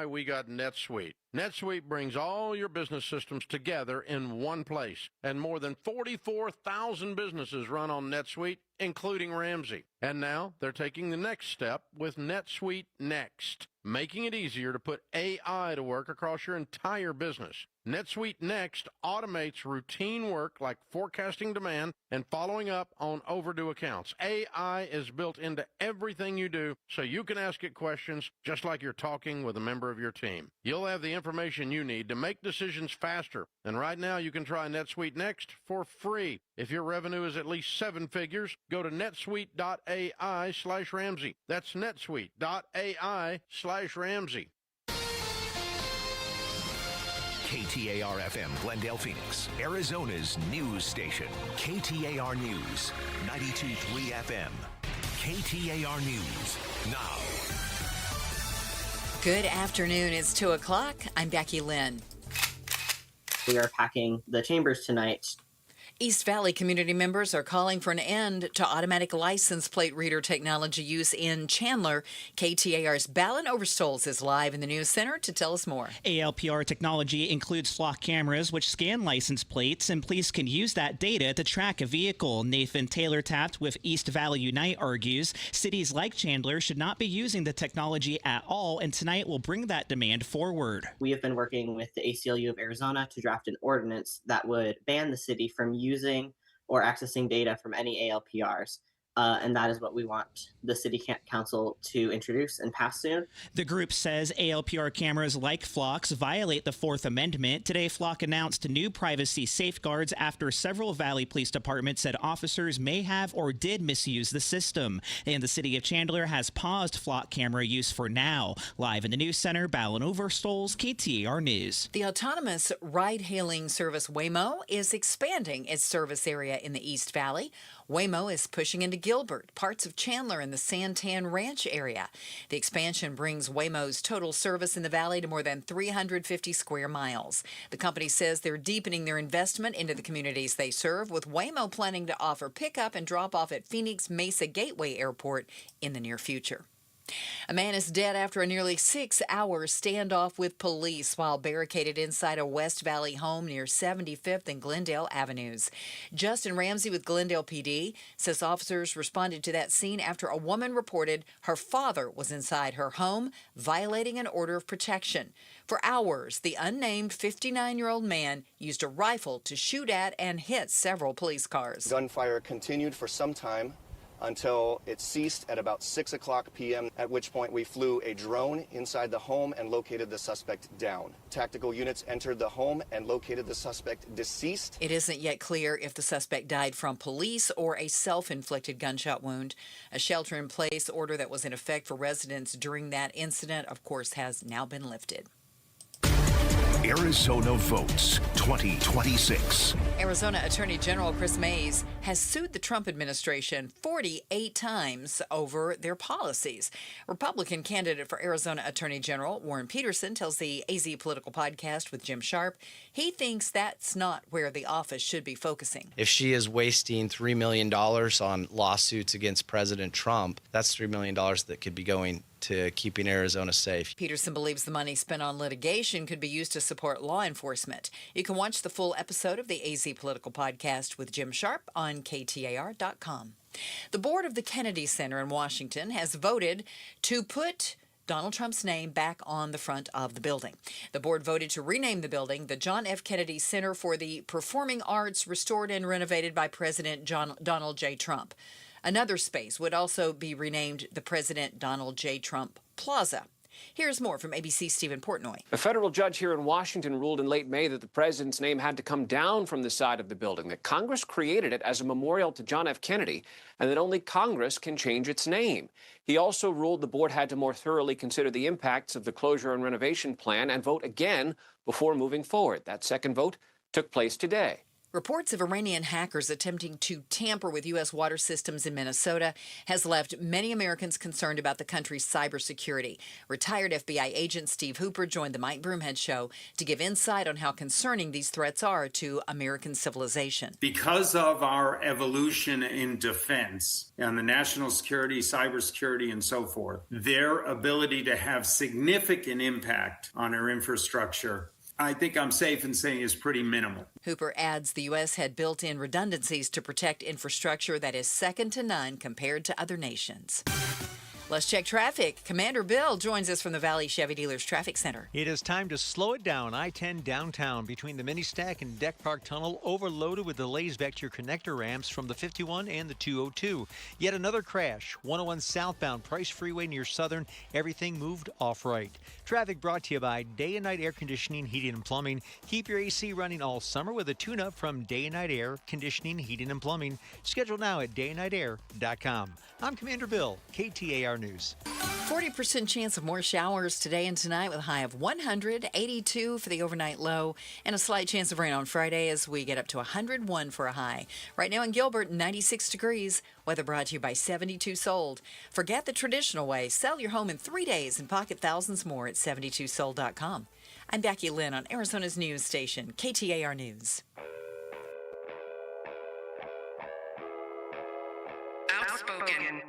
why we got NetSuite. NetSuite brings all your business systems together in one place, and more than 44,000 businesses run on NetSuite, including Ramsey. And now they're taking the next step with NetSuite Next, making it easier to put AI to work across your entire business. NetSuite Next automates routine work like forecasting demand and following up on overdue accounts. AI is built into everything you do, so you can ask it questions just like you're talking with a member of your team. You'll have the information you need to make decisions faster. And right now, you can try NetSuite Next for free. If your revenue is at least 7 figures, go to netsuite.ai/Ramsey. That's netsuite.ai/Ramsey. KTAR-FM, Glendale, Phoenix, Arizona's news station. KTAR News, 92.3 FM. KTAR News, now. Good afternoon. It's 2 o'clock. I'm Becky Lynn. We are packing the chambers tonight. East Valley community members are calling for an end to automatic license plate reader technology use in Chandler. KTAR's Ballon Overstoles is live in the news center to tell us more. ALPR technology includes flock cameras which scan license plates, and police can use that data to track a vehicle. Nathan Taylor Taft with East Valley Unite argues cities like Chandler should not be using the technology at all, and tonight will bring that demand forward. We have been working with the ACLU of Arizona to draft an ordinance that would ban the city from using or accessing data from any ALPRs. And that is what we want the City Council to introduce and pass soon. The group says ALPR cameras like Flock's violate the Fourth Amendment. Today, Flock announced new privacy safeguards after several Valley Police Departments said officers may have or did misuse the system. And the city of Chandler has paused Flock camera use for now. Live in the news center, Ballon Overstoles, KTAR News. The autonomous ride-hailing service Waymo is expanding its service area in the East Valley. Waymo is pushing into Gilbert, parts of Chandler, and the Santan Ranch area. The expansion brings Waymo's total service in the valley to more than 350 square miles. The company says they're deepening their investment into the communities they serve, with Waymo planning to offer pickup and drop-off at Phoenix Mesa Gateway Airport in the near future. A man is dead after a nearly 6-hour standoff with police while barricaded inside a West Valley home near 75th and Glendale Avenues. Justin Ramsey with Glendale PD says officers responded to that scene after a woman reported her father was inside her home, violating an order of protection. For hours, the unnamed 59-year-old man used a rifle to shoot at and hit several police cars. Gunfire continued for some time until it ceased at about 6 o'clock p.m., at which point we flew a drone inside the home and located the suspect down. Tactical units entered the home and located the suspect deceased. It isn't yet clear if the suspect died from police or a self-inflicted gunshot wound. A shelter-in-place order that was in effect for residents during that incident, of course, has now been lifted. Arizona votes 2026. Arizona Attorney General Chris Mays has sued the Trump administration 48 times over their policies. Republican candidate for Arizona Attorney General Warren Peterson tells the AZ Political Podcast with Jim Sharp he thinks that's not where the office should be focusing. If she is wasting $3 million on lawsuits against President Trump, that's $3 million that could be going to keeping Arizona safe. Peterson believes the money spent on litigation could be used to support law enforcement. You can watch the full episode of the AZ Political Podcast with Jim Sharp on KTAR.com. The board of the Kennedy Center in Washington has voted to put Donald Trump's name back on the front of the building. The board voted to rename the building the John F. Kennedy Center for the Performing Arts, restored and renovated by President Donald J. Trump. Another space would also be renamed the President Donald J. Trump Plaza. Here's more from ABC's Stephen Portnoy. A federal judge here in Washington ruled in late May that the president's name had to come down from the side of the building, that Congress created it as a memorial to John F. Kennedy, and that only Congress can change its name. He also ruled the board had to more thoroughly consider the impacts of the closure and renovation plan and vote again before moving forward. That second vote took place today. Reports of Iranian hackers attempting to tamper with U.S. water systems in Minnesota has left many Americans concerned about the country's cybersecurity. Retired FBI agent Steve Hooper joined the Mike Broomhead Show to give insight on how concerning these threats are to American civilization. Because of our evolution in defense and the national security, cybersecurity, and so forth, their ability to have significant impact on our infrastructure, I think I'm safe in saying, is pretty minimal. Hooper adds the U.S. had built-in redundancies to protect infrastructure that is second to none compared to other nations. Let's check traffic. Commander Bill joins us from the Valley Chevy Dealers Traffic Center. It is time to slow it down. I-10 downtown between the Mini Stack and Deck Park Tunnel overloaded with delays back to your connector ramps from the 51 and the 202. Yet another crash. 101 southbound Price Freeway near Southern. Everything moved off right. Traffic brought to you by Day and Night Air Conditioning, Heating and Plumbing. Keep your AC running all summer with a tune-up from Day and Night Air Conditioning, Heating and Plumbing. Schedule now at dayandnightair.com. I'm Commander Bill, KTAR News. 40% chance of more showers today and tonight with a high of 100, 82 for the overnight low, and a slight chance of rain on Friday as we get up to 101 for a high. Right now in Gilbert, 96 degrees. Weather brought to you by 72 Sold. Forget the traditional way. Sell your home in 3 days and pocket thousands more at 72sold.com. I'm Becky Lynn on Arizona's news station, KTAR News. Outspoken.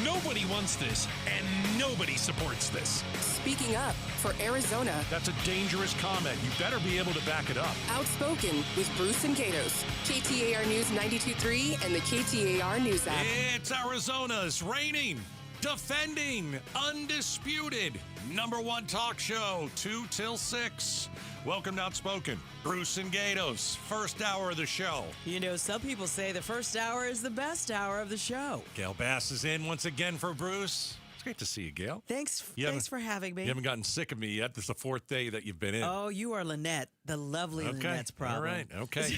Nobody wants this, and nobody supports this. Speaking up for Arizona. That's a dangerous comment. You better be able to back it up. Outspoken with Bruce and Gatos. KTAR News 92.3 and the KTAR News app. It's Arizona's reigning, defending, undisputed #1 talk show, 2 till 6. Welcome to Outspoken. Bruce and Gatos, first hour of the show. You know, some people say the first hour is the best hour of the show. Gail Bass is in once again for Bruce. It's great to see you, Gail. Thanks for having me. You haven't gotten sick of me yet. This is the 4th day that you've been in. Oh, you are Lynette, the lovely Lynette's problem. All right, okay.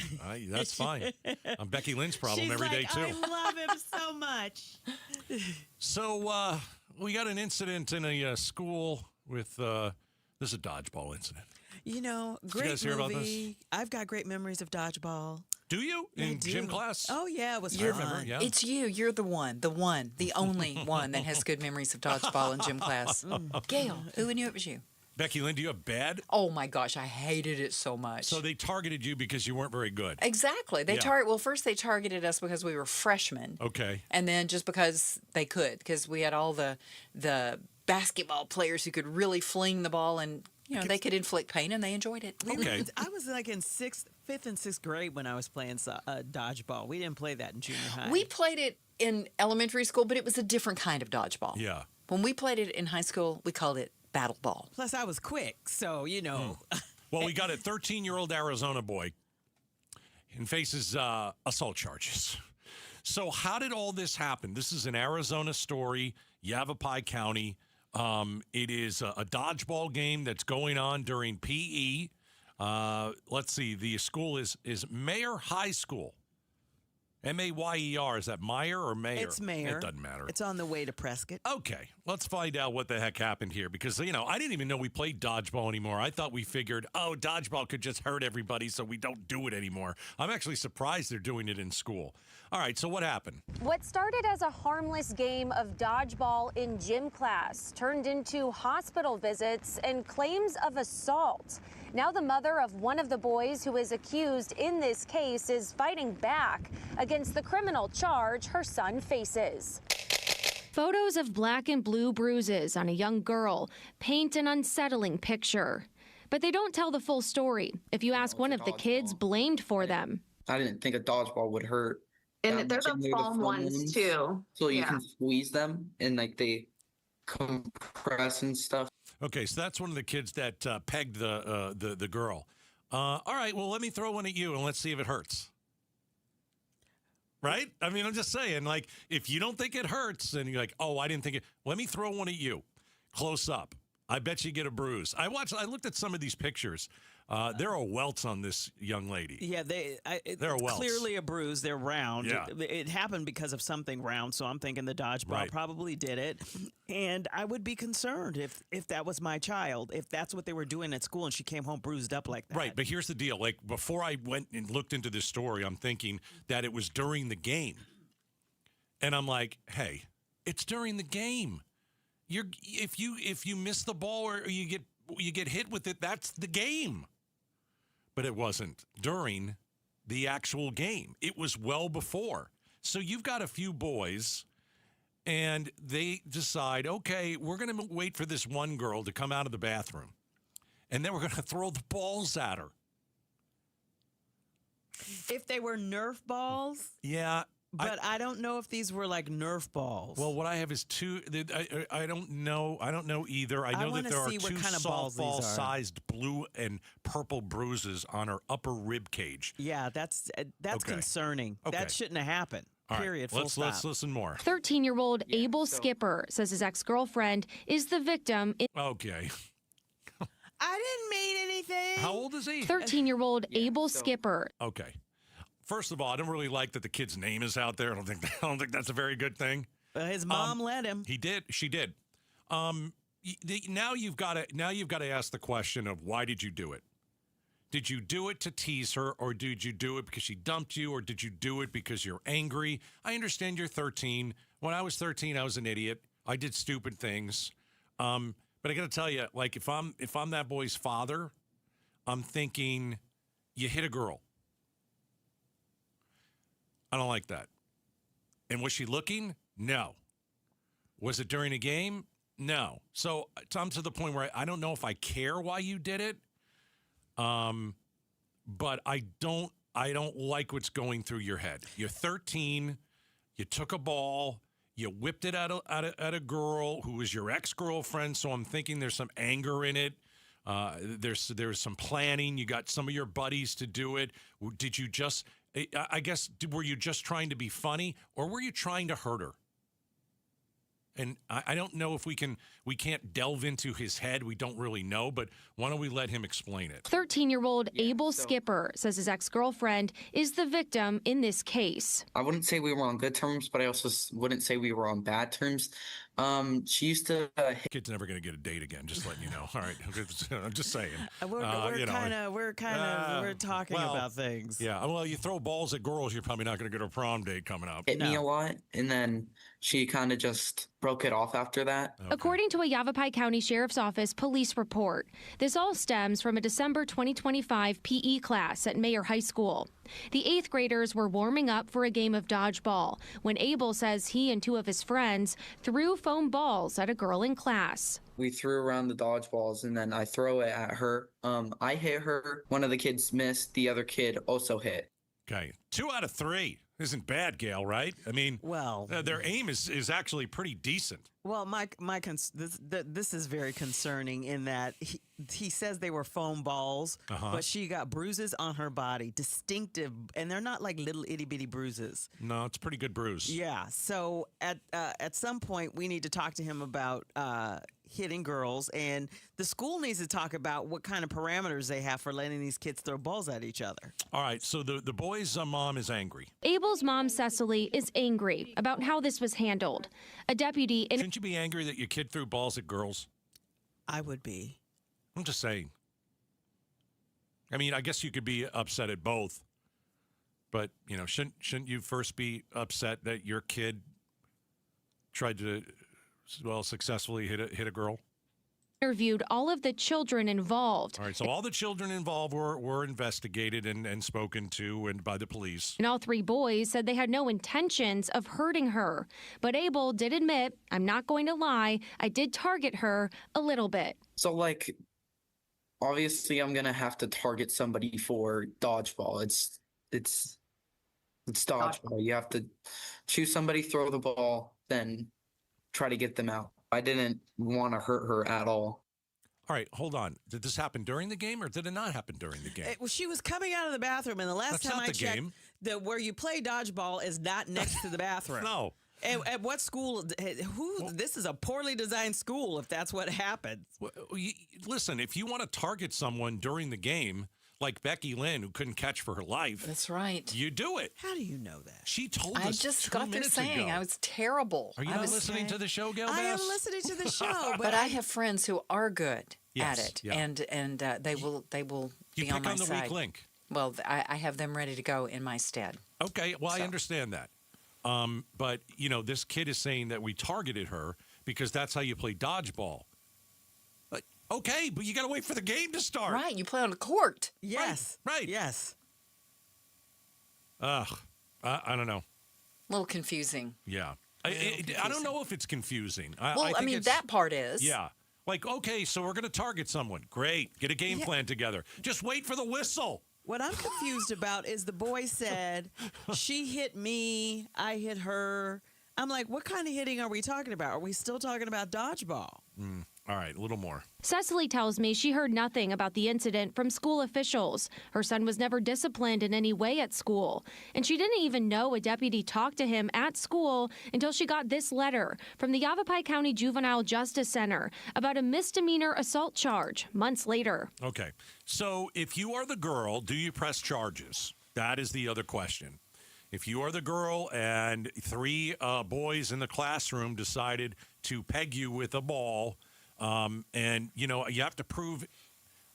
That's fine. I'm Becky Lynn's problem. She's every day too. I love him so much. So we got an incident in a school with, this is a dodgeball incident. You know, great Did you guys hear about movie. this? I've got great memories of dodgeball. Do you? In gym class? Oh, yeah, it was I fun. remember, yeah. It's you. You're the only one that has good memories of dodgeball in gym class. Gail, who knew it was you? Becky Lynn, do you have bad? Oh, my gosh, I hated it so much. So they targeted you because you weren't very good. Exactly. First they targeted us because we were freshmen. Okay. And then just because they could, because we had all the basketball players who could really fling the ball and, you know, they could inflict pain and they enjoyed it. Okay. I was like in 5th and 6th grade when I was playing dodgeball. We didn't play that in junior high. We played it in elementary school, but it was a different kind of dodgeball. Yeah. When we played it in high school, we called it battle ball. Plus, I was quick, so, you know. Well, we got a 13-year-old Arizona boy and faces assault charges. So how did all this happen? This is an Arizona story, Yavapai County. It is a dodgeball game that's going on during PE. Let's see. The school is Mayer High School. M-A-Y-E-R. Is that Meyer or Mayer? It's Mayer. It doesn't matter. It's on the way to Prescott. Okay. Let's find out what the heck happened here because, you know, I didn't even know we played dodgeball anymore. I thought we figured, dodgeball could just hurt everybody, so we don't do it anymore. I'm actually surprised they're doing it in school. All right, so what happened? What started as a harmless game of dodgeball in gym class turned into hospital visits and claims of assault. Now the mother of one of the boys who is accused in this case is fighting back against the criminal charge her son faces. Photos of black and blue bruises on a young girl paint an unsettling picture. But they don't tell the full story. If you ask one of the kids blamed for them. I didn't think a dodgeball would hurt. And they're the foam ones too. So you can squeeze them and like they compress and stuff. Okay, so that's one of the kids that pegged the girl. All right, well, let me throw one at you and let's see if it hurts. Right? I mean, I'm just saying, like, if you don't think it hurts and you're like, I didn't think it. Let me throw one at you. Close up. I bet you get a bruise. I looked at some of these pictures. There are welts on this young lady. Yeah, there are welts. Clearly a bruise. They're round. Yeah. It happened because of something round, so I'm thinking the dodgeball probably did it. And I would be concerned if that was my child, if that's what they were doing at school and she came home bruised up like that. Right, but here's the deal. Like, before I went and looked into this story, I'm thinking that it was during the game. And I'm like, hey, it's during the game. If you miss the ball or you get hit with it, that's the game. But it wasn't during the actual game. It was well before. So you've got a few boys, and they decide, okay, we're going to wait for this one girl to come out of the bathroom, and then we're going to throw the balls at her. If they were Nerf balls? Yeah. But I don't know if these were like Nerf balls. Well, what I have is two. I don't know. I don't know either. I know that there are two softball-sized blue and purple bruises on her upper rib cage. Yeah, that's concerning. Okay. That shouldn't have happened. All right, period. Full stop. Let's listen more. 13-year-old Abel Skipper says his ex-girlfriend is the victim. Okay. I didn't mean anything. How old is he? 13-year-old Abel Skipper. Okay. First of all, I don't really like that the kid's name is out there. I don't think that's a very good thing. His mom let him. He did. She did. Now you've got to ask the question of, why did you do it? Did you do it to tease her, or did you do it because she dumped you, or did you do it because you're angry? I understand you're 13. When I was 13, I was an idiot. I did stupid things. But I got to tell you, like, if I'm that boy's father, I'm thinking, you hit a girl. I don't like that. And was she looking? No. Was it during a game? No. So I'm to the point where I don't know if I care why you did it. But I don't like what's going through your head. You're 13. You took a ball. You whipped it at a girl who was your ex-girlfriend. So I'm thinking there's some anger in it. There's some planning. You got some of your buddies to do it. Did you just... I guess, were you just trying to be funny, or were you trying to hurt her? And I don't know if we can't delve into his head. We don't really know, but why don't we let him explain it? 13-year-old Abel Skipper says his ex-girlfriend is the victim in this case. I wouldn't say we were on good terms, but I also wouldn't say we were on bad terms. She used to... Kid's never going to get a date again, just letting you know. All right. I'm just saying. We're talking about things. Yeah. Well, you throw balls at girls, you're probably not going to get a prom date coming up. Hit me a lot, and then she kind of just broke it off after that. Okay. According to a Yavapai County Sheriff's Office police report, this all stems from a December 2025 PE class at Mayer High School. The 8th graders were warming up for a game of dodgeball when Abel says he and two of his friends threw foam balls at a girl in class. We threw around the dodgeballs, and then I throw it at her. I hit her. One of the kids missed. The other kid also hit. Okay. 2 out of 3 isn't bad, Gail, right? I mean, well, their aim is actually pretty decent. Well, this is very concerning in that he says they were foam balls, but she got bruises on her body, distinctive, and they're not like little itty bitty bruises. No, it's a pretty good bruise. Yeah. So at some point we need to talk to him about hitting girls, and the school needs to talk about what kind of parameters they have for letting these kids throw balls at each other. All right. So the boy's mom is angry. Abel's mom, Cecily, is angry about how this was handled. A deputy in... Shouldn't you be angry that your kid threw balls at girls? I would be. I'm just saying. I mean, I guess you could be upset at both, but shouldn't you first be upset that your kid tried to, successfully hit a girl? Interviewed all of the children involved. All right, so all the children involved were investigated and spoken to and by the police. And all 3 boys said they had no intentions of hurting her. But Abel did admit, I'm not going to lie, I did target her a little bit. So, obviously I'm going to have to target somebody for dodgeball. It's dodgeball. You have to choose somebody, throw the ball, then try to get them out. I didn't want to hurt her at all. All right, hold on. Did this happen during the game, or did it not happen during the game? She was coming out of the bathroom, and the last time I checked, game. where you play dodgeball is not next to the bathroom. No. At what school? This is a poorly designed school if that's what happens. Listen, if you want to target someone during the game, like Becky Lynn, who couldn't catch for her life. That's right. You do it. How do you know that? She told us I just 2 got through minutes saying ago. I was terrible. Are you not listening to the show, Gail Bass? I am listening to the show, But I have friends who are good Yes, at it, yeah. and they will You be on pick my on the side. weak link. Well, I have them ready to go in my stead. Okay, well, I So. understand that. But, this kid is saying that we targeted her because that's how you play dodgeball. But, okay, but you got to wait for the game to start. Right, you play on the court. Yes. Right. Yes. Ugh, I don't know. A little confusing. Yeah. I don't know if it's confusing. Well, I think mean, it's- that part is. Yeah. Like, okay, so we're going to target someone. Great. Get a game plan together. Just wait for the whistle. What I'm confused about is the boy said, she hit me, I hit her. I'm like, what kind of hitting are we talking about? Are we still talking about dodgeball? All right, a little more. Cecily tells me she heard nothing about the incident from school officials. Her son was never disciplined in any way at school. And she didn't even know a deputy talked to him at school until she got this letter from the Yavapai County Juvenile Justice Center about a misdemeanor assault charge months later. Okay. So if you are the girl, do you press charges? That is the other question. If you are the girl and 3 boys in the classroom decided to peg you with a ball, and you have to prove,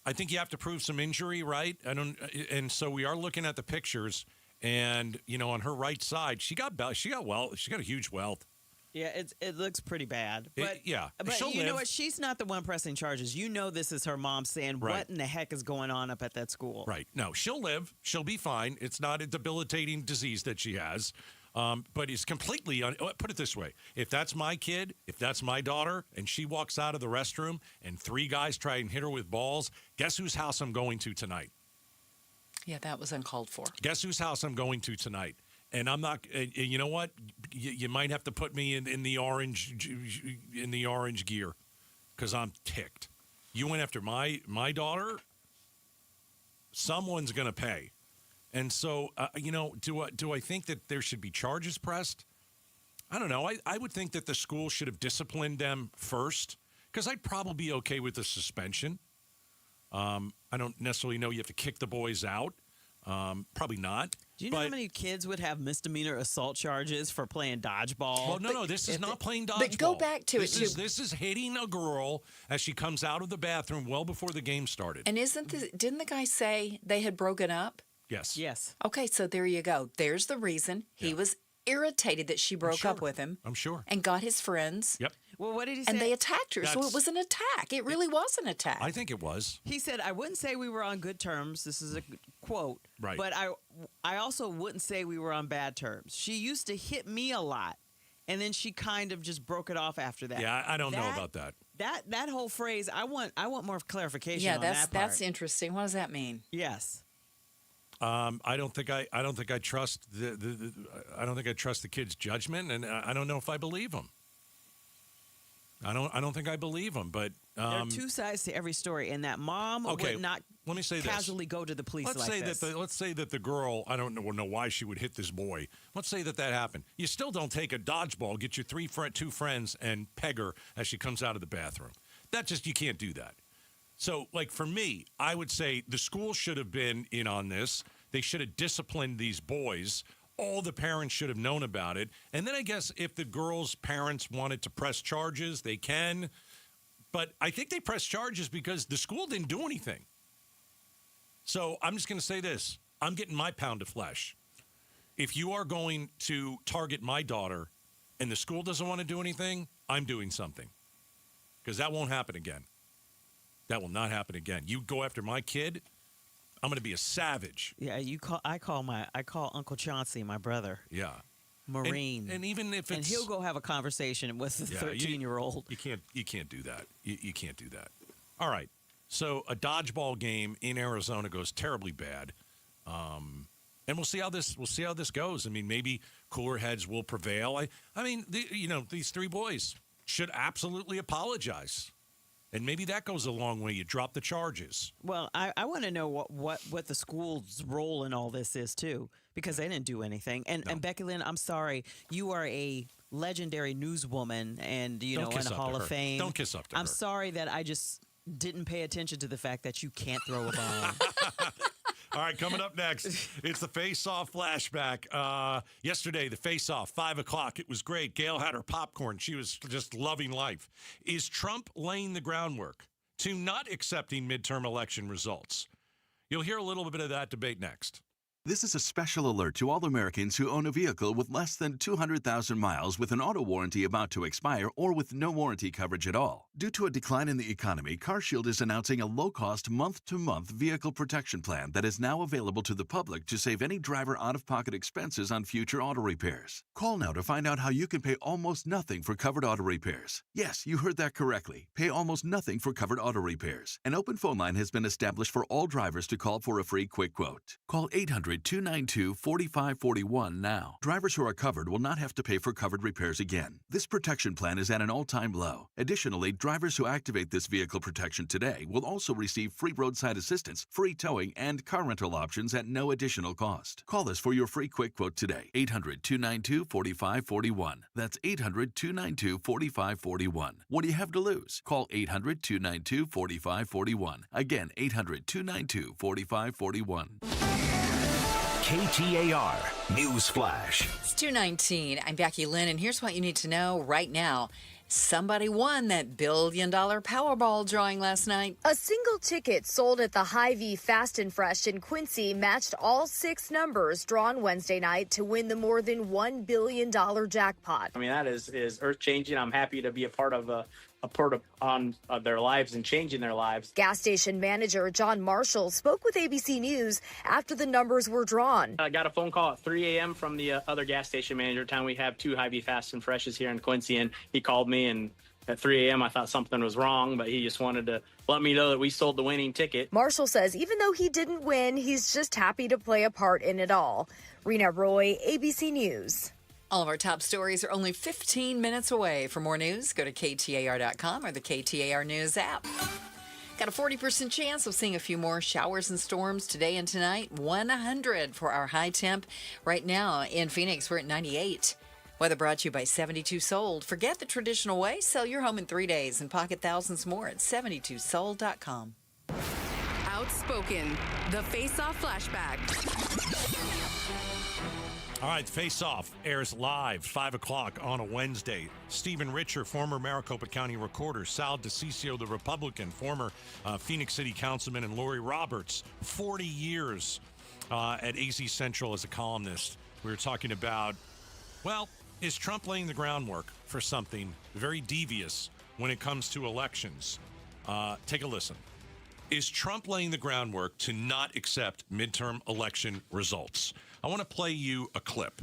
I think you have to prove some injury, right? And so we are looking at the pictures, and on her right side, she got a huge welt. Yeah, it looks pretty bad. But but she'll you live. know what? She's not the one pressing charges. This is her mom saying, Right. what in the heck is going on up at that school? Right. No, she'll live. She'll be fine. It's not a debilitating disease that she has. But it's completely, put it this way. If that's my kid, if that's my daughter, and she walks out of the restroom and 3 guys try and hit her with balls, guess whose house I'm going to tonight? Yeah, that was uncalled for. Guess whose house I'm going to tonight? And I'm not, you know what? You might have to put me in the orange gear because I'm ticked. You went after my daughter, someone's going to pay. And so, do I think that there should be charges pressed? I don't know. I would think that the school should have disciplined them first because I'd probably be okay with the suspension. I don't necessarily know you have to kick the boys out. Probably not. Do you know how many kids would have misdemeanor assault charges for playing dodgeball? Well, no, this is not playing dodgeball. But go back to This is hitting a girl as she comes out of the bathroom well before the game started. And didn't the guy say they had broken up? Yes. Yes. Okay, so there you go. There's the reason. He was irritated that she broke up with him. I'm sure. And got his friends. Yep. Well, what did he say? And they attacked her, so it was an attack. It really was an attack. I think it was. He said, I wouldn't say we were on good terms. This is a quote. Right. But I also wouldn't say we were on bad terms. She used to hit me a lot, and then she kind of just broke it off after that. Yeah, I don't know about that. That whole phrase, I want more clarification Yeah, on that part. that's interesting. What does that mean? Yes. I don't think I trust I don't think I trust the kid's judgment, and I don't know if I believe him. I don't think I believe him, but there are 2 sides to every story, and that mom would not let me say casually go to the police let's like say this. Let's say that the girl, I don't know why she would hit this boy. Let's say that happened. You still don't take a dodgeball, get your 2 friends, and peg her as she comes out of the bathroom. You can't do that. So, like, for me, I would say the school should have been in on this. They should have disciplined these boys. All the parents should have known about it. And then I guess if the girl's parents wanted to press charges, they can. But I think they pressed charges because the school didn't do anything. So I'm just going to say this. I'm getting my pound of flesh. If you are going to target my daughter and the school doesn't want to do anything, I'm doing something. Because that won't happen again. That will not happen again. You go after my kid, I'm going to be a savage. Yeah, I call Uncle Chauncey, my brother. Yeah. Marine. And even if it's... And he'll go have a conversation with the 13-year-old. You can't do that. You can't do that. All right. So a dodgeball game in Arizona goes terribly bad. And we'll see how this goes. I mean, maybe cooler heads will prevail. I mean, these 3 boys should absolutely apologize. And maybe that goes a long way. You drop the charges. Well, I want to know what the school's role in all this is, too, because they didn't do anything. And Becky Lynn, I'm sorry. You are a legendary newswoman and, in a Hall of Fame. Don't kiss up to her. I'm sorry that I just didn't pay attention to the fact that you can't throw a ball. All right, coming up next, it's the Face-Off flashback. Yesterday, the Face-Off, 5 o'clock. It was great. Gail had her popcorn. She was just loving life. Is Trump laying the groundwork to not accepting midterm election results? You'll hear a little bit of that debate next. This is a special alert to all Americans who own a vehicle with less than 200,000 miles with an auto warranty about to expire or with no warranty coverage at all. Due to a decline in the economy, CarShield is announcing a low-cost month-to-month vehicle protection plan that is now available to the public to save any driver out-of-pocket expenses on future auto repairs. Call now to find out how you can pay almost nothing for covered auto repairs. Yes, you heard that correctly. Pay almost nothing for covered auto repairs. An open phone line has been established for all drivers to call for a free quick quote. Call 800-292-4541 now. Drivers who are covered will not have to pay for covered repairs again. This protection plan is at an all-time low. Additionally, drivers who activate this vehicle protection today will also receive free roadside assistance, free towing, and car rental options at no additional cost. Call us for your free quick quote today. 800-292-4541. That's 800-292-4541. What do you have to lose? Call 800-292-4541. Again, 800-292-4541. KTAR News Flash. It's 2:19. I'm Becky Lynn, and here's what you need to know right now. Somebody won that billion-dollar Powerball drawing last night. A single ticket sold at the Hy-Vee Fast and Fresh in Quincy matched all 6 numbers drawn Wednesday night to win the more than $1 billion jackpot. I mean, that is earth-changing. I'm happy to be a part of on their lives and changing their lives. Gas station manager John Marshall spoke with ABC News after the numbers were drawn. I got a phone call at 3 a.m. from the other gas station manager. Time we have 2 Hy-Vee Fast and Freshes here in Quincy, and he called me, and at 3 a.m. I thought something was wrong, but he just wanted to let me know that we sold the winning ticket. Marshall says even though he didn't win, he's just happy to play a part in it all. Rena Roy, ABC News. All of our top stories are only 15 minutes away. For more news, go to KTAR.com or the KTAR News app. Got a 40% chance of seeing a few more showers and storms today and tonight. 100 for our high temp. Right now in Phoenix, we're at 98. Weather brought to you by 72 Sold. Forget the traditional way. Sell your home in 3 days and pocket thousands more at 72sold.com. Outspoken, the Face-Off flashback. All right, Face Off airs live, 5 o'clock on a Wednesday. Stephen Richer, former Maricopa County recorder. Sal DeCiccio, the Republican, former Phoenix City Councilman. And Lori Roberts, 40 years at AZ Central as a columnist. We were talking about, well, is Trump laying the groundwork for something very devious when it comes to elections? Take a listen. Is Trump laying the groundwork to not accept midterm election results? I want to play you a clip.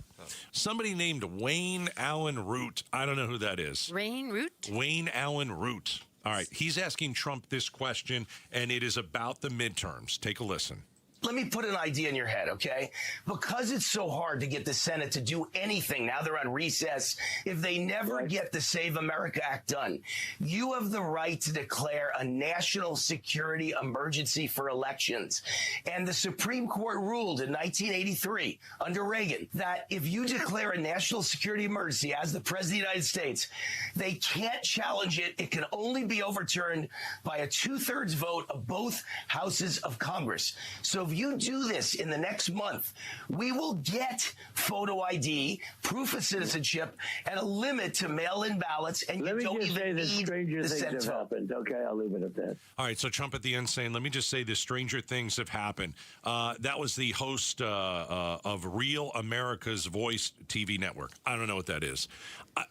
Somebody named Wayne Allen Root. I don't know who that is. Wayne Root? Wayne Allen Root. All right. He's asking Trump this question, and it is about the midterms. Take a listen. Let me put an idea in your head, okay? Because it's so hard to get the Senate to do anything now they're on recess, if they never get the Save America Act done, you have the right to declare a national security emergency for elections. And the Supreme Court ruled in 1983 under Reagan that if you declare a national security emergency as the President of the United States, they can't challenge it. It can only be overturned by a 2/3 vote of both houses of Congress. So if you do this in the next month, we will get photo ID, proof of citizenship, and a limit to mail-in ballots, and you don't even need the Senate vote. Okay, I'll leave it at that. All right, so Trump at the end saying, let me just say this, stranger things have happened. That was the host of Real America's Voice TV network. I don't know what that is.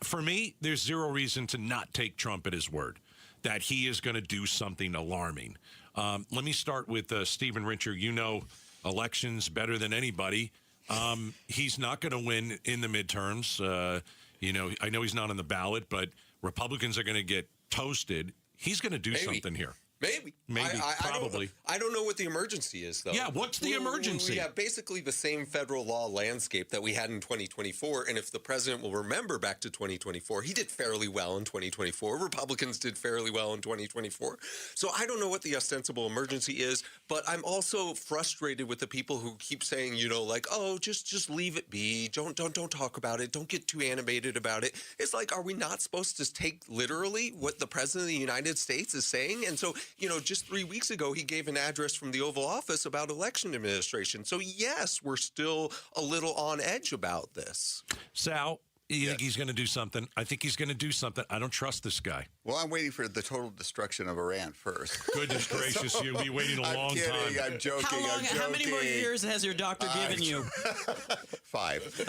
For me, there's zero reason to not take Trump at his word, that he is going to do something alarming. Let me start with Stephen Richer. You know elections better than anybody. He's not going to win in the midterms. I know he's not on the ballot, but Republicans are going to get toasted. He's going to do something here. Maybe. Probably. I don't know what the emergency is, though. Yeah, what's the emergency? We have basically the same federal law landscape that we had in 2024. And if the president will remember back to 2024, he did fairly well in 2024. Republicans did fairly well in 2024. So I don't know what the ostensible emergency is, but I'm also frustrated with the people who keep saying, like, oh, just leave it be. Don't talk about it. Don't get too animated about it. It's like, are we not supposed to take literally what the president of the United States is saying? And so, just 3 weeks ago, he gave an address from the Oval Office about election administration. So, yes, we're still a little on edge about this. Sal, you think he's going to do something? I think he's going to do something. I don't trust this guy. Well, I'm waiting for the total destruction of Iran first. Goodness gracious, So, you'll be waiting a long time. I'm joking. How many more years has your doctor given you? 5.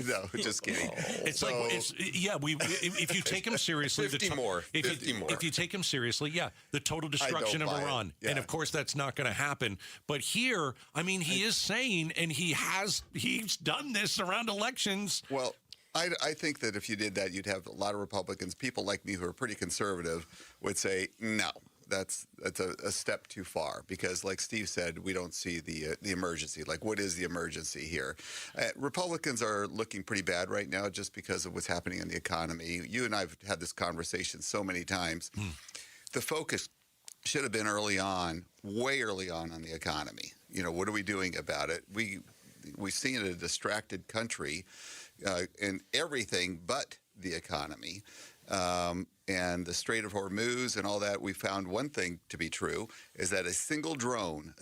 No, just kidding. It's if you take him seriously, 50 more. If you take him seriously, the total destruction of Iran. Yeah. And of course that's not going to happen. But here, he is saying, and he's done this around elections. Well, I think that if you did that, you'd have a lot of Republicans, people like me who are pretty conservative, would say, no, that's a step too far. Because like Steve said, we don't see the emergency. Like, what is the emergency here? Republicans are looking pretty bad right now just because of what's happening in the economy. You and I have had this conversation so many times. The focus should have been way early on the economy. What are we doing about it? We've seen a distracted country in everything but the economy. And the Strait of Hormuz and all that, we found one thing to be true, is that a single drone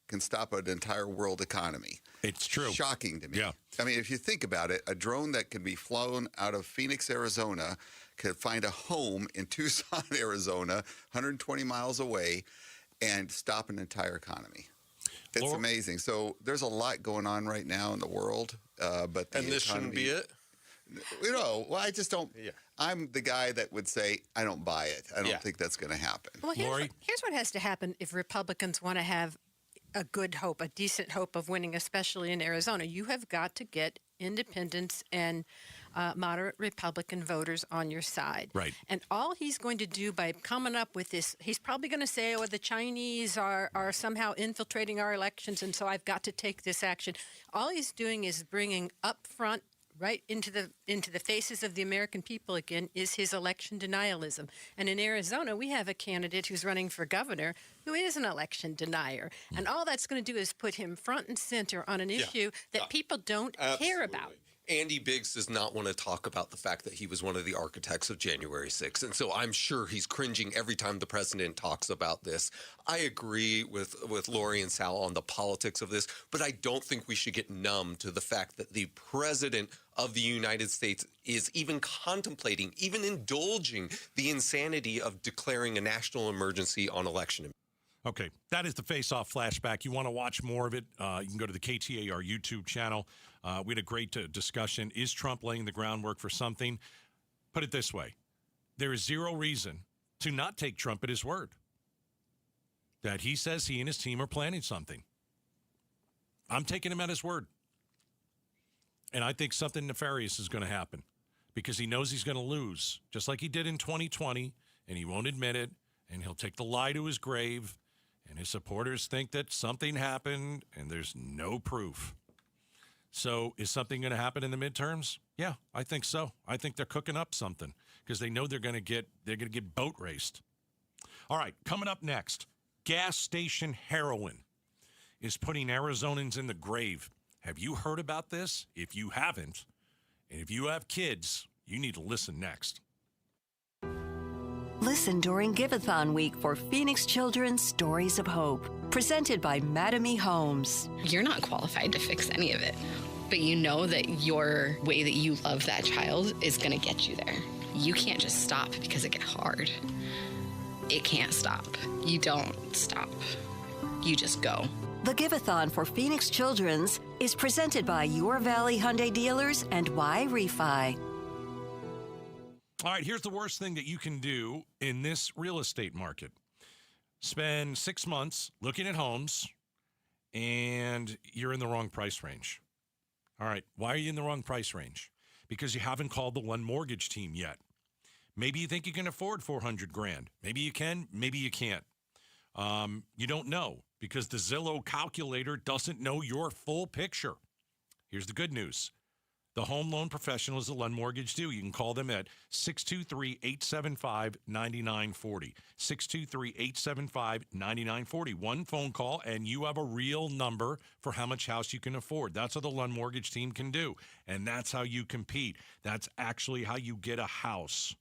can stop an entire world economy. It's true. Shocking to me. Yeah. I mean, if you think about it, a drone that can be flown out of Phoenix, Arizona, could find a home in Tucson, Arizona, 120 miles away, and stop an entire economy. It's amazing. So there's a lot going on right now in the world, but this shouldn't be it. I just don't. Yeah. I'm the guy that would say I don't buy it. I don't think that's going to happen. Well, here's what has to happen if Republicans want to have a good hope, a decent hope of winning, especially in Arizona. You have got to get independents and moderate Republican voters on your side. Right. And all he's going to do by coming up with this, he's probably going to say, the Chinese are somehow infiltrating our elections, and so I've got to take this action. All he's doing is bringing up front, right into the faces of the American people again, is his election denialism. And in Arizona, we have a candidate who's running for governor who is an election denier. And all that's going to do is put him front and center on an issue that people don't care about. Andy Biggs does not want to talk about the fact that he was one of the architects of January 6th. And so I'm sure he's cringing every time the president talks about this. I agree with Lori and Sal on the politics of this, but I don't think we should get numb to the fact that the president of the United States is even contemplating, even indulging the insanity of declaring a national emergency on election. Okay, that is the Face-Off Flashback. You want to watch more of it, you can go to the KTAR YouTube channel. We had a great discussion. Is Trump laying the groundwork for something? Put it this way. There is zero reason to not take Trump at his word that he says he and his team are planning something. I'm taking him at his word. And I think something nefarious is going to happen because he knows he's going to lose, just like he did in 2020, and he won't admit it, and he'll take the lie to his grave. And his supporters think that something happened, and there's no proof. So is something going to happen in the midterms? Yeah, I think so. I think they're cooking up something because they know they're going to get boat raced. All right, coming up next, gas station heroin is putting Arizonans in the grave. Have you heard about this? If you haven't, and if you have kids, you need to listen next. Listen during Give-a-thon week for Phoenix Children's Stories of Hope, presented by Madame E. Homes. You're not qualified to fix any of it, but you know that your way that you love that child is going to get you there. You can't just stop because it gets hard. It can't stop. You don't stop. You just go. The Give-a-thon for Phoenix Children's is presented by Your Valley Hyundai Dealers and Y Refi. All right, here's the worst thing that you can do in this real estate market. Spend 6 months looking at homes, and you're in the wrong price range. All right, why are you in the wrong price range? Because you haven't called the One Mortgage team yet. Maybe you think you can afford $400,000. Maybe you can, maybe you can't. You don't know because the Zillow calculator doesn't know your full picture. Here's the good news. The home loan professionals at Lund Mortgage do. You can call them at 623-875-9940. 623-875-9940. One phone call, and you have a real number for how much house you can afford. That's what the Lund Mortgage team can do, and that's how you compete. That's actually how you get a house.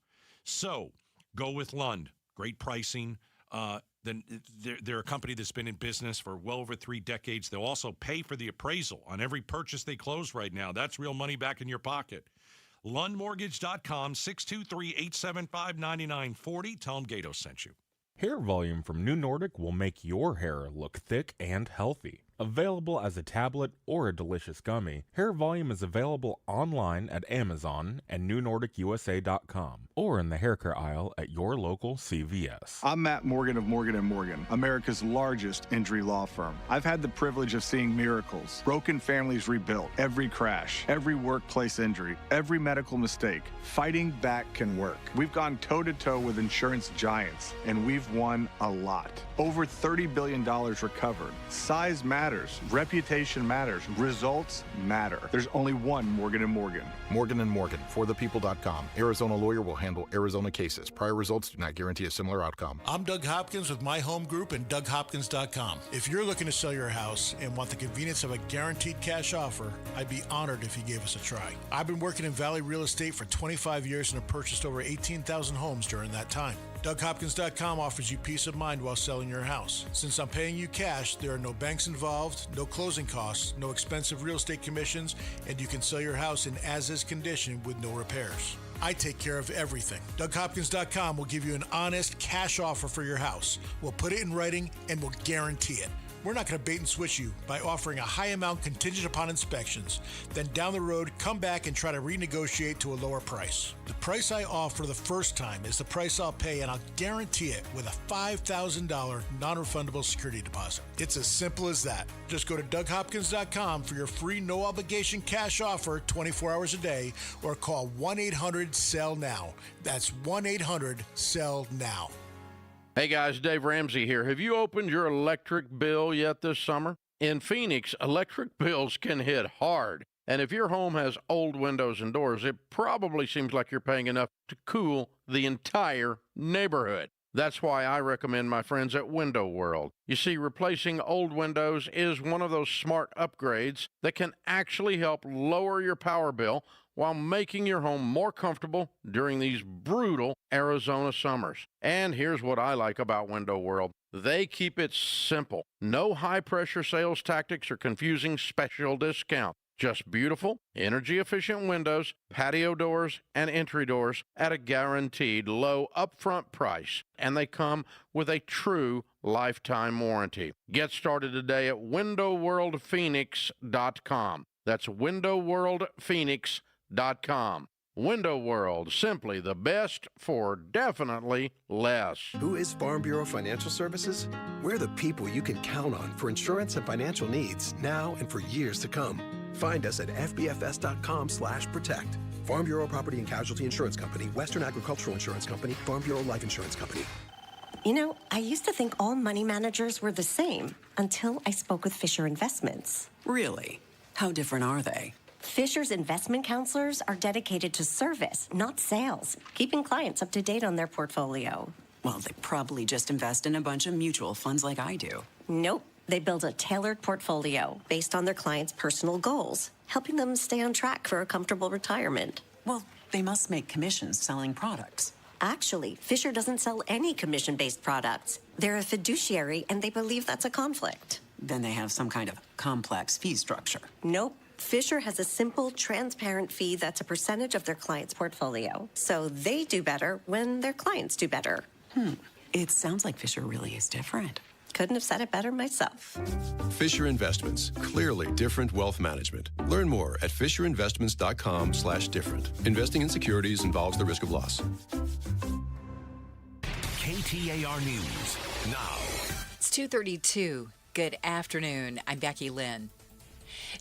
So go with Lund. Great pricing. Then they're a company that's been in business for well over 3 decades. They'll also pay for the appraisal on every purchase they close right now. That's real money back in your pocket. LundMortgage.com, 623-875-9940. Tell them Gato sent you. Hair volume from New Nordic will make your hair look thick and healthy. Available as a tablet or a delicious gummy, Hair Volume is available online at Amazon and NewNordicUSA.com or in the hair care aisle at your local CVS. I'm Matt Morgan of Morgan & Morgan, America's largest injury law firm. I've had the privilege of seeing miracles, broken families rebuilt, every crash, every workplace injury, every medical mistake. Fighting back can work. We've gone toe-to-toe with insurance giants, and we've won a lot. Over $30 billion recovered. Size matters. Reputation matters. Results matter. There's only one Morgan & Morgan. Morgan & Morgan, forthepeople.com. Arizona lawyer will handle Arizona cases. Prior results do not guarantee a similar outcome. I'm Doug Hopkins with My Home Group and DougHopkins.com. If you're looking to sell your house and want the convenience of a guaranteed cash offer, I'd be honored if you gave us a try. I've been working in Valley Real Estate for 25 years and have purchased over 18,000 homes during that time. DougHopkins.com offers you peace of mind while selling your house. Since I'm paying you cash, there are no banks involved, no closing costs, no expensive real estate commissions, and you can sell your house in as-is condition with no repairs. I take care of everything. DougHopkins.com will give you an honest cash offer for your house. We'll put it in writing and we'll guarantee it. We're not going to bait and switch you by offering a high amount contingent upon inspections. Then down the road, come back and try to renegotiate to a lower price. The price I offer the first time is the price I'll pay, and I'll guarantee it with a $5,000 non-refundable security deposit. It's as simple as that. Just go to DougHopkins.com for your free no-obligation cash offer 24 hours a day, or call 1-800-SELL-NOW. That's 1-800-SELL-NOW. Hey guys, Dave Ramsey here. Have you opened your electric bill yet this summer? In Phoenix, electric bills can hit hard. And if your home has old windows and doors, it probably seems like you're paying enough to cool the entire neighborhood. That's why I recommend my friends at Window World. You see, replacing old windows is one of those smart upgrades that can actually help lower your power bill while making your home more comfortable during these brutal Arizona summers. And here's what I like about Window World. They keep it simple. No high-pressure sales tactics or confusing special discount. Just beautiful, energy-efficient windows, patio doors, and entry doors at a guaranteed low upfront price. And they come with a true lifetime warranty. Get started today at WindowWorldPhoenix.com. That's WindowWorldPhoenix.com. Window World, simply the best for definitely less. Who is Farm Bureau Financial Services? We're the people you can count on for insurance and financial needs now and for years to come. Find us at fbfs.com/protect. Farm Bureau Property and Casualty Insurance Company, Western Agricultural Insurance Company, Farm Bureau Life Insurance Company. You know, I used to think all money managers were the same until I spoke with Fisher Investments. Really? How different are they? Fisher's investment counselors are dedicated to service, not sales, keeping clients up to date on their portfolio. Well, they probably just invest in a bunch of mutual funds like I do. Nope. They build a tailored portfolio based on their clients' personal goals, helping them stay on track for a comfortable retirement. Well, they must make commissions selling products. Actually, Fisher doesn't sell any commission-based products. They're a fiduciary, and they believe that's a conflict. Then they have some kind of complex fee structure. Nope. Fisher has a simple, transparent fee that's a percentage of their client's portfolio. So they do better when their clients do better. It sounds like Fisher really is different. Couldn't have said it better myself. Fisher Investments. Clearly different wealth management. Learn more at FisherInvestments.com/different. Investing in securities involves the risk of loss. KTAR News now. It's 2:32. Good afternoon. I'm Becky Lynn.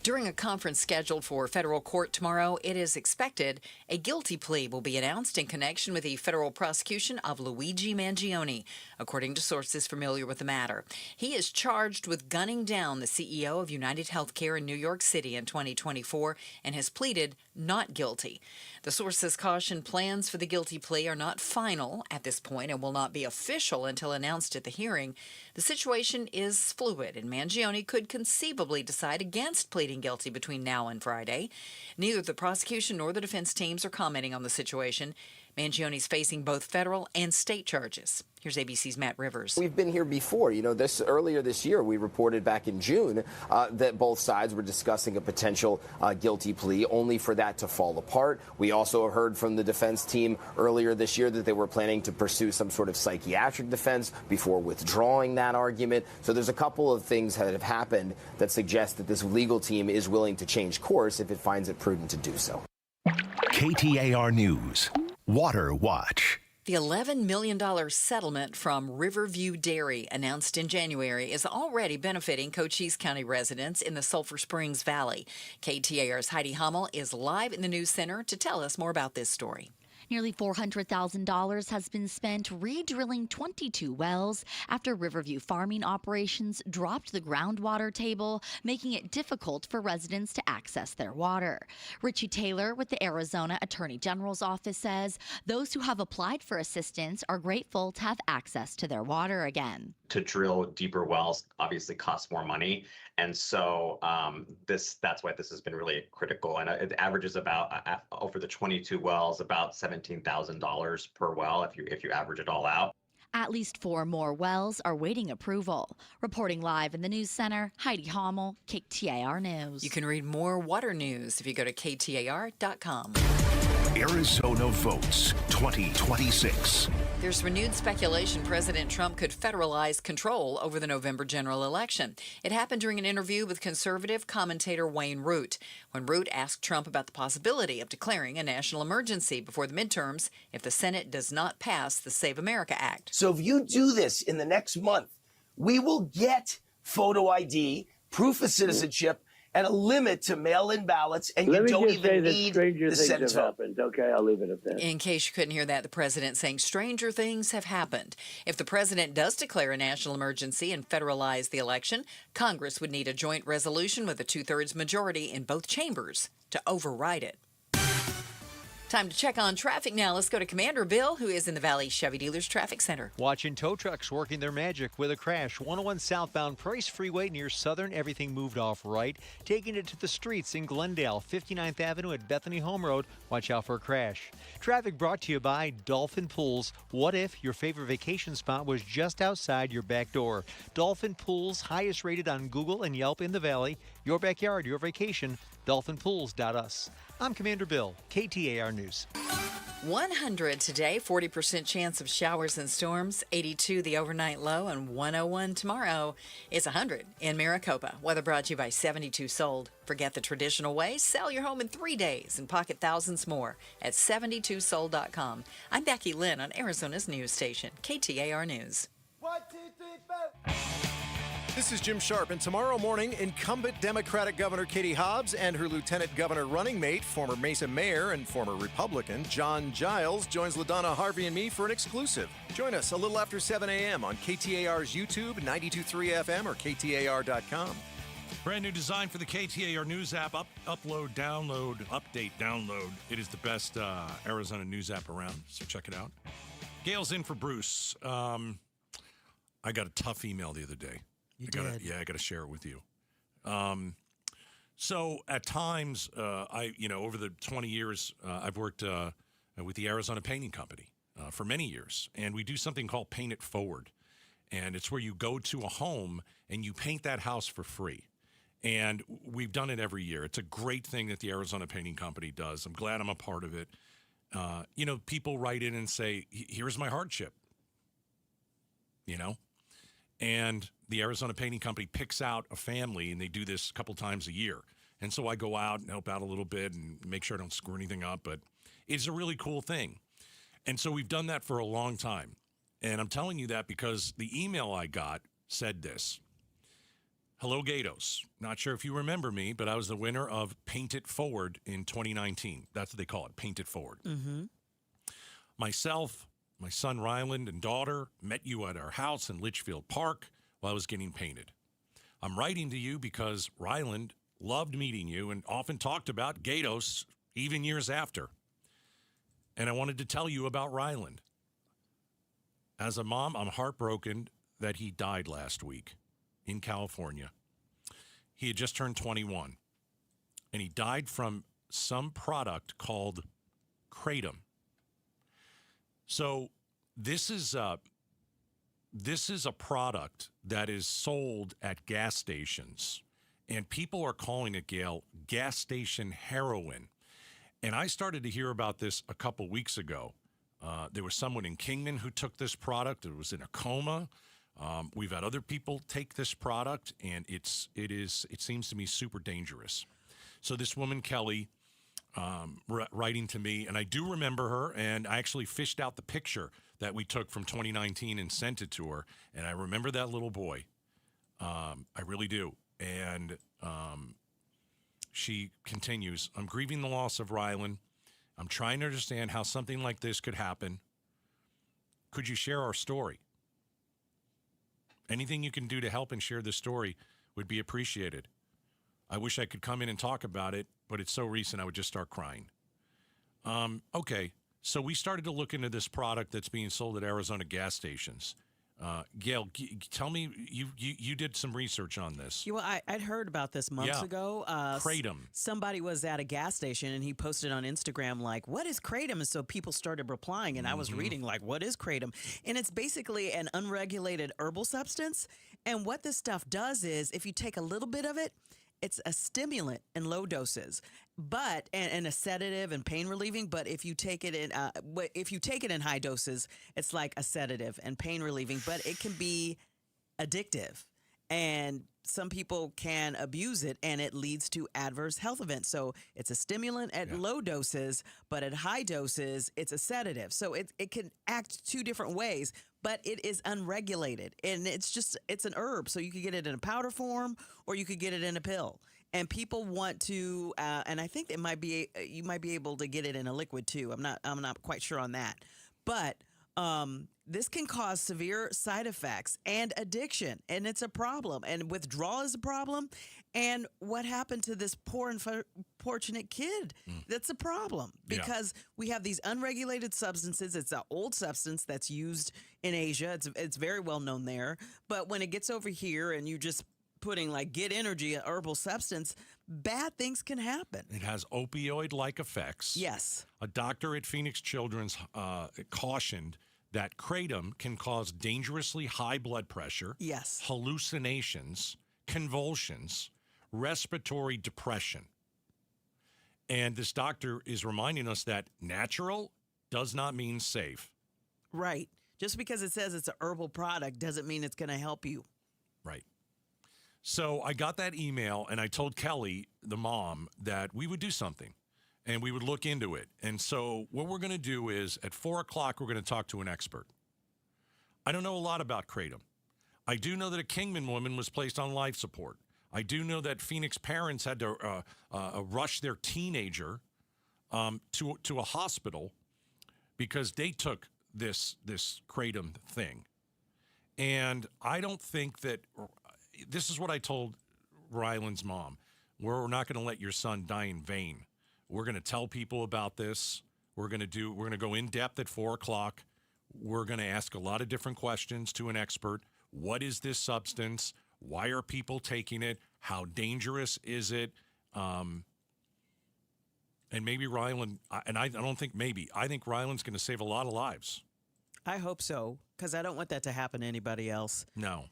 During a conference scheduled for federal court tomorrow, it is expected a guilty plea will be announced in connection with the federal prosecution of Luigi Mangione, according to sources familiar with the matter. He is charged with gunning down the CEO of United Healthcare in New York City in 2024 and has pleaded not guilty. The sources caution plans for the guilty plea are not final at this point and will not be official until announced at the hearing. The situation is fluid, and Mangione could conceivably decide against pleading guilty between now and Friday. Neither the prosecution nor the defense teams are commenting on the situation. Mangione's facing both federal and state charges. Here's ABC's Matt Rivers. We've been here before. Earlier this year, we reported back in June that both sides were discussing a potential guilty plea, only for that to fall apart. We also heard from the defense team earlier this year that they were planning to pursue some sort of psychiatric defense before withdrawing that argument. So there's a couple of things that have happened that suggest that this legal team is willing to change course if it finds it prudent to do so. KTAR News. Water Watch. The $11 million settlement from Riverview Dairy, announced in January, is already benefiting Cochise County residents in the Sulphur Springs Valley. KTAR's Heidi Hummel is live in the news center to tell us more about this story. Nearly $400,000 has been spent re-drilling 22 wells after Riverview farming operations dropped the groundwater table, making it difficult for residents to access their water. Richie Taylor with the Arizona Attorney General's office says those who have applied for assistance are grateful to have access to their water again. To drill deeper wells obviously costs more money. And so that's why this has been really critical. And it averages about, over the 22 wells, about $17,000 per well if you average it all out. At least 4 more wells are waiting approval. Reporting live in the news center, Heidi Hommel, KTAR News. You can read more water news if you go to KTAR.com. Arizona votes 2026. There's renewed speculation President Trump could federalize control over the November general election. It happened during an interview with conservative commentator Wayne Root, when Root asked Trump about the possibility of declaring a national emergency before the midterms if the Senate does not pass the Save America Act. So if you do this in the next month, we will get photo ID, proof of citizenship, and a limit to mail-in ballots, and you don't even need the Senate vote. Okay, I'll leave it at that. In case you couldn't hear that, the president saying stranger things have happened. If the president does declare a national emergency and federalize the election, Congress would need a joint resolution with a 2/3 majority in both chambers to override it. Time to check on traffic now. Let's go to Commander Bill, who is in the Valley Chevy Dealers Traffic Center. Watching tow trucks working their magic with a crash. 101 southbound Price Freeway near Southern. Everything moved off right. Taking it to the streets in Glendale. 59th Avenue at Bethany Home Road. Watch out for a crash. Traffic brought to you by Dolphin Pools. What if your favorite vacation spot was just outside your back door? Dolphin Pools, highest rated on Google and Yelp in the Valley. Your backyard, your vacation. DolphinPools.us. I'm Commander Bill, KTAR News. 100 today, 40% chance of showers and storms, 82 the overnight low, and 101 tomorrow. It's 100 in Maricopa. Weather brought to you by 72 Sold. Forget the traditional way. Sell your home in 3 days and pocket thousands more at 72sold.com. I'm Becky Lynn on Arizona's news station, KTAR News. 1, 2, 3, 4. This is Jim Sharp, and tomorrow morning, incumbent Democratic Governor Katie Hobbs and her Lieutenant Governor running mate, former Mesa Mayor and former Republican John Giles, joins LaDonna Harvey and me for an exclusive. Join us a little after 7 a.m. on KTAR's YouTube, 92.3 FM, or KTAR.com. Brand new design for the KTAR News app. Upload, download, update, download. It is the best Arizona news app around, so check it out. Gail's in for Bruce. I got a tough email the other day. I got to share it with you. So at times, over the 20 years, I've worked with the Arizona Painting Company for many years, and we do something called Paint It Forward, and it's where you go to a home and you paint that house for free. And we've done it every year. It's a great thing that the Arizona Painting Company does. I'm glad I'm a part of it. People write in and say, "Here's my hardship," and the Arizona Painting Company picks out a family, and they do this a couple times a year. And so I go out and help out a little bit and make sure I don't screw anything up, but it's a really cool thing. And so we've done that for a long time. And I'm telling you that because the email I got said this. Hello, Gatos. Not sure if you remember me, but I was the winner of Paint It Forward in 2019. That's what they call it, Paint It Forward. Mm-hmm. Myself, my son Ryland, and daughter met you at our house in Litchfield Park while I was getting painted. I'm writing to you because Ryland loved meeting you and often talked about Gatos even years after. And I wanted to tell you about Ryland. As a mom, I'm heartbroken that he died last week in California. He had just turned 21, and he died from some product called kratom. So this is a product that is sold at gas stations, and people are calling it, Gail, gas station heroin. And I started to hear about this a couple weeks ago. There was someone in Kingman who took this product. It was in a coma. We've had other people take this product, and it seems to me super dangerous. So this woman, Kelly, writing to me, and I do remember her, and I actually fished out the picture that we took from 2019 and sent it to her, and I remember that little boy. I really do. And she continues, I'm grieving the loss of Ryland. I'm trying to understand how something like this could happen. Could you share our story? Anything you can do to help and share this story would be appreciated. I wish I could come in and talk about it, but it's so recent I would just start crying. Okay, so we started to look into this product that's being sold at Arizona gas stations. Gail, tell me, you did some research on this. Well, I'd heard about this months ago. Kratom. Somebody was at a gas station, and he posted on Instagram, like, what is Kratom? And so people started replying, and I was reading, like, what is Kratom? And it's basically an unregulated herbal substance. And what this stuff does is, if you take a little bit of it, it's a stimulant in low doses, but and a sedative and pain relieving. But if you take it in high doses, it's like a sedative and pain relieving. But it can be addictive, and some people can abuse it, and it leads to adverse health events. So it's a stimulant at low doses, but at high doses, it's a sedative. So it can act two different ways. But it is unregulated, and it's an herb. So you could get it in a powder form, or you could get it in a pill. And people want to, and I think you might be able to get it in a liquid too. I'm not quite sure on that. But this can cause severe side effects and addiction, and it's a problem. And withdrawal is a problem. And what happened to this poor and unfortunate kid? That's a problem because we have these unregulated substances. It's an old substance that's used in Asia. It's very well known there. But when it gets over here and you just putting like Get Energy, a herbal substance, bad things can happen. It has opioid-like effects. Yes. A doctor at Phoenix Children's cautioned that kratom can cause dangerously high blood pressure, hallucinations, convulsions, respiratory depression. And this doctor is reminding us that natural does not mean safe. Right. Just because it says it's a herbal product doesn't mean it's going to help you. Right. So I got that email, and I told Kelly, the mom, that we would do something. And we would look into it. And so what we're going to do is at 4 o'clock, we're going to talk to an expert. I don't know a lot about kratom. I do know that a Kingman woman was placed on life support. I do know that Phoenix parents had to rush their teenager to a hospital because they took this kratom thing. And I don't think that this is what I told Ryland's mom. We're not going to let your son die in vain. We're going to tell people about this. We're going to go in depth at 4 o'clock. We're going to ask a lot of different questions to an expert. What is this substance? Why are people taking it? How dangerous is it? And maybe Ryland, and I don't think maybe, I think Ryland's going to save a lot of lives. I hope so, because I don't want that to happen to anybody else. No.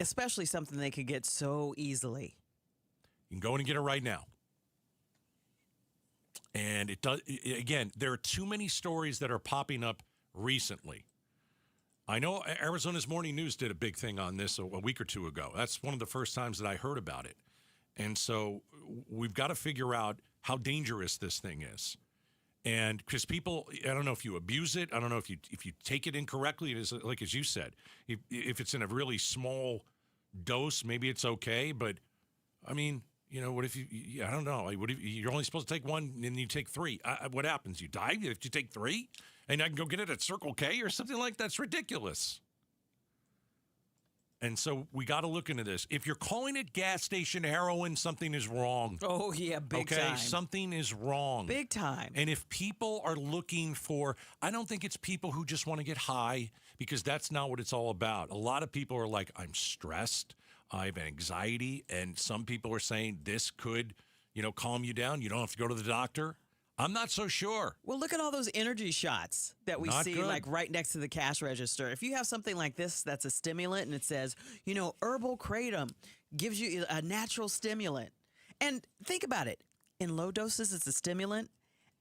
Especially something they could get so easily. You can go in and get it right now. And it does, again, there are too many stories that are popping up recently. I know Arizona's Morning News did a big thing on this a week or two ago. That's one of the first times that I heard about it. And so we've got to figure out how dangerous this thing is. And because people, I don't know if you abuse it. I don't know if you take it incorrectly. It is like, as you said, if it's in a really small dose, maybe it's okay. But, I mean, what if I don't know. Like, what if you're only supposed to take one and you take 3? What happens? You die if you take 3? And I can go get it at Circle K or something like that? That's ridiculous. And so we got to look into this. If you're calling it gas station heroin, something is wrong. Oh, yeah, big time. Okay, something is wrong. Big time. And if people are looking for, I don't think it's people who just want to get high, because that's not what it's all about. A lot of people are like, I'm stressed, I have anxiety, and some people are saying this could, calm you down. You don't have to go to the doctor. I'm not so sure. Well, look at all those energy shots that we Not see good. like right next to the cash register. If you have something like this that's a stimulant and it says, herbal kratom gives you a natural stimulant. And think about it. In low doses, it's a stimulant.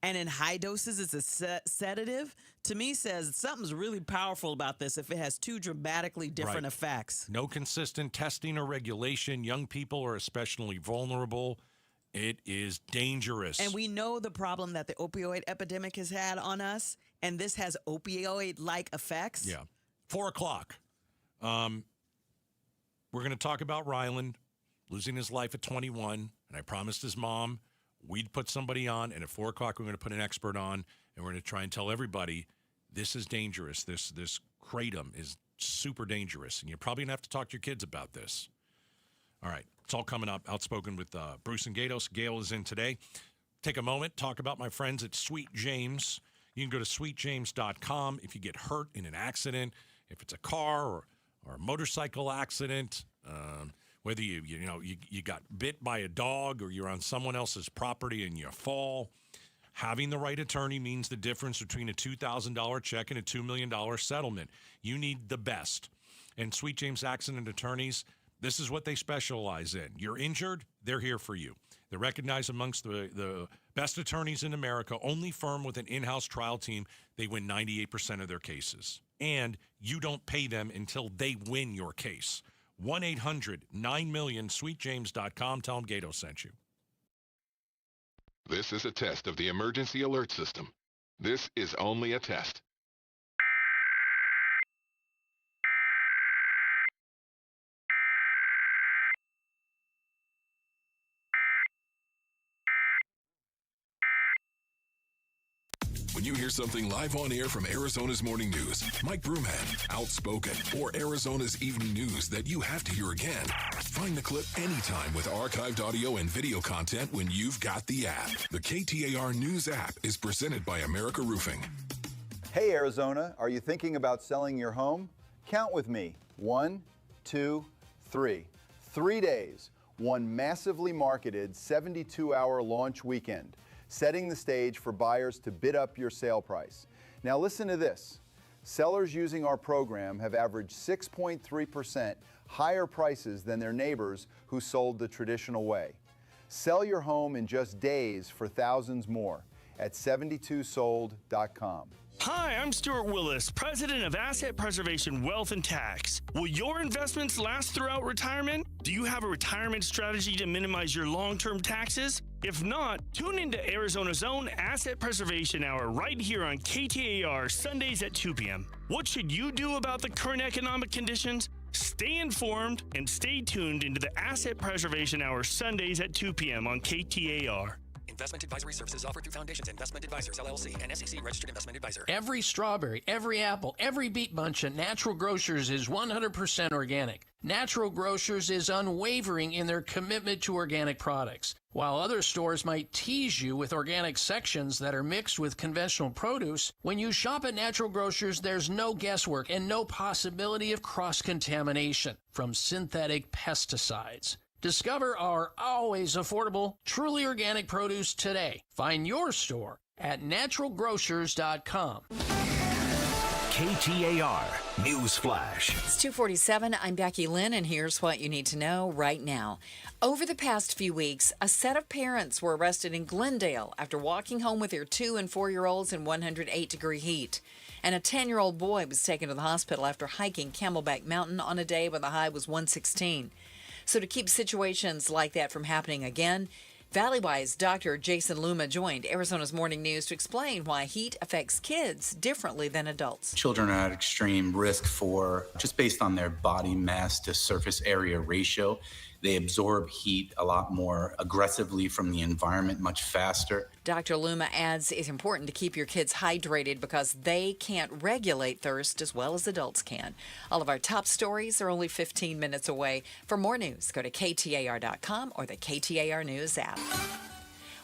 And in high doses, it's a sedative. To me, says something's really powerful about this if it has 2 dramatically different effects. No consistent testing or regulation. Young people are especially vulnerable. It is dangerous. And we know the problem that the opioid epidemic has had on us, and this has opioid-like effects. Yeah. 4 o'clock. We're going to talk about Ryland losing his life at 21, and I promised his mom we'd put somebody on, and at 4 o'clock we're going to put an expert on, and we're going to try and tell everybody this is dangerous. This kratom is super dangerous, and you're probably going to have to talk to your kids about this. All right. It's all coming up. Outspoken with Bruce and Gatos. Gail is in today. Take a moment, talk about my friends at Sweet James. You can go to sweetjames.com if you get hurt in an accident, if it's a car or a motorcycle accident, whether you got bit by a dog or you're on someone else's property and you fall. Having the right attorney means the difference between a $2,000 check and a $2 million settlement. You need the best. And Sweet James Accident Attorneys, this is what they specialize in. You're injured, they're here for you. They're recognized amongst the best attorneys in America, only firm with an in-house trial team. They win 98% of their cases. And you don't pay them until they win your case. 1-800-9-million, sweetjames.com. Tell them Gato sent you. This is a test of the emergency alert system. This is only a test. When you hear something live on air from Arizona's Morning News, Mike Broomhead, Outspoken, or Arizona's Evening News that you have to hear again, find the clip anytime with archived audio and video content when you've got the app. The KTAR News app is presented by America Roofing. Hey Arizona, are you thinking about selling your home? Count with me. 1, 2, 3. 3 days. One massively marketed 72-hour launch weekend, setting the stage for buyers to bid up your sale price. Now listen to this. Sellers using our program have averaged 6.3% higher prices than their neighbors who sold the traditional way. Sell your home in just days for thousands more at 72sold.com. Hi, I'm Stuart Willis, president of Asset Preservation Wealth and Tax. Will your investments last throughout retirement? Do you have a retirement strategy to minimize your long-term taxes? If not, tune into Arizona's own Asset Preservation Hour right here on KTAR Sundays at 2 p.m. What should you do about the current economic conditions? Stay informed and stay tuned into the Asset Preservation Hour Sundays at 2 p.m. on KTAR. Investment advisory services offered through Foundations Investment Advisors, LLC, and SEC registered investment advisor. Every strawberry, every apple, every beet bunch at Natural Grocers is 100% organic. Natural Grocers is unwavering in their commitment to organic products. While other stores might tease you with organic sections that are mixed with conventional produce, when you shop at Natural Grocers, there's no guesswork and no possibility of cross-contamination from synthetic pesticides. Discover our always affordable, truly organic produce today. Find your store at naturalgrocers.com. KTAR News Flash. It's 2:47. I'm Becky Lynn, and here's what you need to know right now. Over the past few weeks, a set of parents were arrested in Glendale after walking home with their 2- and 4-year-olds in 108-degree heat. And a 10-year-old boy was taken to the hospital after hiking Camelback Mountain on a day when the high was 116. So to keep situations like that from happening again, Valley-wise, Dr. Jason Luma joined Arizona's Morning News to explain why heat affects kids differently than adults. Children are at extreme risk for, just based on their body mass to surface area ratio, they absorb heat a lot more aggressively from the environment, much faster. Dr. Luma adds it's important to keep your kids hydrated because they can't regulate thirst as well as adults can. All of our top stories are only 15 minutes away. For more news, go to KTAR.com or the KTAR News app.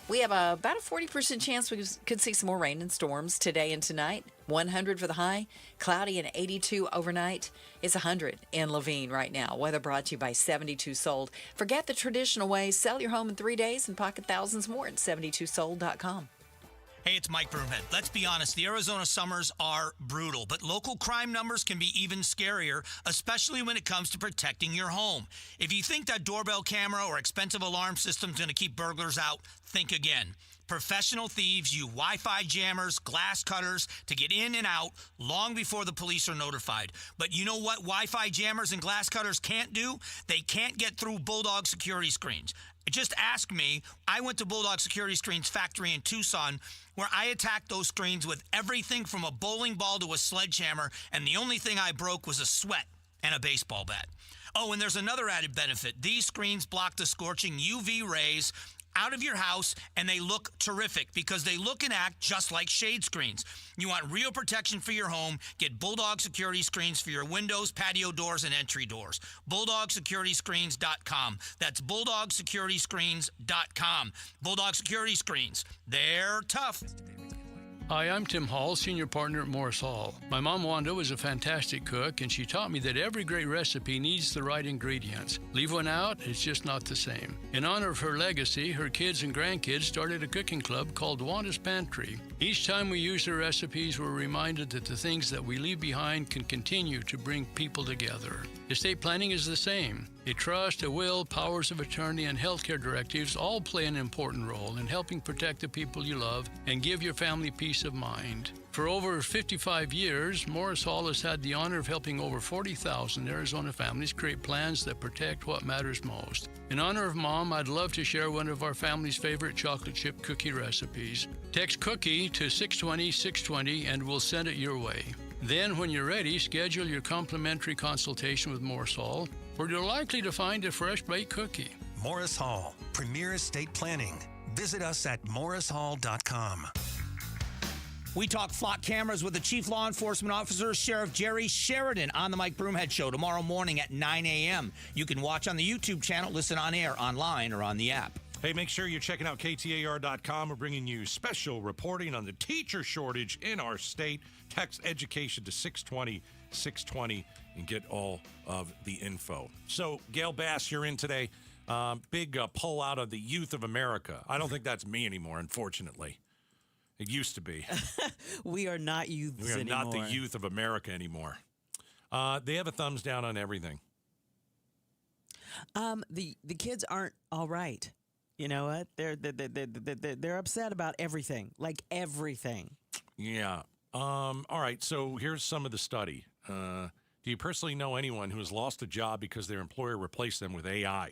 We have about a 40% chance we could see some more rain and storms today and tonight. 100 for the high, cloudy and 82 overnight. It's 100 in Laveen right now. Weather brought to you by 72 Sold. Forget the traditional ways. Sell your home in 3 days and pocket thousands more at 72sold.com. Hey, it's Mike Broomhead. Let's be honest, the Arizona summers are brutal, but local crime numbers can be even scarier, especially when it comes to protecting your home. If you think that doorbell camera or expensive alarm system is going to keep burglars out, think again. Professional thieves use Wi-Fi jammers, glass cutters to get in and out long before the police are notified. But you know what Wi-Fi jammers and glass cutters can't do? They can't get through Bulldog security screens. Just ask me. I went to Bulldog Security Screens factory in Tucson, where I attacked those screens with everything from a bowling ball to a sledgehammer, and the only thing I broke was a sweat and a baseball bat. Oh, and there's another added benefit. These screens block the scorching UV rays out of your house, and they look terrific because they look and act just like shade screens. You want real protection for your home? Get Bulldog Security Screens for your windows, patio doors, and entry doors. BulldogSecurityScreens.com. That's BulldogSecurityScreens.com. Bulldog Security Screens. They're tough. Hi, I'm Tim Hall, senior partner at Morris Hall. My mom, Wanda, was a fantastic cook, and she taught me that every great recipe needs the right ingredients. Leave one out, it's just not the same. In honor of her legacy, her kids and grandkids started a cooking club called Wanda's Pantry. Each time we use her recipes, we're reminded that the things that we leave behind can continue to bring people together. Estate planning is the same. A trust, a will, powers of attorney, and healthcare directives all play an important role in helping protect the people you love and give your family peace of mind. For over 55 years, Morris Hall has had the honor of helping over 40,000 Arizona families create plans that protect what matters most. In honor of Mom, I'd love to share one of our family's favorite chocolate chip cookie recipes. Text cookie to 620-620 and we'll send it your way. Then, when you're ready, schedule your complimentary consultation with Morris Hall, where you're likely to find a fresh baked cookie. Morris Hall, Premier Estate Planning. Visit us at morrishall.com. We talk flock cameras with the Chief Law Enforcement Officer, Sheriff Jerry Sheridan, on the Mike Broomhead Show tomorrow morning at 9 a.m. You can watch on the YouTube channel, listen on air, online, or on the app. Hey, make sure you're checking out KTAR.com. We're bringing you special reporting on the teacher shortage in our state. Text education to 620-620 and get all of the info. So, Gail Bass, you're in today. Big pull out of the youth of America. I don't think that's me anymore, unfortunately. It used to be. We are not youths anymore. We are not the youth of America anymore. They have a thumbs down on everything. The kids aren't all right. You know what? They're upset about everything, like everything. Yeah. All right. So here's some of the study. Do you personally know anyone who has lost a job because their employer replaced them with AI?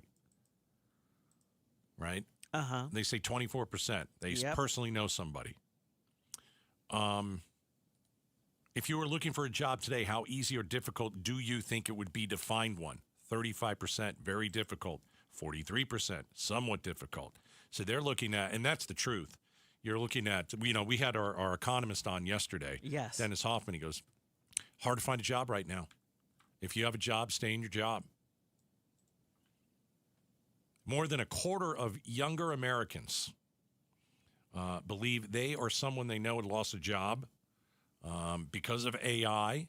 Right? Uh-huh. They say 24%. They personally know somebody. If you were looking for a job today, how easy or difficult do you think it would be to find one? 35%, very difficult. 43%, somewhat difficult. So they're looking at, and that's the truth. You're looking at, we had our economist on yesterday. Yes. Dennis Hoffman. He goes, hard to find a job right now. If you have a job, stay in your job. More than a quarter of younger Americans believe they or someone they know had lost a job because of AI.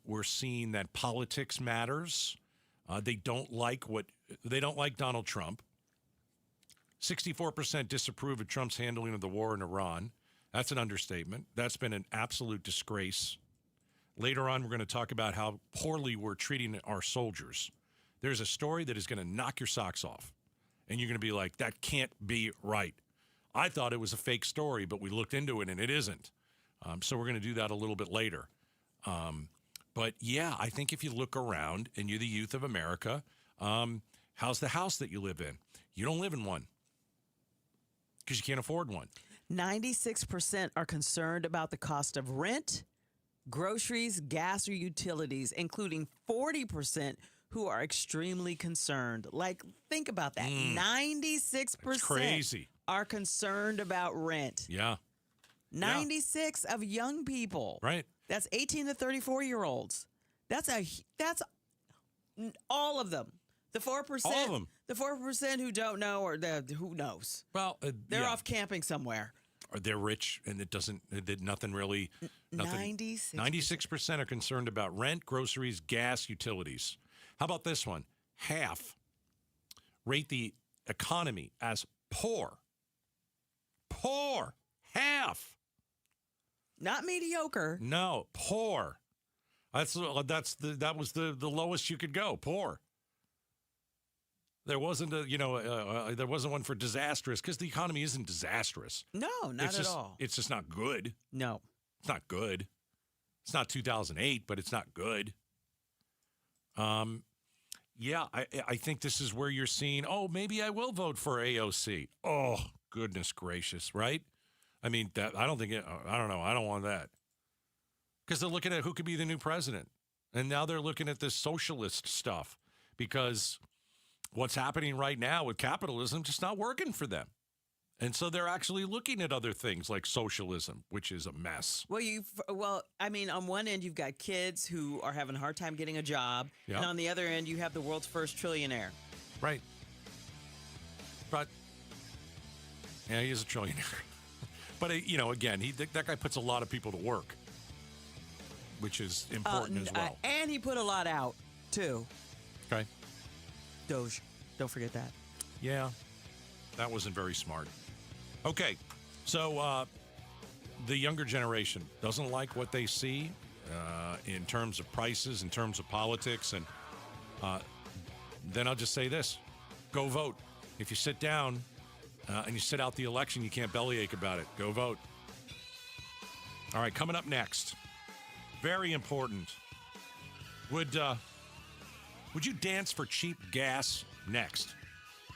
We're seeing that politics matters. They don't like Donald Trump. 64% disapprove of Trump's handling of the war in Iran. That's an understatement. That's been an absolute disgrace. Later on, we're going to talk about how poorly we're treating our soldiers. There's a story that is going to knock your socks off. And you're going to be like, that can't be right. I thought it was a fake story, but we looked into it and it isn't. So we're going to do that a little bit later. But yeah, I think if you look around and you're the youth of America, how's the house that you live in? You don't live in one. because you can't afford one. 96% are concerned about the cost of rent, groceries, gas, or utilities, including 40% who are extremely concerned. Like, think about that. 96% That's crazy. are concerned about rent. Yeah. 96 of young people. Right. That's 18 to 34-year-olds. That's all of them. The 4%. All of them. The 4% who don't know, or who knows. Well, they're off camping somewhere. Or they're rich, and nothing really. 96% are concerned about rent, groceries, gas, utilities. How about this one? Half rate the economy as poor. Poor. Half. Not mediocre. No, poor. That was the lowest you could go. Poor. There wasn't there wasn't one for disastrous, because the economy isn't disastrous. No, not at all. It's just not good. No, it's not good. It's not 2008, but it's not good. Yeah, I think this is where you're seeing, oh, maybe I will vote for AOC. Oh, goodness gracious, right? I mean, I don't know. I don't want that. Because they're looking at who could be the new president. And now they're looking at this socialist stuff, because what's happening right now with capitalism just not working for them. And so they're actually looking at other things like socialism, which is a mess. Well, I mean, on one end, you've got kids who are having a hard time getting a job. Yep. And on the other end, you have the world's first trillionaire. Right. But, yeah, he is a trillionaire. But, again, that guy puts a lot of people to work, which is important as well. And he put a lot out, too. Okay. Doge. Don't forget that. Yeah. That wasn't very smart. Okay. So the younger generation doesn't like what they see in terms of prices, in terms of politics. And then I'll just say this. Go vote. If you sit down and you sit out the election, you can't bellyache about it. Go vote. All right, coming up next. Very important. Would you dance for cheap gas? Next.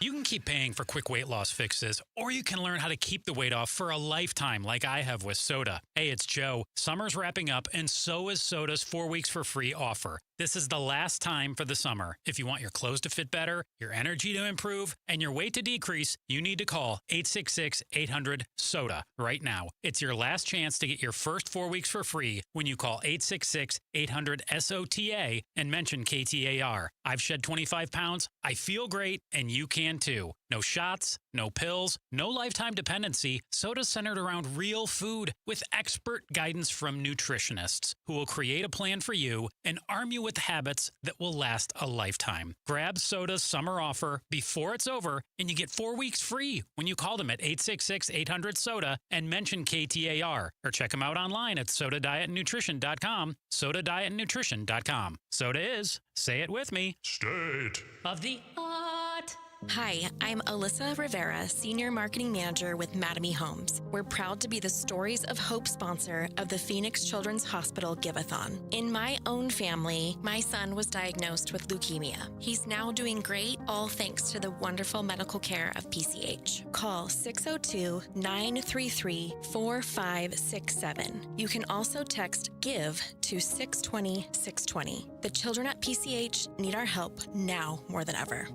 You can keep paying for quick weight loss fixes, or you can learn how to keep the weight off for a lifetime like I have with Soda. Hey, it's Joe. Summer's wrapping up, and so is Soda's 4 weeks for free offer. This is the last time for the summer. If you want your clothes to fit better, your energy to improve, and your weight to decrease, you need to call 866-800-SODA right now. It's your last chance to get your first 4 weeks for free when you call 866-800-SOTA and mention KTAR. I've shed 25 pounds, I feel great, and you can too. No shots, no pills, no lifetime dependency. Soda's centered around real food with expert guidance from nutritionists who will create a plan for you and arm you with habits that will last a lifetime. Grab Soda's summer offer before it's over, and you get 4 weeks free when you call them at 866-800-SODA and mention KTAR, or check them out online at sodadietnutrition.com, sodadietnutrition.com. Soda is, say it with me, state of the art. Hi, I'm Alyssa Rivera, Senior Marketing Manager with Mattamy Homes. We're proud to be the Stories of Hope sponsor of the Phoenix Children's Hospital Give-a-thon. In my own family, my son was diagnosed with leukemia. He's now doing great, all thanks to the wonderful medical care of PCH. Call 602-933-4567. You can also text GIVE to 620-620. The children at PCH need our help now more than ever.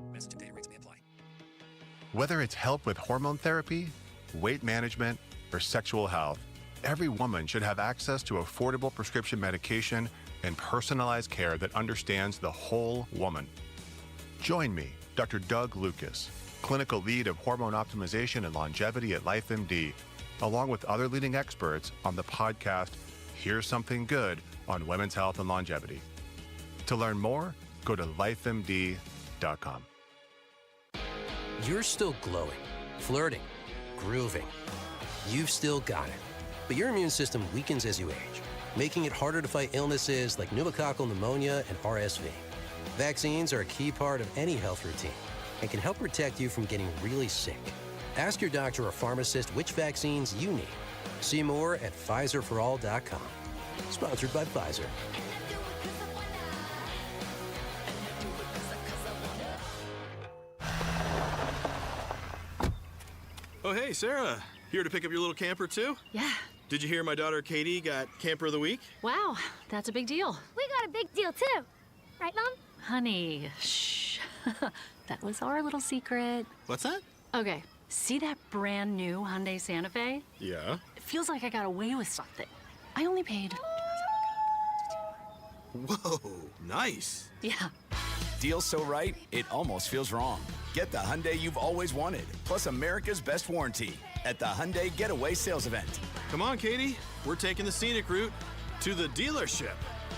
Whether it's help with hormone therapy, weight management, or sexual health, every woman should have access to affordable prescription medication and personalized care that understands the whole woman. Join me, Dr. Doug Lucas, clinical lead of hormone optimization and longevity at LifeMD, along with other leading experts on the podcast Here's Something Good on Women's Health and Longevity. To learn more, go to lifemd.com. You're still glowing, flirting, grooving. You've still got it. But your immune system weakens as you age, making it harder to fight illnesses like pneumococcal pneumonia and RSV. Vaccines are a key part of any health routine and can help protect you from getting really sick. Ask your doctor or pharmacist which vaccines you need. See more at PfizerForAll.com. Sponsored by Pfizer. Oh, hey, Sarah. Here to pick up your little camper, too? Yeah. Did you hear my daughter Katie got Camper of the Week? Wow, that's a big deal. We got a big deal, too. Right, Mom? Honey, shh. That was our little secret. What's that? Okay, see that brand new Hyundai Santa Fe? Yeah. It feels like I got away with something. I only paid... Whoa, nice. Yeah. Deal so right, it almost feels wrong. Get the Hyundai you've always wanted, plus America's best warranty at the Hyundai Getaway Sales Event. Come on, Katie. We're taking the scenic route to the dealership.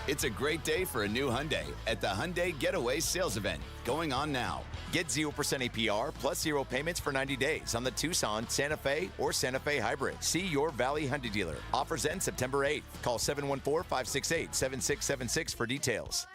It's a great day for a new Hyundai at the Hyundai Getaway Sales Event, going on now. Get 0% APR plus 0 payments for 90 days on the Tucson, Santa Fe, or Santa Fe Hybrid. See your Valley Hyundai dealer. Offers end September 8th. Call 714-568-7676 for details.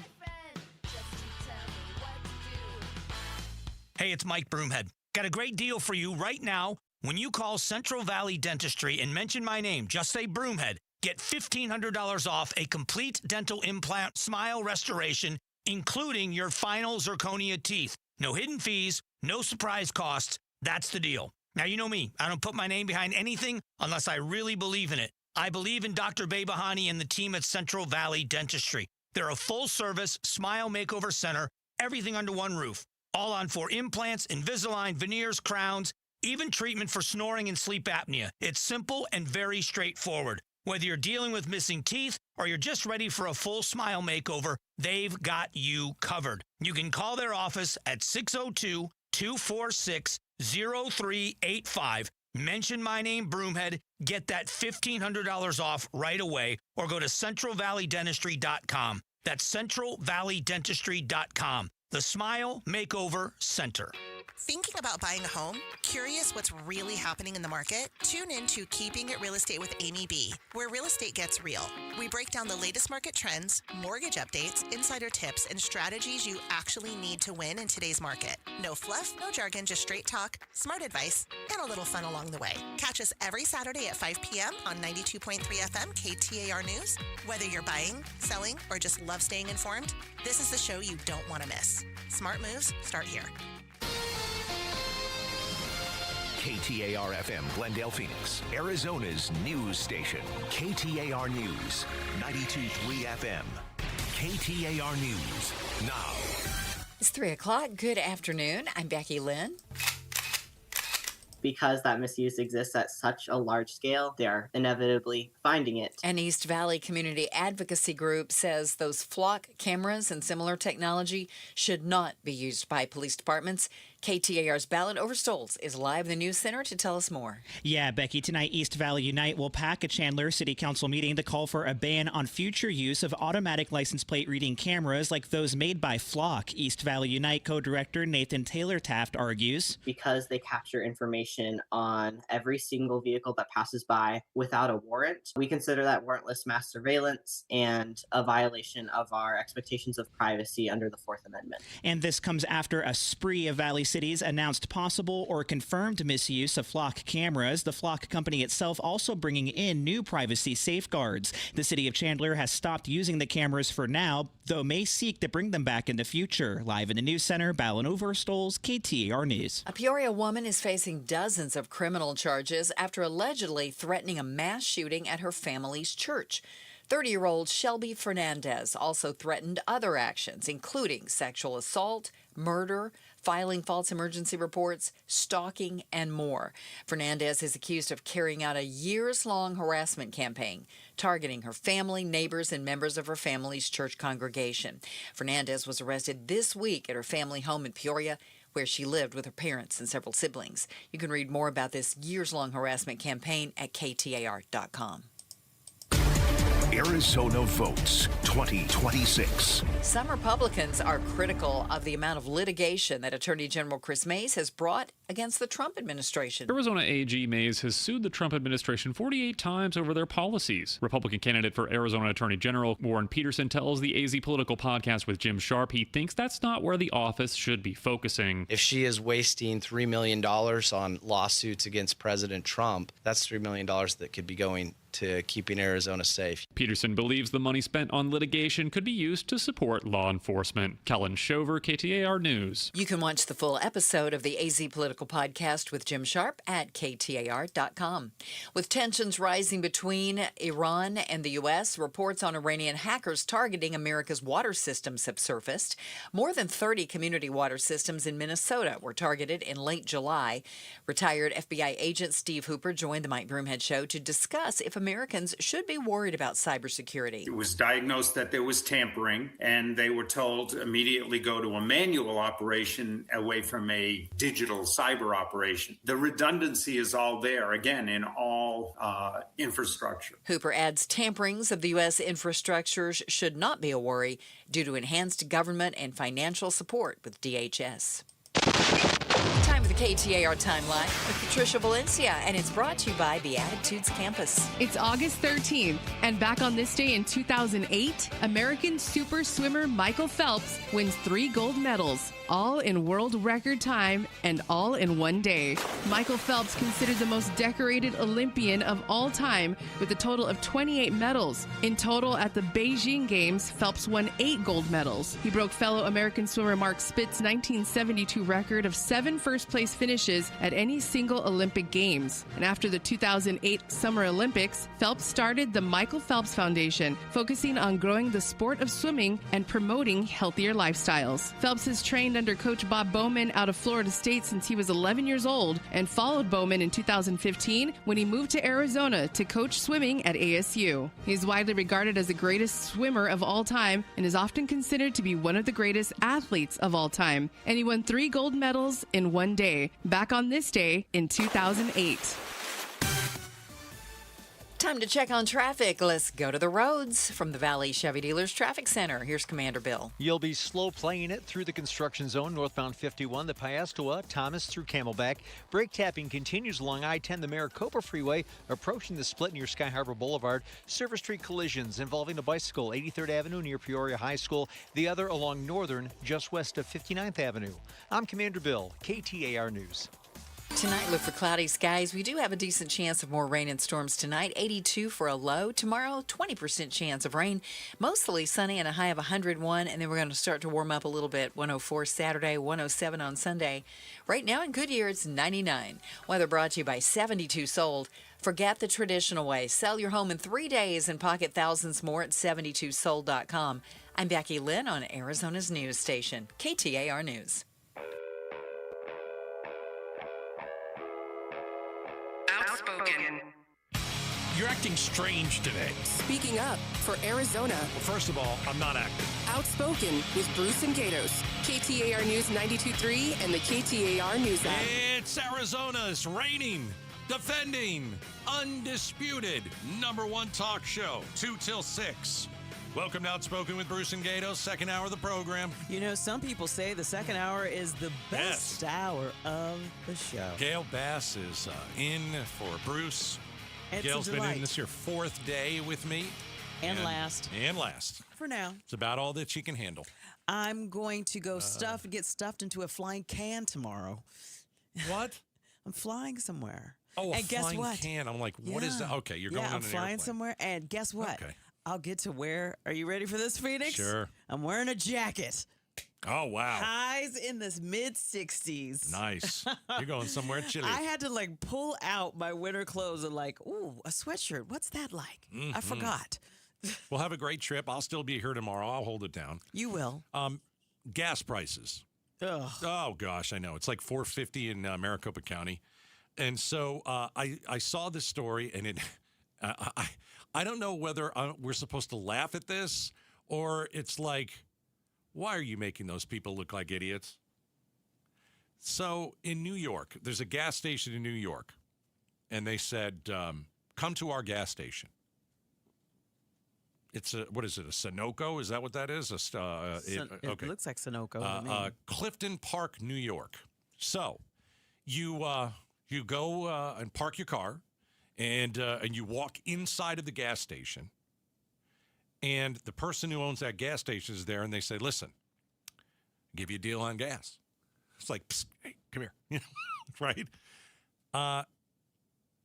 Hey, it's Mike Broomhead. Got a great deal for you right now. When you call Central Valley Dentistry and mention my name, just say Broomhead, get $1,500 off a complete dental implant smile restoration, including your final zirconia teeth. No hidden fees, no surprise costs. That's the deal. Now, you know me. I don't put my name behind anything unless I really believe in it. I believe in Dr. Behbahani and the team at Central Valley Dentistry. They're a full-service smile makeover center, everything under one roof. All on for implants, Invisalign, veneers, crowns, even treatment for snoring and sleep apnea. It's simple and very straightforward. Whether you're dealing with missing teeth or you're just ready for a full smile makeover, they've got you covered. You can call their office at 602-246-0385. Mention my name, Broomhead. Get that $1,500 off right away or go to centralvalleydentistry.com. That's centralvalleydentistry.com. The Smile Makeover Center. Thinking about buying a home? Curious what's really happening in the market? Tune in to Keeping It Real Estate with Amy B., where real estate gets real. We break down the latest market trends, mortgage updates, insider tips, and strategies you actually need to win in today's market. No fluff, no jargon, just straight talk, smart advice, and a little fun along the way. Catch us every Saturday at 5 p.m. on 92.3 FM KTAR News. Whether you're buying, selling, or just love staying informed, this is the show you don't want to miss. Smart moves start here. KTAR-FM, Glendale, Phoenix, Arizona's news station. KTAR News, 92.3 FM. KTAR News, now. It's 3 o'clock. Good afternoon. I'm Becky Lynn. Because that misuse exists at such a large scale, they are inevitably finding it. An East Valley community advocacy group says those flock cameras and similar technology should not be used by police departments. KTAR's Ballard Overstolz is live in the news center to tell us more. Yeah, Becky, tonight East Valley Unite will pack a Chandler City Council meeting to call for a ban on future use of automatic license plate reading cameras like those made by Flock. East Valley Unite co-director Nathan Taylor Taft argues, because they capture information on every single vehicle that passes by without a warrant, we consider that warrantless mass surveillance and a violation of our expectations of privacy under the Fourth Amendment. And this comes after a spree of Valley cities announced possible or confirmed misuse of Flock cameras. The Flock company itself also bringing in new privacy safeguards. The city of Chandler has stopped using the cameras for now, though may seek to bring them back in the future. Live in the news center, Ballin Overstolz, KTAR News. A Peoria woman is facing dozens of criminal charges after allegedly threatening a mass shooting at her family's church. 30-year-old Shelby Fernandez also threatened other actions, including sexual assault, murder, filing false emergency reports, stalking, and more. Fernandez is accused of carrying out a years-long harassment campaign targeting her family, neighbors, and members of her family's church congregation. Fernandez was arrested this week at her family home in Peoria, where she lived with her parents and several siblings. You can read more about this years-long harassment campaign at KTAR.com. Arizona votes 2026. Some Republicans are critical of the amount of litigation that Attorney General Chris Mays has brought against the Trump administration. Arizona AG Mays has sued the Trump administration 48 times over their policies. Republican candidate for Arizona Attorney General Warren Peterson tells the AZ Political Podcast with Jim Sharp he thinks that's not where the office should be focusing. If she is wasting $3 million on lawsuits against President Trump, that's $3 million that could be going to keeping Arizona safe. Peterson believes the money spent on litigation could be used to support law enforcement. Kellen Shover, KTAR News. You can watch the full episode of the AZ Political political podcast with Jim Sharp at KTAR.com. With tensions rising between Iran and the U.S., reports on Iranian hackers targeting America's water systems have surfaced. More than 30 community water systems in Minnesota were targeted in late July. Retired FBI agent Steve Hooper joined the Mike Broomhead Show to discuss if Americans should be worried about cybersecurity. It was diagnosed that there was tampering, and they were told immediately go to a manual operation away from a digital cyber operation. The redundancy is all there, again, in all infrastructure. Hooper adds tamperings of the U.S. infrastructures should not be a worry due to enhanced government and financial support with DHS. Time for the KTAR Timeline with Patricia Valencia, and it's brought to you by Beatitudes Campus. It's August 13th, and back on this day in 2008, American super swimmer Michael Phelps wins 3 gold medals, all in world record time and all in one day. Michael Phelps, considered the most decorated Olympian of all time, with a total of 28 medals. In total, at the Beijing Games, Phelps won 8 gold medals. He broke fellow American swimmer Mark Spitz's 1972 record of 7 first-place finishes at any single Olympic Games. And after the 2008 Summer Olympics, Phelps started the Michael Phelps Foundation, focusing on growing the sport of swimming and promoting healthier lifestyles. Phelps has trained under Coach Bob Bowman out of Florida State since he was 11 years old, and followed Bowman in 2015 when he moved to Arizona to coach swimming at ASU. He's widely regarded as the greatest swimmer of all time and is often considered to be one of the greatest athletes of all time. And he won 3 gold medals in one day, back on this day in 2008. Time to check on traffic. Let's go to the roads. From the Valley Chevy Dealers Traffic Center, here's Commander Bill. You'll be slow playing it through the construction zone, northbound 51, the Paistoa, Thomas through Camelback. Brake tapping continues along I-10, the Maricopa Freeway, approaching the split near Sky Harbor Boulevard. Service Street collisions involving a bicycle, 83rd Avenue near Peoria High School, the other along Northern, just west of 59th Avenue. I'm Commander Bill, KTAR News. Tonight, look for cloudy skies. We do have a decent chance of more rain and storms tonight. 82 for a low. Tomorrow, 20% chance of rain. Mostly sunny and a high of 101. And then we're going to start to warm up a little bit. 104 Saturday, 107 on Sunday. Right now in Goodyear, it's 99. Weather brought to you by 72 Sold. Forget the traditional way. Sell your home in 3 days and pocket thousands more at 72sold.com. I'm Becky Lynn on Arizona's news station, KTAR News. Outspoken. You're acting strange today. Speaking up for Arizona. Well, first of all, I'm not acting. Outspoken with Bruce and Gatos. KTAR News 92.3 and the KTAR News app. It's Arizona's reigning, defending, undisputed #1 talk show, 2 till 6. Welcome to Outspoken with Bruce and Gatos, second hour of the program. You know, some people say the second hour is the best hour of the show. Gail Bass is in for Bruce. It's Gail's a been delight. in this your 4th day with me. And last. And last. For now. It's about all that she can handle. I'm going to go get stuffed into a flying can tomorrow. What? I'm flying somewhere. Oh, and a guess flying what? can. I'm like, what is that? Okay, you're going on I'm an flying airplane. somewhere, and guess what? Okay. I'll get to wear. Are you ready for this, Phoenix? Sure. I'm wearing a jacket. Oh, wow. Highs in the mid-60s. Nice. You're going somewhere chilly. I had to pull out my winter clothes and ooh, a sweatshirt. What's that like? I forgot. We'll have a great trip. I'll still be here tomorrow. I'll hold it down. You will. Gas prices. Ugh. Oh, gosh, I know. It's like $4.50 in Maricopa County. And so I saw this story, and it I don't know whether we're supposed to laugh at this or it's like, why are you making those people look like idiots? So in New York, there's a gas station in New York, and they said, come to our gas station. It's what is it, a Sunoco? Is that what that is? It looks like Sunoco to me. Clifton Park, New York. So you go and park your car, and you walk inside of the gas station, and the person who owns that gas station is there, and they say, listen, I'll give you a deal on gas. It's like, psst, hey, come here. Right?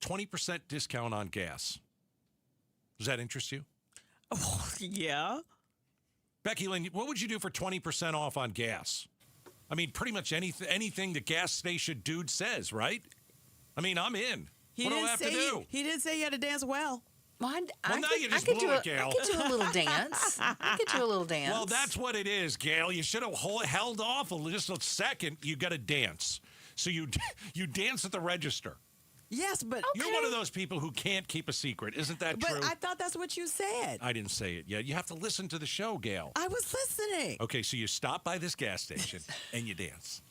20% discount on gas. Does that interest you? Oh, yeah. Becky Lynn, what would you do for 20% off on gas? I mean, pretty much anything the gas station dude says, right? I mean, I'm in. What do I have to do? He didn't say you had to dance well. Now you just blew it, Gail. I could do a little dance. Well, that's what it is, Gail. You should have held off just a second. You got to dance. So you dance at the register. Yes, but you're one of those people who can't keep a secret. Isn't that true? But I thought that's what you said. I didn't say it yet. You have to listen to the show, Gail. I was listening. Okay, so you stop by this gas station and you dance.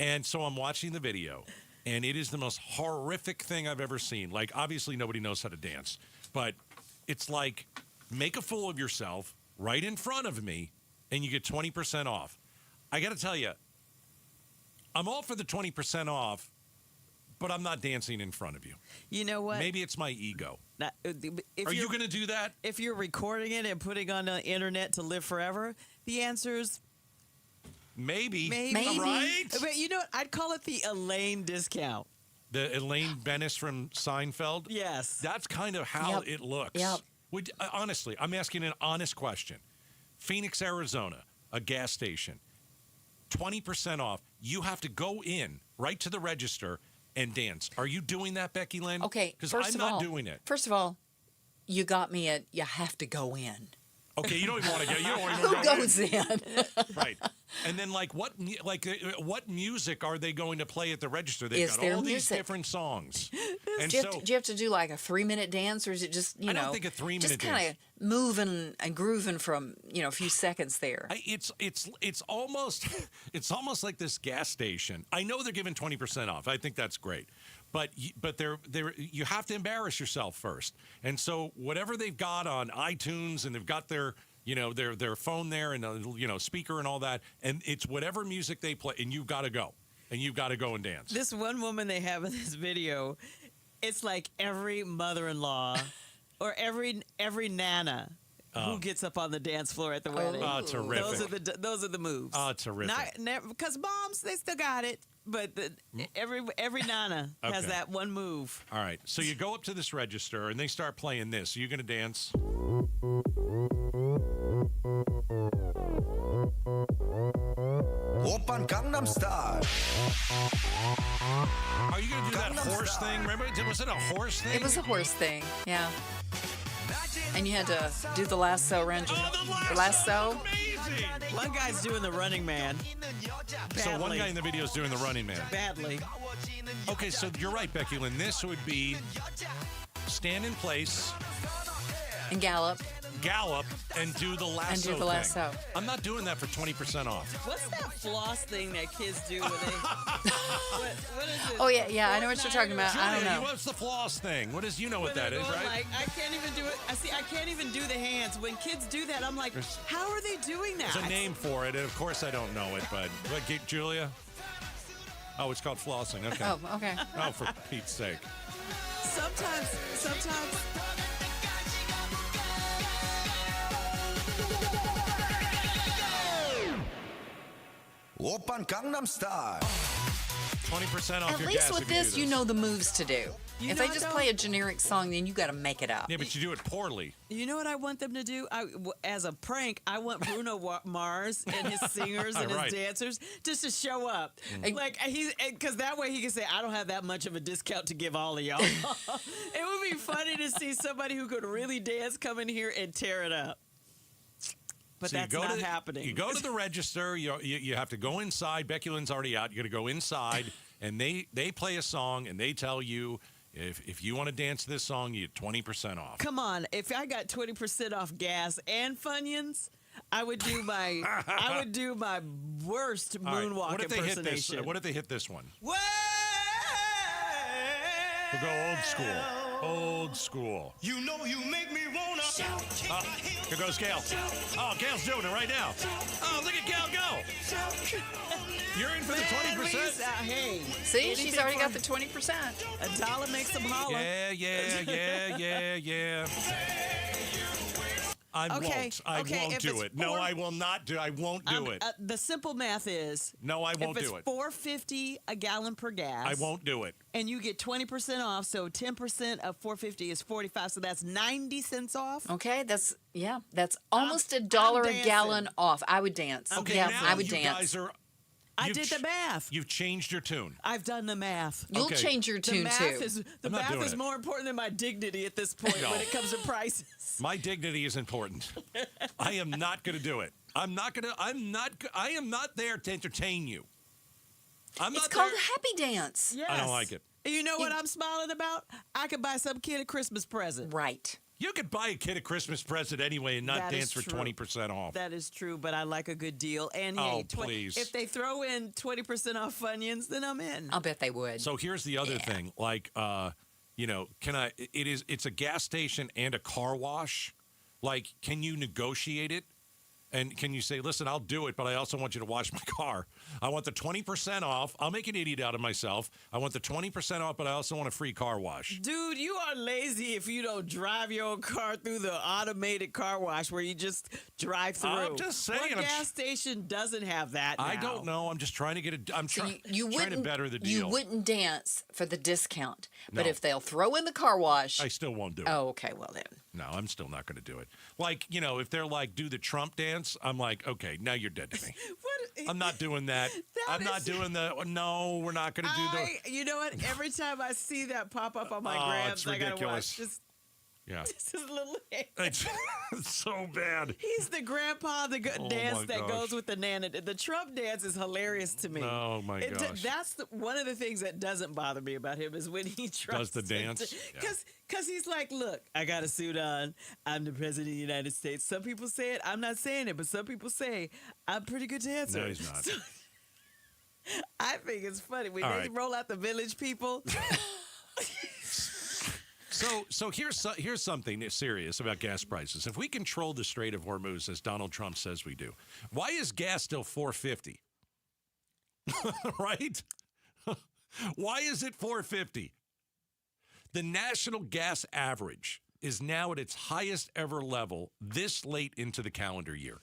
And so I'm watching the video, and it is the most horrific thing I've ever seen. Like, obviously nobody knows how to dance, but it's like, make a fool of yourself right in front of me, and you get 20% off. I got to tell you, I'm all for the 20% off, but I'm not dancing in front of you. You know what? Maybe it's my ego. Are you going to do that? If you're recording it and putting on the internet to live forever, the answer is maybe. Right? But you know what? I'd call it the Elaine discount. The Elaine Bennis from Seinfeld? Yes. That's kind of how it looks. Yep. Honestly, I'm asking an honest question. Phoenix, Arizona, a gas station, 20% off. You have to go in right to the register and dance. Are you doing that, Becky Lynn? Okay, because I'm not doing it. First of all, you got me at you have to go in. Okay, you don't even want to go. You don't even Who goes in? Right. And then, what music are they going to play at the register? They've Is got there all these music? different songs. And Do you have to do like a 3-minute dance, or is it just I don't think a 3-minute just kind of moving and grooving from a few seconds there? It's almost like this gas station. I know they're giving 20% off. I think that's great. But you have to embarrass yourself first. And so whatever they've got on iTunes, and they've got their phone there, and speaker and all that, and it's whatever music they play, and you've got to go. And you've got to go and dance. This one woman they have in this video, it's like every mother-in-law or every nana who gets up on the dance floor at the wedding. Oh, terrific. Those are the moves. Oh, terrific. Because moms, they still got it. But every nana has that one move. All right. So you go up to this register, and they start playing this. Are you going to dance? Oppan Gangnam Style. Are you going to do that horse thing? Remember, was it a horse thing? It was a horse thing, yeah. And you had to do the lasso around the lasso. One guy's doing the running man. Badly. So one guy in the video is doing the running man. Badly. Okay, so you're right, Becky Lynn. This would be stand in place. And gallop, and do the lasso thing. I'm not doing that for 20% off. What's that floss thing that kids do when they... what is it? Oh, yeah, I know what you're talking about. Julia, I don't know. What's the floss thing? You know what that is, right? Like, I can't even do it. I can't even do the hands. When kids do that, I'm like, how are they doing that? There's a name for it, and of course I don't know it, but Julia? Oh, it's called flossing. Okay. Oh, okay. Oh, for Pete's sake. Sometimes. Oppan Gangnam Style. 20% off At your least gas with if you do this, you know the moves to do. If they just play a generic song, then you got to make it up. Yeah, but you do it poorly. You know what I want them to do? As a prank, I want Bruno Mars and his singers and his dancers just to show up. Like because that way he can say, I don't have that much of a discount to give all of y'all. It would be funny to see somebody who could really dance come in here and tear it up. But So that's not happening. You go to the register. You have to go inside. Becky Lynn's already out. You got to go inside, and they play a song, and they tell you if you want to dance this song, you get 20% off. Come on, if I got 20% off gas and Funyuns, I would do my worst moonwalk impersonation. What if they hit this one? Well, We'll go old school. Old school. You know you make me wanna. Oh, here goes Gail. Oh, Gail's doing it right now. Oh, look at Gail go. You're in for the 20%. Hey, see, she's already got the 20%. A dollar makes them holler. Yeah. I won't do it. No, I will not do. I won't do it. The simple math is. No, I won't do it. If it's $4.50 a gallon per gas. I won't do it. And you get 20% off, so 10% of $4.50 is $45, so that's 90 cents off. Okay, that's almost $1 a gallon off. I would dance. Okay, yeah, now I would you dance. guys are I did the math. You've changed your tune. I've done the math. You'll change your tune, too. The math is more important than my dignity at this point when it comes to prices. My dignity is important. I am not going to do it. I am not there to entertain you. It's called a happy dance. Yes. I don't like it. You know what I'm smiling about? I could buy some kid a Christmas present. Right. You could buy a kid a Christmas present anyway and not dance for 20% off. That is true, but I like a good deal. And hey, please. If they throw in 20% off Funyuns, then I'm in. I'll bet they would. So here's the other thing. Like, it's a gas station and a car wash. Like, can you negotiate it? And can you say, listen, I'll do it, but I also want you to wash my car. I want the 20% off. I'll make an idiot out of myself. I want the 20% off, but I also want a free car wash. Dude, you are lazy if you don't drive your own car through the automated car wash where you just drive through. I'm just saying. What gas station doesn't have that now? I don't know. I'm just trying to get it. I'm trying to better the deal. You wouldn't dance for the discount. But No. if they'll throw in the car wash. I still won't do it. Oh, okay. Well, then. No, I'm still not going to do it. Like, if they're like, do the Trump dance, I'm like, okay, now you're dead to me. I'm not doing that. I'm not doing the, no, we're not going to do the. You know what? Every time I see that pop up on my grams, it's I got to ridiculous. watch. Yeah. This is little. It's so bad. He's the grandpa, dance that goes with the Nana. The Trump dance is hilarious to me. Oh, my gosh. That's one of the things that doesn't bother me about him is when he tries Does the dance? Because he's like, look, I got a suit on. I'm the president of the United States. Some people say it. I'm not saying it, but some people say I'm a pretty good dancer. No, he's not. So, I think it's funny. When All they right. roll out the village people. So here's something serious about gas prices. If we control the Strait of Hormuz, as Donald Trump says we do, why is gas still $4.50? Right? Why is it $4.50? The national gas average is now at its highest ever level this late into the calendar year.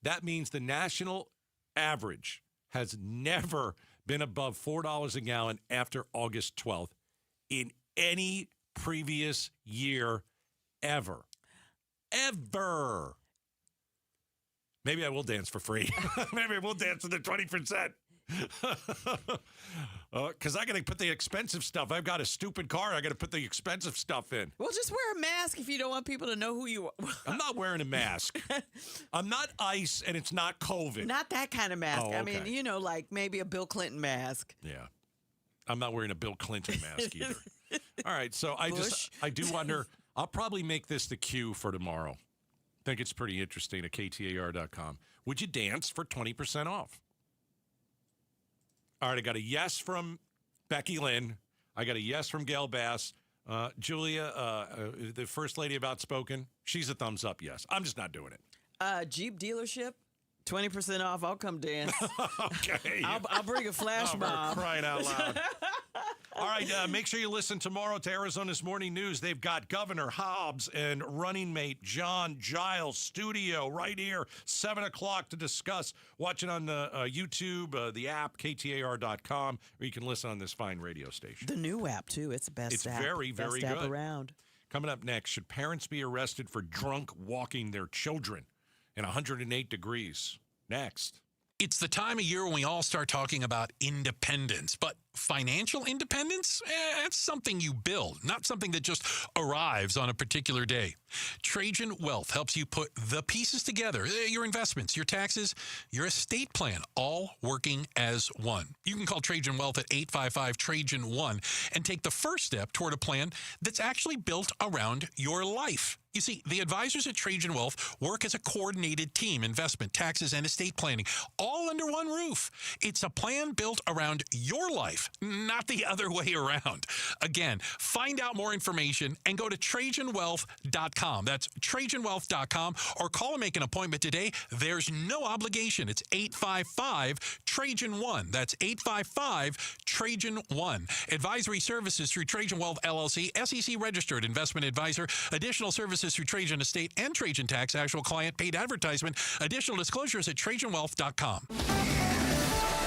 That means the national average has never been above $4 a gallon after August 12th in any previous year ever. Ever. Maybe I will dance for free. Maybe I will dance for the 20%. Because I got to put the expensive stuff. I've got a stupid car. I got to put the expensive stuff in. Well, just wear a mask if you don't want people to know who you are. I'm not wearing a mask. I'm not ICE, and it's not COVID. Not that kind of mask. Oh, I okay. mean, like maybe a Bill Clinton mask. Yeah. I'm not wearing a Bill Clinton mask either. All right, so I do wonder. I'll probably make this the cue for tomorrow. I think it's pretty interesting at KTAR.com. Would you dance for 20% off? All right, I got a yes from Becky Lynn. I got a yes from Gail Bass. Julia, the first lady about spoken, she's a thumbs up yes. I'm just not doing it. Jeep dealership, 20% off. I'll come dance. Okay. I'll bring a flash mob. Crying out loud. All right, make sure you listen tomorrow to Arizona's Morning News. They've got Governor Hobbs and running mate John Giles studio right here, 7 o'clock to discuss. Watch it on the YouTube, the app, KTAR.com, or you can listen on this fine radio station. The new app, too. It's the best It's app. very, very best app good. around. Coming up next, should parents be arrested for drunk walking their children in 108 degrees? Next. It's the time of year when we all start talking about independence, but financial independence? That's something you build, not something that just arrives on a particular day. Trajan Wealth helps you put the pieces together, your investments, your taxes, your estate plan, all working as one. You can call Trajan Wealth at 855-TRAJAN-1 and take the first step toward a plan that's actually built around your life. You see, the advisors at Trajan Wealth work as a coordinated team, investment, taxes, and estate planning, all under one roof. It's a plan built around your life, not the other way around. Again, find out more information and go to TrajanWealth.com. That's TrajanWealth.com, or call and make an appointment today. There's no obligation. It's 855-TRAJAN-1. That's 855-TRAJAN-1. Advisory services through Trajan Wealth LLC, SEC registered investment advisor. Additional services through Trajan Estate and Trajan Tax. Actual client paid advertisement. Additional disclosures at TrajanWealth.com.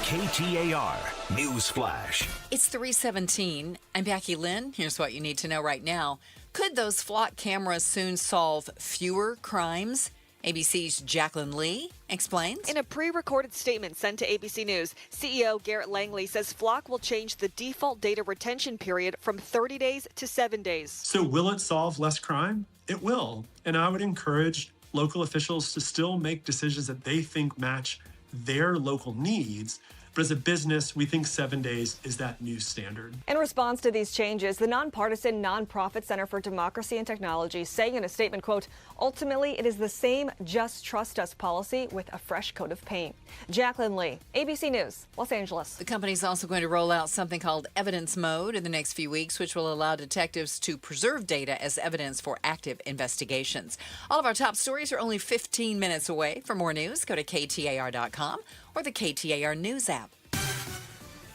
KTAR News Flash. It's 3:17. I'm Becky Lynn. Here's what you need to know right now. Could those flock cameras soon solve fewer crimes? ABC's Jacqueline Lee explains. In a pre-recorded statement sent to ABC News, CEO Garrett Langley says Flock will change the default data retention period from 30 days to 7 days. So will it solve less crime? It will. And I would encourage local officials to still make decisions that they think match their local needs. But as a business, we think 7 days is that new standard. In response to these changes, the nonpartisan Nonprofit Center for Democracy and Technology saying in a statement, quote, ultimately, it is the same just trust us policy with a fresh coat of paint. Jacqueline Lee, ABC News, Los Angeles. The company's also going to roll out something called evidence mode in the next few weeks, which will allow detectives to preserve data as evidence for active investigations. All of our top stories are only 15 minutes away. For more news, go to KTAR.com or the KTAR News app.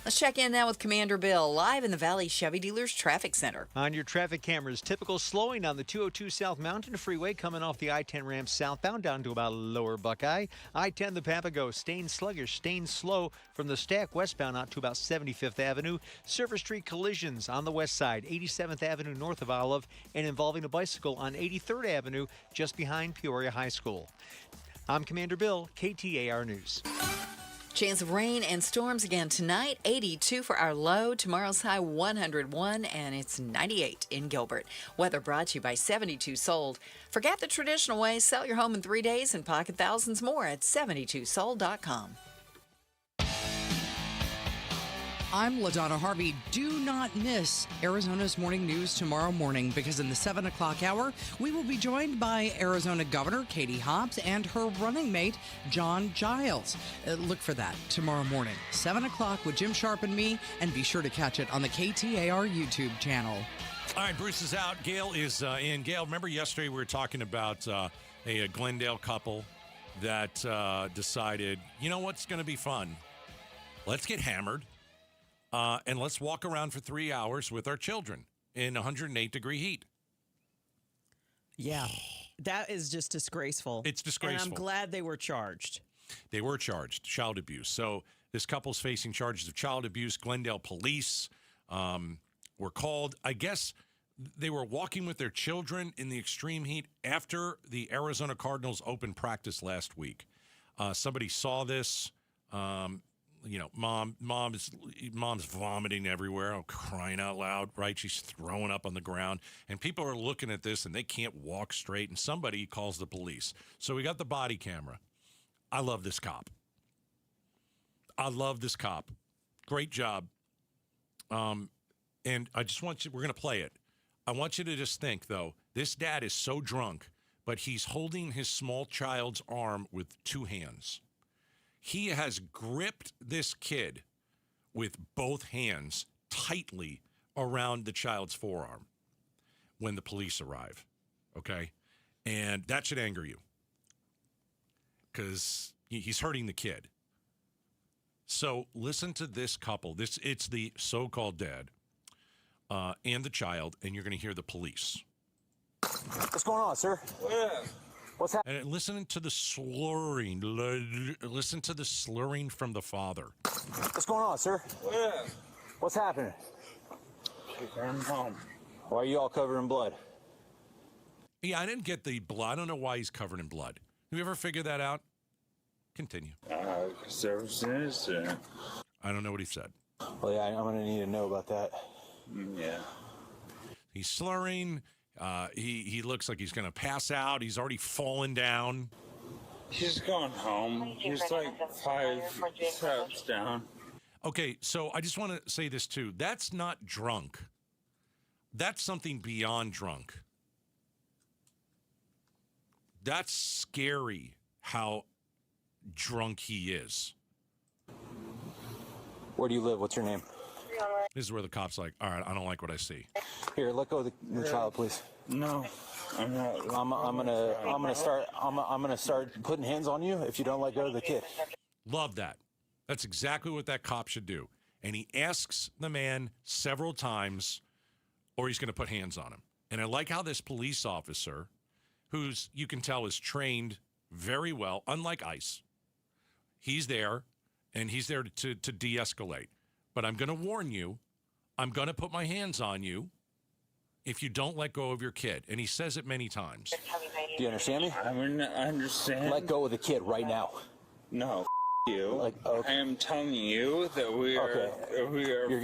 Let's check in now with Commander Bill, live in the Valley Chevy Dealers Traffic Center. On your traffic cameras, typical slowing on the 202 South Mountain Freeway coming off the I-10 ramp southbound down to about Lower Buckeye. I-10 the Papago staying sluggish, staying slow from the Stack westbound out to about 75th Avenue. Service Street collisions on the west side, 87th Avenue north of Olive, and involving a bicycle on 83rd Avenue just behind Peoria High School. I'm Commander Bill, KTAR News. Chance of rain and storms again tonight, 82 for our low. Tomorrow's high, 101, and it's 98 in Gilbert. Weather brought to you by 72 Sold. Forget the traditional way. Sell your home in 3 days and pocket thousands more at 72sold.com. I'm LaDonna Harvey. Do not miss Arizona's morning news tomorrow morning, because in the 7 o'clock hour, we will be joined by Arizona Governor Katie Hobbs and her running mate, John Giles. Look for that tomorrow morning, 7 o'clock with Jim Sharp and me, and be sure to catch it on the KTAR YouTube channel. All right, Bruce is out. Gail is in. Gail, remember yesterday we were talking about a Glendale couple that decided, you know what's going to be fun? Let's get hammered. And let's walk around for 3 hours with our children in 108-degree heat. Yeah, that is just disgraceful. It's disgraceful. And I'm glad they were charged. They were charged, child abuse. So this couple's facing charges of child abuse. Glendale police were called. I guess they were walking with their children in the extreme heat after the Arizona Cardinals opened practice last week. Somebody saw this. You know, mom's vomiting everywhere, crying out loud, right? She's throwing up on the ground. And people are looking at this, and they can't walk straight, and somebody calls the police. So we got the body camera. I love this cop. Great job. And I just want you, we're going to play it. I want you to just think, though, this dad is so drunk, but he's holding his small child's arm with two hands. He has gripped this kid with both hands tightly around the child's forearm when the police arrive, okay? And that should anger you because he's hurting the kid. So listen to this couple. It's the so-called dad and the child, and you're going to hear the police. What's going on, sir? Yeah. What's happening? And listen to the slurring. Listen to the slurring from the father. What's going on, sir? Yeah. What's happening? I'm home. Why are you all covered in blood? Yeah, I didn't get the blood. I don't know why he's covered in blood. Have you ever figured that out? Continue. Services. I don't know what he said. Well, yeah, I'm going to need to know about that. Yeah. He's slurring. He looks like he's going to pass out. He's already fallen down. He's going home. He's like 5 steps down. Okay, so I just want to say this too. That's not drunk. That's something beyond drunk. That's scary how drunk he is. Where do you live? What's your name? This is where the cop's like, all right, I don't like what I see. Here, let go of the child, please. No, I'm not. I'm gonna start putting hands on you if you don't let go of the kid. Love that. That's exactly what that cop should do. And he asks the man several times, or he's going to put hands on him. And I like how this police officer, who's you can tell is trained very well, unlike ICE, he's there, and he's there to de-escalate. But I'm going to warn you, I'm going to put my hands on you if you don't let go of your kid. And he says it many times. Do you understand me? I mean, I understand. Let go of the kid right now. No, you. Like, okay. I am telling you that we are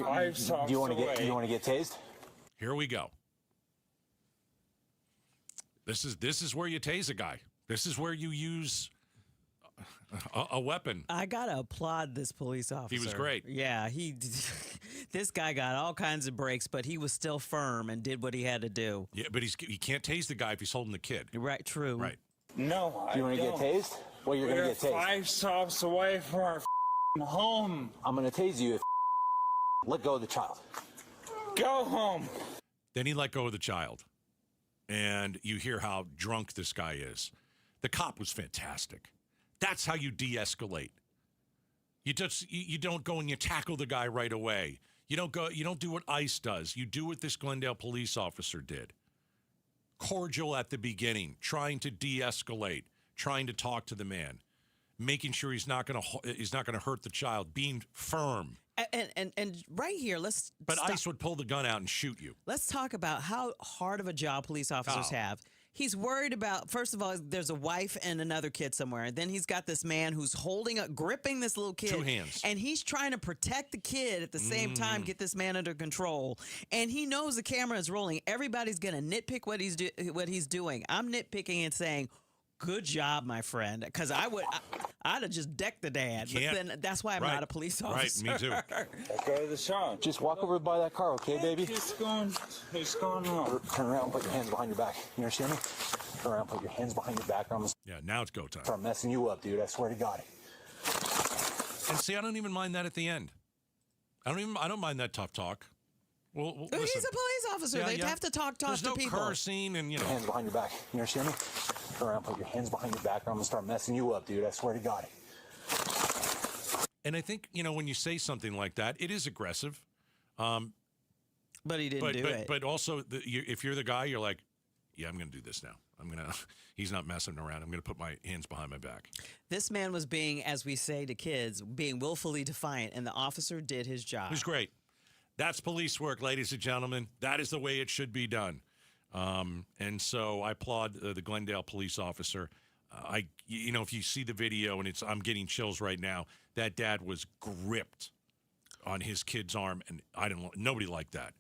5 stops Do you want to away. get? You want to get tased? Here we go. This is where you tase a guy. This is where you use a weapon. I gotta applaud this police officer. He was great. Yeah, this guy got all kinds of breaks, but he was still firm and did what he had to do. Yeah, but he can't tase the guy if he's holding the kid. Right, true. Right. No, Do you want to get tased? Well, you're going to get tased. 5 stops away from our home. I'm going to tase you if let go of the child. Go home. Then he let go of the child. And you hear how drunk this guy is. The cop was fantastic. That's how you de-escalate. You don't go and you tackle the guy right away. You don't do what ICE does. You do what this Glendale police officer did. Cordial at the beginning, trying to de-escalate, trying to talk to the man, making sure he's not going to hurt the child, being firm. And right here, But ICE would pull the gun out and shoot you. Let's talk about how hard of a job police officers have. He's worried about, first of all, there's a wife and another kid somewhere. And then he's got this man who's gripping this little kid. 2 hands. And he's trying to protect the kid at the same time, get this man under control. And he knows the camera is rolling. Everybody's going to nitpick what he's doing. I'm nitpicking and saying, good job, my friend. Because I'd have just decked the dad. But then that's why I'm not a police officer. Right, me too. Go to the shop. Just walk over by that car, okay, baby? He's going on. Turn around and put your hands behind your back. You understand me? Turn around, put your hands behind your back. I'm Yeah, now it's go time. start messing you up, dude. I swear to God. And see, I don't even mind that at the end. I don't mind that tough talk. Well, he's a police officer. They'd have to talk There's to no people. cursing and, Hands behind your back. You understand me? Turn around, put your hands behind your back. I'm going to start messing you up, dude. I swear to God. And I think, when you say something like that, it is aggressive. But he didn't do it. But also, if you're the guy, you're like, yeah, I'm going to do this now. He's not messing around. I'm going to put my hands behind my back. This man was being, as we say to kids, being willfully defiant, and the officer did his job. It was great. That's police work, ladies and gentlemen. That is the way it should be done. And so I applaud the Glendale police officer. If you see the video, and I'm getting chills right now, that dad was gripped on his kid's arm, and nobody liked that.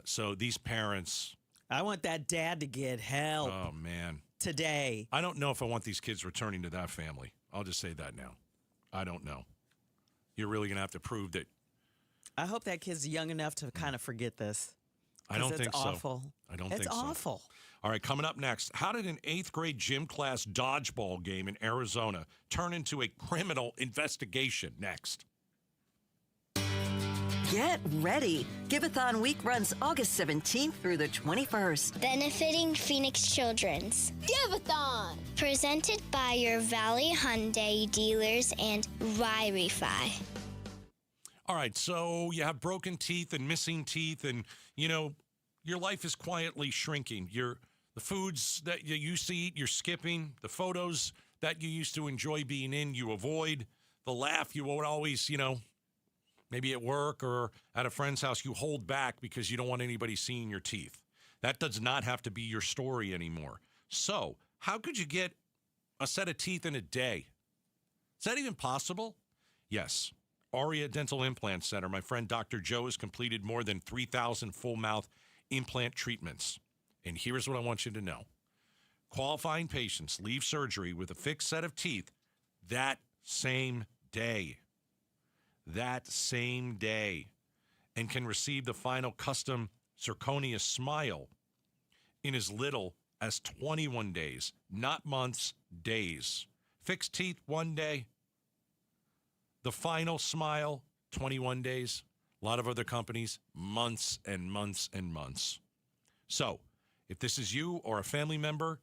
So these parents. I want that dad to get help. Oh, man. Today. I don't know if I want these kids returning to that family. I'll just say that now. I don't know. You're really going to have to prove that. I hope that kid's young enough to kind of forget this. I don't think so. Awful. I don't think so. It's awful. All right, coming up next, how did an 8th grade gym class dodgeball game in Arizona turn into a criminal investigation? Next. Get ready. Give-a-thon week runs August 17th through the 21st. Benefiting Phoenix Children's. Give-a-thon! Presented by your Valley Hyundai dealers and Wi-Fi. All right, so you have broken teeth and missing teeth, and, your life is quietly shrinking. The foods that you used to eat, you're skipping. The photos that you used to enjoy being in, you avoid. The laugh you would always, maybe at work or at a friend's house, you hold back because you don't want anybody seeing your teeth. That does not have to be your story anymore. So how could you get a set of teeth in a day? Is that even possible? Yes. Aria Dental Implant Center, my friend Dr. Joe has completed more than 3,000 full mouth implant treatments. And here's what I want you to know. Qualifying patients leave surgery with a fixed set of teeth that same day. That same day. And can receive the final custom zirconia smile in as little as 21 days. Not months, days. Fixed teeth one day. The final smile, 21 days. A lot of other companies, months and months and months. So, if this is you or a family member,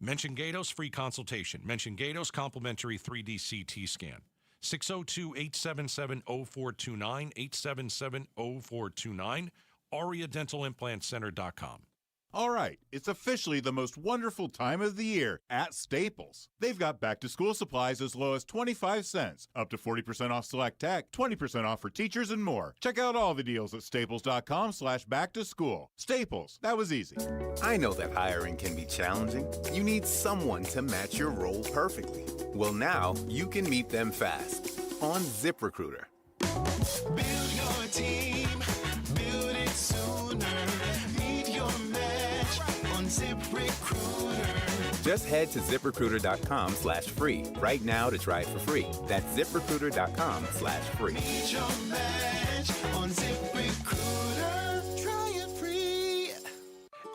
mention Gatos free consultation. Mention Gatos complimentary 3D CT scan. 602-877-0429, 877-0429, AriaDentalImplantCenter.com. All right, it's officially the most wonderful time of the year at Staples. They've got back-to-school supplies as low as 25 cents, up to 40% off select tech, 20% off for teachers, and more. Check out all the deals at staples.com/back-to-school. Staples, that was easy. I know that hiring can be challenging. You need someone to match your role perfectly. Well, now you can meet them fast on ZipRecruiter. Build your team, build it sooner. Meet your match on ZipRecruiter. Just head to ZipRecruiter.com/free right now to try it for free. That's ZipRecruiter.com/free. Meet your match on ZipRecruiter. Try it free.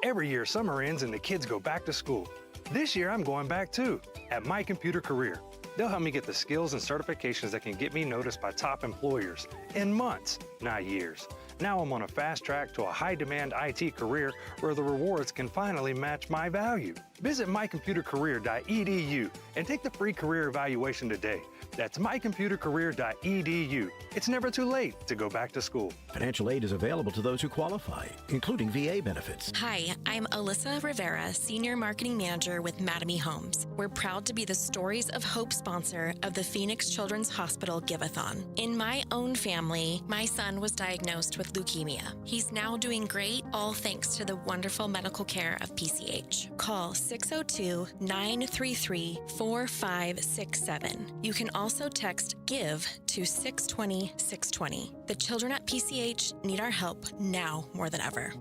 Every year, summer ends and the kids go back to school. This year, I'm going back too, at My Computer Career. They'll help me get the skills and certifications that can get me noticed by top employers in months, not years. Now I'm on a fast track to a high-demand IT career where the rewards can finally match my value. Visit mycomputercareer.edu and take the free career evaluation today. That's mycomputercareer.edu. It's never too late to go back to school. Financial aid is available to those who qualify, including VA benefits. Hi, I'm Alyssa Rivera, Senior Marketing Manager with Mattamy Homes. We're proud to be the Stories of Hope sponsor of the Phoenix Children's Hospital Give-a-thon. In my own family, my son was diagnosed with leukemia. He's now doing great, all thanks to the wonderful medical care of PCH. Call 602-933-4567. You can also text GIVE to 620-620. The children at PCH need our help now more than ever.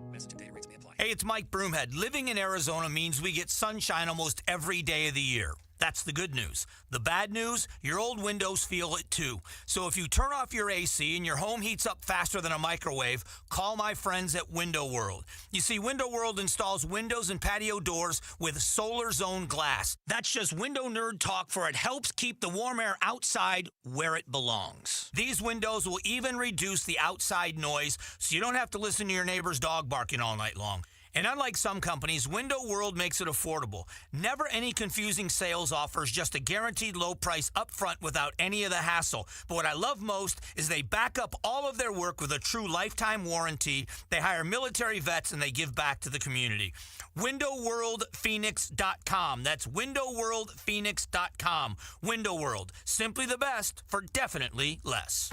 Hey, it's Mike Broomhead. Living in Arizona means we get sunshine almost every day of the year. That's the good news. The bad news, your old windows feel it too. So if you turn off your AC and your home heats up faster than a microwave, call my friends at Window World. You see, Window World installs windows and patio doors with solar zone glass. That's just window nerd talk, for it helps keep the warm air outside where it belongs. These windows will even reduce the outside noise, so you don't have to listen to your neighbor's dog barking all night long. And unlike some companies, Window World makes it affordable. Never any confusing sales offers, just a guaranteed low price up front without any of the hassle. But what I love most is they back up all of their work with a true lifetime warranty. They hire military vets and they give back to the community. WindowWorldPhoenix.com. That's WindowWorldPhoenix.com. Window World. Simply the best for definitely less.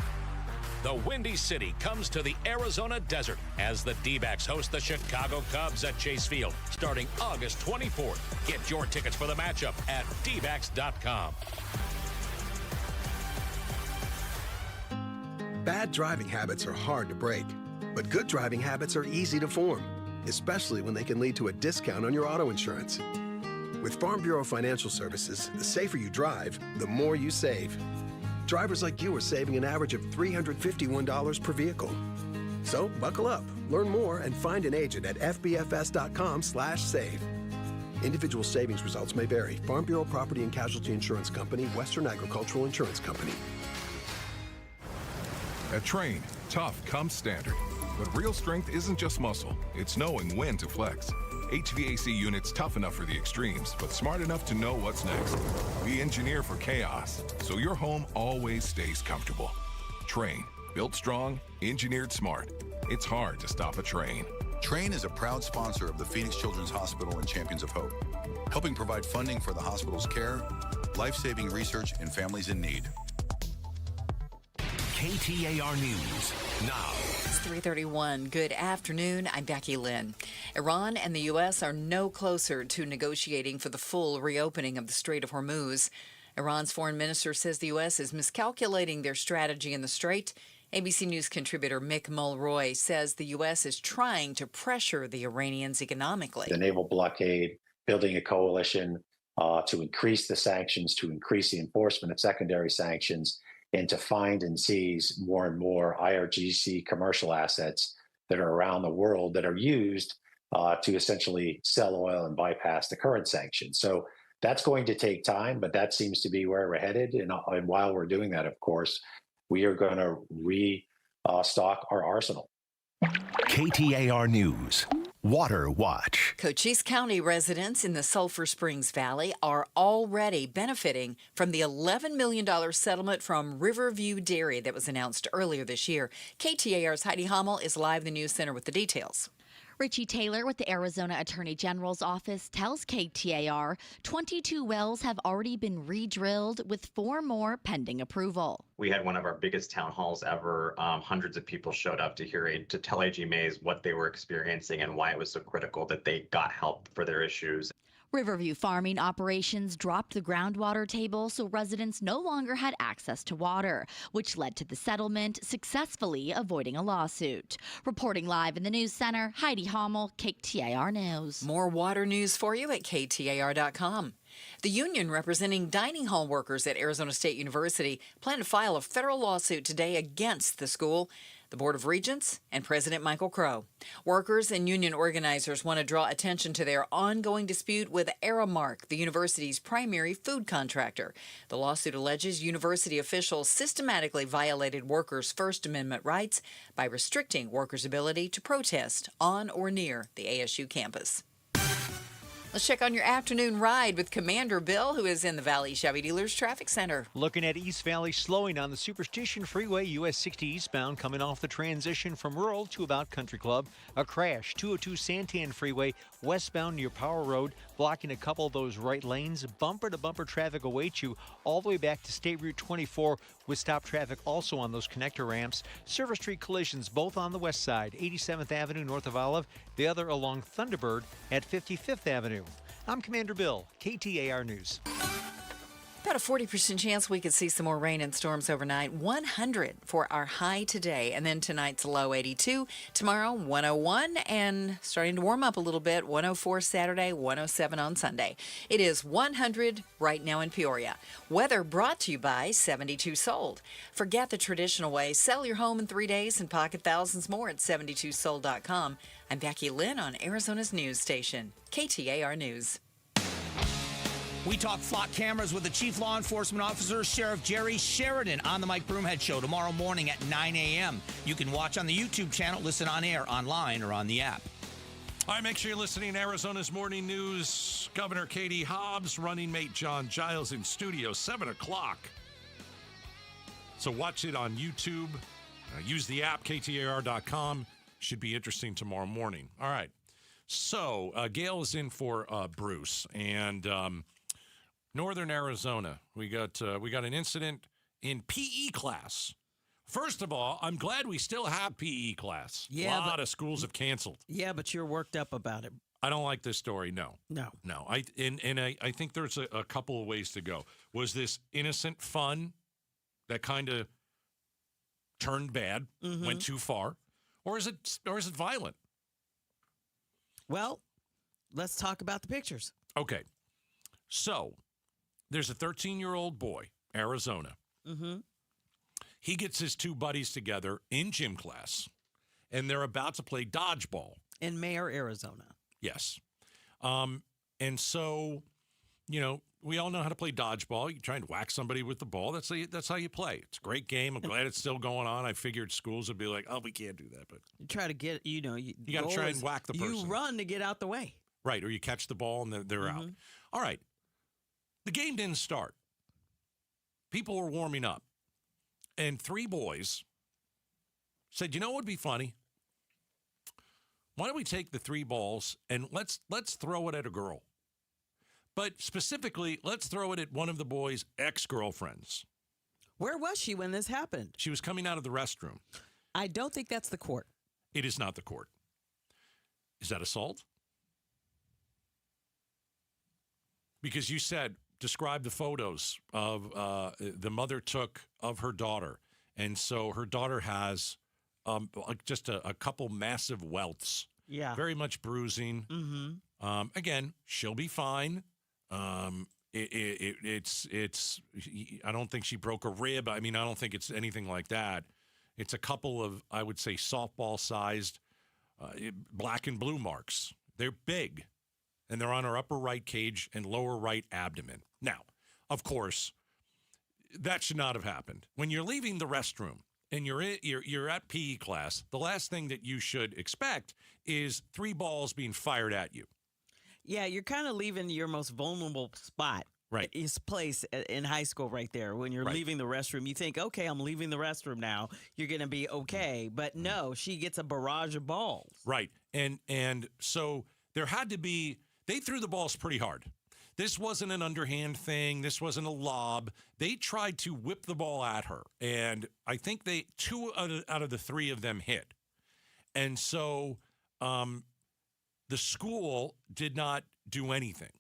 The Windy City comes to the Arizona desert as the D-backs host the Chicago Cubs at Chase Field starting August 24th. Get your tickets for the matchup at dbacks.com. Bad driving habits are hard to break, but good driving habits are easy to form, especially when they can lead to a discount on your auto insurance. With Farm Bureau Financial Services, the safer you drive, the more you save. Drivers like you are saving an average of $351 per vehicle. So buckle up, learn more, and find an agent at fbfs.com/save. Individual savings results may vary. Farm Bureau Property and Casualty Insurance Company, Western Agricultural Insurance Company. At Train, tough comes standard. But real strength isn't just muscle, it's knowing when to flex. HVAC units tough enough for the extremes, but smart enough to know what's next. We engineer for chaos, so your home always stays comfortable. Train, built strong, engineered smart. It's hard to stop a train. Train is a proud sponsor of the Phoenix Children's Hospital and Champions of Hope, helping provide funding for the hospital's care, life-saving research, and families in need. KTAR News now. It's 3:31. Good afternoon. I'm Becky Lynn. Iran and the U.S. are no closer to negotiating for the full reopening of the Strait of Hormuz. Iran's foreign minister says the U.S. is miscalculating their strategy in the strait. ABC News contributor Mick Mulroy says the U.S. is trying to pressure the Iranians economically. The naval blockade, building a coalition to increase the sanctions, to increase the enforcement of secondary sanctions, and to find and seize more and more IRGC commercial assets that are around the world that are used to essentially sell oil and bypass the current sanctions. So that's going to take time, but that seems to be where we're headed. And while we're doing that, of course, we are going to restock our arsenal. KTAR News. Water Watch. Cochise County residents in the Sulphur Springs Valley are already benefiting from the $11 million settlement from Riverview Dairy that was announced earlier this year. KTAR's Heidi Hummel is live in the News Center with the details. Richie Taylor with the Arizona Attorney General's office tells KTAR 22 wells have already been re-drilled with 4 more pending approval. We had one of our biggest town halls ever. Hundreds of people showed up to tell AG Mays what they were experiencing and why it was so critical that they got help for their issues. Riverview farming operations dropped the groundwater table so residents no longer had access to water, which led to the settlement successfully avoiding a lawsuit. Reporting live in the news center, Heidi Hommel, KTAR News. More water news for you at KTAR.com. The union representing dining hall workers at Arizona State University plan to file a federal lawsuit today against the school, the Board of Regents, and President Michael Crow. Workers and union organizers want to draw attention to their ongoing dispute with Aramark, the university's primary food contractor. The lawsuit alleges university officials systematically violated workers' First Amendment rights by restricting workers' ability to protest on or near the ASU campus. Let's check on your afternoon ride with Commander Bill, who is in the Valley Chevy Dealers Traffic Center. Looking at East Valley slowing on the Superstition Freeway, US 60 eastbound, coming off the transition from rural to about Country Club. A crash, 202 Santan Freeway, westbound near Power Road, blocking a couple of those right lanes. Bumper-to-bumper traffic awaits you all the way back to State Route 24 with stop traffic also on those connector ramps. Service Street collisions both on the west side, 87th Avenue north of Olive, the other along Thunderbird at 55th Avenue. I'm Commander Bill, KTAR News. About a 40% chance we could see some more rain and storms overnight. 100 for our high today, and then tonight's low 82. Tomorrow 101, and starting to warm up a little bit. 104 Saturday, 107 on Sunday. It is 100 right now in Peoria. Weather brought to you by 72 Sold. Forget the traditional way. Sell your home in 3 days and pocket thousands more at 72sold.com. I'm Becky Lynn on Arizona's news station, KTAR News. We talk flock cameras with the Chief Law Enforcement Officer, Sheriff Jerry Sheridan, on the Mike Broomhead Show tomorrow morning at 9 a.m. You can watch on the YouTube channel, listen on air, online, or on the app. All right, make sure you're listening to Arizona's Morning News. Governor Katie Hobbs, running mate John Giles in studio, 7 o'clock. So watch it on YouTube. Use the app, KTAR.com. Should be interesting tomorrow morning. All right. So Gail is in for Bruce, and Northern Arizona. We got an incident in PE class. First of all, I'm glad we still have PE class. Yeah, a lot of schools have canceled. Yeah, but you're worked up about it. I don't like this story. No. I think there's a couple of ways to go. Was this innocent fun that kind of turned bad, went too far, or is it violent? Well, let's talk about the pictures. Okay, so there's a 13-year-old boy, Arizona. He gets his 2 buddies together in gym class, and they're about to play dodgeball. In Mayer, Arizona. Yes. And so, we all know how to play dodgeball. You try and whack somebody with the ball. That's how you play. It's a great game. I'm glad it's still going on. I figured schools would be like, oh, we can't do that. But you try to get, you got to try and whack the person. You run to get out the way. Right, or you catch the ball and they're out. All right. The game didn't start. People were warming up. And 3 boys said, what would be funny? Why don't we take the 3 balls and let's throw it at a girl? But specifically, let's throw it at one of the boys' ex-girlfriends. Where was she when this happened? She was coming out of the restroom. I don't think that's the court. It is not the court. Is that assault? Because you said, describe the photos of the mother took of her daughter. And so her daughter has just a couple massive welts. Yeah. Very much bruising. Again, she'll be fine. It's I don't think she broke a rib. I don't think it's anything like that. It's a couple of, I would say, softball-sized black and blue marks. They're big, and they're on her upper right cage and lower right abdomen. Now, of course, that should not have happened. When you're leaving the restroom and you're at PE class, the last thing that you should expect is 3 balls being fired at you. Yeah, you're kind of leaving your most vulnerable spot Right. His place in high school right there. When you're leaving the restroom, you think, okay, I'm leaving the restroom now. You're going to be okay. But no, she gets a barrage of balls. Right. And so there had to be, they threw the balls pretty hard. This wasn't an underhand thing. This wasn't a lob. They tried to whip the ball at her. And I think two out of the three of them hit. And so the school did not do anything.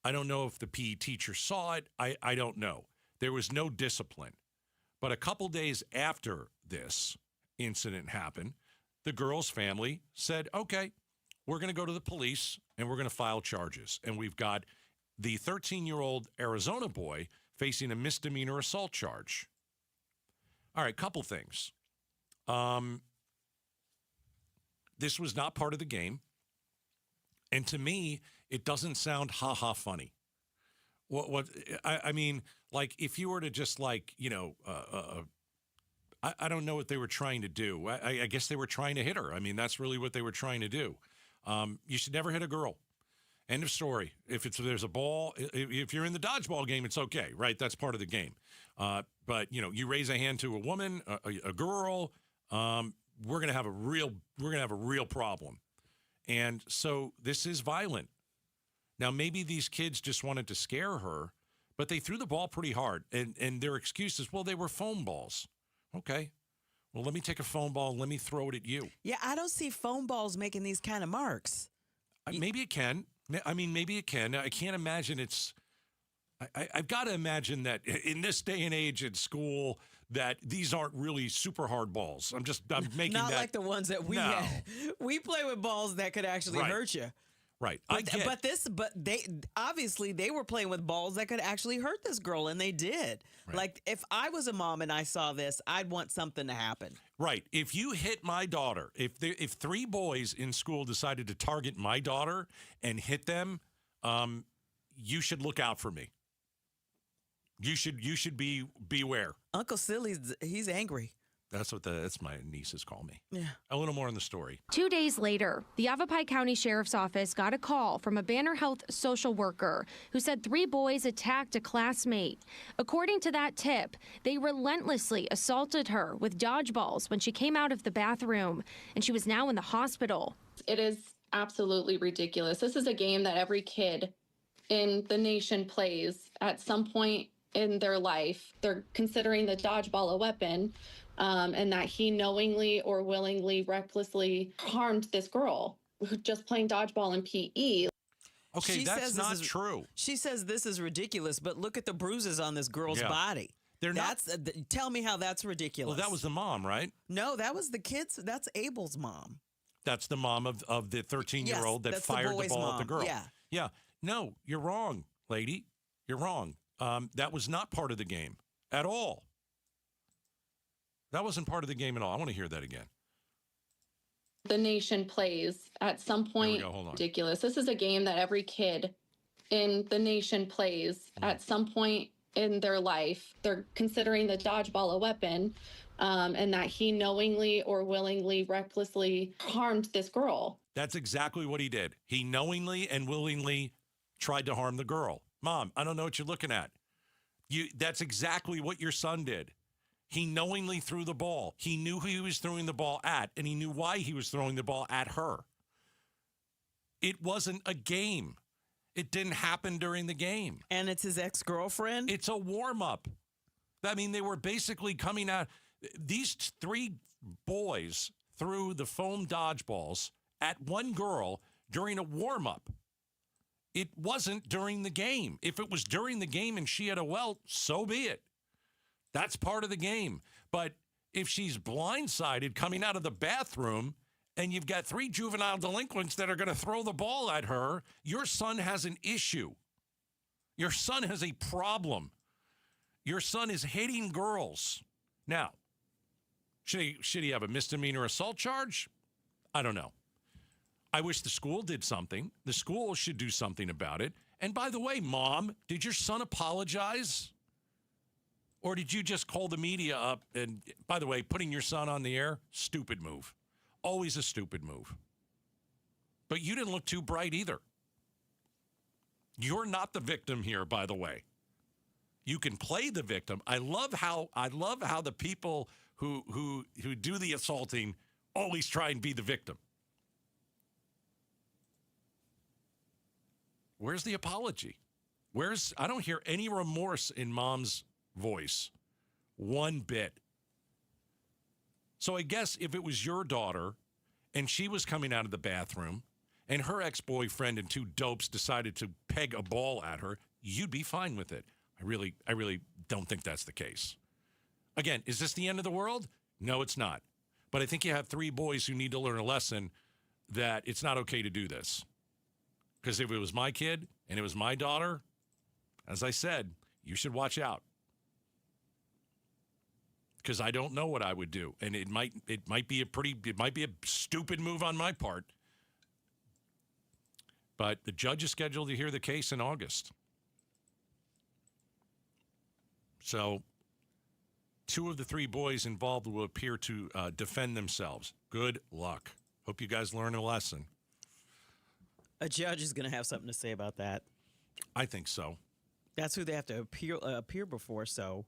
I don't know if the PE teacher saw it. I don't know. There was no discipline. But a couple days after this incident happened, the girl's family said, okay, we're going to go to the police and we're going to file charges. And we've got the 13-year-old Arizona boy facing a misdemeanor assault charge. All right, couple things. This was not part of the game. And to me, it doesn't sound ha-ha funny. I mean, like, if you were to just, like, you know, I don't know what they were trying to do. I guess they were trying to hit her. I mean, that's really what they were trying to do. You should never hit a girl. End of story. If there's a ball, if you're in the dodgeball game, it's okay, right? That's part of the game. But, you know, you raise a hand to a woman, a girl, we're going to have a real problem. And so this is violent. Now, maybe these kids just wanted to scare her, but they threw the ball pretty hard. And their excuse is, well, they were foam balls. Okay. Well, let me take a foam ball and let me throw it at you. Yeah, I don't see foam balls making these kind of marks. Maybe it can. I mean, maybe it can. I can't imagine it's... I've got to imagine that in this day and age at school that these aren't really super hard balls. I'm making Not that... like the ones that we had. We play with balls that could actually hurt you. Right. But they obviously they were playing with balls that could actually hurt this girl, and they did. Right. Like, if I was a mom and I saw this, I'd want something to happen. Right. If you hit my daughter, if three boys in school decided to target my daughter and hit them, you should look out for me. You should beware. Uncle Silly's he's angry. That's my nieces call me. Yeah. A little more on the story. 2 days later, the Yavapai County Sheriff's Office got a call from a Banner Health social worker who said 3 boys attacked a classmate. According to that tip, they relentlessly assaulted her with dodgeballs when she came out of the bathroom, and she was now in the hospital. It is absolutely ridiculous. This is a game that every kid in the nation plays at some point in their life. They're considering the dodgeball a weapon. And that he knowingly or willingly, recklessly harmed this girl just playing dodgeball in PE. Okay, that's not true. She says this is ridiculous, but look at the bruises on this girl's body. Tell me how that's ridiculous. Well, that was the mom, right? No, that was the kids. That's Abel's mom. That's the mom of the 13-year-old that fired the ball at the girl. Yeah. Yeah. No, you're wrong, lady. You're wrong. That was not part of the game at all. That wasn't part of the game at all. I want to hear that again. The nation plays at some point. Ridiculous. This is a game that every kid in the nation plays at some point in their life. They're considering the dodgeball a weapon, and that he knowingly or willingly, recklessly harmed this girl. That's exactly what he did. He knowingly and willingly tried to harm the girl. Mom, I don't know what you're looking at. That's exactly what your son did. He knowingly threw the ball. He knew who he was throwing the ball at, and he knew why he was throwing the ball at her. It wasn't a game. It didn't happen during the game. And it's his ex-girlfriend? It's a warm-up. I mean, they were basically coming out. These 3 boys threw the foam dodgeballs at one girl during a warm-up. It wasn't during the game. If it was during the game and she had a welt, so be it. That's part of the game. But if she's blindsided coming out of the bathroom and you've got 3 juvenile delinquents that are going to throw the ball at her, your son has an issue. Your son has a problem. Your son is hitting girls. Now, should he have a misdemeanor assault charge? I don't know. I wish the school did something. The school should do something about it. And by the way, Mom, did your son apologize? Or did you just call the media up? And by the way, putting your son on the air, stupid move. Always a stupid move. But you didn't look too bright either. You're not the victim here, by the way. You can play the victim. I love how the people who do the assaulting always try and be the victim. Where's the apology? I don't hear any remorse in mom's voice. One bit. So I guess if it was your daughter and she was coming out of the bathroom and her ex-boyfriend and two dopes decided to peg a ball at her, you'd be fine with it. I really don't think that's the case. Again, is this the end of the world? No, it's not. But I think you have three boys who need to learn a lesson that it's not okay to do this. Because if it was my kid and it was my daughter, as I said, you should watch out. Because I don't know what I would do, and it might be a stupid move on my part. But the judge is scheduled to hear the case in August. So, two of the three boys involved will appear to defend themselves. Good luck. Hope you guys learn a lesson. A judge is going to have something to say about that. I think so. That's who they have to appear before. So,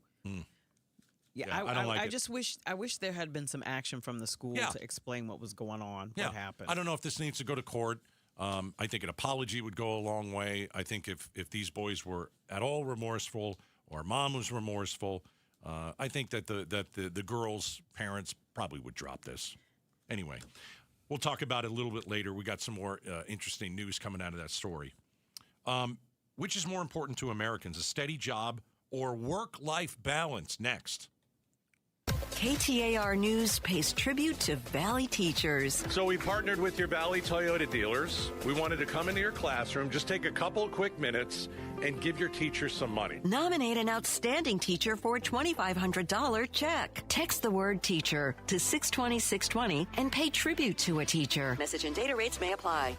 Yeah, I don't like it. I wish there had been some action from the school to explain what was going on, what happened. I don't know if this needs to go to court. I think an apology would go a long way. I think if these boys were at all remorseful or mom was remorseful, I think that the girls' parents probably would drop this. Anyway, we'll talk about it a little bit later. We got some more interesting news coming out of that story. Which is more important to Americans, a steady job or work-life balance? Next. KTAR News pays tribute to Valley teachers. So we partnered with your Valley Toyota dealers. We wanted to come into your classroom, just take a couple quick minutes, and give your teachers some money. Nominate an outstanding teacher for a $2,500 check. Text the word teacher to 620-620 and pay tribute to a teacher. Message and data rates may apply.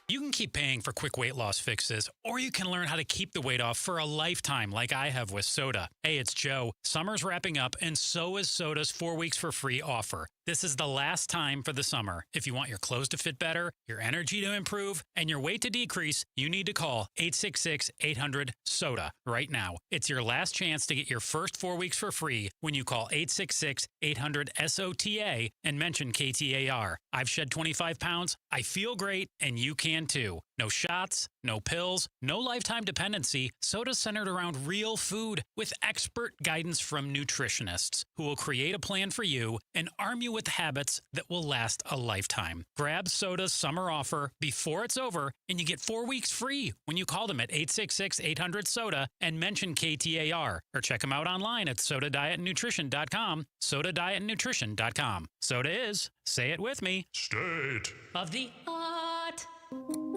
You can keep paying for quick weight loss fixes, or you can learn how to keep the weight off for a lifetime like I have with Soda. Hey, it's Joe. Summer's wrapping up, and so is Soda's 4 weeks for free offer. This is the last time for the summer. If you want your clothes to fit better, your energy to improve, and your weight to decrease, you need to call 866-800-SODA right now. It's your last chance to get your first 4 weeks for free when you call 866-800-SOTA and mention KTAR. I've shed 25 pounds, I feel great, and you can too. No shots, no pills, no lifetime dependency. Soda's centered around real food with expert guidance from nutritionists who will create a plan for you and arm you with habits that will last a lifetime. Grab Soda's summer offer before it's over, and you get 4 weeks free when you call them at 866-800-SODA and mention KTAR, or check them out online at sodadietnutrition.com, sodadietnutrition.com. Soda is, say it with me, state of the art.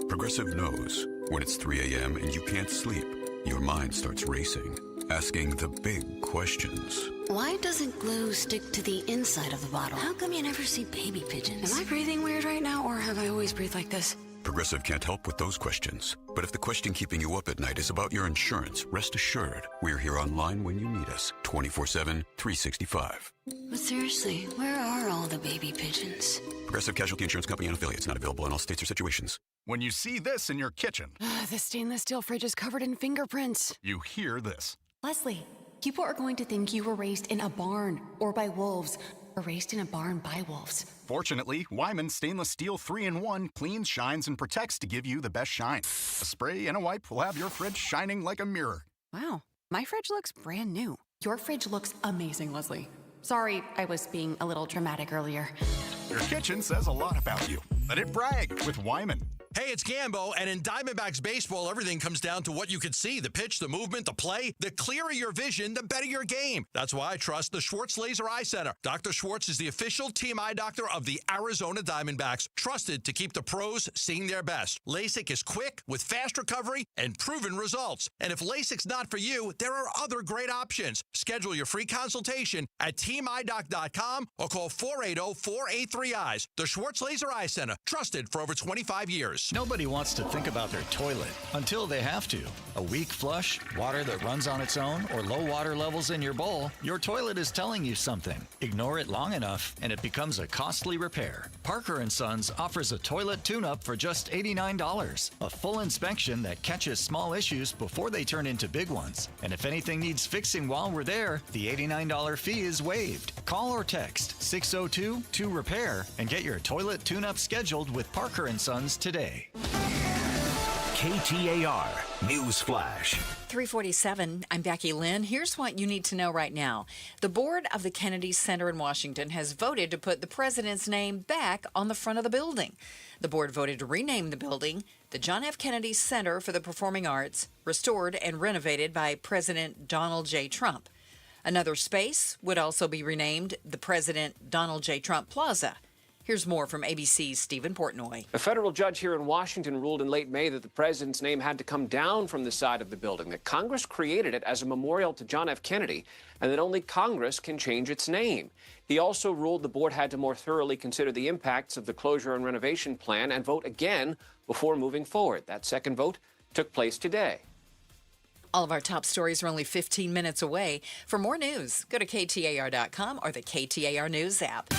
Progressive knows when it's 3 a.m. and you can't sleep, your mind starts racing, asking the big questions. Why doesn't glue stick to the inside of the bottle? How come you never see baby pigeons? Am I breathing weird right now, or have I always breathed like this? Progressive can't help with those questions. But if the question keeping you up at night is about your insurance, rest assured, we're here online when you need us, 24/7, 365. But seriously, where are all the baby pigeons? Progressive Casualty Insurance Company and affiliates, not available in all states or situations. When you see this in your kitchen, The stainless steel fridge is covered in fingerprints. you hear this. Leslie, people are going to think you were raised in a barn or by wolves, or raised in a barn by wolves. Fortunately, Wyman Stainless Steel 3-in-1 cleans, shines, and protects to give you the best shine. A spray and a wipe will have your fridge shining like a mirror. Wow, my fridge looks brand new. Your fridge looks amazing, Leslie. Sorry, I was being a little dramatic earlier. Your kitchen says a lot about you. Let it brag with Wyman. Hey, it's Gambo, and in Diamondbacks baseball, everything comes down to what you can see. The pitch, the movement, the play. The clearer your vision, the better your game. That's why I trust the Schwartz Laser Eye Center. Dr. Schwartz is the official team eye doctor of the Arizona Diamondbacks, trusted to keep the pros seeing their best. LASIK is quick, with fast recovery and proven results. And if LASIK's not for you, there are other great options. Schedule your free consultation at teamidoc.com or call 480-483-EYES. The Schwartz Laser Eye Center, trusted for over 25 years. Cárdenas. Nobody wants to think about their toilet until they have to. A weak flush, water that runs on its own, or low water levels in your bowl, your toilet is telling you something. Ignore it long enough, and it becomes a costly repair. Parker & Sons offers a toilet tune-up for just $89. A full inspection that catches small issues before they turn into big ones. And if anything needs fixing while we're there, the $89 fee is waived. Call or text 602-2REPAIR and get your toilet tune-up scheduled with Parker & Sons today. KTAR News Flash. 347, I'm Becky Lynn. Here's what you need to know right now. The board of the Kennedy Center in Washington has voted to put the president's name back on the front of the building. The board voted to rename the building the John F. Kennedy Center for the Performing Arts, restored and renovated by President Donald J. Trump. Another space would also be renamed the President Donald J. Trump Plaza. Here's more from ABC's Stephen Portnoy. A federal judge here in Washington ruled in late May that the president's name had to come down from the side of the building, that Congress created it as a memorial to John F. Kennedy, and that only Congress can change its name. He also ruled the board had to more thoroughly consider the impacts of the closure and renovation plan and vote again before moving forward. That second vote took place today. All of our top stories are only 15 minutes away. For more news, go to KTAR.com or the KTAR News app.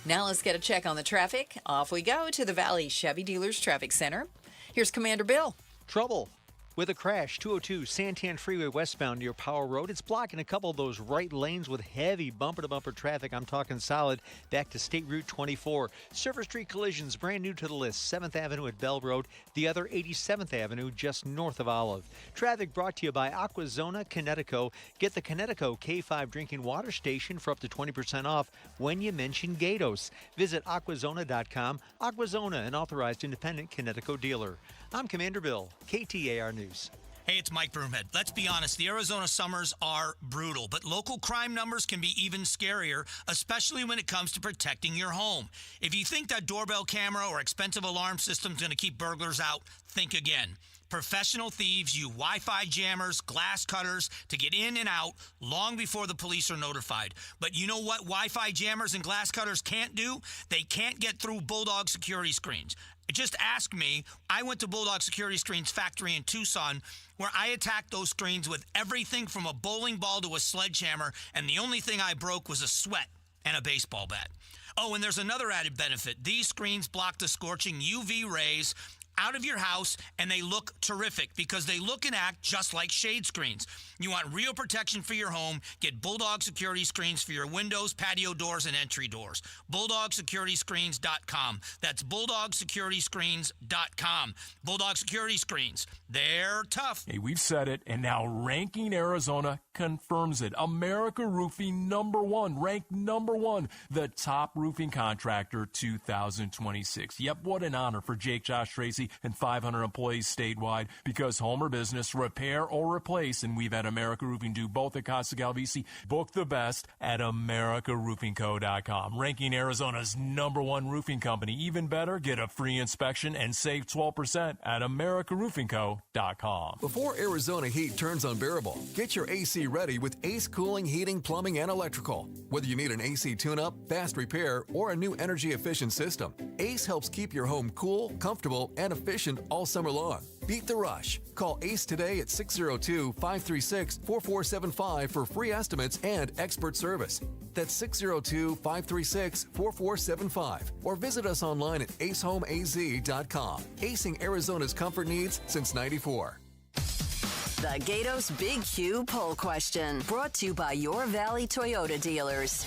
Now let's get a check on the traffic. Off we go to the Valley Chevy Dealers Traffic Center. Here's Commander Bill. Trouble with a crash, 202 Santan Freeway westbound near Power Road. It's blocking a couple of those right lanes with heavy bumper-to-bumper traffic. I'm talking solid back to State Route 24. Surface Street collisions, brand new to the list. 7th Avenue at Bell Road, the other 87th Avenue just north of Olive. Traffic brought to you by Aquazona Connecticut. Get the Connecticut K5 drinking water station for up to 20% off when you mention Gatos. Visit aquazona.com. Aquazona, an authorized independent Connecticut dealer. I'm Commander Bill, KTAR News. Hey, it's Mike Broomhead. Let's be honest, the Arizona summers are brutal, but local crime numbers can be even scarier, especially when it comes to protecting your home. If you think that doorbell camera or expensive alarm system is going to keep burglars out, think again. Professional thieves use Wi-Fi jammers, glass cutters to get in and out long before the police are notified. But you know what Wi-Fi jammers and glass cutters can't do? They can't get through Bulldog security screens. Just ask me. I went to Bulldog Security Screens factory in Tucson, where I attacked those screens with everything from a bowling ball to a sledgehammer, and the only thing I broke was a sweat and a baseball bat. Oh, and there's another added benefit. These screens block the scorching UV rays out of your house, and they look terrific because they look and act just like shade screens. You want real protection for your home? Get Bulldog Security Screens for your windows, patio doors, and entry doors. BulldogSecurityScreens.com. That's BulldogSecurityScreens.com. Bulldog Security Screens. They're tough. Hey, we've said it, and now Ranking Arizona confirms it. America Roofing #1, ranked #1, the top roofing contractor 2026. Yep, what an honor for Jake, Josh, Tracy, and 500 employees statewide, because home or business, repair or replace, and we've had America Roofing do both at Costa Galvisi. Book the best at AmericaRoofingCo.com. Ranking Arizona's #1 roofing company. Even better, get a free inspection and save 12% at AmericaRoofingCo.com. Before Arizona heat turns unbearable, get your AC ready with Ace Cooling, Heating, Plumbing, and Electrical. Whether you need an AC tune-up, fast repair, or a new energy-efficient system, Ace helps keep your home cool, comfortable, and efficient all summer long. Beat the rush. Call Ace today at 602-536-4475 for free estimates and expert service. That's 602-536-4475. Or visit us online at acehomeaz.com. Acing Arizona's comfort needs since '94. The Gatos Big Q poll question, brought to you by your Valley Toyota dealers.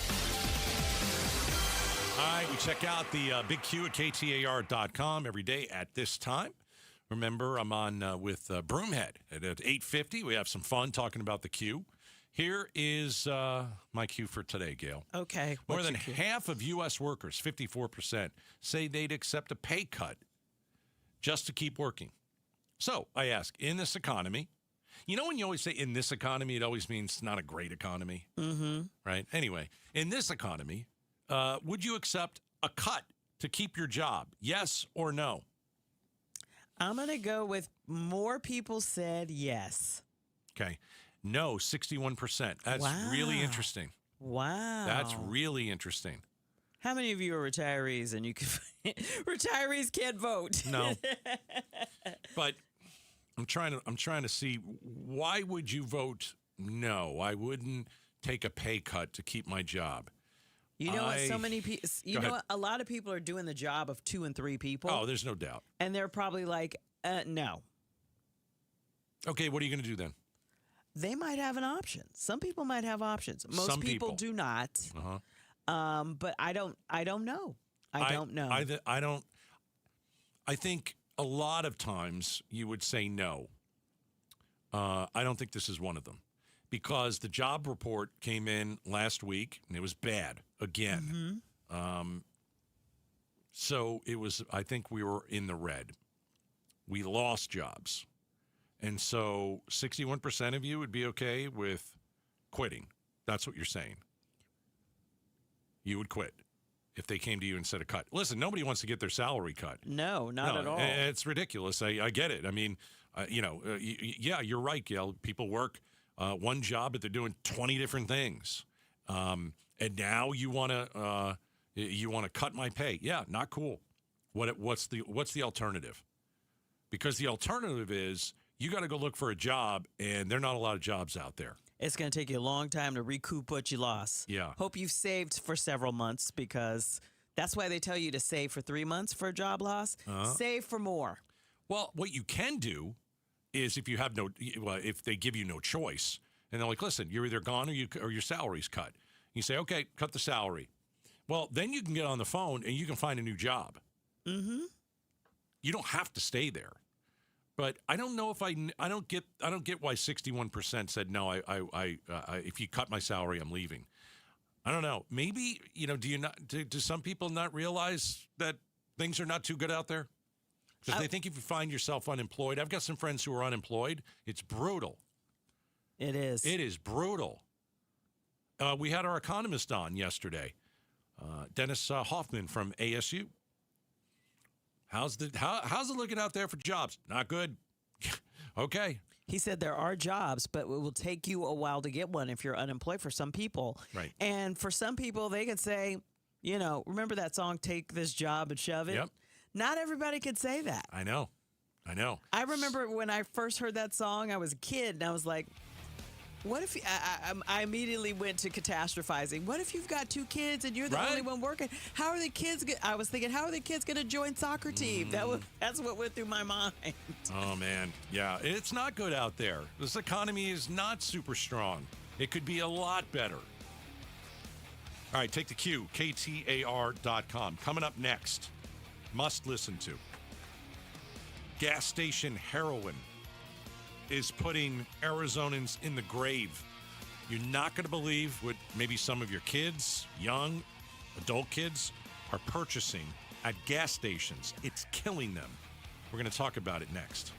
All right, we check out the Big Q at KTAR.com every day at this time. Remember, I'm on with Broomhead at 8:50. We have some fun talking about the Q. Here is my Q for today, Gail. Okay. More than half of U.S. workers, 54%, say they'd accept a pay cut just to keep working. So I ask, in this economy, you know when you always say in this economy, it always means not a great economy, right? Anyway, in this economy, would you accept a cut to keep your job? Yes or no? I'm going to go with more people said yes. Okay. No, 61%. That's really interesting. Wow. That's really interesting. How many of you are retirees and you can Retirees can't vote. No. But I'm trying to see, why would you vote no? I wouldn't take a pay cut to keep my job. You know what? So many people. You know what? A lot of people are doing the job of 2 and 3 people. Oh, there's no doubt. And they're probably like, no. Okay, what are you going to do then? They might have an option. Some people might have options. Most people do not. But I don't know. I don't know. I think a lot of times you would say no. I don't think this is one of them, because the job report came in last week and it was bad again. So it was, I think we were in the red. We lost jobs. And so 61% of you would be okay with quitting. That's what you're saying. You would quit if they came to you and said a cut. Listen, nobody wants to get their salary cut. No, not at all. It's ridiculous. I get it. I mean, yeah, you're right, Gail. People work one job, but they're doing 20 different things. And now you want to cut my pay. Yeah, not cool. What's the alternative? Because the alternative is you got to go look for a job, and there are not a lot of jobs out there. It's going to take you a long time to recoup what you lost. Yeah. Hope you've saved for several months, because that's why they tell you to save for 3 months for a job loss. Save for more. Well, what you can do is if they give you no choice, and they're like, listen, you're either gone or your salary's cut. You say, okay, cut the salary. Well, then you can get on the phone and you can find a new job. Mm-hmm. You don't have to stay there. But I don't know if I don't get why 61% said no. I if you cut my salary, I'm leaving. I don't know. Maybe do some people not realize that things are not too good out there? Because they think if you find yourself unemployed, I've got some friends who are unemployed. It's brutal. It is. It is brutal. We had our economist on yesterday, Dennis Hoffman from ASU. How's it looking out there for jobs? Not good. Okay. He said there are jobs, but it will take you a while to get one if you're unemployed for some people. Right. And for some people, they could say, remember that song, Take This Job and Shove It? Yep. Not everybody could say that. I know. I remember when I first heard that song, I was a kid, and I was like, what if I immediately went to catastrophizing? What if you've got 2 kids and you're the only one working? How are the kids? I was thinking, how are the kids going to join soccer team? That's what went through my mind. Oh man, yeah, it's not good out there. This economy is not super strong. It could be a lot better. All right, take the cue. KTAR.com. Coming up next, must listen to. Gas station heroin is putting Arizonans in the grave. You're not going to believe what maybe some of your kids, young, adult kids, are purchasing at gas stations. It's killing them. We're going to talk about it next.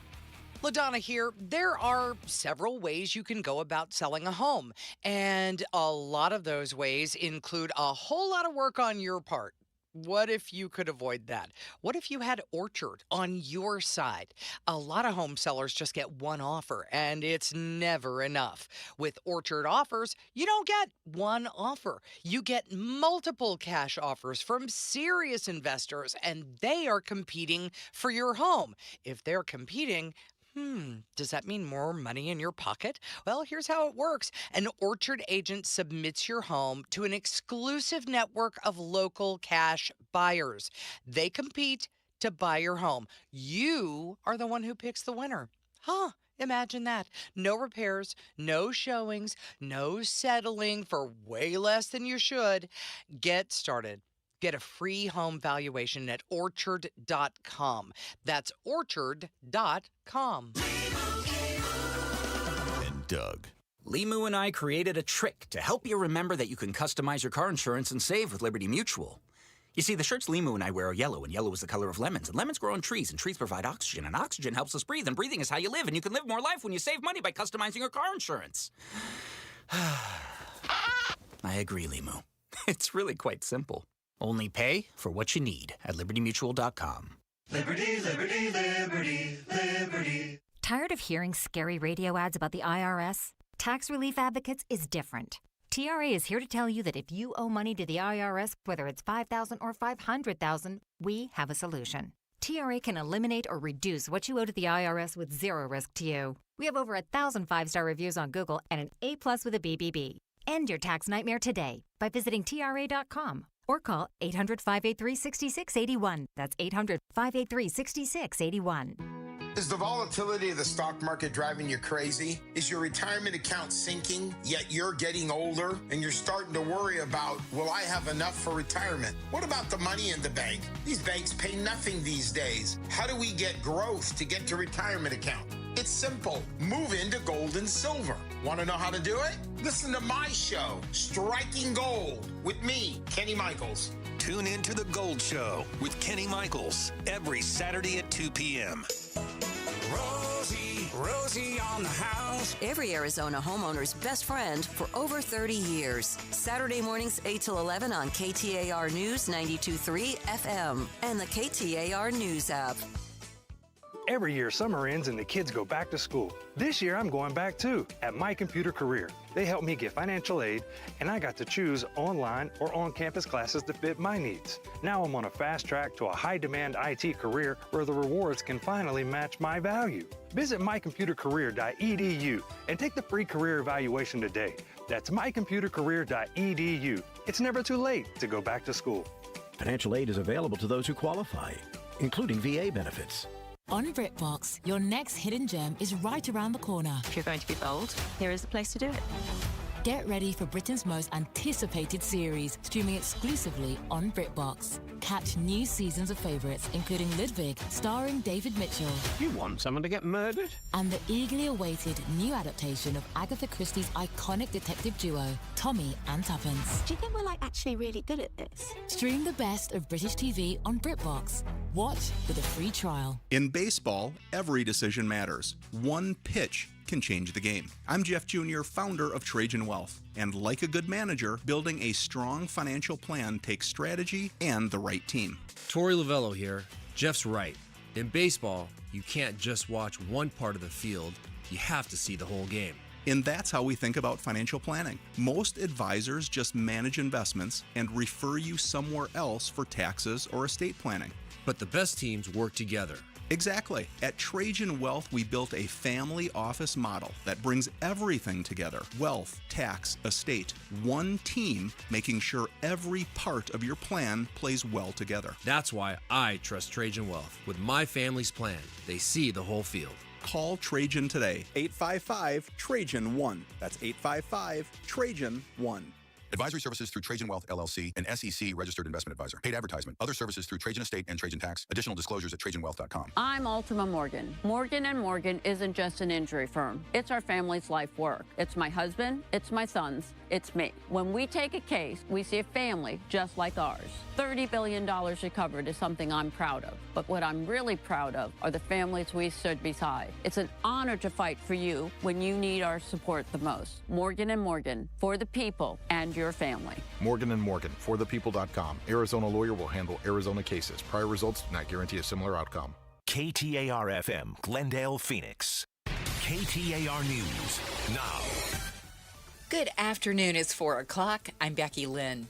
LaDonna here. There are several ways you can go about selling a home, and a lot of those ways include a whole lot of work on your part. What if you could avoid that? What if you had Orchard on your side? A lot of home sellers just get one offer, and it's never enough. With Orchard offers, you don't get one offer. You get multiple cash offers from serious investors, and they are competing for your home. If they're competing, does that mean more money in your pocket? Well, here's how it works. An Orchard agent submits your home to an exclusive network of local cash buyers. They compete to buy your home. You are the one who picks the winner. Imagine that. No repairs, no showings, no settling for way less than you should. Get started. Get a free home valuation at Orchard.com. That's Orchard.com. And Doug. Limu and I created a trick to help you remember that you can customize your car insurance and save with Liberty Mutual. You see, the shirts Limu and I wear are yellow, and yellow is the color of lemons, and lemons grow on trees, and trees provide oxygen, and oxygen helps us breathe, and breathing is how you live, and you can live more life when you save money by customizing your car insurance. I agree, Limu. It's really quite simple. Only pay for what you need at LibertyMutual.com. Liberty, liberty, liberty, liberty. Tired of hearing scary radio ads about the IRS? Tax Relief Advocates is different. TRA is here to tell you that if you owe money to the IRS, whether it's $5,000 or $500,000, we have a solution. TRA can eliminate or reduce what you owe to the IRS with zero risk to you. We have over 1,000 5-star reviews on Google and an A+ with a BBB. End your tax nightmare today by visiting TRA.com or call 800-583-6681. That's 800-583-6681. Is the volatility of the stock market driving you crazy? Is your retirement account sinking, yet you're getting older and you're starting to worry about, will I have enough for retirement? What about the money in the bank? These banks pay nothing these days. How do we get growth to get to retirement account? It's simple. Move into gold and silver. Want to know how to do it? Listen to my show, Striking Gold, with me, Kenny Michaels. Tune in to The Gold Show with Kenny Michaels every Saturday at 2 p.m. Rosie on the house. Every Arizona homeowner's best friend for over 30 years. Saturday mornings 8 till 11 on KTAR News 92.3 FM and the KTAR News app. Every year, summer ends and the kids go back to school. This year, I'm going back too, at My Computer Career. They helped me get financial aid, and I got to choose online or on-campus classes to fit my needs. Now I'm on a fast track to a high-demand IT career where the rewards can finally match my value. Visit mycomputercareer.edu and take the free career evaluation today. That's mycomputercareer.edu. It's never too late to go back to school. Financial aid is available to those who qualify, including VA benefits. On BritBox, your next hidden gem is right around the corner. If you're going to be bold, here is the place to do it. Get ready for Britain's most anticipated series, streaming exclusively on BritBox. Catch new seasons of favourites, including Ludwig, starring David Mitchell. You want someone to get murdered? And the eagerly awaited new adaptation of Agatha Christie's iconic detective duo, Tommy and Tuppence. Do you think we're actually really good at this? Stream the best of British TV on BritBox. Watch with a free trial. In baseball, every decision matters. One pitch can change the game. I'm Jeff Jr., founder of Trajan Wealth. And like a good manager, building a strong financial plan takes strategy and the right team. Torey Lavello here. Jeff's right. In baseball, you can't just watch one part of the field. You have to see the whole game. And that's how we think about financial planning. Most advisors just manage investments and refer you somewhere else for taxes or estate planning. But the best teams work together. Exactly. At Trajan Wealth, we built a family office model that brings everything together. Wealth, tax, estate. One team making sure every part of your plan plays well together. That's why I trust Trajan Wealth. With my family's plan, they see the whole field. Call Trajan today. 855-TRAJAN-1. That's 855-TRAJAN-1. Advisory services through Trajan Wealth, LLC, an SEC registered investment advisor. Paid advertisement. Other services through Trajan Estate and Trajan Tax. Additional disclosures at TrajanWealth.com. I'm Ultima Morgan. Morgan & Morgan isn't just an injury firm. It's our family's life work. It's my husband. It's my sons. It's me. When we take a case, we see a family just like ours. $30 billion recovered is something I'm proud of. But what I'm really proud of are the families we stood beside. It's an honor to fight for you when you need our support the most. Morgan & Morgan, for the people and your family. Morgan & Morgan, forthepeople.com. Arizona lawyer will handle Arizona cases. Prior results do not guarantee a similar outcome. KTAR-FM, Glendale, Phoenix. KTAR News now. Good afternoon. It's 4 o'clock. I'm Becky Lynn.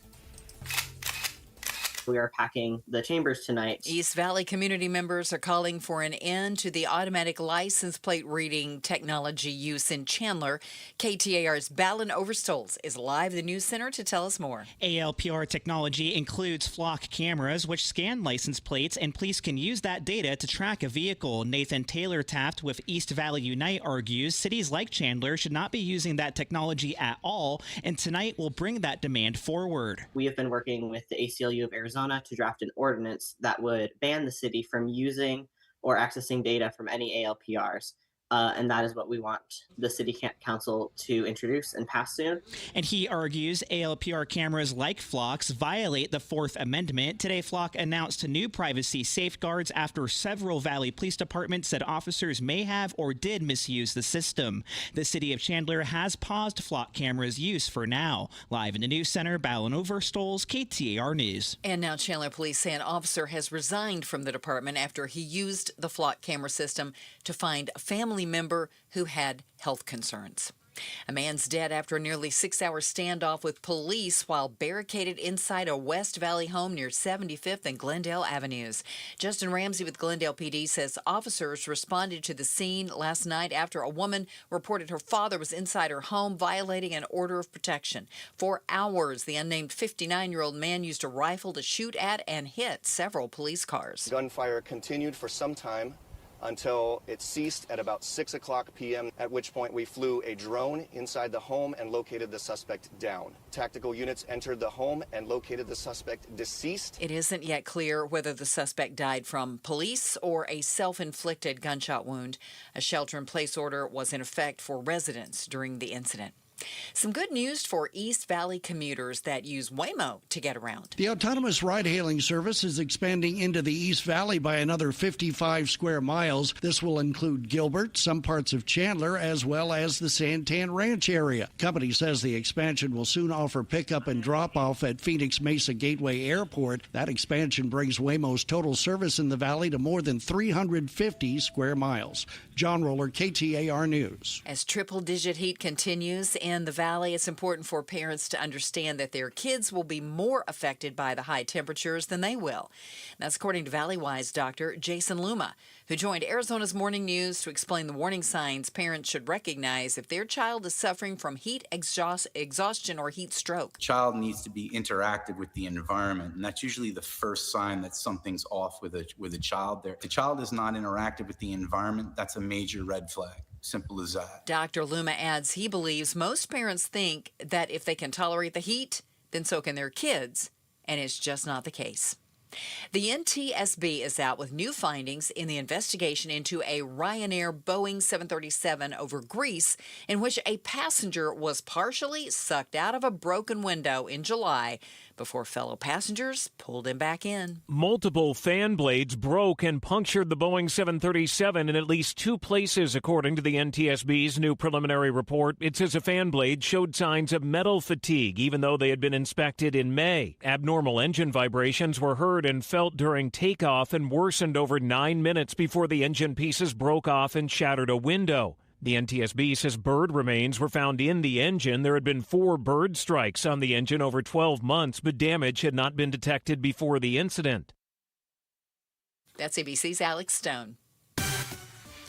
We are packing the chambers tonight. East Valley community members are calling for an end to the automatic license plate reading technology use in Chandler. KTAR's Ballin Overstolz is live at the News Center to tell us more. ALPR technology includes flock cameras, which scan license plates, and police can use that data to track a vehicle. Nathan Taylor Taft with East Valley Unite argues cities like Chandler should not be using that technology at all, and tonight will bring that demand forward. We have been working with the ACLU of Arizona to draft an ordinance that would ban the city from using or accessing data from any ALPRs. And that is what we want the City Council to introduce and pass soon. And he argues ALPR cameras like Flock's violate the Fourth Amendment. Today, Flock announced new privacy safeguards after several Valley Police Departments said officers may have or did misuse the system. The city of Chandler has paused Flock cameras' use for now. Live in the News Center, Ballin Overstolz, KTAR News. And now Chandler police say an officer has resigned from the department after he used the Flock camera system to find a family member who had health concerns. A man's dead after a nearly 6-hour standoff with police while barricaded inside a West Valley home near 75th and Glendale Avenues. Justin Ramsey with Glendale PD says officers responded to the scene last night after a woman reported her father was inside her home violating an order of protection. For hours, the unnamed 59-year-old man used a rifle to shoot at and hit several police cars. Gunfire continued for some time until it ceased at about 6 o'clock p.m., at which point we flew a drone inside the home and located the suspect down. Tactical units entered the home and located the suspect deceased. It isn't yet clear whether the suspect died from police or a self-inflicted gunshot wound. A shelter-in-place order was in effect for residents during the incident. Some good news for East Valley commuters that use Waymo to get around. The autonomous ride-hailing service is expanding into the East Valley by another 55 square miles. This will include Gilbert, some parts of Chandler, as well as the Santan Ranch area. Company says the expansion will soon offer pickup and drop-off at Phoenix Mesa Gateway Airport. That expansion brings Waymo's total service in the valley to more than 350 square miles. John Roller, KTAR News. As triple-digit heat continues in the valley, it's important for parents to understand that their kids will be more affected by the high temperatures than they will. That's according to Valleywise doctor Jason Luma, who joined Arizona's Morning News to explain the warning signs parents should recognize if their child is suffering from heat exhaustion or heat stroke. Child needs to be interactive with the environment, and that's usually the first sign that something's off with a child there. If the child is not interactive with the environment, that's a major red flag. Simple as that. Dr. Luma adds he believes most parents think that if they can tolerate the heat, then so can their kids, and it's just not the case. The NTSB is out with new findings in the investigation into a Ryanair Boeing 737 over Greece, in which a passenger was partially sucked out of a broken window in July before fellow passengers pulled him back in. Multiple fan blades broke and punctured the Boeing 737 in at least 2 places, according to the NTSB's new preliminary report. It says a fan blade showed signs of metal fatigue, even though they had been inspected in May. Abnormal engine vibrations were heard and felt during takeoff and worsened over 9 minutes before the engine pieces broke off and shattered a window. The NTSB says bird remains were found in the engine. There had been 4 bird strikes on the engine over 12 months, but damage had not been detected before the incident. That's ABC's Alex Stone.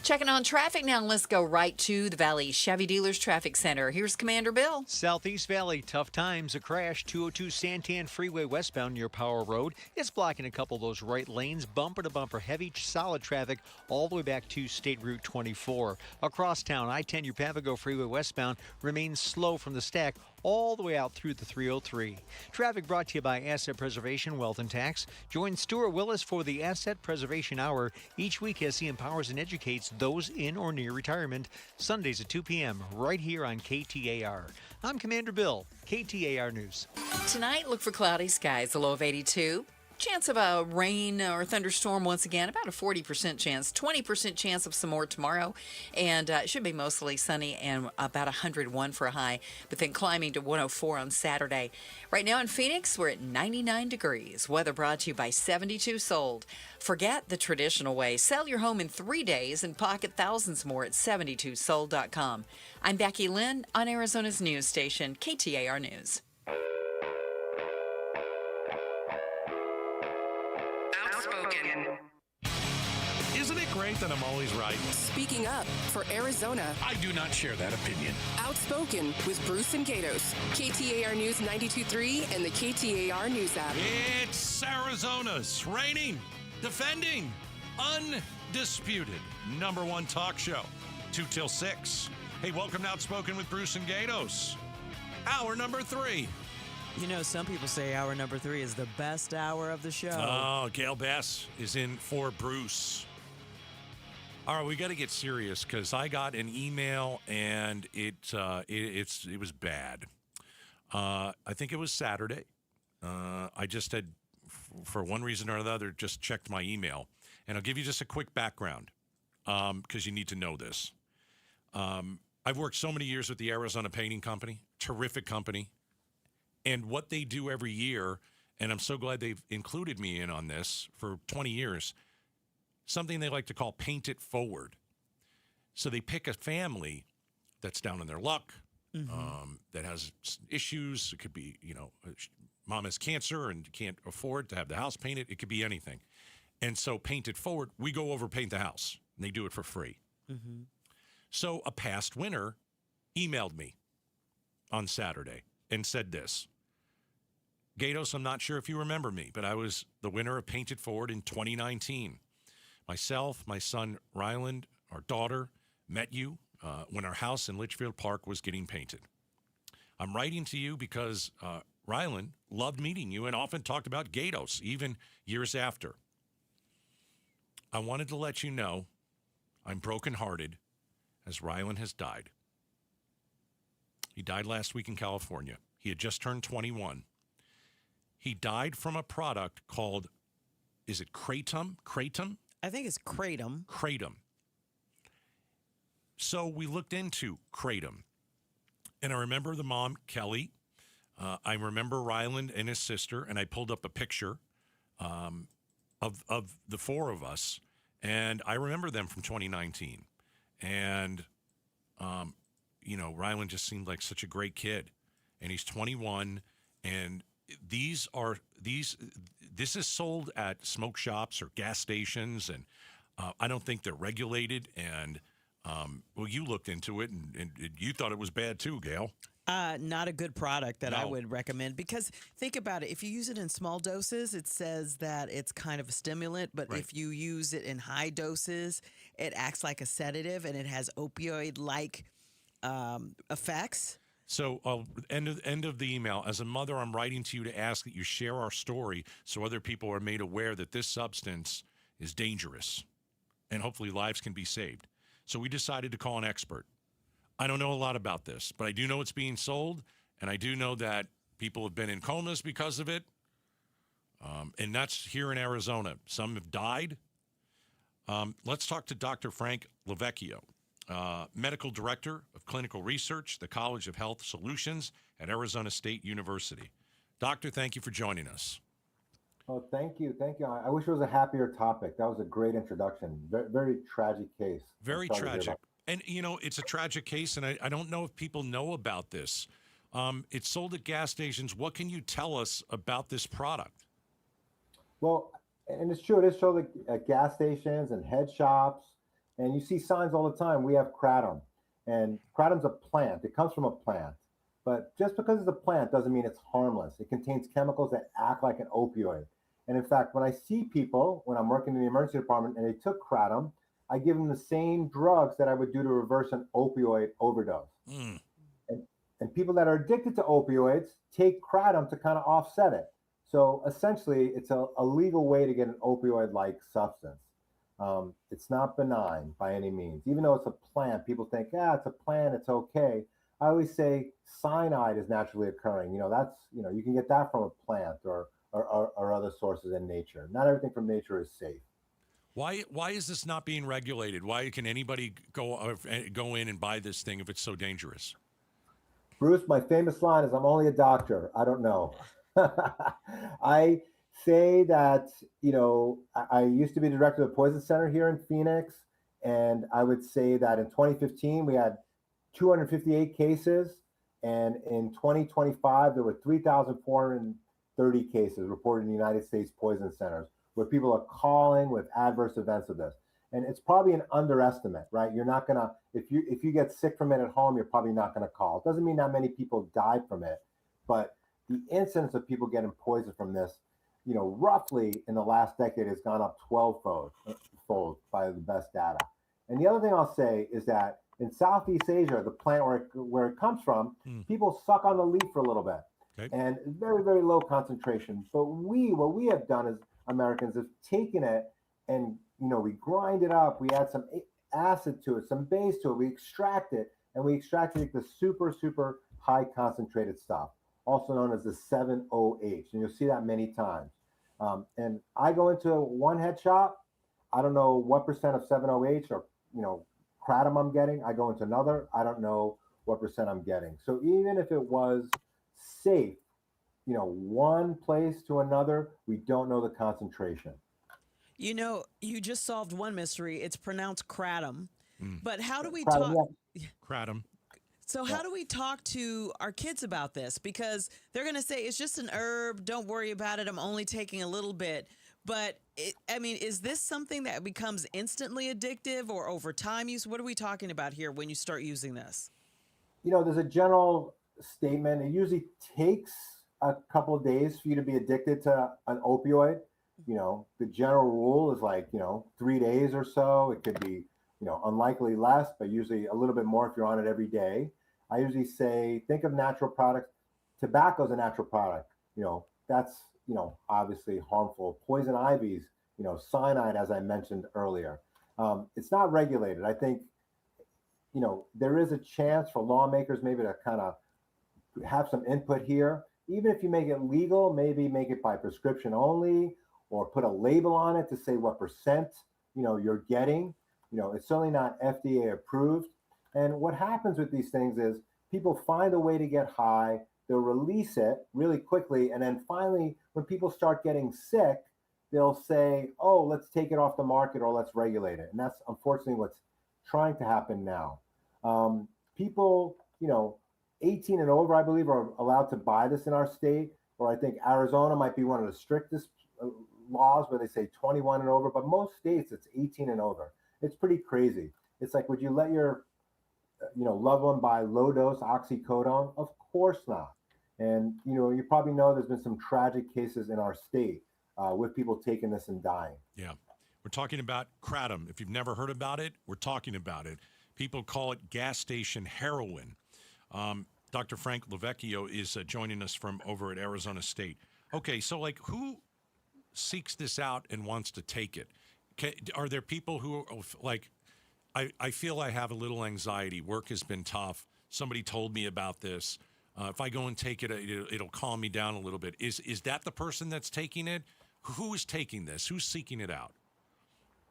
Checking on traffic now. Let's go right to the Valley Chevy Dealers Traffic Center. Here's Commander Bill. Southeast Valley, tough times. A crash, 202 Santan Freeway westbound near Power Road. It's blocking a couple of those right lanes. Bumper to bumper, heavy, solid traffic all the way back to State Route 24. Across town, I-10 Upavigo Freeway westbound remains slow from the stack all the way out through the 303. Traffic brought to you by Asset Preservation, Wealth and Tax. Join Stuart Willis for the Asset Preservation Hour. Each week as he empowers and educates those in or near retirement. Sundays at 2 p.m. right here on KTAR. I'm Commander Bill, KTAR News. Tonight, look for cloudy skies, a low of 82. Chance of a rain or thunderstorm once again, about a 40% chance, 20% chance of some more tomorrow, and it should be mostly sunny and about 101 for a high, but then climbing to 104 on Saturday. Right now in Phoenix, we're at 99 degrees. Weather brought to you by 72 Sold. Forget the traditional way. Sell your home in 3 days and pocket thousands more at 72sold.com. I'm Becky Lynn on Arizona's news station, KTAR News. Isn't it great that I'm always right? Speaking up for Arizona. I do not share that opinion. Outspoken with Bruce and Gatos. KTAR News 92.3 and the KTAR News app. It's Arizona's reigning, defending, undisputed #1 talk show. 2 till 6. Hey, welcome to Outspoken with Bruce and Gatos. Hour number 3. You know, some people say hour number 3 is the best hour of the show. Oh, Gail Bass is in for Bruce. All right, we got to get serious because I got an email and it was bad. I think it was Saturday. I just had, for one reason or another, just checked my email. And I'll give you just a quick background because you need to know this. I've worked so many years with the Arizona Painting Company, terrific company. And what they do every year, and I'm so glad they've included me in on this for 20 years, something they like to call Paint It Forward. So they pick a family that's down on their luck, that has issues. It could be, mom has cancer and can't afford to have the house painted. It could be anything. And so Paint It Forward, we go over paint the house, and they do it for free. So a past winner emailed me on Saturday and said this. Gatos, I'm not sure if you remember me, but I was the winner of Paint It Forward in 2019. Myself, my son Ryland, our daughter, met you when our house in Litchfield Park was getting painted. I'm writing to you because Ryland loved meeting you and often talked about Gatos, even years after. I wanted to let you know I'm brokenhearted as Ryland has died. He died last week in California. He had just turned 21. He died from a product called, is it Kratom? Kratom? I think it's Kratom. Kratom. So we looked into Kratom. And I remember the mom, Kelly. I remember Ryland and his sister. And I pulled up a picture of the four of us. And I remember them from 2019. And, Ryland just seemed like such a great kid. And he's 21. And this is sold at smoke shops or gas stations. And I don't think they're regulated. And, you looked into it and you thought it was bad too, Gail. Not a good product that I would recommend, because think about it. If you use it in small doses, it says that it's kind of a stimulant, but if you use it in high doses, it acts like a sedative and it has opioid-like effects. So end of the email. As a mother, I'm writing to you to ask that you share our story so other people are made aware that this substance is dangerous and hopefully lives can be saved. So we decided to call an expert. I don't know a lot about this, but I do know it's being sold, and I do know that people have been in comas because of it, and that's here in Arizona. Some have died. Let's talk to Dr. Frank Lavecchio, Medical Director of Clinical Research, the College of Health Solutions at Arizona State University. Doctor, thank you for joining us. Oh, thank you. Thank you. I wish it was a happier topic. That was a great introduction. Very, very tragic case. Very tragic. And, it's a tragic case, and I don't know if people know about this. It's sold at gas stations. What can you tell us about this product? Well, and it's true. It is sold at gas stations and head shops, and you see signs all the time. We have kratom, and kratom's a plant. It comes from a plant. But just because it's a plant doesn't mean it's harmless. It contains chemicals that act like an opioid. And in fact, when I see people, when I'm working in the emergency department and they took kratom, I give them the same drugs that I would do to reverse an opioid overdose. And people that are addicted to opioids take kratom to kind of offset it. So essentially, it's a legal way to get an opioid-like substance. It's not benign by any means. Even though it's a plant, people think, it's a plant, it's okay. I always say cyanide is naturally occurring. You can get that from a plant or other sources in nature. Not everything from nature is safe. Why is this not being regulated? Why can anybody go in and buy this thing if it's so dangerous? Bruce, my famous line is, I'm only a doctor. I don't know. I say that, I used to be director of the Poison Center here in Phoenix. And I would say that in 2015, we had 258 cases. And in 2025, there were 3,430 cases reported in the United States poison centers, where people are calling with adverse events of this. And it's probably an underestimate, right? You're not gonna, if you get sick from it at home, you're probably not gonna call. It doesn't mean that many people die from it, but the incidence of people getting poisoned from this, roughly in the last decade has gone up 12-fold by the best data. And the other thing I'll say is that in Southeast Asia, the plant where it comes from, people suck on the leaf for a little bit. Okay. And very, very low concentration. But what we have done as Americans is taken it and, we grind it up. We add some acid to it, some base to it. We extract it, and we extract the super, super high concentrated stuff, also known as the 7-OH. And you'll see that many times. And I go into one head shop. I don't know what percent of 7-OH or, kratom I'm getting. I go into another. I don't know what percent I'm getting. So even if it was safe, one place to another, we don't know the concentration. You just solved one mystery. It's pronounced kratom. But how do we kratom, talk? Kratom. So how do we talk to our kids about this? Because they're going to say, it's just an herb. Don't worry about it. I'm only taking a little bit. But, is this something that becomes instantly addictive or over time use? What are we talking about here when you start using this? There's a general statement. It usually takes a couple of days for you to be addicted to an opioid. The general rule is 3 days or so. It could be, unlikely less, but usually a little bit more if you're on it every day. I usually say, think of natural products. Tobacco is a natural product. That's, obviously harmful. Poison ivies, cyanide, as I mentioned earlier. It's not regulated. I think, there is a chance for lawmakers maybe to kind of have some input here. Even if you make it legal, maybe make it by prescription only, or put a label on it to say what percent, you're getting. It's certainly not FDA approved. And what happens with these things is people find a way to get high, they'll release it really quickly, and then finally, when people start getting sick, they'll say, oh, let's take it off the market or let's regulate it. And that's unfortunately what's trying to happen now. People, 18 and over, I believe, are allowed to buy this in our state, or I think Arizona might be one of the strictest laws where they say 21 and over, but most states it's 18 and over. It's pretty crazy. It's like, would you let your loved one buy low dose oxycodone? Of course not. And you probably know there's been some tragic cases in our state with people taking this and dying. Yeah. We're talking about kratom. If you've never heard about it, we're talking about it. People call it gas station heroin. Dr. Frank Lavecchio is joining us from over at Arizona State. Okay, so who seeks this out and wants to take it? Are there people who are I feel I have a little anxiety. Work has been tough. Somebody told me about this. If I go and take it, it'll calm me down a little bit. Is that the person that's taking it? Who is taking this? Who's seeking it out?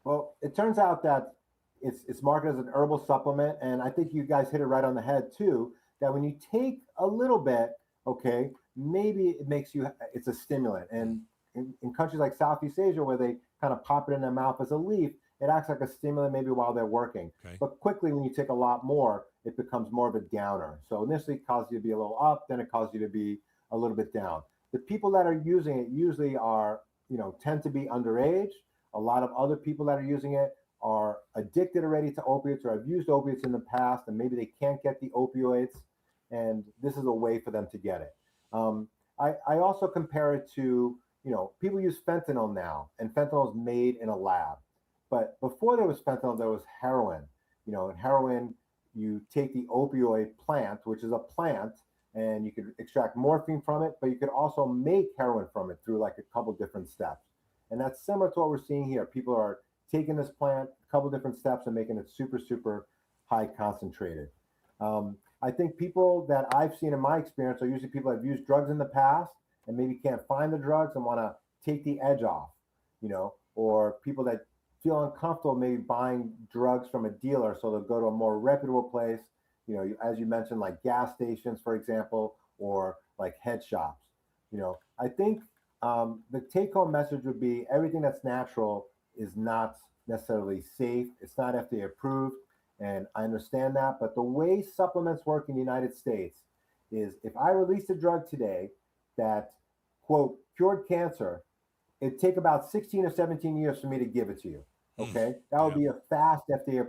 Well, it turns out that it's marketed as an herbal supplement, and I think you guys hit it right on the head too, that when you take a little bit, okay, maybe it makes you, it's a stimulant. And in countries like Southeast Asia, where they kind of pop it in their mouth as a leaf, it acts like a stimulant maybe while they're working. Okay. But quickly, when you take a lot more, it becomes more of a downer. So initially it causes you to be a little up, then it causes you to be a little bit down. The people that are using it usually are, tend to be underage. A lot of other people that are using it are addicted already to opiates or have used opiates in the past, and maybe they can't get the opioids, and this is a way for them to get it. I also compare it to, people use fentanyl now, and fentanyl is made in a lab. But before there was fentanyl, there was heroin. In heroin, you take the opioid plant, which is a plant, and you could extract morphine from it, but you could also make heroin from it through a couple different steps. And that's similar to what we're seeing here. People are taking this plant, a couple different steps, and making it super, super high concentrated. I think people that I've seen in my experience are usually people that have used drugs in the past and maybe can't find the drugs and want to take the edge off, or people that feel uncomfortable maybe buying drugs from a dealer, so they'll go to a more reputable place, as you mentioned, like gas stations, for example, or like head shops. I think the take-home message would be everything that's natural is not necessarily safe. It's not FDA approved, and I understand that. But the way supplements work in the United States is if I release a drug today that, quote, cured cancer, it'd take about 16 or 17 years for me to give it to you. Okay, that would be a fast FDA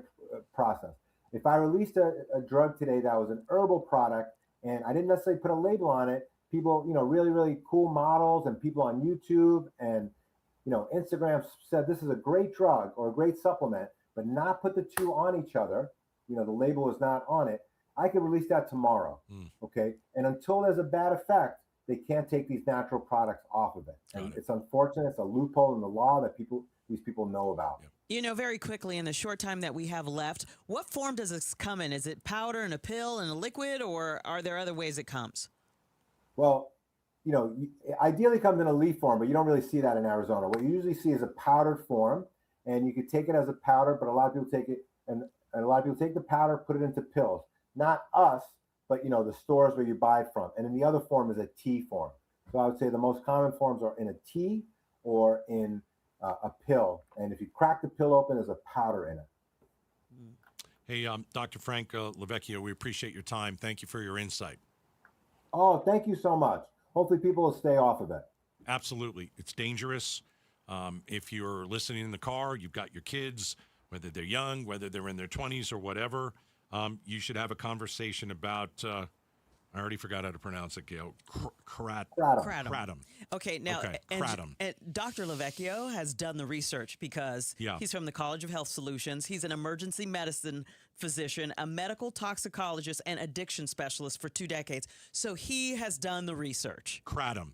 process. If I released a drug today that was an herbal product and I didn't necessarily put a label on it, people, really, really cool models and people on YouTube and, Instagram said this is a great drug or a great supplement, but not put the two on each other. The label is not on it. I could release that tomorrow. Okay, and until there's a bad effect, they can't take these natural products off of it. And it's unfortunate. It's a loophole in the law that these people know about. Very quickly, in the short time that we have left, what form does this come in? Is it powder and a pill and a liquid, or are there other ways it comes? Well, ideally it comes in a leaf form, but you don't really see that in Arizona. What you usually see is a powdered form, and you could take it as a powder, but a lot of people take it, and a lot of people take the powder, put it into pills. Not us, but the stores where you buy from. And then the other form is a tea form. So I would say the most common forms are in a tea or in a pill. And if you crack the pill open, there's a powder in it. Hey, Dr. Frank Lavecchio, we appreciate your time. Thank you for your insight. Oh, thank you so much. Hopefully people will stay off of it. Absolutely. It's dangerous. If you're listening in the car, you've got your kids, whether they're young, whether they're in their 20s or whatever, you should have a conversation about, I already forgot how to pronounce it, Gail. Kratom. Okay, now, Okay, and kratom. Dr. Lavecchio has done the research because he's from the College of Health Solutions. He's an emergency medicine physician, a medical toxicologist, and addiction specialist for 2 decades. So he has done the research. Kratom.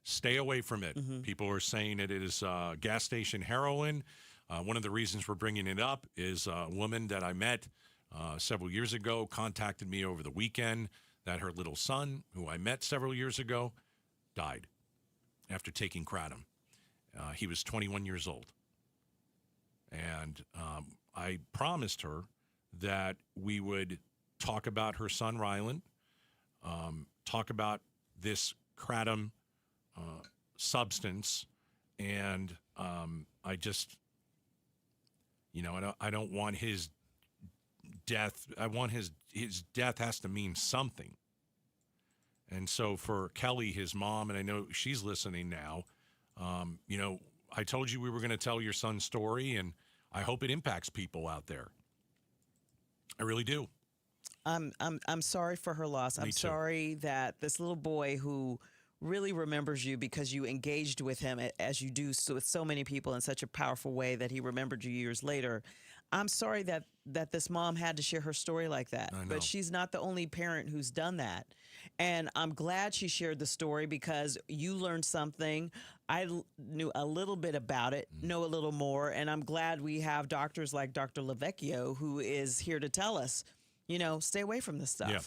Stay away from it. People are saying it is gas station heroin. One of the reasons we're bringing it up is a woman that I met several years ago contacted me over the weekend that her little son, who I met several years ago, died after taking kratom. He was 21 years old. And I promised her that we would talk about her son, Rylan, talk about this kratom substance, and I just, I don't want his death. I want his death has to mean something. And so for Kelly, his mom, and I know she's listening now, I told you we were going to tell your son's story, and I hope it impacts people out there. I really do. I'm sorry for her loss. I'm sorry that this little boy who really remembers you because you engaged with him as you do with so many people in such a powerful way that he remembered you years later. I'm sorry that this mom had to share her story like that. But she's not the only parent who's done that. And I'm glad she shared the story because you learned something. I knew a little bit about it, know a little more, and I'm glad we have doctors like Dr. Lavecchio who is here to tell us, stay away from this stuff. Yeah.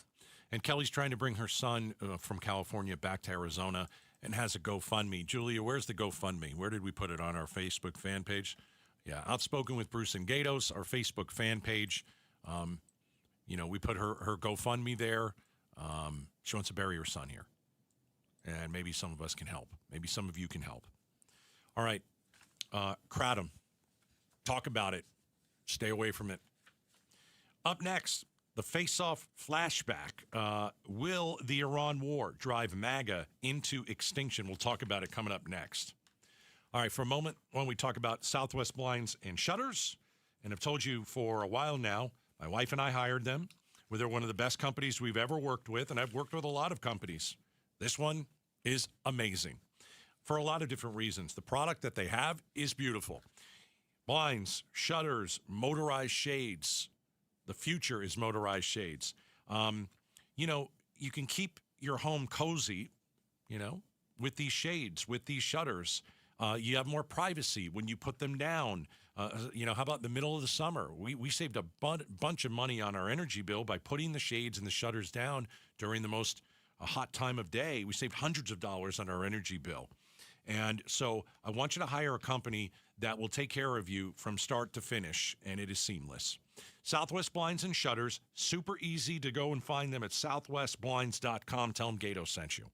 And Kelly's trying to bring her son from California back to Arizona and has a GoFundMe. Julia, where's the GoFundMe? Where did we put it on our Facebook fan page? Yeah, Outspoken with Bruce and Gatos, our Facebook fan page. We put her GoFundMe there. She wants to bury her son here. And maybe some of us can help. Maybe some of you can help. All right. Kratom. Talk about it. Stay away from it. Up next, the face-off flashback. Will the Iran war drive MAGA into extinction? We'll talk about it coming up next. All right, for a moment, when we talk about Southwest Blinds and Shutters, and I've told you for a while now, my wife and I hired them. They're one of the best companies we've ever worked with, and I've worked with a lot of companies. This one is amazing for a lot of different reasons. The product that they have is beautiful. Blinds, shutters, motorized shades. The future is motorized shades. You can keep your home cozy, with these shades, with these shutters. You have more privacy when you put them down. How about the middle of the summer? We saved a bunch of money on our energy bill by putting the shades and the shutters down during the most hot time of day. We saved hundreds of dollars on our energy bill. And so I want you to hire a company that will take care of you from start to finish, and it is seamless. Southwest Blinds and Shutters, super easy to go and find them at southwestblinds.com. Tell them Gato sent you.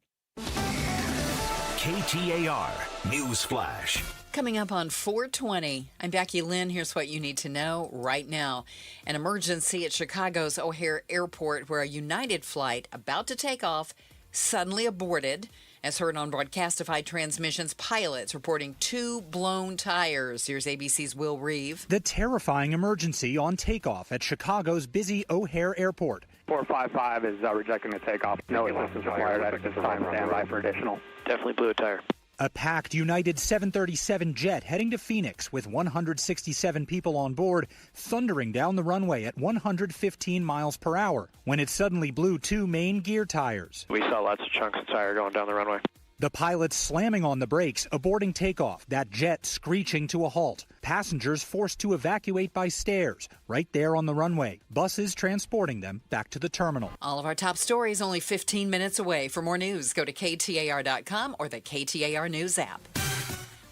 KTAR News Flash. Coming up on 420, I'm Becky Lynn. Here's what you need to know right now. An emergency at Chicago's O'Hare Airport where a United flight about to take off suddenly aborted. As heard on Broadcastified Transmissions, pilots reporting 2 blown tires. Here's ABC's Will Reeve. The terrifying emergency on takeoff at Chicago's busy O'Hare Airport. 455 is rejecting the takeoff. No assistance required at this time. Stand by for additional. Definitely blew a tire. A packed United 737 jet heading to Phoenix with 167 people on board, thundering down the runway at 115 miles per hour when it suddenly blew 2 main gear tires. We saw lots of chunks of tire going down the runway. The pilots slamming on the brakes, aborting takeoff, that jet screeching to a halt. Passengers forced to evacuate by stairs, right there on the runway. Buses transporting them back to the terminal. All of our top stories only 15 minutes away. For more news, go to KTAR.com or the KTAR News app.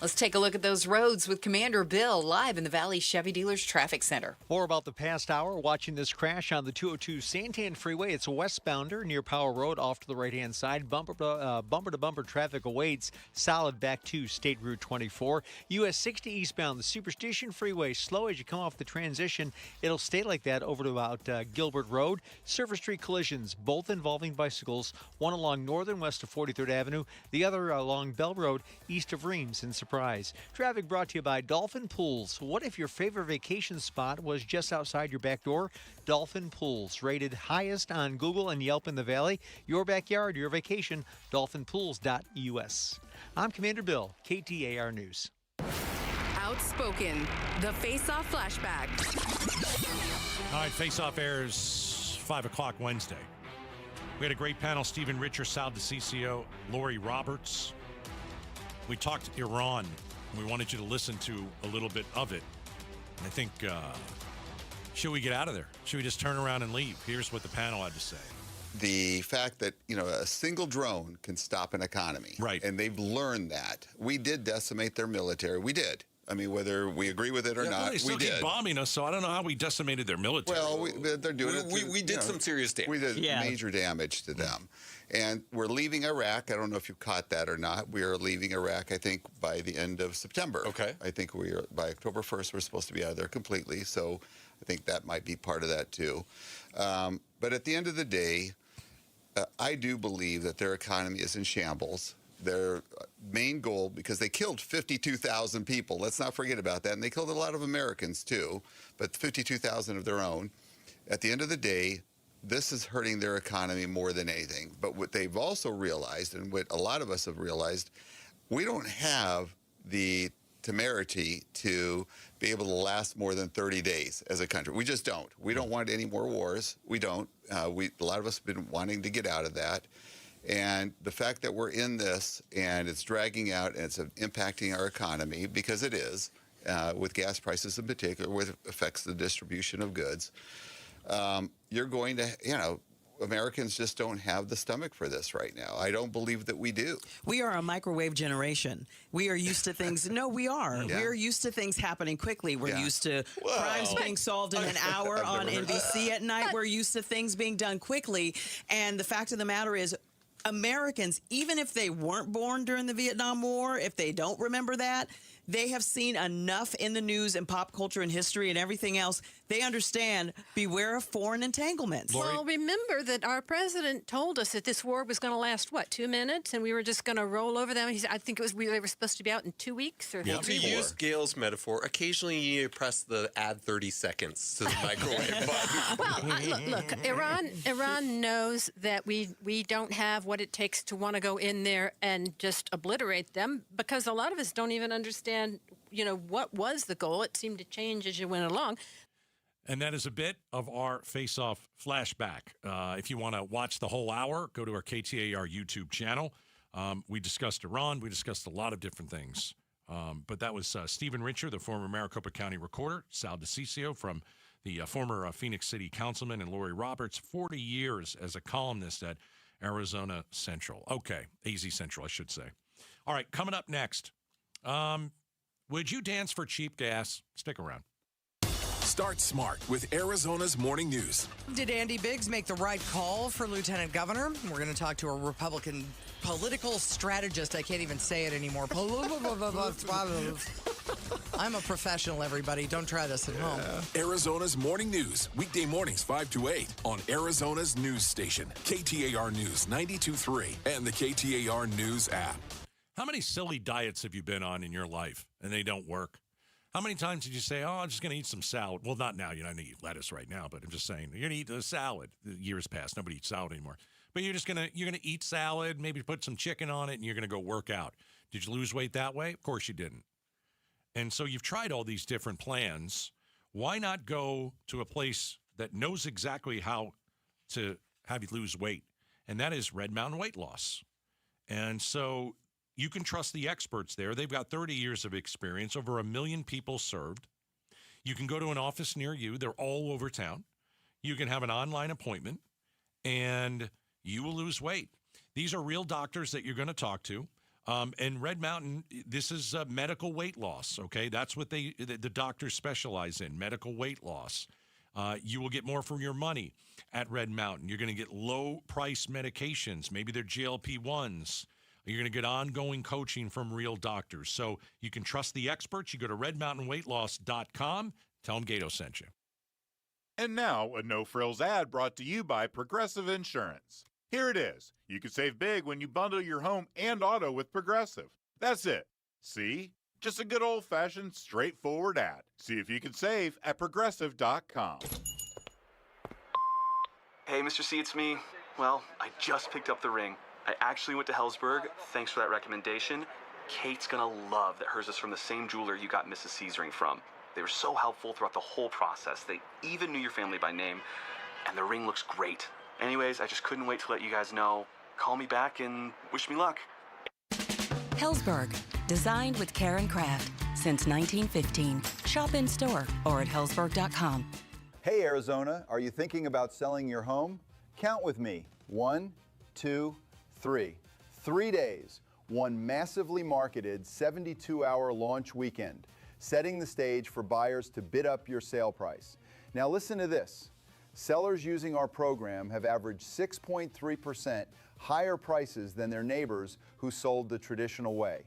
Let's take a look at those roads with Commander Bill live in the Valley Chevy Dealers Traffic Center. More about the past hour, watching this crash on the 202 Santan Freeway. It's a westbounder near Power Road off to the right-hand side. Bumper-to-bumper traffic awaits. Solid back to State Route 24. US 60 eastbound, the Superstition Freeway. Slow as you come off the transition. It'll stay like that over to about Gilbert Road. Surface Street collisions, both involving bicycles. One along northern west of 43rd Avenue. The other along Bell Road east of Reams in Surprise. Traffic brought to you by Dolphin Pools. What if your favorite vacation spot was just outside your back door? Dolphin Pools, rated highest on Google and Yelp in the Valley. Your backyard, your vacation, dolphinpools.us. I'm Commander Bill, KTAR News. Outspoken, the Face-Off Flashback. All right, Face-Off airs 5 o'clock Wednesday. We had a great panel. Stephen Richer, Sal DiCiccio, Lori Roberts. We talked Iran. We wanted you to listen to a little bit of it. And I think, should we get out of there? Should we just turn around and leave? Here's what the panel had to say. The fact that, a single drone can stop an economy. Right. And they've learned that. We did decimate their military. We did. I mean, whether we agree with it or not, they still we did. keep bombing us, so I don't know how we decimated their military. Well, they're doing it. We did some serious damage. We did major damage to them. And we're leaving Iraq. I don't know if you caught that or not. We are leaving Iraq, I think, by the end of September. Okay. I think by October 1st, we're supposed to be out of there completely. So I think that might be part of that, too. But at the end of the day, I do believe that their economy is in shambles. Their main goal, because they killed 52,000 people. Let's not forget about that. And they killed a lot of Americans, too, but 52,000 of their own. At the end of the day, this is hurting their economy more than anything. But what they've also realized, and what a lot of us have realized, we don't have the temerity to be able to last more than 30 days as a country. We just don't. We don't want any more wars. We don't. A lot of us have been wanting to get out of that. And the fact that we're in this and it's dragging out and it's impacting our economy, because it is, with gas prices in particular, which affects the distribution of goods, you're going to, Americans just don't have the stomach for this right now. I don't believe that we do. We are a microwave generation. We are used to things. No, we are. Yeah. We're used to things happening quickly. We're used to crimes being solved in an hour on NBC at night. We're used to things being done quickly. And the fact of the matter is, Americans, even if they weren't born during the Vietnam War, if they don't remember that, they have seen enough in the news and pop culture and history and everything else. They understand, beware of foreign entanglements. Well, remember that our president told us that this war was going to last, 2 minutes? And we were just going to roll over them. I think they were supposed to be out in 2 weeks or 3 To use Gail's metaphor, occasionally you need to press the add 30 seconds to the microwave button. Well, look, Iran knows that we don't have what it takes to want to go in there and just obliterate them, because a lot of us don't even understand, what was the goal. It seemed to change as you went along. And that is a bit of our Face-Off flashback. If you want to watch the whole hour, go to our KTAR YouTube channel. We discussed Iran. We discussed a lot of different things. But that was Stephen Richer, the former Maricopa County recorder, Sal DiCiccio from the former Phoenix City councilman, and Lori Roberts, 40 years as a columnist at Arizona Central. Okay, AZ Central, I should say. All right, coming up next. Would you dance for cheap gas? Stick around. Start smart with Arizona's morning news. Did Andy Biggs make the right call for lieutenant governor? We're going to talk to a Republican political strategist. I can't even say it anymore. I'm a professional, everybody. Don't try this at home. Arizona's morning news, weekday mornings 5 to 8 on Arizona's news station, KTAR News 92.3 and the KTAR News app. How many silly diets have you been on in your life and they don't work? How many times did you say, I'm just going to eat some salad? Well, not now. You're not going to eat lettuce right now, but I'm just saying, you're going to eat a salad. The years past. Nobody eats salad anymore. But you're going to eat salad, maybe put some chicken on it, and you're going to go work out. Did you lose weight that way? Of course you didn't. And so you've tried all these different plans. Why not go to a place that knows exactly how to have you lose weight? And that is Red Mountain Weight Loss. And so you can trust the experts there. They've got 30 years of experience, over 1 million people served. You can go to an office near you. They're all over town. You can have an online appointment, and you will lose weight. These are real doctors that you're going to talk to. And Red Mountain, this is medical weight loss, okay? That's what the doctors specialize in, medical weight loss. You will get more for your money at Red Mountain. You're going to get low-price medications. Maybe they're GLP-1s. You're going to get ongoing coaching from real doctors. So you can trust the experts. You go to redmountainweightloss.com. Tell them Gato sent you. And now, a no-frills ad brought to you by Progressive Insurance. Here it is. You can save big when you bundle your home and auto with Progressive. That's it. See? Just a good old-fashioned, straightforward ad. See if you can save at Progressive.com. Hey, Mr. C, it's me. Well, I just picked up the ring. I actually went to Hellsberg. Thanks for that recommendation. Kate's gonna love that hers is from the same jeweler you got Mrs. C's ring from. They were so helpful throughout the whole process. They even knew your family by name, and the ring looks great. Anyways, I just couldn't wait to let you guys know. Call me back and wish me luck. Hellsberg, designed with care and craft since 1915. Shop in store or at hellsberg.com. Hey Arizona, are you thinking about selling your home? Count with me. 1, 2, 3. 3 days, one massively marketed 72-hour launch weekend, setting the stage for buyers to bid up your sale price. Now listen to this. Sellers using our program have averaged 6.3% higher prices than their neighbors who sold the traditional way.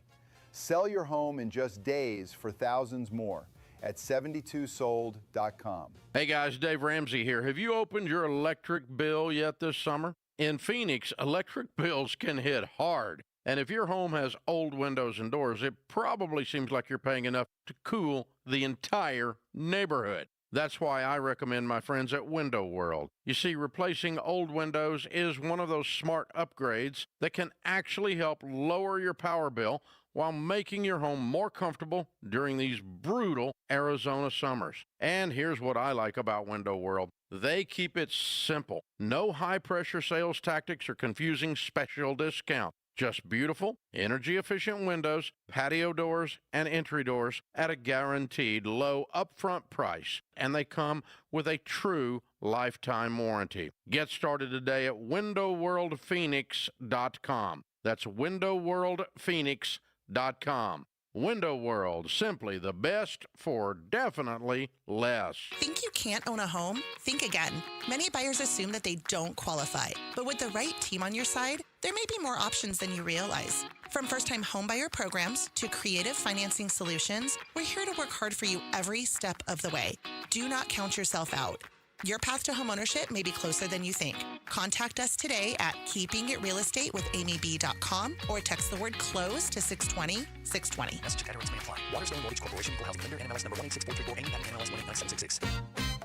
Sell your home in just days for thousands more at 72sold.com. Hey guys, Dave Ramsey here. Have you opened your electric bill yet this summer? In Phoenix, electric bills can hit hard. And if your home has old windows and doors, it probably seems like you're paying enough to cool the entire neighborhood. That's why I recommend my friends at Window World. You see, replacing old windows is one of those smart upgrades that can actually help lower your power bill while making your home more comfortable during these brutal Arizona summers. And here's what I like about Window World. They keep it simple. No high-pressure sales tactics or confusing special discount. Just beautiful, energy-efficient windows, patio doors, and entry doors at a guaranteed low upfront price. And they come with a true lifetime warranty. Get started today at windowworldphoenix.com. That's windowworldphoenix.com. Window World, simply the best for definitely less. Think you can't own a home? Think again. Many buyers assume that they don't qualify. But with the right team on your side, there may be more options than you realize. From first-time homebuyer programs to creative financing solutions, we're here to work hard for you every step of the way. Do not count yourself out. Your path to homeownership may be closer than you think. Contact us today at keepingitrealestateWithAmyB.com or text the word CLOSE to 620-620. Message and rates may apply. Waterstone Mortgage Corporation, Equal Housing Lender, NMLS number 1864348, NMLS 189766.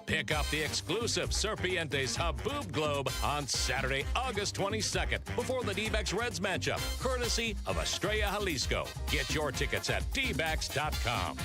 Pick up the exclusive Serpientes Haboob Globe on Saturday, August 22nd, before the D-backs Reds matchup, courtesy of Estrella Jalisco. Get your tickets at dbacks.com.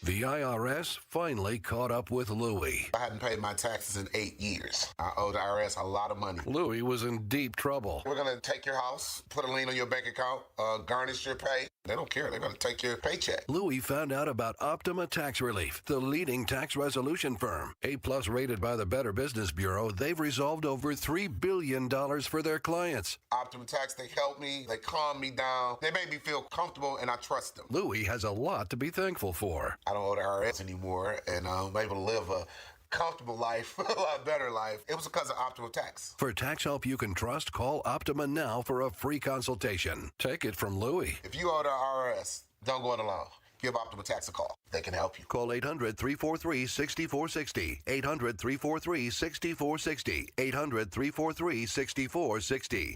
The IRS finally caught up with Louie. I hadn't paid my taxes in 8 years. I owe the IRS a lot of money. Louie was in deep trouble. We're going to take your house, put a lien on your bank account, garnish your pay. They don't care. They're going to take your paycheck. Louie found out about Optima Tax Relief, the leading tax resolution firm. A-plus rated by the Better Business Bureau, they've resolved over $3 billion for their clients. Optima Tax, they help me. They calm me down. They make me feel comfortable, and I trust them. Louie has a lot to be thankful for. I don't owe the IRS anymore, and I'm able to live a comfortable life, a lot better life. It was because of Optima Tax. For tax help you can trust, call Optima now for a free consultation. Take it from Louie. If you owe the IRS, don't go it alone. Give Optima Tax a call. They can help you. Call 800-343-6460. 800-343-6460. 800-343-6460.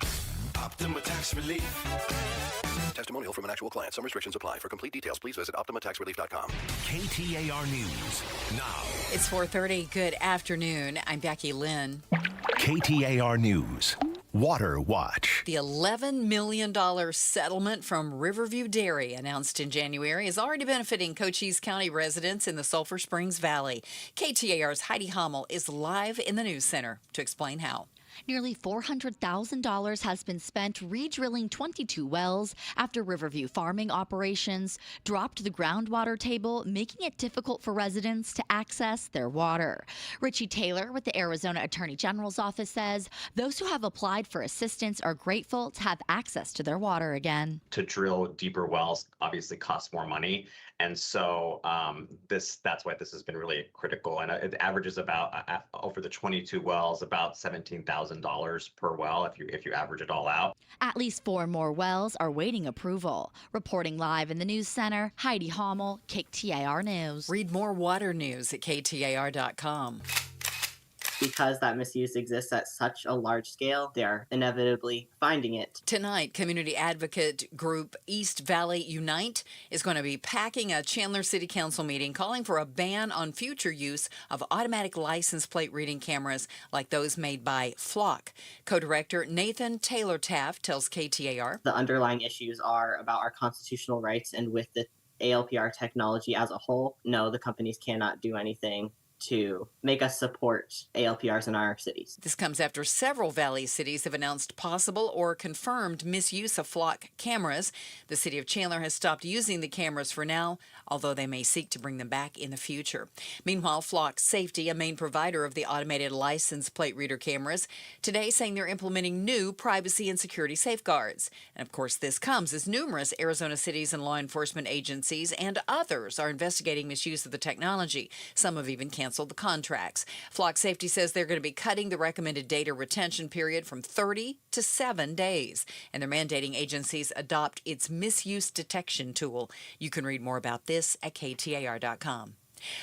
Optima Tax Relief. Testimonial from an actual client. Some restrictions apply. For complete details, please visit OptimaTaxRelief.com. KTAR News now. It's 4:30. Good afternoon. I'm Becky Lynn. KTAR News. Water Watch. The $11 million settlement from Riverview Dairy, announced in January, is already benefiting Cochise County residents in the Sulphur Springs Valley. KTAR's Heidi Hommel is live in the news center to explain how. Nearly $400,000 has been spent re-drilling 22 wells after Riverview farming operations dropped the groundwater table, making it difficult for residents to access their water. Richie Taylor with the Arizona Attorney General's office says those who have applied for assistance are grateful to have access to their water again. To drill deeper wells obviously costs more money. And so that's why this has been really critical. And it averages about, over the 22 wells, about $17,000 per well if you average it all out. At least 4 more wells are waiting approval. Reporting live in the news center, Heidi Hommel, KTAR News. Read more water news at KTAR.com. Because that misuse exists at such a large scale, they're inevitably finding it. Tonight, community advocate group East Valley Unite is going to be packing a Chandler City Council meeting calling for a ban on future use of automatic license plate reading cameras like those made by Flock. Co-director Nathan Taylor Taft tells KTAR. The underlying issues are about our constitutional rights, and with the ALPR technology as a whole, no, the companies cannot do anything to make us support ALPRs in our cities. This comes after several Valley cities have announced possible or confirmed misuse of Flock cameras. The city of Chandler has stopped using the cameras for now, although they may seek to bring them back in the future. Meanwhile, Flock Safety, a main provider of the automated license plate reader cameras, today saying they're implementing new privacy and security safeguards. And of course, this comes as numerous Arizona cities and law enforcement agencies and others are investigating misuse of the technology. Some have even canceled the contracts. Flock Safety says they're going to be cutting the recommended data retention period from 30 to 7 days, and they're mandating agencies adopt its misuse detection tool. You can read more about this at KTAR.com.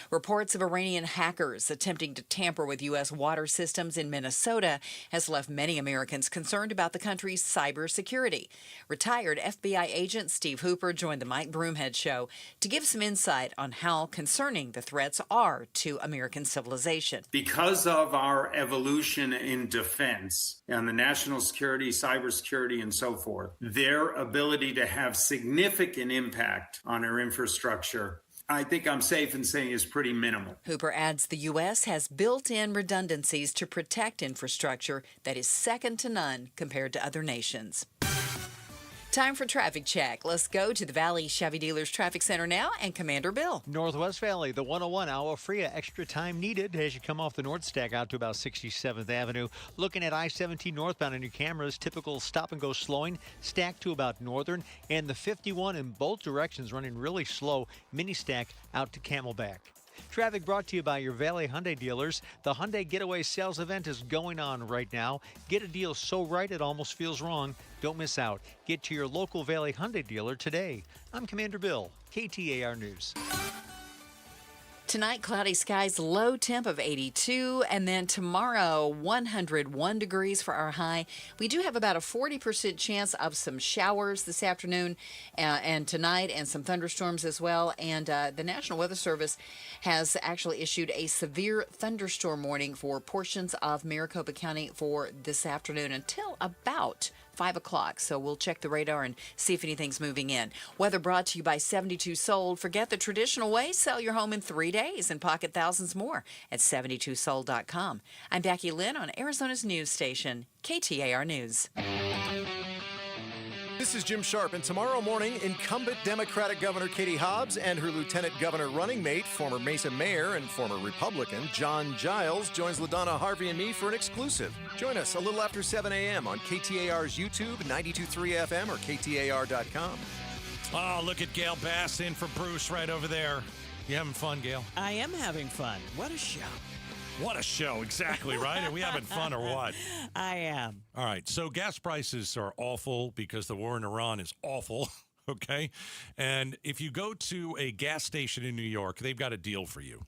Reports of Iranian hackers attempting to tamper with U.S. water systems in Minnesota has left many Americans concerned about the country's cybersecurity. Retired FBI agent Steve Hooper joined the Mike Broomhead Show to give some insight on how concerning the threats are to American civilization. Because of our evolution in defense and the national security, cybersecurity, and so forth, their ability to have significant impact on our infrastructure, I think I'm safe in saying, is pretty minimal. Hooper adds the U.S. has built-in redundancies to protect infrastructure that is second to none compared to other nations. Time for traffic check. Let's go to the Valley Chevy Dealers Traffic Center now and Commander Bill. Northwest Valley, the 101 Agua Fria, extra time needed as you come off the North Stack out to about 67th Avenue. Looking at I-17 northbound on your cameras, typical stop-and-go slowing, stacked to about Northern, and the 51 in both directions running really slow, mini stack out to Camelback. Traffic brought to you by your Valley Hyundai dealers. The Hyundai Getaway Sales Event is going on right now. Get a deal so right it almost feels wrong. Don't miss out. Get to your local Valley Hyundai dealer today. I'm Commander Bill, KTAR News. Tonight, cloudy skies, low temp of 82, and then tomorrow, 101 degrees for our high. We do have about a 40% chance of some showers this afternoon and tonight, and some thunderstorms as well. And the National Weather Service has actually issued a severe thunderstorm warning for portions of Maricopa County for this afternoon until about 5 o'clock. So we'll check the radar and see if anything's moving in. Weather brought to you by 72 Sold. Forget the traditional way. Sell your home in 3 days and pocket thousands more at 72sold.com. I'm Becky Lynn on Arizona's news station, KTAR News. This is Jim Sharp, and tomorrow morning, incumbent Democratic Governor Katie Hobbs and her Lieutenant Governor running mate, former Mesa Mayor and former Republican John Giles, joins LaDonna Harvey and me for an exclusive. Join us a little after 7 a.m. on KTAR's YouTube, 92.3 FM, or KTAR.com. Oh, look at Gail Bass in for Bruce right over there. You having fun, Gail? I am having fun. What a show. What a show, exactly, right? Are we having fun or what? I am. All right, so gas prices are awful because the war in Iran is awful, okay? And if you go to a gas station in New York, they've got a deal for you.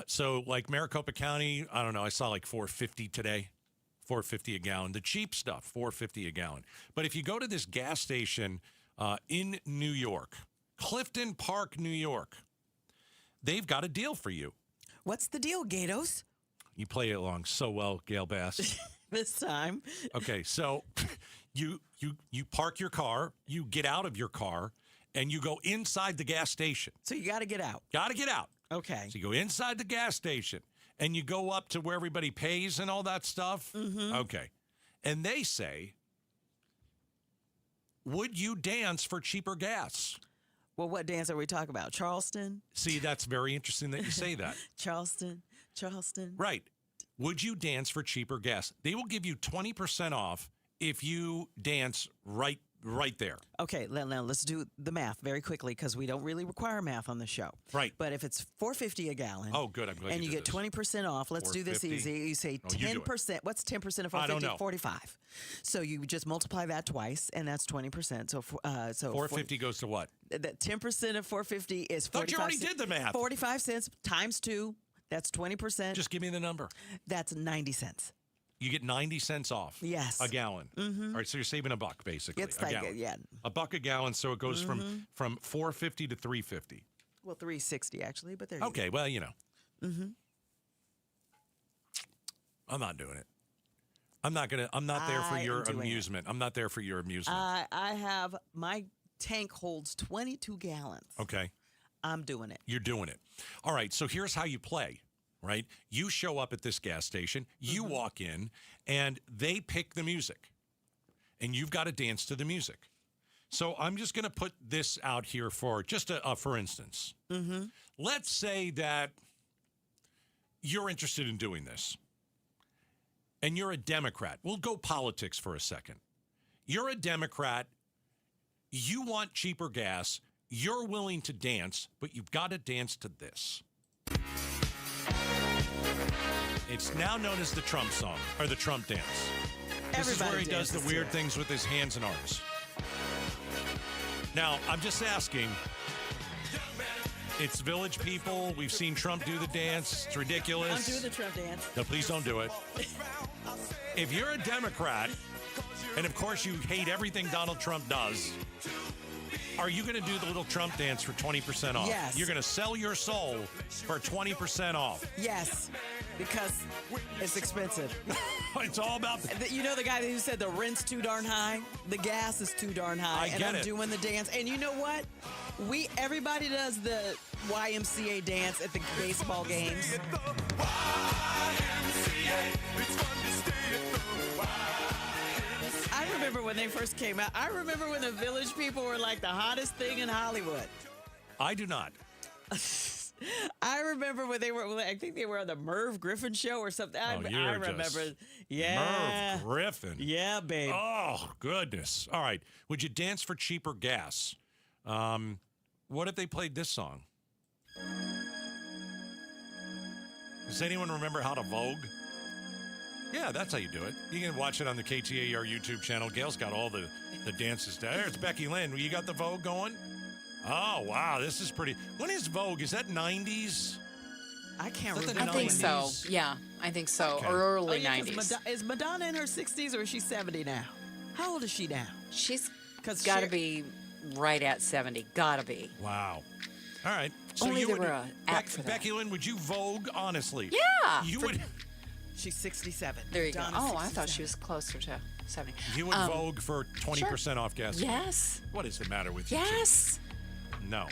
So like Maricopa County, I don't know, I saw like $4.50 today, $4.50 a gallon. The cheap stuff, $4.50 a gallon. But if you go to this gas station in New York, Clifton Park, New York, they've got a deal for you. What's the deal, Gatos? You play it along so well, Gail Bass. This time. Okay, so you park your car, you get out of your car, and you go inside the gas station. So you got to get out. Got to get out. Okay. So you go inside the gas station, And you go up to where everybody pays and all that stuff? Mm-hmm. Okay. And they say, would you dance for cheaper gas? Well, what dance are we talking about? Charleston? See, that's very interesting that you say that. Charleston. Right. Would you dance for cheaper gas? They will give you 20% off if you dance right there. Okay, now let's do the math very quickly because we don't really require math on the show. Right. But if it's $4.50 a gallon. Oh, good. I'm glad and you you did get 20% off. Let's do this $4.50. easy. You say No, you do it. 10%. What's 10% of $4.50? I don't know. 45. So you just multiply that twice, and that's 20%. So $4.50 goes to what? That 10% of $4.50 is 45 Thought you already did the math. 45 cents times 2. That's 20%. Just give me the number. That's 90 cents. You get 90 cents off. Yes. A gallon. Mm-hmm. All right, so you're saving $1 basically. It's a like gallon. yeah. $1 a gallon, so it goes Mm-hmm. from $4.50 to $3.50. Well, $3.60 actually, but there you Okay, well, you know. Mm-hmm. I'm not doing it. I'm not there for your amusement. I'm not there for your amusement. I have my tank holds 22 gallons. Okay. I'm doing it. You're doing it. All right, so here's how you play, right? You show up at this gas station, you walk in, and they pick the music. And you've got to dance to the music. So I'm just going to put this out here for just for instance. Mm-hmm. Let's say that you're interested in doing this. And you're a Democrat. We'll go politics for a second. You're a Democrat. You want cheaper gas. You're willing to dance, but you've got to dance to this. It's now known as the Trump song, or the Trump dance. This is where he does the weird things with his hands and arms. Now, I'm just asking. It's Village People. We've seen Trump do the dance. It's ridiculous. I'm doing the Trump dance. No, please don't do it. If you're a Democrat, and of course you hate everything Donald Trump does, are you going to do the little Trump dance for 20% off? Yes. You're going to sell your soul for 20% off. Yes, because it's expensive. It's all about... You know the guy who said the rent's too darn high? The gas is too darn high. I get I'm it. doing the dance. And you know what? Everybody does the YMCA dance at the baseball games. I remember when they first came out. I remember when the Village People were like the hottest thing in Hollywood. I do not. I remember when they were, I think they were on the Merv Griffin show or something. I remember. Yeah. Merv Griffin. Yeah, babe. Oh, goodness. All right. Would you dance for cheaper gas? What if they played this song? Does anyone remember how to Vogue? Yeah, that's how you do it. You can watch it on the KTAR YouTube channel. Gail's got all the dances down. There's Becky Lynn. You got the Vogue going? Oh, wow. This is pretty. When is Vogue? Is that 90s? I can't Is that the remember. I think so. Yeah, I think so. Okay. Or early Oh, yeah, 'cause 90s. Is Madonna in her 60s or is she 70 now? How old is she now? She's 'Cause got to be right at 70. Got to be. Wow. All right. So Only you there would, were an app for that. Becky Lynn, would you Vogue honestly? Yeah. You would. She's 67. There you Madonna's go. Oh, I 67. thought she was closer to 70. You would Vogue for 20% off gas. Yes. What is the matter with you? Yes. Two? No.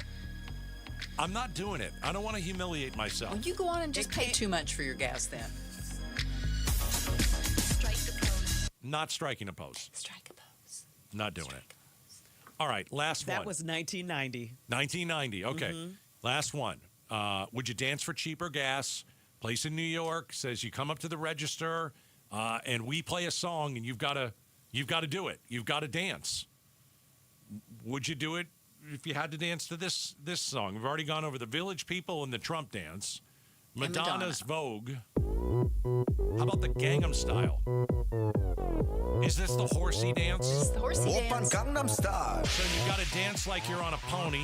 I'm not doing it. I don't want to humiliate myself. Well, you go on and just pay too much for your gas then. Not striking a pose. Strike a pose. Not doing it. All right, last one. That was 1990. 1990. Okay. Mm-hmm. Last one. Would you dance for cheaper gas? Place in New York says you come up to the register and we play a song and you've got to do it. You've got to dance. Would you do it if you had to dance to this song? We've already gone over the Village People and the Trump dance. Madonna's Vogue. How about the Gangnam Style? Is this the horsey dance? This is the horsey dance. So you got to dance like you're on a pony.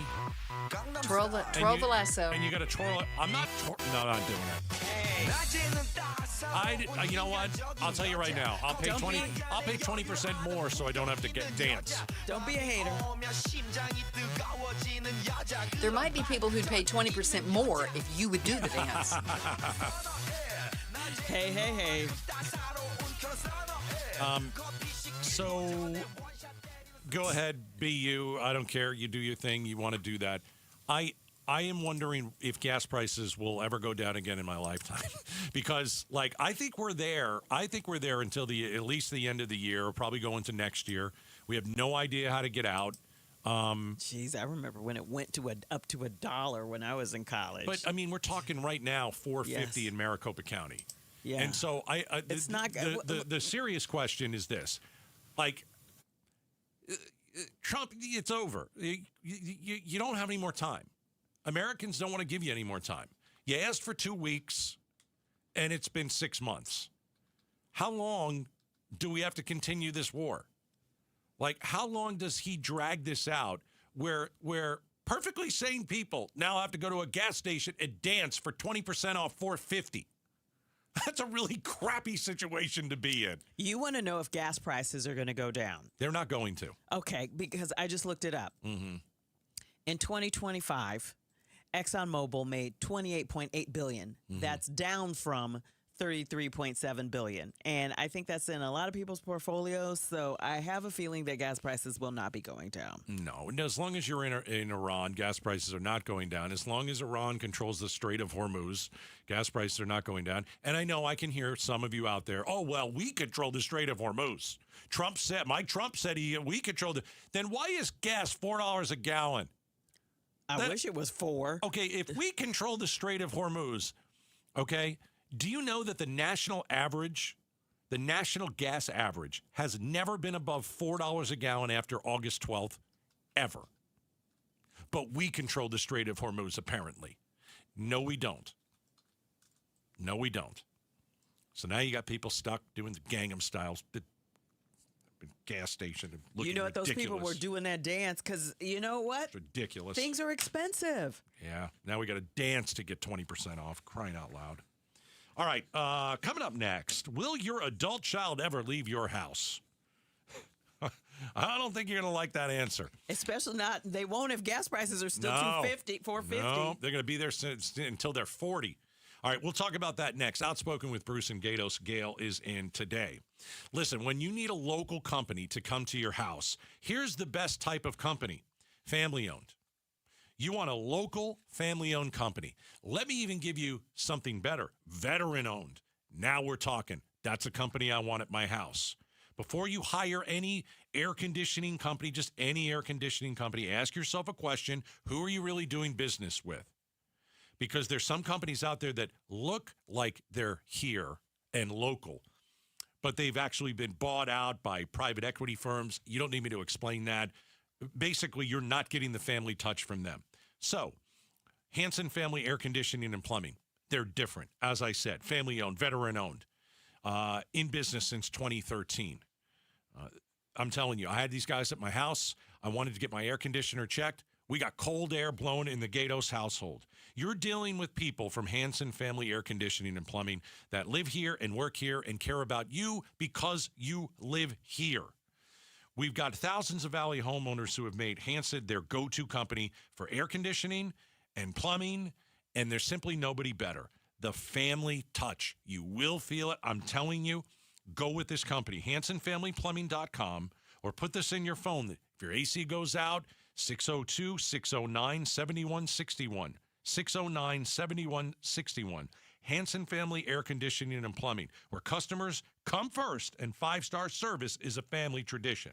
Twirl the lasso. And you got to twirl it. I'm not doing it. You know what? I'll tell you right now. I'll pay 20% more so I don't have to dance. Don't be a hater. There might be people who'd pay 20% more if you would do the dance. Hey. So go ahead, be you. I don't care. You do your thing. You want to do that. I I am wondering if gas prices will ever go down again in my lifetime, because I think we're there. I think we're there until at least the end of the year, probably go into next year. We have no idea how to get out. Jeez, I remember when it went to up to $1 when I was in college. But I mean, we're talking right now $4.50 in Maricopa County. Yeah. And so it's not the serious question is this: Trump, it's over. You don't have any more time. Americans don't want to give you any more time. You asked for 2 weeks, and it's been 6 months. How long do we have to continue this war? How long does he drag this out where perfectly sane people now have to go to a gas station and dance for 20% off $4.50? That's a really crappy situation to be in. You want to know if gas prices are going to go down? They're not going to. Okay, because I just looked it up. Mm-hmm. In 2025, ExxonMobil made $28.8 billion. Mm-hmm. That's down from $33.7 billion. And I think that's in a lot of people's portfolios. So I have a feeling that gas prices will not be going down. No, as long as you're in Iran, gas prices are not going down. As long as Iran controls the Strait of Hormuz, gas prices are not going down. And I know I can hear some of you out there, oh, well, we control the Strait of Hormuz. Trump said we controlled it. Then why is gas $4 a gallon? I wish it was $4. Okay, if we control the Strait of Hormuz, okay, do you know that the national gas average has never been above $4 a gallon after August 12th, ever? But we control the Strait of Hormuz, apparently. No, we don't. No, we don't. So now you got people stuck doing the Gangnam Styles gas station and looking ridiculous. You know what? Those people were doing that dance because you know what? It's ridiculous. Things are expensive. Yeah. Now we got to dance to get 20% off. Crying out loud. All right. Coming up next, will your adult child ever leave your house? I don't think you're going to like that answer. Especially not, they won't if gas prices are still $4.50. No, they're going to be there until they're 40. All right, we'll talk about that next. Outspoken with Bruce and Gatos. Gail is in today. Listen, when you need a local company to come to your house, here's the best type of company, family-owned. You want a local, family-owned company. Let me even give you something better, veteran-owned. Now we're talking. That's a company I want at my house. Before you hire any air conditioning company, just any air conditioning company, ask yourself a question, who are you really doing business with? Because there's some companies out there that look like they're here and local, but they've actually been bought out by private equity firms. You don't need me to explain that. Basically, you're not getting the family touch from them. So, Hanson Family Air Conditioning and Plumbing, they're different. As I said, family-owned, veteran-owned, in business since 2013. I'm telling you, I had these guys at my house. I wanted to get my air conditioner checked. We got cold air blown in the Gatos household. You're dealing with people from Hanson Family Air Conditioning and Plumbing that live here and work here and care about you because you live here. We've got thousands of Valley homeowners who have made Hanson their go-to company for air conditioning and plumbing, and there's simply nobody better. The family touch. You will feel it. I'm telling you, go with this company, HansonFamilyPlumbing.com, or put this in your phone. If your AC goes out, 602-609-7161. 609-7161. Hanson Family Air Conditioning and Plumbing, where customers come first and 5-star service is a family tradition.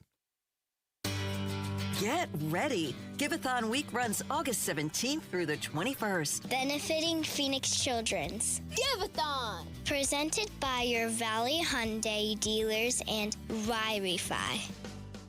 Get ready. Give-a-thon week runs August 17th through the 21st. Benefiting Phoenix Children's. Give-a-thon! Presented by your Valley Hyundai dealers and Wi-Fi.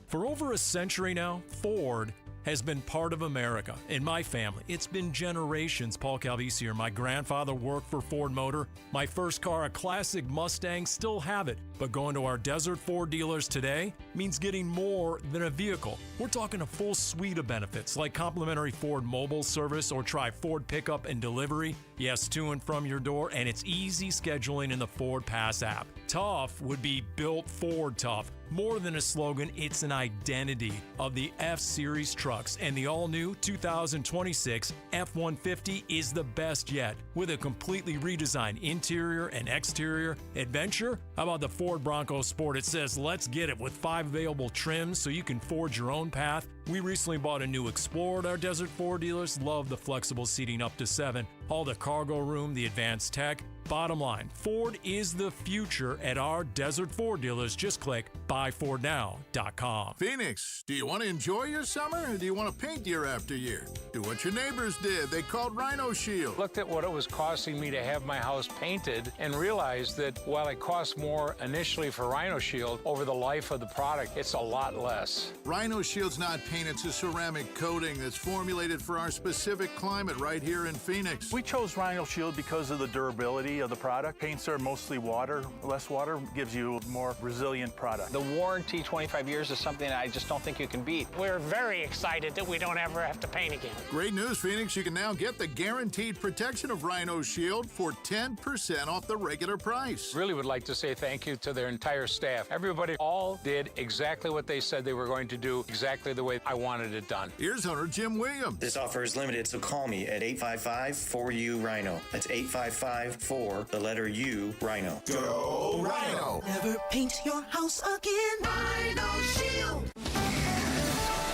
For over a century now, Ford has been part of America. In my family, it's been generations. Paul Calvisi here. My grandfather worked for Ford Motor. My first car, a classic Mustang, still have it. But going to our Desert Ford dealers today means getting more than a vehicle. We're talking a full suite of benefits like complimentary Ford mobile service or try Ford pickup and delivery. Yes, to and from your door, and it's easy scheduling in the Ford Pass app. Tough would be built Ford tough. More than a slogan, it's an identity of the F-Series trucks, and the all-new 2026 F-150 is the best yet. With a completely redesigned interior and exterior adventure, how about the Ford Bronco Sport? It says, let's get it, with 5 available trims so you can forge your own path. We recently bought a new Explorer at our Desert Ford dealers. Love the flexible seating up to 7, all the cargo room, the advanced tech. Bottom line, Ford is the future at our Desert Ford dealers. Just click buyfordnow.com. Phoenix, do you want to enjoy your summer, or do you want to paint year after year? Do what your neighbors did. They called Rhino Shield. Looked at what it was costing me to have my house painted and realized that while it costs more initially for Rhino Shield, over the life of the product, it's a lot less. Rhino Shield's not paint, it's a ceramic coating that's formulated for our specific climate right here in Phoenix. We chose Rhino Shield because of the durability of the product. Paints are mostly water. Less water gives you a more resilient product. The warranty, 25 years, is something I just don't think you can beat. We're very excited that we don't ever have to paint again. Great news, Phoenix. You can now get the guaranteed protection of Rhino Shield for 10% off the regular price. Really would like to say thank you to their entire staff. Everybody all did exactly what they said they were going to do, exactly the way I wanted it done. Here's owner Jim Williams. This offer is limited, so call me at 855-4U-RHINO. That's 855-4, the letter U, Rhino. Go Rhino! Never paint your house again. Rhino Shield.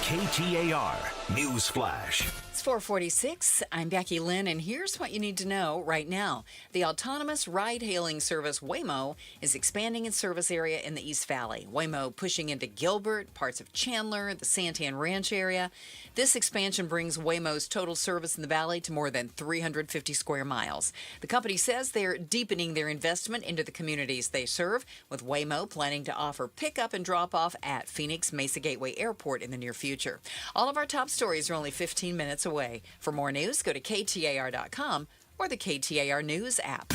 KTAR News Flash. It's 4:46. I'm Becky Lynn, and here's what you need to know right now. The autonomous ride-hailing service Waymo is expanding its service area in the East Valley. Waymo pushing into Gilbert, parts of Chandler, the Santan Ranch area. This expansion brings Waymo's total service in the valley to more than 350 square miles. The company says they're deepening their investment into the communities they serve, with Waymo planning to offer pickup and drop-off at Phoenix Mesa Gateway Airport in the near future. All of our top stories are only 15 minutes away. For more news, go to KTAR.com or the KTAR News app.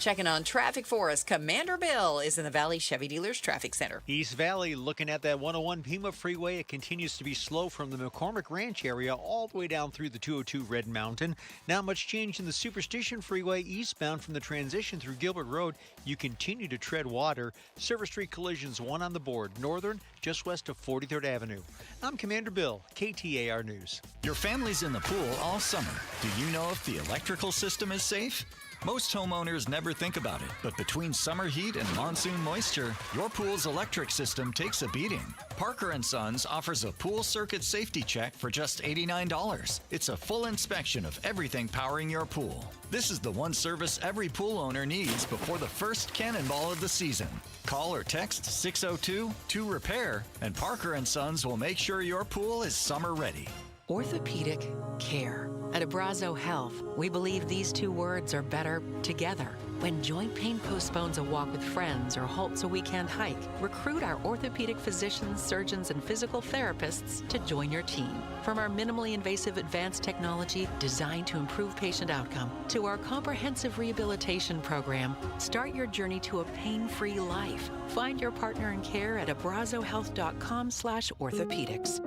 Checking on traffic for us, Commander Bill is in the Valley Chevy Dealers Traffic Center. East Valley, looking at that 101 Pima Freeway, it continues to be slow from the McCormick Ranch area all the way down through the 202 Red Mountain. Not much change in the Superstition Freeway eastbound from the transition through Gilbert Road. You continue to tread water. Service Street collisions, one on the board. Northern, just west of 43rd Avenue. I'm Commander Bill, KTAR News. Your family's in the pool all summer. Do you know if the electrical system is safe? Most homeowners never think about it, but between summer heat and monsoon moisture, your pool's electric system takes a beating. Parker & Sons offers a pool circuit safety check for just $89. It's a full inspection of everything powering your pool. This is the one service every pool owner needs before the first cannonball of the season. Call or text 602-2REPAIR, and Parker & Sons will make sure your pool is summer ready. Orthopedic care. At Abrazo Health, we believe these two words are better together. When joint pain postpones a walk with friends or halts a weekend hike, recruit our orthopedic physicians, surgeons, and physical therapists to join your team. From our minimally invasive advanced technology designed to improve patient outcome to our comprehensive rehabilitation program, start your journey to a pain-free life. Find your partner in care at abrazohealth.com/orthopedics.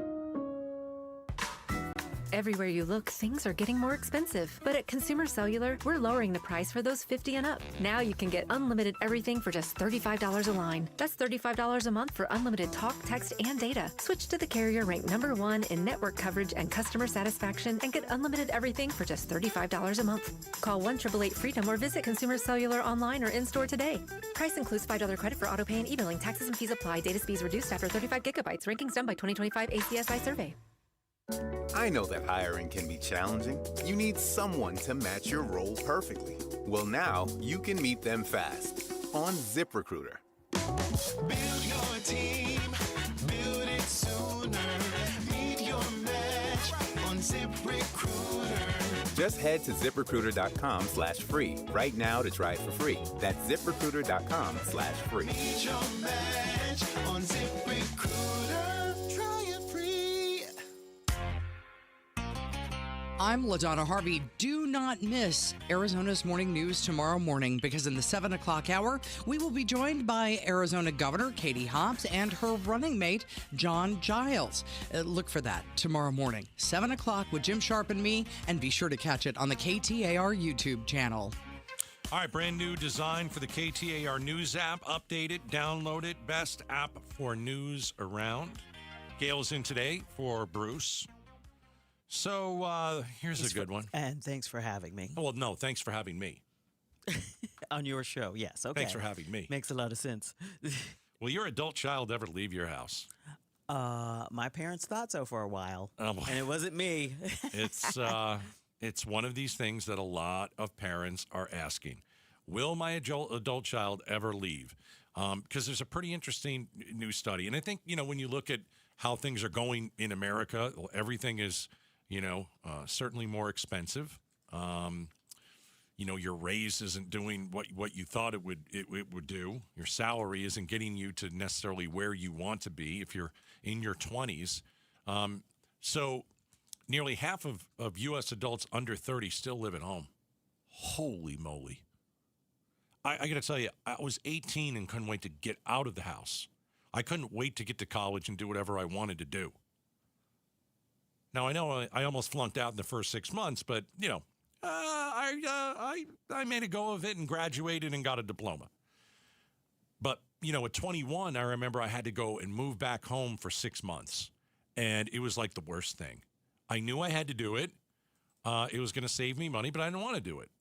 Everywhere you look, things are getting more expensive. But at Consumer Cellular, we're lowering the price for those 50 and up. Now you can get unlimited everything for just $35 a line. That's $35 a month for unlimited talk, text, and data. Switch to the carrier ranked #1 in network coverage and customer satisfaction and get unlimited everything for just $35 a month. Call 1-888-FREEDOM or visit Consumer Cellular online or in-store today. Price includes $5 credit for auto pay and e-billing. Taxes and fees apply. Data speeds reduced after 35 gigabytes. Rankings done by 2025 ACSI survey. I know that hiring can be challenging. You need someone to match your role perfectly. Well, now you can meet them fast on ZipRecruiter. Build your team, build it sooner. Meet your match on ZipRecruiter. Just head to ZipRecruiter.com/free right now to try it for free. That's ZipRecruiter.com/free. Meet your match on ZipRecruiter. Try it free. I'm LaDonna Harvey. Do not miss Arizona's Morning News tomorrow morning, because in the 7 o'clock hour, we will be joined by Arizona Governor Katie Hobbs and her running mate, John Giles. Look for that tomorrow morning, 7 o'clock with Jim Sharp and me, and be sure to catch it on the KTAR YouTube channel. All right, brand new design for the KTAR News app. Update it, download it. Best app for news around. Gail's in today for Bruce. So here's a good one. And thanks for having me. Well, no, thanks for having me. On your show, yes. Okay. Thanks for having me. Makes a lot of sense. Will your adult child ever leave your house? My parents thought so for a while, Oh, boy. and it wasn't me. It's one of these things that a lot of parents are asking. Will my adult child ever leave? Because there's a pretty interesting new study. And I think, when you look at how things are going in America, everything is, certainly more expensive. Your raise isn't doing what you thought it would do. Your salary isn't getting you to necessarily where you want to be if you're in your 20s. So nearly half of U.S. adults under 30 still live at home. Holy moly. I got to tell you, I was 18 and couldn't wait to get out of the house. I couldn't wait to get to college and do whatever I wanted to do. Now, I know I almost flunked out in the first 6 months, but, I made a go of it and graduated and got a diploma. But, at 21, I remember I had to go and move back home for 6 months. And it was like the worst thing. I knew I had to do it. It was going to save me money, but I didn't want to do it.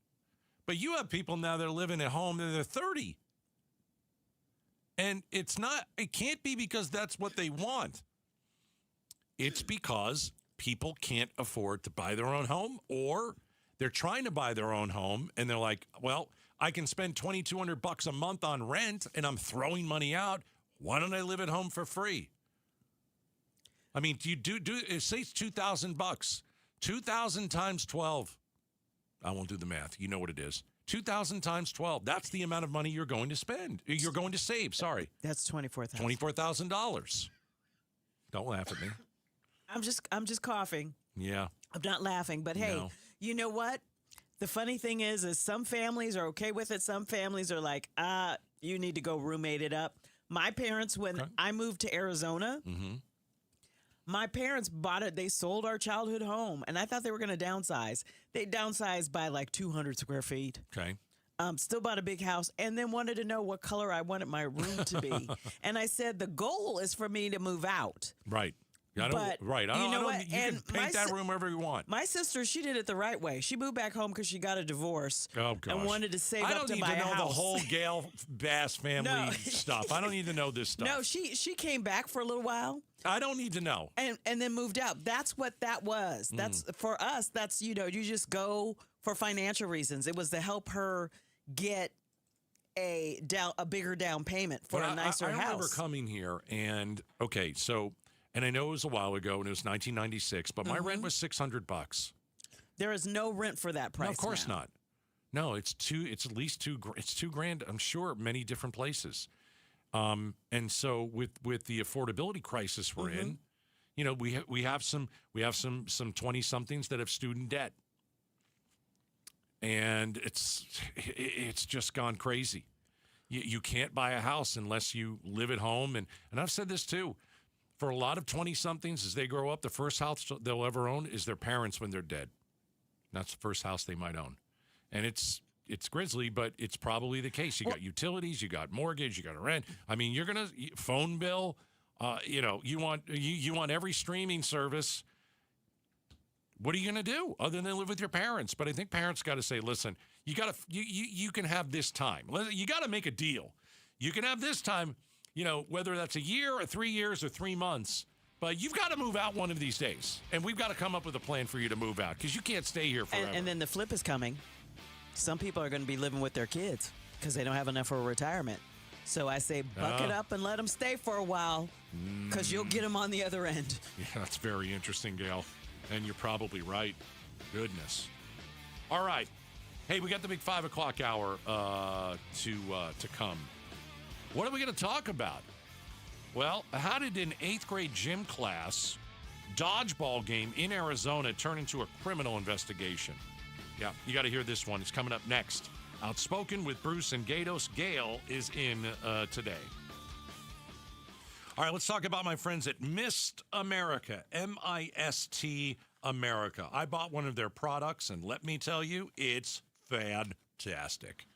But you have people now that are living at home and they're 30. And it can't be because that's what they want. It's because people can't afford to buy their own home, or they're trying to buy their own home and they're like, well, I can spend $2,200 a month on rent and I'm throwing money out. Why don't I live at home for free? I mean, say it's $2,000. 2,000 times 12. I won't do the math. You know what it is. 2,000 times 12. That's the amount of money you're going to spend. You're going to save. Sorry. That's $24,000. $24,000. Don't laugh at me. I'm just coughing. Yeah. I'm not laughing, but hey, You know what? The funny thing is some families are okay with it. Some families are like, you need to go roommate it up. My parents, when I moved to Arizona, my parents bought it. They sold our childhood home, and I thought they were going to downsize. They downsized by like 200 square feet. Okay. Still bought a big house, and then wanted to know what color I wanted my room to be. And I said, the goal is for me to move out. Right. You can paint that room wherever you want. My sister, she did it the right way. She moved back home because she got a divorce and wanted to save up to buy a house. I don't need to know the whole Gail Bass family stuff. I don't need to know this stuff. No, she came back for a little while. I don't need to know. And then moved out. That's what that was. That's for us. That's you just go for financial reasons. It was to help her get a bigger down payment for a nicer house. I remember coming here and and I know it was a while ago and it was 1996, but my rent was $600. There is no rent for that price. No, of course not. No, it's at least $2,000. I'm sure many different places. And so with the affordability crisis we're in, we have some 20 somethings that have student debt. And it's just gone crazy. You can't buy a house unless you live at home. And I've said this too. For a lot of 20-somethings, as they grow up, the first house they'll ever own is their parents when they're dead. That's the first house they might own. And it's grisly, but it's probably the case. You got utilities, you got mortgage, you got a rent. I mean, you're going to phone bill, you want every streaming service. What are you going to do other than live with your parents? But I think parents got to say, listen, you can have this time. You got to make a deal. You can have this time. Whether that's a year or 3 years or 3 months, but you've got to move out one of these days. And we've got to come up with a plan for you to move out because you can't stay here forever. And then the flip is coming. Some people are going to be living with their kids because they don't have enough for retirement. So I say buck it up and let them stay for a while because you'll get them on the other end. Yeah, that's very interesting, Gail. And you're probably right. Goodness. All right. Hey, we got the big 5 o'clock hour to come. What are we going to talk about? Well, how did an 8th grade gym class dodgeball game in Arizona turn into a criminal investigation? Yeah, you got to hear this one. It's coming up next. Outspoken with Bruce and Gatos. Gail is in today. All right, let's talk about my friends at Mist America, M-I-S-T America. I bought one of their products, and let me tell you, it's fantastic.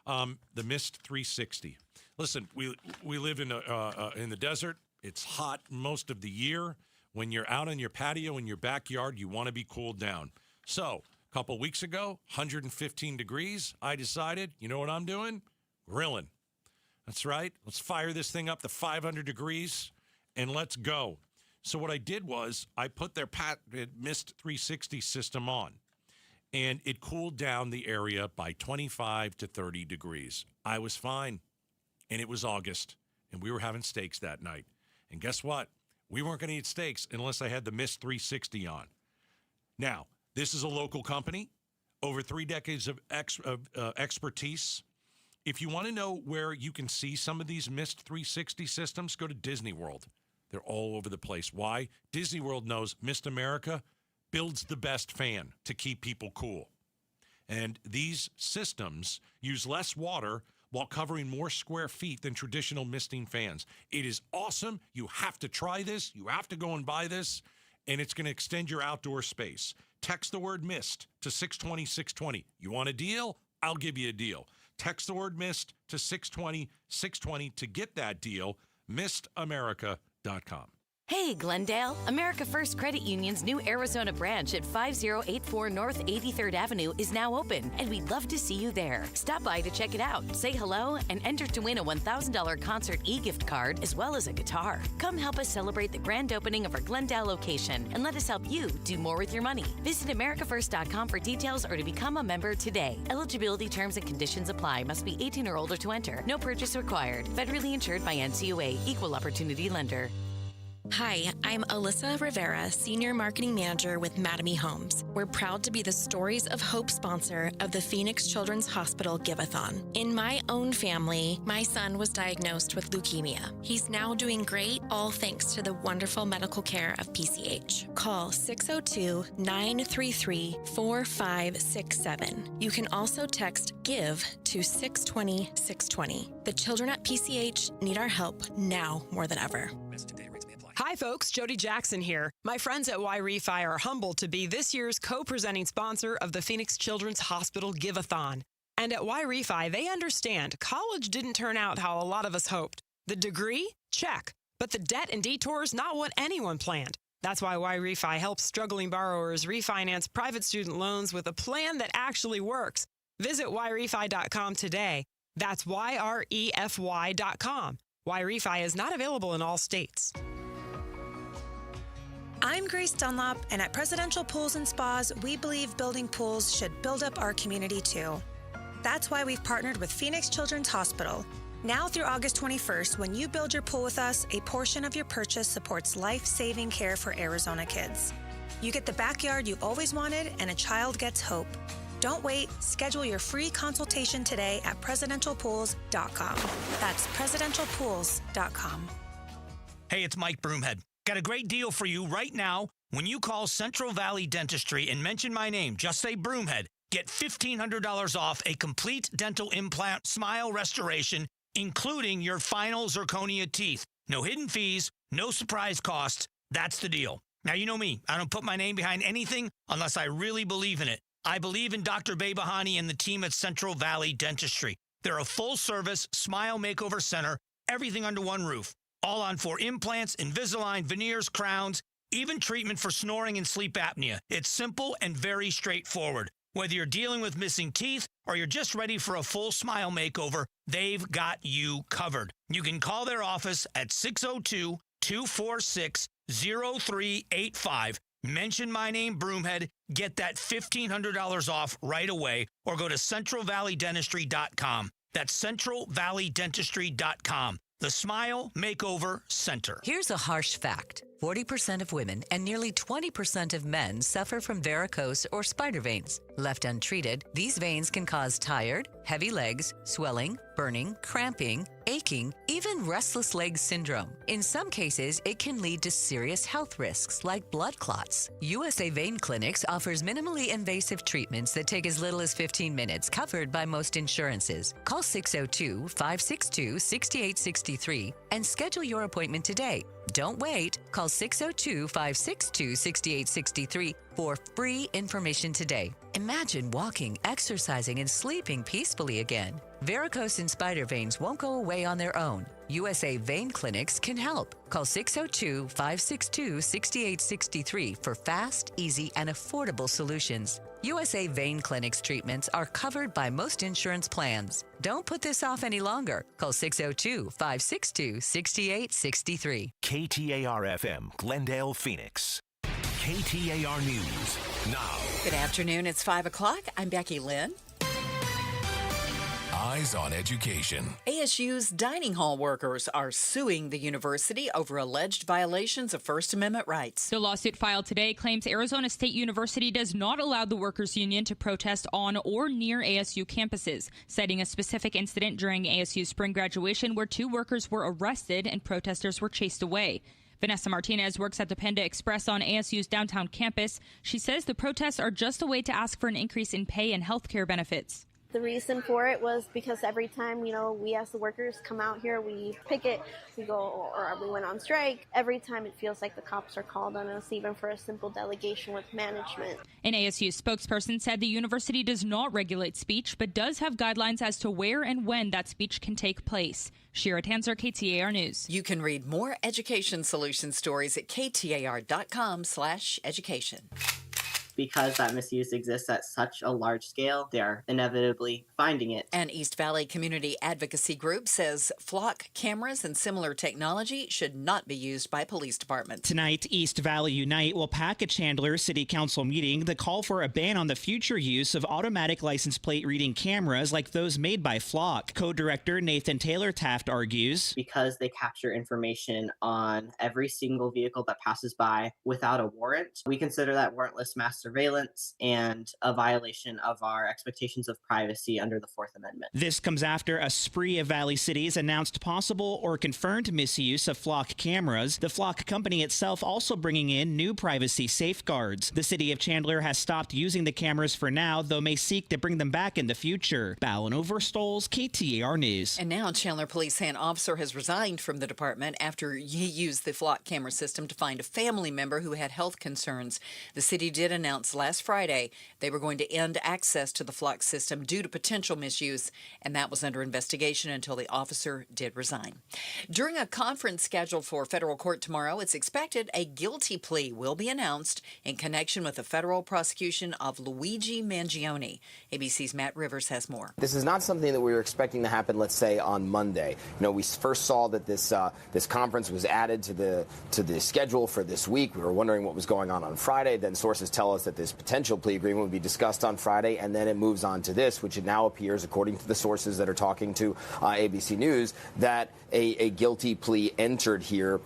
The Mist 360. Listen, we live in the desert. It's hot most of the year. When you're out on your patio in your backyard, you want to be cooled down. So a couple weeks ago, 115 degrees, I decided, you know what I'm doing? Grilling. That's right. Let's fire this thing up to 500 degrees and let's go. So what I did was I put their Mist 360 system on, and it cooled down the area by 25 to 30 degrees. I was fine, and it was August, and we were having steaks that night. And guess what? We weren't going to eat steaks unless I had the Mist 360 on. Now, this is a local company, over 3 decades of expertise. If you want to know where you can see some of these Mist 360 systems, go to Disney World. They're all over the place. Why? Disney World knows Mist America builds the best fan to keep people cool. And these systems use less water while covering more square feet than traditional misting fans. It is awesome. You have to try this. You have to go and buy this, and it's going to extend your outdoor space. Text the word MIST to 620-620. You want a deal? I'll give you a deal. Text the word MIST to 620-620 to get that deal. MistAmerica.com. Hey, Glendale. America First Credit Union's new Arizona branch at 5084 North 83rd Avenue is now open, and we'd love to see you there. Stop by to check it out, say hello, and enter to win a $1,000 concert e-gift card as well as a guitar. Come help us celebrate the grand opening of our Glendale location and let us help you do more with your money. Visit AmericaFirst.com for details or to become a member today. Eligibility terms and conditions apply. Must be 18 or older to enter. No purchase required. Federally insured by NCUA. Equal Opportunity Lender. Hi, I'm Alyssa Rivera, Senior Marketing Manager with Mattamy Homes. We're proud to be the Stories of Hope sponsor of the Phoenix Children's Hospital Give-a-thon. In my own family, my son was diagnosed with leukemia. He's now doing great, all thanks to the wonderful medical care of PCH. Call 602-933-4567. You can also text GIVE to 620-620. The children at PCH need our help now more than ever. Hi, folks. Jody Jackson here. My friends at Y-Refi are humbled to be this year's co-presenting sponsor of the Phoenix Children's Hospital Give-a-thon. And at Y-Refi, they understand college didn't turn out how a lot of us hoped. The degree? Check. But the debt and detours, not what anyone planned. That's why Y-Refi helps struggling borrowers refinance private student loans with a plan that actually works. Visit yrefi.com today. That's YREFY.com. Y-Refi is not available in all states. I'm Grace Dunlop, and at Presidential Pools and Spas, we believe building pools should build up our community too. That's why we've partnered with Phoenix Children's Hospital. Now through August 21st, when you build your pool with us, a portion of your purchase supports life-saving care for Arizona kids. You get the backyard you always wanted, and a child gets hope. Don't wait. Schedule your free consultation today at presidentialpools.com. That's presidentialpools.com. Hey, it's Mike Broomhead. Got a great deal for you right now. When you call Central Valley Dentistry and mention my name, just say Broomhead, get $1,500 off a complete dental implant smile restoration, including your final zirconia teeth. No hidden fees, no surprise costs. That's the deal. Now, you know me. I don't put my name behind anything unless I really believe in it. I believe in Dr. Babahani and the team at Central Valley Dentistry. They're a full-service smile makeover center, everything under one roof. All on for implants, Invisalign, veneers, crowns, even treatment for snoring and sleep apnea. It's simple and very straightforward. Whether you're dealing with missing teeth or you're just ready for a full smile makeover, they've got you covered. You can call their office at 602-246-0385. Mention my name, Broomhead, get that $1,500 off right away, or go to centralvalleydentistry.com. That's centralvalleydentistry.com. The Smile Makeover Center. Here's a harsh fact. 40% of women and nearly 20% of men suffer from varicose or spider veins. Left untreated, these veins can cause tired, heavy legs, swelling, burning, cramping, aching, even restless leg syndrome. In some cases, it can lead to serious health risks like blood clots. USA Vein Clinics offers minimally invasive treatments that take as little as 15 minutes, covered by most insurances. Call 602-562-6863 and schedule your appointment today. Don't wait. Call 602-562-6863 for free information today. Imagine walking, exercising, and sleeping peacefully again. Varicose and spider veins won't go away on their own. USA Vein Clinics can help. Call 602-562-6863 for fast, easy, and affordable solutions. USA Vein Clinics treatments are covered by most insurance plans. Don't put this off any longer. Call 602-562-6863. KTAR-FM, Glendale, Phoenix. KTAR News now. Good afternoon. It's 5 o'clock. I'm Becky Lynn. Eyes on Education. ASU's dining hall workers are suing the university over alleged violations of First Amendment rights. The lawsuit filed today claims Arizona State University does not allow the workers' union to protest on or near ASU campuses, citing a specific incident during ASU's spring graduation where 2 workers were arrested and protesters were chased away. Vanessa Martinez works at the Panda Express on ASU's downtown campus. She says the protests are just a way to ask for an increase in pay and health care benefits. The reason for it was because every time, we as the workers come out here, we picket, we go, or we went on strike. Every time it feels like the cops are called on us, even for a simple delegation with management. An ASU spokesperson said the university does not regulate speech, but does have guidelines as to where and when that speech can take place. Shira Tanzer, KTAR News. You can read more education solution stories at ktar.com/education. Because that misuse exists at such a large scale, they're inevitably finding it. An East Valley community advocacy group says flock cameras and similar technology should not be used by police departments. Tonight, East Valley Unite will pack a Chandler City Council meeting to call for a ban on the future use of automatic license plate reading cameras like those made by Flock. Co-director Nathan Taylor Taft argues, because they capture information on every single vehicle that passes by without a warrant, we consider that warrantless mass surveillance and a violation of our expectations of privacy under the Fourth Amendment. This comes after a spree of Valley cities announced possible or confirmed misuse of Flock cameras. The Flock company itself also bringing in new privacy safeguards. The city of Chandler has stopped using the cameras for now, though may seek to bring them back in the future. Ballin Overstoles, KTAR News. And now Chandler police say an officer has resigned from the department after he used the Flock camera system to find a family member who had health concerns. The city did announce last Friday they were going to end access to the Flock system due to potential misuse, and that was under investigation until the officer did resign. During a conference scheduled for federal court tomorrow, it's expected a guilty plea will be announced in connection with the federal prosecution of Luigi Mangione. ABC's Matt Rivers has more. This is not something that we were expecting to happen, let's say, on Monday. We first saw that this conference was added to the schedule for this week. We were wondering what was going on Friday. Then sources tell us that this potential plea agreement would be discussed on Friday, and then it moves on to this, which it now appears, according to the sources that are talking to ABC News, that a guilty plea entered here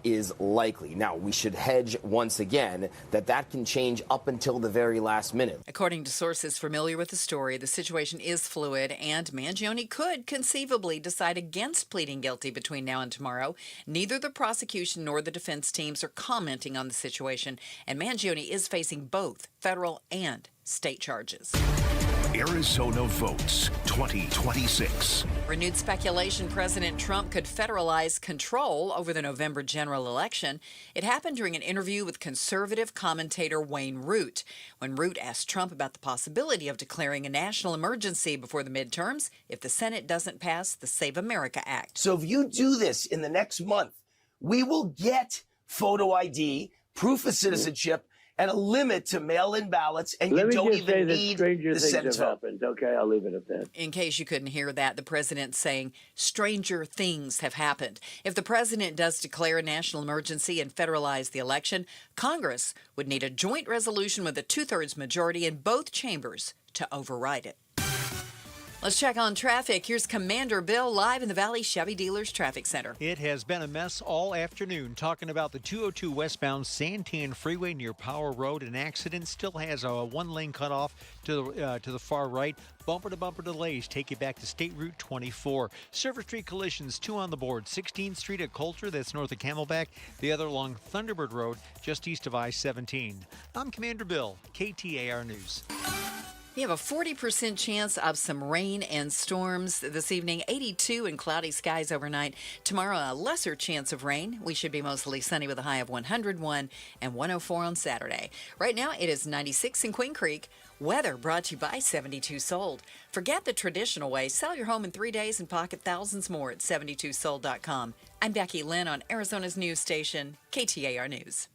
is likely. Now, we should hedge once again that can change up until the very last minute. According to sources familiar with the story, the situation is fluid, and Mangione could conceivably decide against pleading guilty between now and tomorrow. Neither the prosecution nor the defense teams are commenting on the situation, and Mangione is facing both federal and state charges. Arizona votes 2026. Renewed speculation President Trump could federalize control over the November general election. It happened during an interview with conservative commentator Wayne Root. When Root asked Trump about the possibility of declaring a national emergency before the midterms if the Senate doesn't pass the Save America Act. So if you do this in the next month, we will get photo ID, proof of citizenship, and a limit to mail-in ballots, and you don't even need the Senate vote. Okay, I'll leave it at that. In case you couldn't hear that, the president's saying stranger things have happened. If the president does declare a national emergency and federalize the election, Congress would need a joint resolution with a two-thirds majority in both chambers to override it. Let's check on traffic. Here's Commander Bill live in the Valley Chevy Dealers Traffic Center. It has been a mess all afternoon. Talking about the 202 westbound Santan Freeway near Power Road. An accident still has a one-lane cutoff to the far right. Bumper-to-bumper delays take you back to State Route 24. Service Street collisions, 2 on the board. 16th Street at Coulter, that's north of Camelback. The other along Thunderbird Road, just east of I-17. I'm Commander Bill, KTAR News. You have a 40% chance of some rain and storms this evening, 82 and cloudy skies overnight. Tomorrow, a lesser chance of rain. We should be mostly sunny with a high of 101 and 104 on Saturday. Right now, it is 96 in Queen Creek. Weather brought to you by 72 Sold. Forget the traditional way. Sell your home in 3 days and pocket thousands more at 72sold.com. I'm Becky Lynn on Arizona's news station, KTAR News.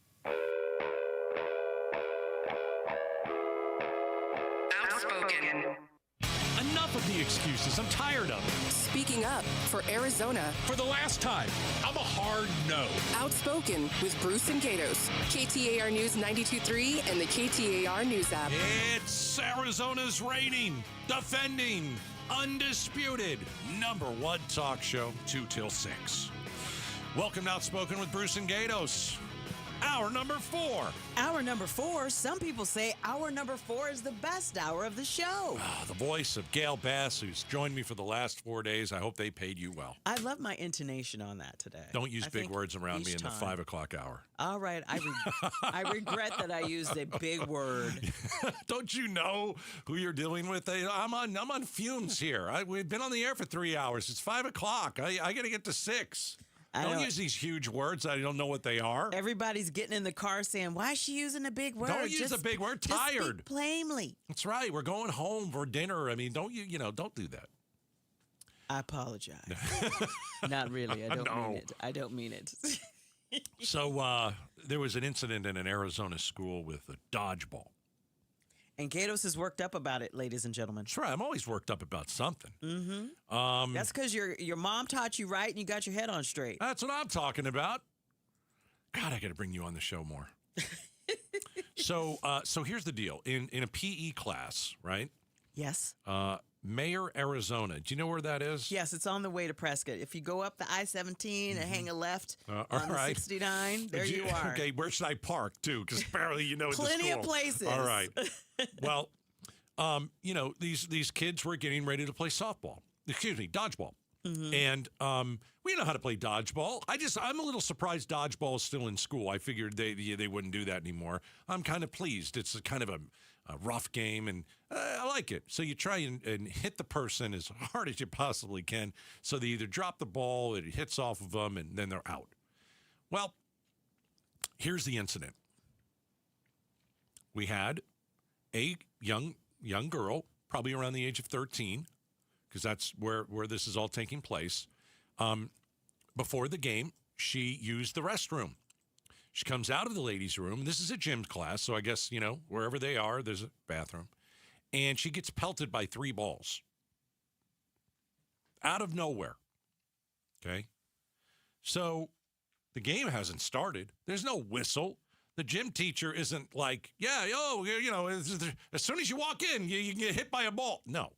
Enough of the excuses. I'm tired of it. Speaking up for Arizona. For the last time, I'm a hard no. Outspoken with Bruce and Gatos. KTAR News 92.3 and the KTAR News app. It's Arizona's reigning, defending, undisputed #1 talk show, 2 till 6. Welcome to Outspoken with Bruce and Gatos. Hour number 4. Hour number 4. Some people say hour number 4 is the best hour of the show. The voice of Gail Bass, who's joined me for the last 4 days. I hope they paid you well. I love my intonation on that today. Don't use big words around me in the 5 o'clock hour. All right. I regret that I used a big word. Don't you know who you're dealing with? I'm on fumes here. We've been on the air for 3 hours. It's 5 o'clock. I got to get to 6. Don't use these huge words. I don't know what they are. Everybody's getting in the car saying, why is she using a big word? Don't use a big word. Tired. Just speak plainly. That's right. We're going home for dinner. I mean, don't do that. I apologize. Not really. I don't mean it. I don't mean it. So there was an incident in an Arizona school with a dodgeball. And Gatos is worked up about it, ladies and gentlemen. That's right. I'm always worked up about something. Mm-hmm. That's because your mom taught you right and you got your head on straight. That's what I'm talking about. God, I got to bring you on the show more. So here's the deal. In a PE class, right? Yes. Mayor, Arizona. Do you know where that is? Yes, it's on the way to Prescott. If you go up the I-17 and hang a left on the 69, there you are. Okay, where should I park, too? Because apparently you know the school. Plenty of places. All right. Well, these kids were getting ready to play dodgeball. Mm-hmm. And we know how to play dodgeball. I'm a little surprised dodgeball is still in school. I figured they wouldn't do that anymore. I'm kind of pleased. It's a kind of a rough game, and I like it. So you try and hit the person as hard as you possibly can. So they either drop the ball, it hits off of them, and then they're out. Well, here's the incident. We had a young girl, probably around the age of 13, because that's where this is all taking place. Before the game, she used the restroom. She comes out of the ladies' room. This is a gym class, so I guess, wherever they are, there's a bathroom. And she gets pelted by 3 balls. Out of nowhere. Okay? So the game hasn't started. There's no whistle. The gym teacher isn't like, as soon as you walk in, you get hit by a ball. No.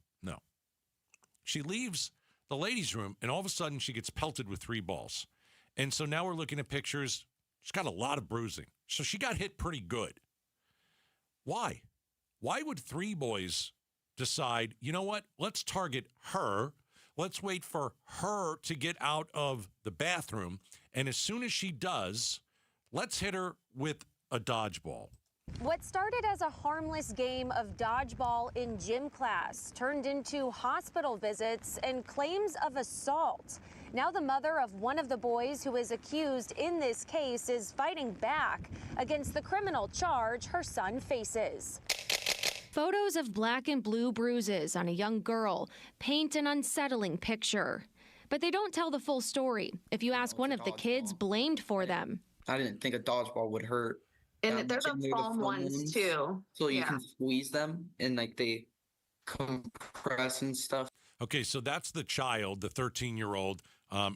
She leaves the ladies' room, and all of a sudden she gets pelted with 3 balls. And so now we're looking at pictures. She's got a lot of bruising. So she got hit pretty good. Why? Why would 3 boys decide, you know what, let's target her. Let's wait for her to get out of the bathroom. And as soon as she does, let's hit her with a dodgeball. What started as a harmless game of dodgeball in gym class turned into hospital visits and claims of assault. Now the mother of one of the boys who is accused in this case is fighting back against the criminal charge her son faces. Photos of black and blue bruises on a young girl paint an unsettling picture. But they don't tell the full story if you ask one of the kids blamed for them. I didn't think a dodgeball would hurt. And they're the foam ones too. So you can squeeze them and they compress and stuff. Okay, so that's the child, the 13-year-old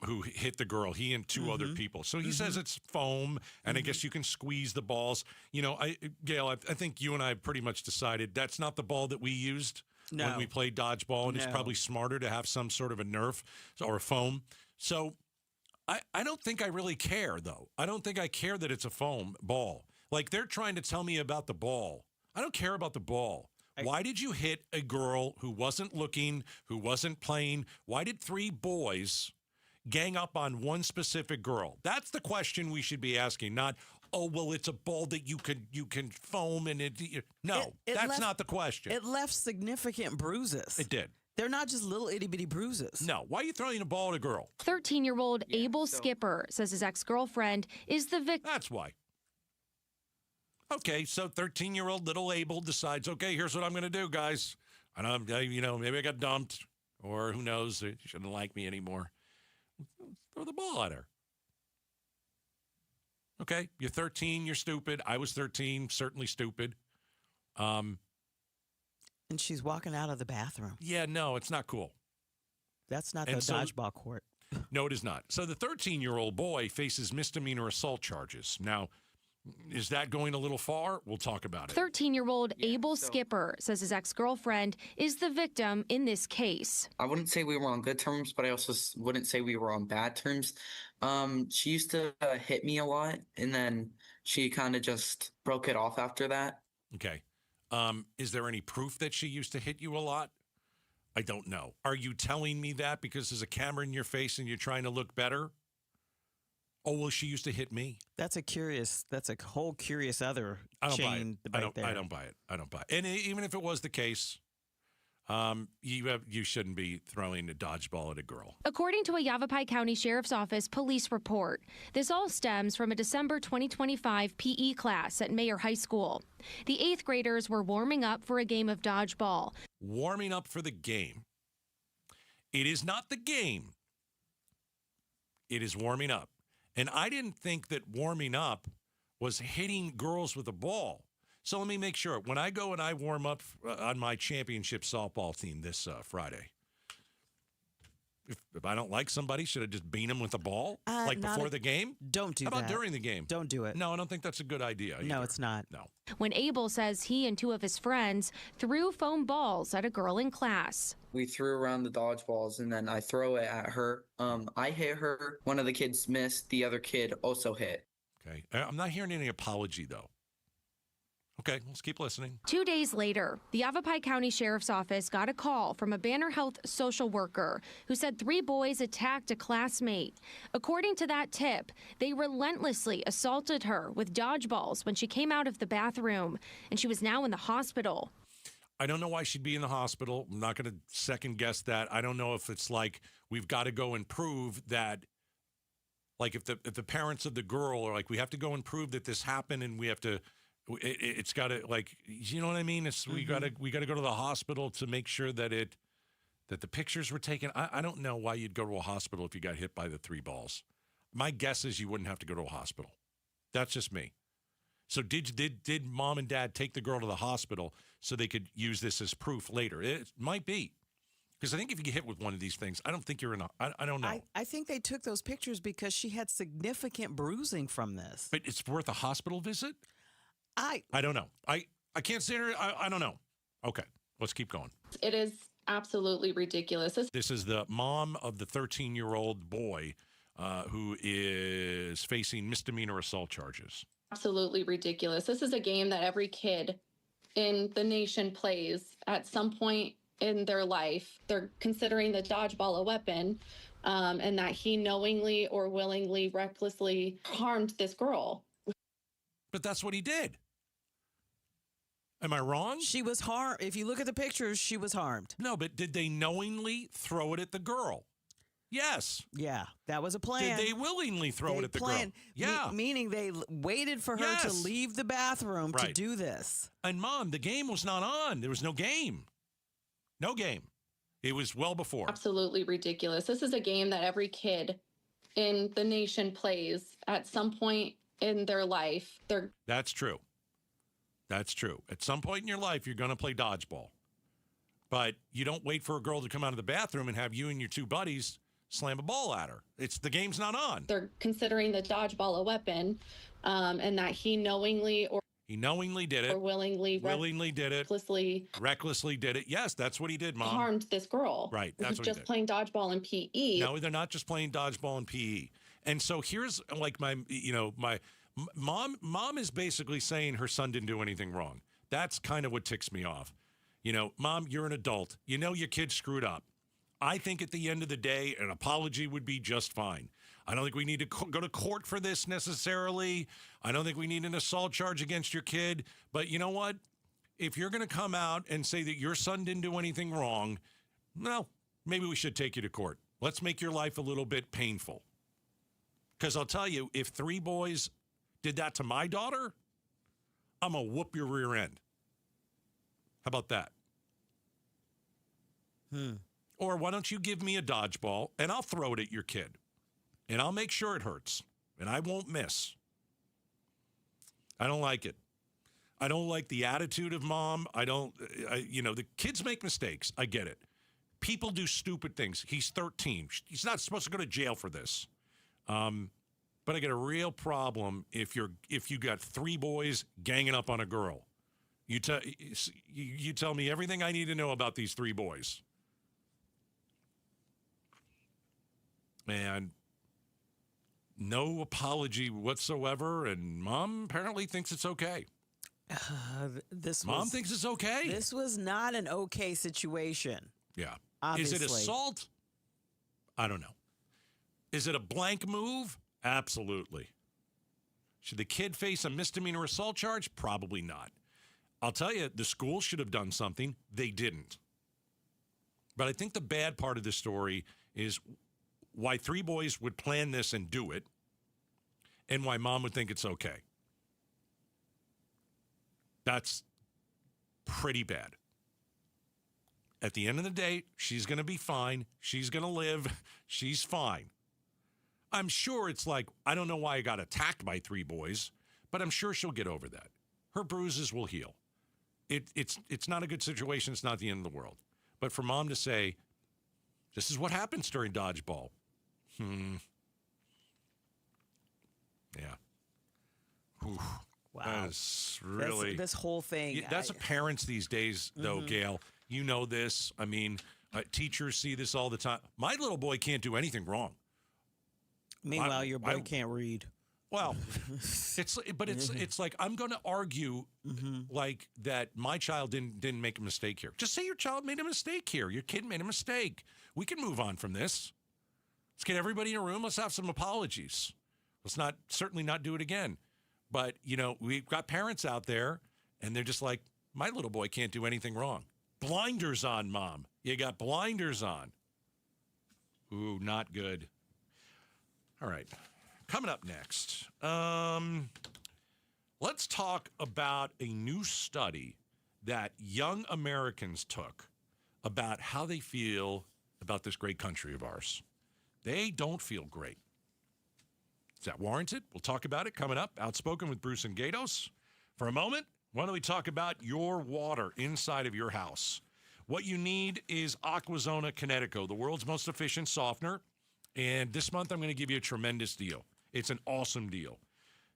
who hit the girl, he and 2 other people. So he says it's foam, and I guess you can squeeze the balls. Gail, I think you and I pretty much decided that's not the ball that we used when we played dodgeball, and it's probably smarter to have some sort of a Nerf or a foam. So I don't think I really care, though. I don't think I care that it's a foam ball. Like, they're trying to tell me about the ball. I don't care about the ball. Why did you hit a girl who wasn't looking, who wasn't playing? Why did 3 boys gang up on one specific girl? That's the question we should be asking, not, oh, well, it's a ball that you can foam and that's not the question. It left significant bruises. It did. They're not just little itty-bitty bruises. No. Why are you throwing a ball at a girl? 13-year-old Abel Skipper says his ex-girlfriend is the victim. That's why. Okay, so 13-year-old little Abel decides, okay, here's what I'm going to do, guys. And maybe I got dumped, or who knows, she shouldn't like me anymore. Throw the ball at her. Okay, you're 13, you're stupid. I was 13, certainly stupid. And she's walking out of the bathroom. Yeah, no, it's not cool. That's not the dodgeball court. No, it is not. So the 13-year-old boy faces misdemeanor assault charges. Now, is that going a little far? We'll talk about it. 13-year-old Abel Skipper says his ex-girlfriend is the victim in this case. I wouldn't say we were on good terms, but I also wouldn't say we were on bad terms. She used to hit me a lot, and then she kind of just broke it off after that. Okay. Is there any proof that she used to hit you a lot? I don't know. Are you telling me that because there's a camera in your face and you're trying to look better? Oh, well, she used to hit me. That's a whole curious other chain debate there. I don't buy it. I don't buy it. And even if it was the case, you shouldn't be throwing a dodgeball at a girl. According to a Yavapai County Sheriff's Office police report, this all stems from a December 2025 PE class at Mayer High School. The 8th graders were warming up for a game of dodgeball. Warming up for the game. It is not the game. It is warming up. And I didn't think that warming up was hitting girls with a ball. So let me make sure. When I go and I warm up on my championship softball team this Friday, if I don't like somebody, should I just beat them with a ball before the game? Don't do that. How about during the game? Don't do it. No, I don't think that's a good idea either. No, it's not. No. When Abel says he and 2 of his friends threw foam balls at a girl in class. We threw around the dodgeballs, and then I throw it at her. I hit her. One of the kids missed. The other kid also hit. Okay. I'm not hearing any apology, though. Okay, let's keep listening. 2 days later, the Yavapai County Sheriff's Office got a call from a Banner Health social worker who said 3 boys attacked a classmate. According to that tip, they relentlessly assaulted her with dodgeballs when she came out of the bathroom, and she was now in the hospital. I don't know why she'd be in the hospital. I'm not going to second guess that. I don't know if it's like we've got to go and prove that, like if the parents of the girl are like, we have to go and prove that this happened, and we have to. It's got to, like, you know what I mean? It's we got to go to the hospital to make sure that the pictures were taken. I don't know why you'd go to a hospital if you got hit by the 3 balls. My guess is you wouldn't have to go to a hospital. That's just me. So did mom and dad take the girl to the hospital so they could use this as proof later? It might be. Because I think if you get hit with one of these things, I don't think you're in I don't know. I think they took those pictures because she had significant bruising from this. But it's worth a hospital visit? I don't know. I can't say I don't know. Okay, let's keep going. It is absolutely ridiculous. This is the mom of the 13-year-old boy who is facing misdemeanor assault charges. Absolutely ridiculous. This is a game that every kid in the nation plays at some point in their life. They're considering the dodgeball a weapon, and that he knowingly or willingly, recklessly harmed this girl. But that's what he did. Am I wrong? She was harmed. If you look at the pictures, she was harmed. No, but did they knowingly throw it at the girl? Yes. Yeah, that was a plan. Did they willingly throw it at the girl? Yeah. Meaning they waited for her to leave the bathroom to do this. And Mom, the game was not on. There was no game. No game. It was well before. Absolutely ridiculous. This is a game that every kid in the nation plays at some point in their life. That's true. That's true. At some point in your life, you're going to play dodgeball. But you don't wait for a girl to come out of the bathroom and have you and your 2 buddies slam a ball at her. The game's not on. They're considering the dodgeball a weapon, and that he knowingly did it. Or willingly did it. Recklessly did it. Yes, that's what he did, Mom. Harmed this girl. Right. That's what he did. Just playing dodgeball in PE. No, they're not just playing dodgeball in PE. And so here's like my mom is basically saying her son didn't do anything wrong. That's kind of what ticks me off. Mom, you're an adult. You know your kid screwed up. I think at the end of the day, an apology would be just fine. I don't think we need to go to court for this necessarily. I don't think we need an assault charge against your kid. But you know what? If you're going to come out and say that your son didn't do anything wrong, well, maybe we should take you to court. Let's make your life a little bit painful. Because I'll tell you, if 3 boys did that to my daughter, I'm going to whoop your rear end. How about that? Or why don't you give me a dodgeball and I'll throw it at your kid. And I'll make sure it hurts. And I won't miss. I don't like it. I don't like the attitude of mom. The kids make mistakes. I get it. People do stupid things. He's 13. He's not supposed to go to jail for this. But I get a real problem if you got 3 boys ganging up on a girl. You tell me everything I need to know about these 3 boys. And no apology whatsoever, and mom apparently thinks it's okay. Mom thinks it's okay. This was not an okay situation. Yeah. Obviously. Is it assault? I don't know. Is it a blank move? Absolutely. Should the kid face a misdemeanor assault charge? Probably not. I'll tell you, the school should have done something. They didn't. But I think the bad part of this story is why 3 boys would plan this and do it, and why mom would think it's okay. That's pretty bad. At the end of the day, she's going to be fine. She's going to live. She's fine. I'm sure it's like, I don't know why I got attacked by 3 boys, but I'm sure she'll get over that. Her bruises will heal. It's not a good situation. It's not the end of the world. But for mom to say, this is what happens during dodgeball. Yeah. Whew. Wow. That's really... This whole thing. That's parents these days, though, Gail. You know this. I mean, teachers see this all the time. My little boy can't do anything wrong. Meanwhile, your boy can't read. Well, it's like I'm going to argue like that my child didn't make a mistake here. Just say your child made a mistake here. Your kid made a mistake. We can move on from this. Let's get everybody in a room. Let's have some apologies. Let's certainly not do it again. But, we've got parents out there, and they're just like, my little boy can't do anything wrong. Blinders on, Mom. You got blinders on. Ooh, not good. All right. Coming up next, let's talk about a new study that young Americans took about how they feel about this great country of ours. They don't feel great. Is that warranted? We'll talk about it coming up. Outspoken with Bruce and Gatos. For a moment, why don't we talk about your water inside of your house? What you need is Aquazona Kinetico, the world's most efficient softener. And this month, I'm going to give you a tremendous deal. It's an awesome deal.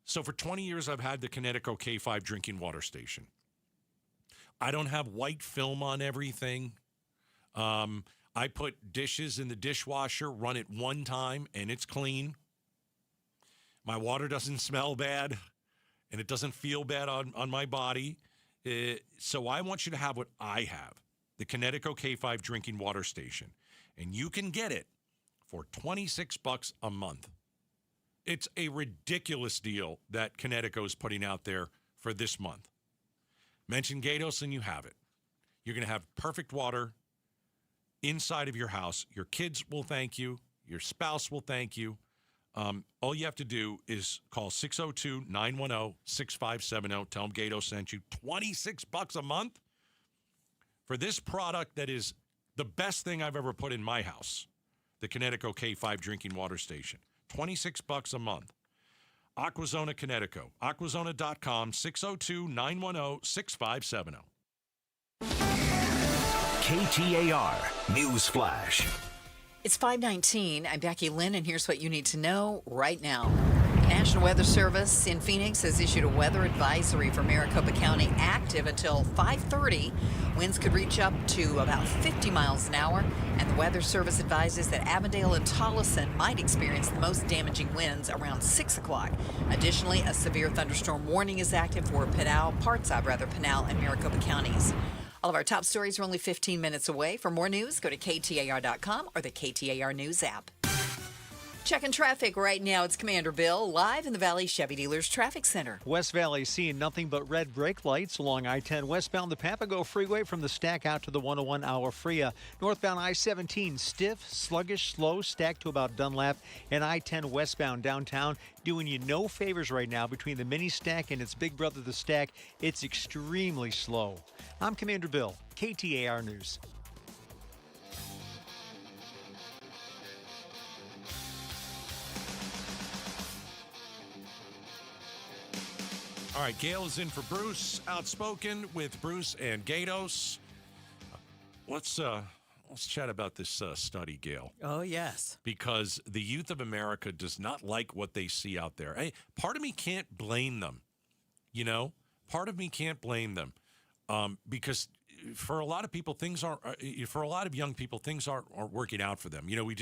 So for 20 years, I've had the Kinetico K5 drinking water station. I don't have white film on everything. I put dishes in the dishwasher, run it one time, and it's clean. My water doesn't smell bad, and it doesn't feel bad on my body. So I want you to have what I have, the Kinetico K5 drinking water station. And you can get it for $26 a month. It's a ridiculous deal that Kinetico is putting out there for this month. Mention Gatos and you have it. You're going to have perfect water inside of your house. Your kids will thank you. Your spouse will thank you. All you have to do is call 602-910-6570. Tell them Gatos sent you. $26 a month for this product that is the best thing I've ever put in my house. The Kinetico K5 drinking water station. $26 a month. Aquazona Kinetico. Aquazona.com, 602-910-6570. KTAR News Flash. It's 5:19. I'm Becky Lynn, and here's what you need to know right now. National Weather Service in Phoenix has issued a weather advisory for Maricopa County, active until 5:30. Winds could reach up to about 50 miles an hour, and the Weather Service advises that Avondale and Tolleson might experience the most damaging winds around 6 o'clock. Additionally, a severe thunderstorm warning is active for Pinal and Maricopa counties. All of our top stories are only 15 minutes away. For more news, go to KTAR.com or the KTAR News app. Checking traffic right now. It's Commander Bill live in the Valley Chevy Dealers Traffic Center. West Valley seeing nothing but red brake lights along I-10 westbound the Papago Freeway from the stack out to the 101 Agua Fria. Northbound I-17 stiff, sluggish, slow, stacked to about Dunlap, and I-10 westbound downtown doing you no favors right now between the mini stack and its big brother the stack. It's extremely slow. I'm Commander Bill, KTAR News. All right, Gail is in for Bruce. Outspoken with Bruce and Gatos. Let's chat about this study, Gail. Oh, yes. Because the youth of America does not like what they see out there. Hey, part of me can't blame them. You know, part of me can't blame them because for a lot of people, for a lot of young people, things aren't working out for them. You know, we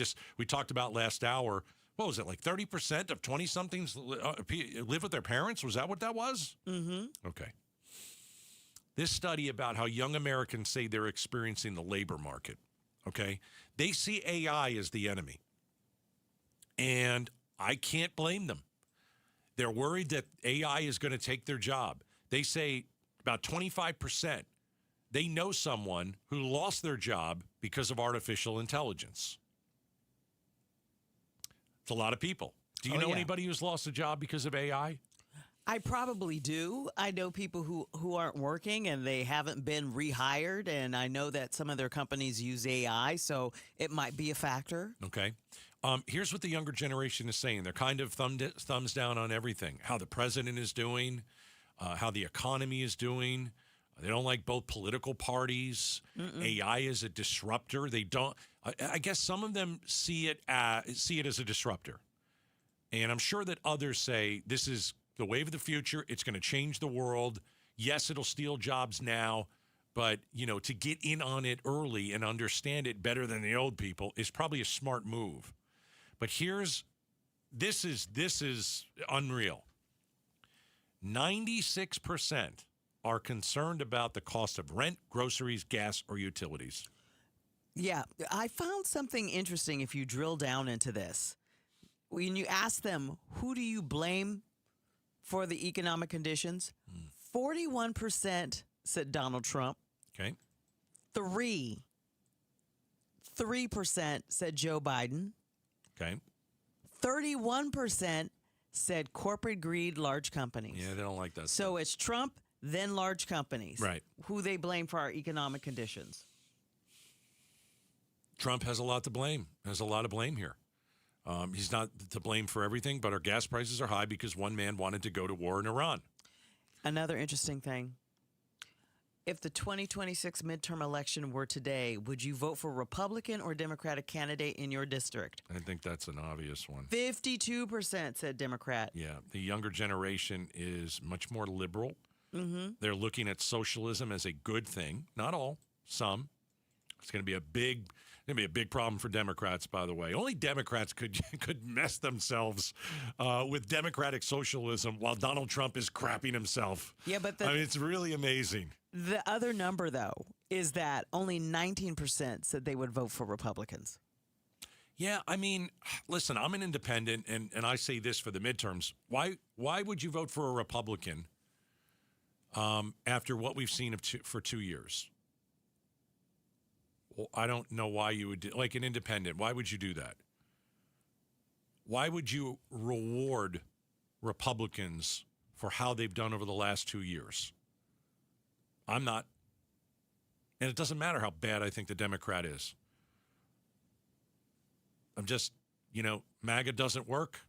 talked about last hour. What was it, like 30% of 20-somethings live with their parents? Was that what that was? Mm-hmm. Okay. This study about how young Americans say they're experiencing the labor market, okay? They see AI as the enemy. And I can't blame them. They're worried that AI is going to take their job. They say about 25%, they know someone who lost their job because of artificial intelligence. It's a lot of people. Do you know anybody who's lost a job because of AI? I probably do. I know people who aren't working and they haven't been rehired, and I know that some of their companies use AI, so it might be a factor. Okay. Here's what the younger generation is saying. They're kind of thumbs down on everything. How the president is doing, how the economy is doing. They don't like both political parties. AI is a disruptor. They don't. I guess some of them see it as a disruptor, and I'm sure that others say this is the wave of the future. It's going to change the world. Yes, it'll steal jobs now, but to get in on it early and understand it better than the old people is probably a smart move. But this is unreal. 96% are concerned about the cost of rent, groceries, gas, or utilities. Yeah, I found something interesting if you drill down into this. When you ask them, who do you blame for the economic conditions? 41% said Donald Trump. Okay. 3% said Joe Biden. Okay. 31% said corporate greed, large companies. Yeah, they don't like that. So it's Trump, then large companies. Right. Who they blame for our economic conditions. Trump has a lot to blame. Has a lot of blame here. He's not to blame for everything, but our gas prices are high because one man wanted to go to war in Iran. Another interesting thing. If the 2026 midterm election were today, would you vote for Republican or Democratic candidate in your district? I think that's an obvious one. 52% said Democrat. Yeah, the younger generation is much more liberal. Mm-hmm. They're looking at socialism as a good thing. Not all, some. It's going to be a big problem for Democrats, by the way. Only Democrats could mess themselves with democratic socialism while Donald Trump is crapping himself. Yeah, but it's really amazing. The other number, though, is that only 19% said they would vote for Republicans. Yeah, I mean, listen, I'm an independent, and I say this for the midterms. Why would you vote for a Republican after what we've seen for 2 years? Well, I don't know why you would do, like an independent. Why would you do that? Why would you reward Republicans for how they've done over the last 2 years? I'm not. And it doesn't matter how bad I think the Democrat is. I'm just, MAGA doesn't work.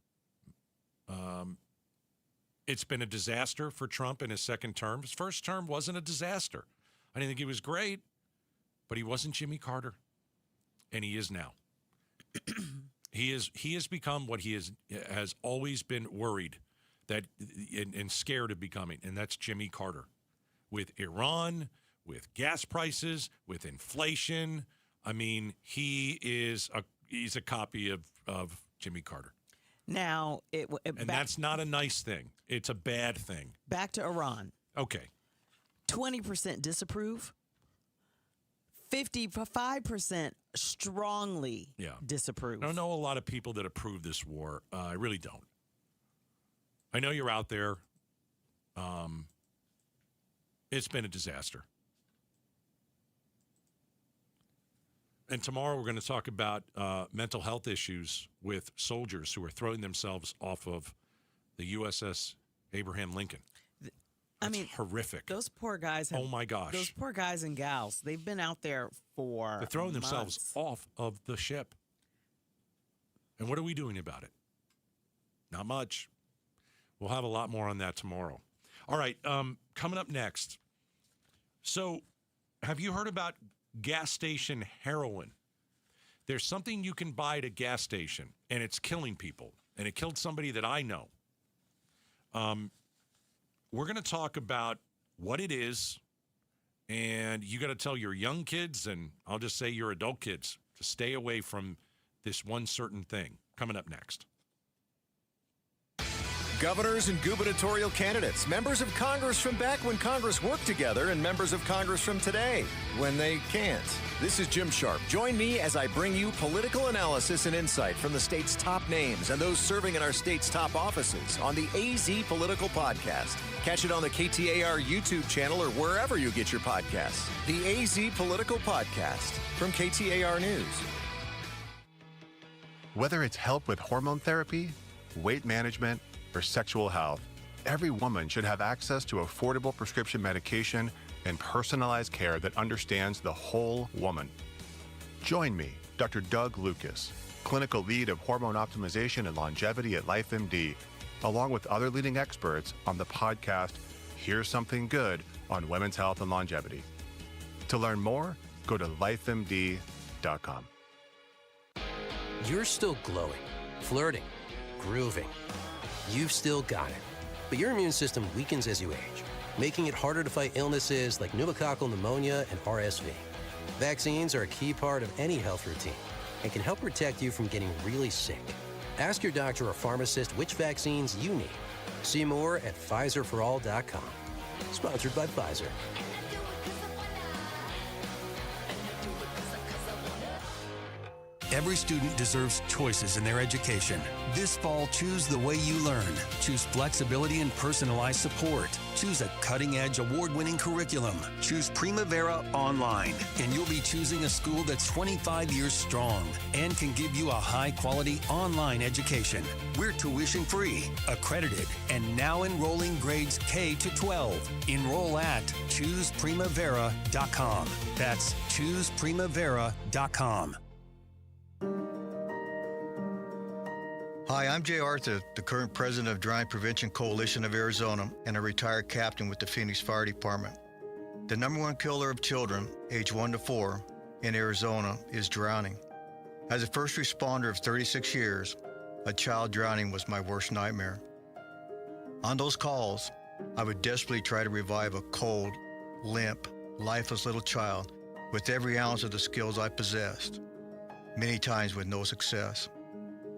It's been a disaster for Trump in his second term. His first term wasn't a disaster. I didn't think he was great. But he wasn't Jimmy Carter, and he is now. He has become what he has always been worried that and scared of becoming, and that's Jimmy Carter. With Iran, with gas prices, with inflation, I mean, he's a copy of Jimmy Carter. Now, that's not a nice thing. It's a bad thing. Back to Iran. Okay. 20% disapprove. 55% strongly disapprove. I don't know a lot of people that approve this war. I really don't. I know you're out there. It's been a disaster. And tomorrow we're going to talk about mental health issues with soldiers who are throwing themselves off of the USS Abraham Lincoln. That's horrific. Those poor guys. Oh my gosh. Those poor guys and gals. They've been out there for They're throwing months. themselves off of the ship. And what are we doing about it? Not much. We'll have a lot more on that tomorrow. All right. Coming up next. So, have you heard about gas station heroin? There's something you can buy at a gas station, and it's killing people. And it killed somebody that I know. We're going to talk about what it is, and you got to tell your young kids, and I'll just say your adult kids, to stay away from this one certain thing. Coming up next. Governors and gubernatorial candidates, members of Congress from back when Congress worked together, and members of Congress from today when they can't. This is Jim Sharp. Join me as I bring you political analysis and insight from the state's top names and those serving in our state's top offices on the AZ Political Podcast. Catch it on the KTAR YouTube channel or wherever you get your podcasts. The AZ Political Podcast from KTAR News. Whether it's help with hormone therapy, weight management, or sexual health, every woman should have access to affordable prescription medication and personalized care that understands the whole woman. Join me, Dr. Doug Lucas, clinical lead of hormone optimization and longevity at LifeMD, along with other leading experts on the podcast Here's Something Good on Women's Health and Longevity. To learn more, go to lifemd.com. You're still glowing, flirting, grooving. You've still got it. But your immune system weakens as you age, making it harder to fight illnesses like pneumococcal pneumonia and RSV. Vaccines are a key part of any health routine and can help protect you from getting really sick. Ask your doctor or pharmacist which vaccines you need. See more at PfizerForAll.com. Sponsored by Pfizer. Every student deserves choices in their education. This fall, choose the way you learn. Choose flexibility and personalized support. Choose a cutting-edge, award-winning curriculum. Choose Primavera Online, and you'll be choosing a school that's 25 years strong and can give you a high-quality online education. We're tuition-free, accredited, and now enrolling grades K to 12. Enroll at ChoosePrimavera.com. That's ChoosePrimavera.com. Hi, I'm Jay Arthur, the current president of Drowning Prevention Coalition of Arizona and a retired captain with the Phoenix Fire Department. The number one killer of children, age 1 to 4, in Arizona is drowning. As a first responder of 36 years, a child drowning was my worst nightmare. On those calls, I would desperately try to revive a cold, limp, lifeless little child with every ounce of the skills I possessed, many times with no success.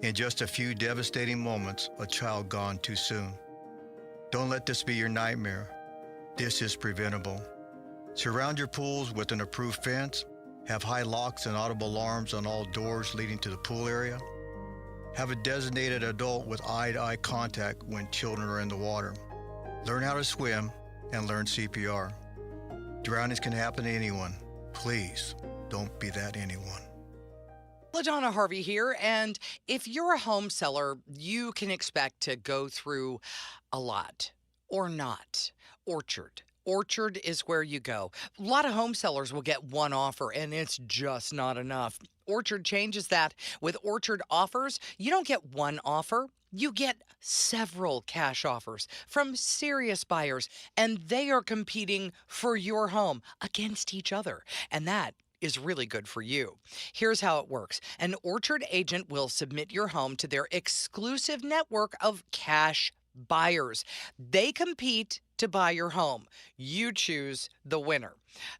In just a few devastating moments, a child gone too soon. Don't let this be your nightmare. This is preventable. Surround your pools with an approved fence. Have high locks and audible alarms on all doors leading to the pool area. Have a designated adult with eye-to-eye contact when children are in the water. Learn how to swim and learn CPR. Drownings can happen to anyone. Please, don't be that anyone. LaDonna Harvey here, and if you're a home seller, you can expect to go through a lot, or not. Orchard is where you go. A lot of home sellers will get one offer, and it's just not enough. Orchard changes that. With Orchard offers, you don't get one offer. You get several cash offers from serious buyers, and they are competing for your home against each other, and that is really good for you. Here's how it works. An Orchard agent will submit your home to their exclusive network of cash buyers. They compete to buy your home. You choose the winner.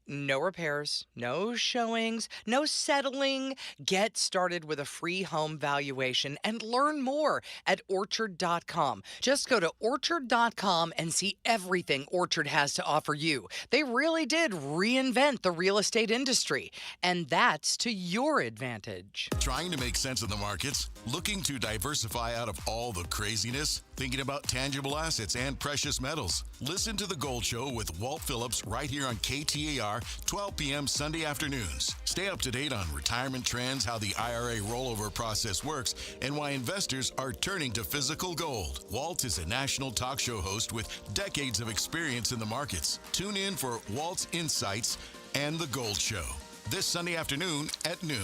No repairs, no showings, no settling. Get started with a free home valuation and learn more at Orchard.com. Just go to Orchard.com and see everything Orchard has to offer you. They really did reinvent the real estate industry, and that's to your advantage. Trying to make sense of the markets? Looking to diversify out of all the craziness? Thinking about tangible assets and precious metals? Listen to The Gold Show with Walt Phillips right here on KTAR, 12 p.m. Sunday afternoons. Stay up to date on retirement trends, how the IRA rollover process works, and why investors are turning to physical gold. Walt is a national talk show host with decades of experience in the markets. Tune in for Walt's Insights and The Gold Show this Sunday afternoon at noon.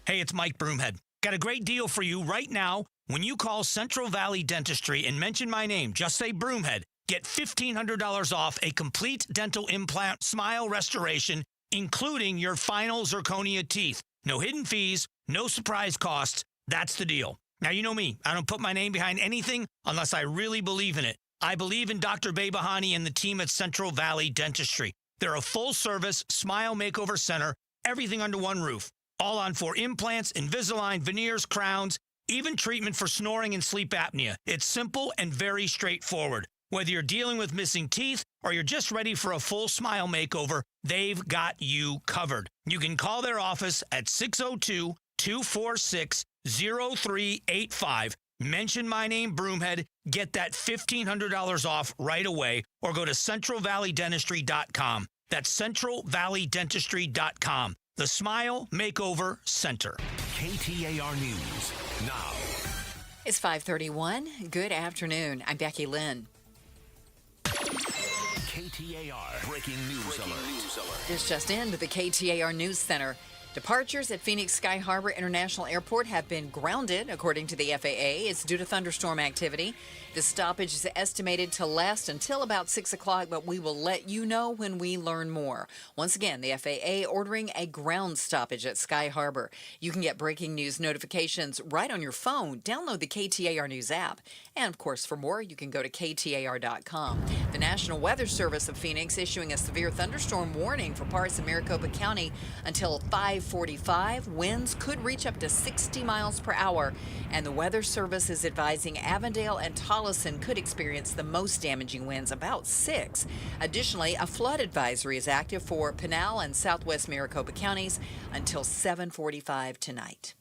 Hey, it's Mike Broomhead. Got a great deal for you right now. When you call Central Valley Dentistry and mention my name, just say Broomhead, get $1,500 off a complete dental implant smile restoration, including your final zirconia teeth. No hidden fees, no surprise costs. That's the deal. Now, you know me. I don't put my name behind anything unless I really believe in it. I believe in Dr. Behbahani and the team at Central Valley Dentistry. They're a full-service smile makeover center, everything under one roof. All on for implants, Invisalign, veneers, crowns, even treatment for snoring and sleep apnea. It's simple and very straightforward. Whether you're dealing with missing teeth or you're just ready for a full smile makeover, they've got you covered. You can call their office at 602-246-0385. Mention my name, Broomhead. Get that $1,500 off right away or go to centralvalleydentistry.com. That's centralvalleydentistry.com. The Smile Makeover Center. KTAR News now. It's 5:31. Good afternoon. I'm Becky Lynn. KTAR breaking news alert. This just into the KTAR News Center. Departures at Phoenix Sky Harbor International Airport have been grounded, according to the FAA. It's due to thunderstorm activity. The stoppage is estimated to last until about 6 o'clock, but we will let you know when we learn more. Once again, the FAA ordering a ground stoppage at Sky Harbor. You can get breaking news notifications right on your phone. Download the KTAR News app. And, of course, for more, you can go to KTAR.com. The National Weather Service of Phoenix issuing a severe thunderstorm warning for parts of Maricopa County until 5:45. Winds could reach up to 60 miles per hour. And the Weather Service is advising Avondale and Tolleson could experience the most damaging winds, about 6. Additionally, a flood advisory is active for Pinal and southwest Maricopa counties until 7:45 tonight.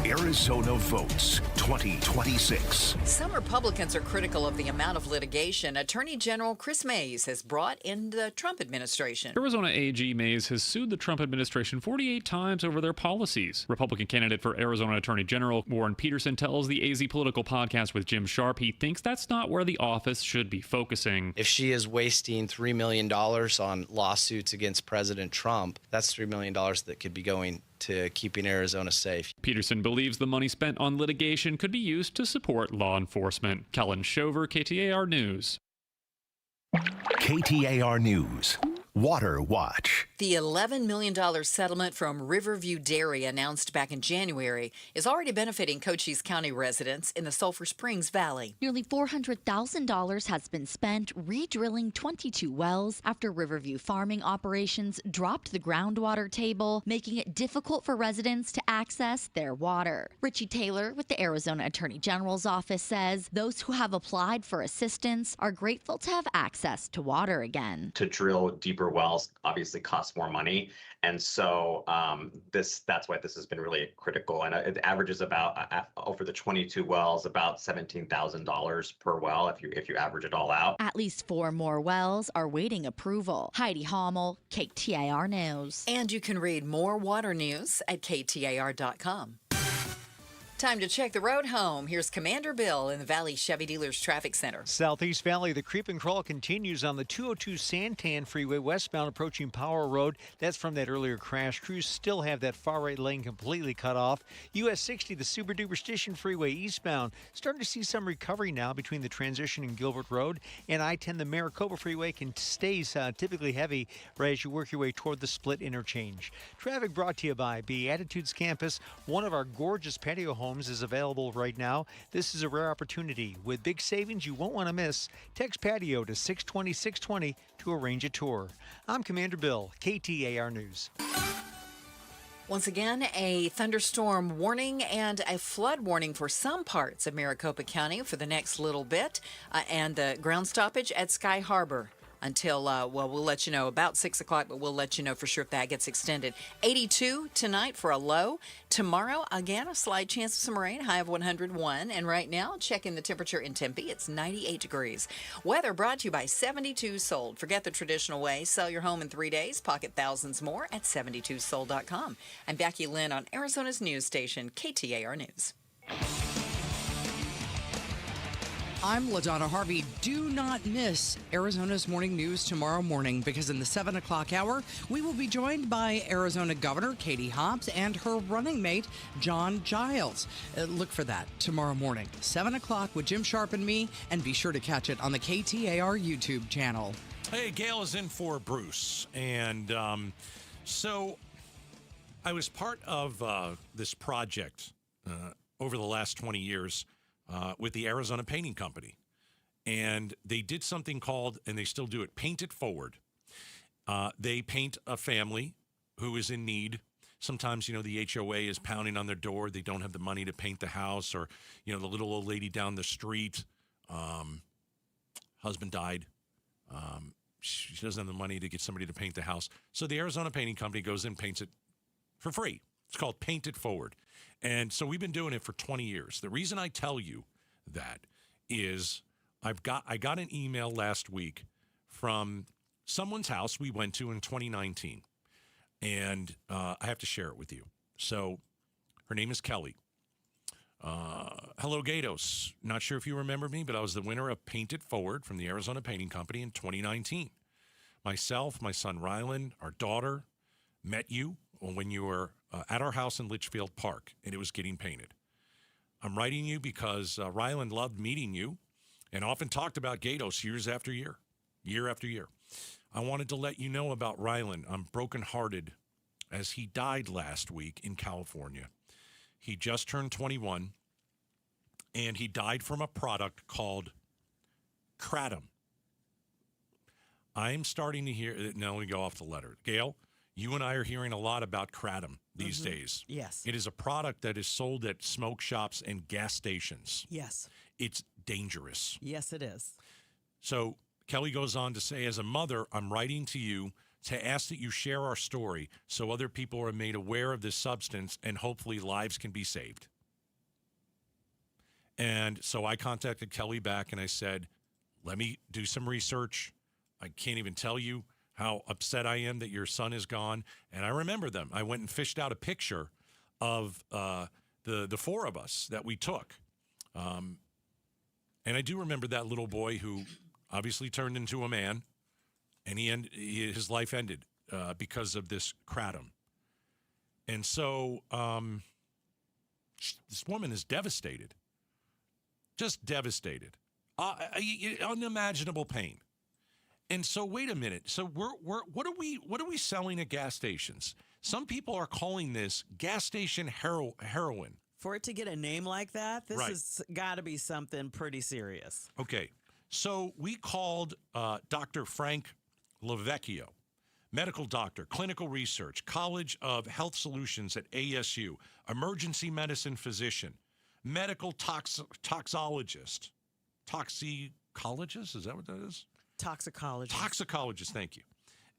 Arizona votes 2026. Some Republicans are critical of the amount of litigation Attorney General Chris Mays has brought in the Trump administration. Arizona AG Mays has sued the Trump administration 48 times over their policies. Republican candidate for Arizona Attorney General Warren Peterson tells the AZ Political Podcast with Jim Sharp he thinks that's not where the office should be focusing. If she is wasting $3 million on lawsuits against President Trump, that's $3 million that could be going to keeping Arizona safe. Peterson believes the money spent on litigation could be used to support law enforcement. Kellen Shover, KTAR News. KTAR News. Water Watch. The $11 million settlement from Riverview Dairy announced back in January is already benefiting Cochise County residents in the Sulphur Springs Valley. Nearly $400,000 has been spent re-drilling 22 wells after Riverview farming operations dropped the groundwater table, making it difficult for residents to access their water. Richie Taylor with the Arizona Attorney General's office says those who have applied for assistance are grateful to have access to water again. To drill deeper wells obviously costs more money, and so that's why this has been really critical. And it averages about over the 22 wells about $17,000 per well if you average it all out. At least 4 more wells are waiting approval. Heidi Hommel, KTAR News. And you can read more water news at KTAR.com. Time to check the road home. Here's Commander Bill in the Valley Chevy Dealers Traffic Center. Southeast Valley, the creep and crawl continues on the 202 Santan Freeway westbound approaching Power Road. That's from that earlier crash. Crews still have that far right lane completely cut off. US 60, the Superstition Freeway eastbound, starting to see some recovery now between the transition and Gilbert Road. And I-10, the Maricopa Freeway, stays typically heavy right as you work your way toward the split interchange. Traffic brought to you by Beatitudes Campus, one of our gorgeous patio homes homes is available right now. This is a rare opportunity with big savings you won't want to miss. Text patio to 620-620 to arrange a tour. I'm Commander Bill, KTAR News. Once again, a thunderstorm warning and a flood warning for some parts of Maricopa County for the next little bit, and the ground stoppage at Sky Harbor until, we'll let you know about 6 o'clock, but we'll let you know for sure if that gets extended. 82 tonight for a low. Tomorrow, again, a slight chance of some rain, high of 101. And right now, checking the temperature in Tempe, it's 98 degrees. Weather brought to you by 72 Sold. Forget the traditional way. Sell your home in 3 days. Pocket thousands more at 72sold.com. I'm Becky Lynn on Arizona's news station, KTAR News. I'm LaDonna Harvey. Do not miss Arizona's morning news tomorrow morning, because in the 7 o'clock hour, we will be joined by Arizona Governor Katie Hobbs and her running mate, John Giles. Look for that tomorrow morning, 7 o'clock with Jim Sharp and me, and be sure to catch it on the KTAR YouTube channel. Hey, Gail is in for Bruce. And so I was part of this project over the last 20 years with the Arizona Painting Company. And they did something called, and they still do it, Paint It Forward. They paint a family who is in need. Sometimes, the HOA is pounding on their door. They don't have the money to paint the house, or, the little old lady down the street, husband died. She doesn't have the money to get somebody to paint the house. So the Arizona Painting Company goes in and paints it for free. It's called Paint It Forward. And so we've been doing it for 20 years. The reason I tell you that is I got an email last week from someone's house we went to in 2019. And I have to share it with you. So her name is Kelly. Hello, Gatos. Not sure if you remember me, but I was the winner of Paint It Forward from the Arizona Painting Company in 2019. Myself, my son Rylan, our daughter, met you when you were at our house in Litchfield Park, and it was getting painted. I'm writing you because Rylan loved meeting you and often talked about Gatos year after year. I wanted to let you know about Rylan. I'm brokenhearted as he died last week in California. He just turned 21, and he died from a product called Kratom. I'm starting to hear, now let me go off the letter. Gail, you and I are hearing a lot about Kratom these days. Yes. It is a product that is sold at smoke shops and gas stations. Yes. It's dangerous. Yes, it is. So Kelly goes on to say, as a mother, I'm writing to you to ask that you share our story so other people are made aware of this substance and hopefully lives can be saved. And so I contacted Kelly back and I said, let me do some research. I can't even tell you how upset I am that your son is gone. And I remember them. I went and fished out a picture of the four of us that we took. And I do remember that little boy who obviously turned into a man, and his life ended because of this Kratom. And so this woman is devastated, just devastated, unimaginable pain. And so, wait a minute. So, what are we selling at gas stations? Some people are calling this gas station heroin. For it to get a name like that, this has got to be something pretty serious. Okay, so we called Dr. Frank Lavecchio, medical doctor, clinical research, College of Health Solutions at ASU, emergency medicine physician, medical toxicologist. Toxicologist? Is that what that is? Toxicologist, thank you.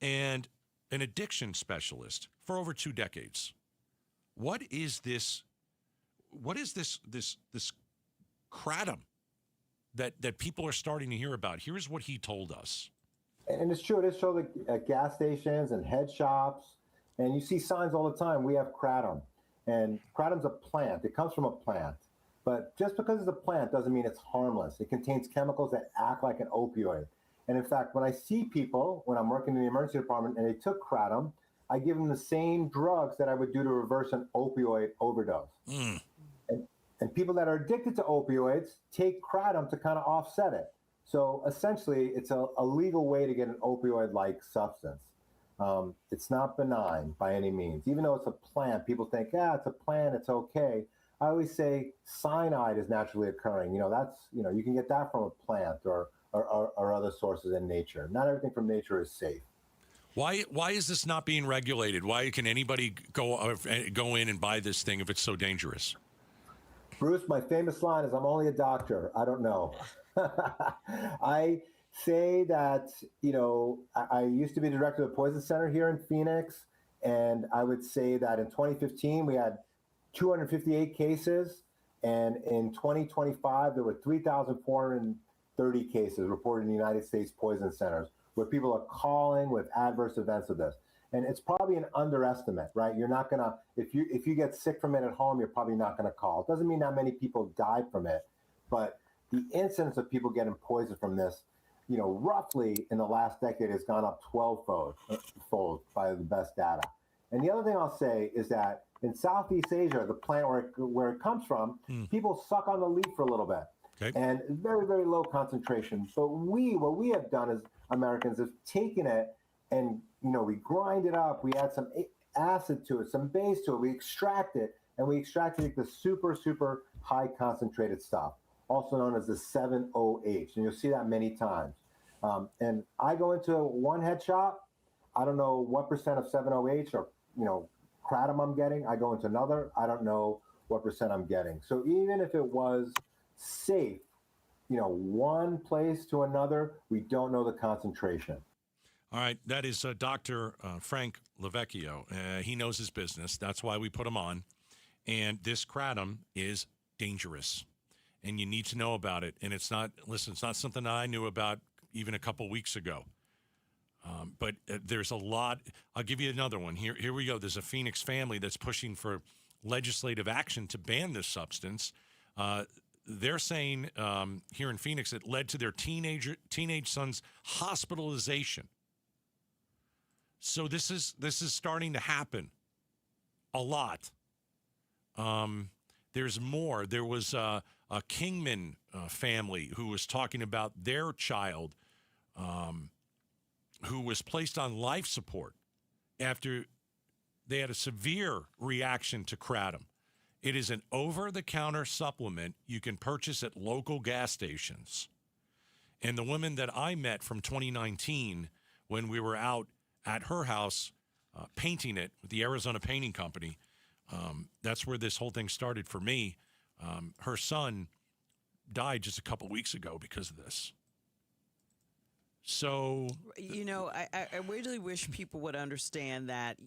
And an addiction specialist for over 2 decades. What is this Kratom that people are starting to hear about? Here's what he told us. And it's true, it is sold at gas stations and head shops, and you see signs all the time, we have Kratom. And Kratom's a plant, it comes from a plant. But just because it's a plant doesn't mean it's harmless. It contains chemicals that act like an opioid. And in fact, when I see people, when I'm working in the emergency department and they took Kratom, I give them the same drugs that I would do to reverse an opioid overdose. And people that are addicted to opioids take Kratom to kind of offset it. So essentially, it's a legal way to get an opioid-like substance. It's not benign by any means. Even though it's a plant, people think, it's a plant, it's okay. I always say cyanide is naturally occurring. You can get that from a plant or other sources in nature. Not everything from nature is safe. Why is this not being regulated? Why can anybody go in and buy this thing if it's so dangerous? Bruce, my famous line is, I'm only a doctor. I don't know. I say that, I used to be director of the Poison Center here in Phoenix, and I would say that in 2015, we had 258 cases, and in 2025, there were 3,430 cases reported in the United States poison centers, where people are calling with adverse events of this. And it's probably an underestimate, right? You're not gonna, if you get sick from it at home, you're probably not gonna call. It doesn't mean that many people died from it, but the incidence of people getting poisoned from this, roughly in the last decade has gone up 12-fold by the best data. And the other thing I'll say is that in Southeast Asia, the plant where it comes from, people suck on the leaf for a little bit. Okay. And very, very low concentration. But what we have done as Americans is taken it and, we grind it up. We add some acid to it, some base to it. We extract it, and we extract the super, super high concentrated stuff, also known as the 7-OH. And you'll see that many times. And I go into one head shop. I don't know what percent of 7-OH or, kratom I'm getting. I go into another. I don't know what percent I'm getting. So even if it was safe, one place to another, we don't know the concentration. All right, that is Dr. Frank Lavecchio. He knows his business. That's why we put him on. And this kratom is dangerous, and you need to know about it. And it's not something I knew about even a couple weeks ago. But there's a lot. I'll give you another one. Here we go. There's a Phoenix family that's pushing for legislative action to ban this substance. They're saying here in Phoenix it led to their teenage son's hospitalization. So this is starting to happen a lot. There's more. There was a Kingman family who was talking about their child who was placed on life support after they had a severe reaction to kratom. It is an over-the-counter supplement you can purchase at local gas stations. And the woman that I met from 2019 when we were out at her house painting it with the Arizona Painting Company, that's where this whole thing started for me. Her son died just a couple weeks ago because of this. So, I really wish people would understand that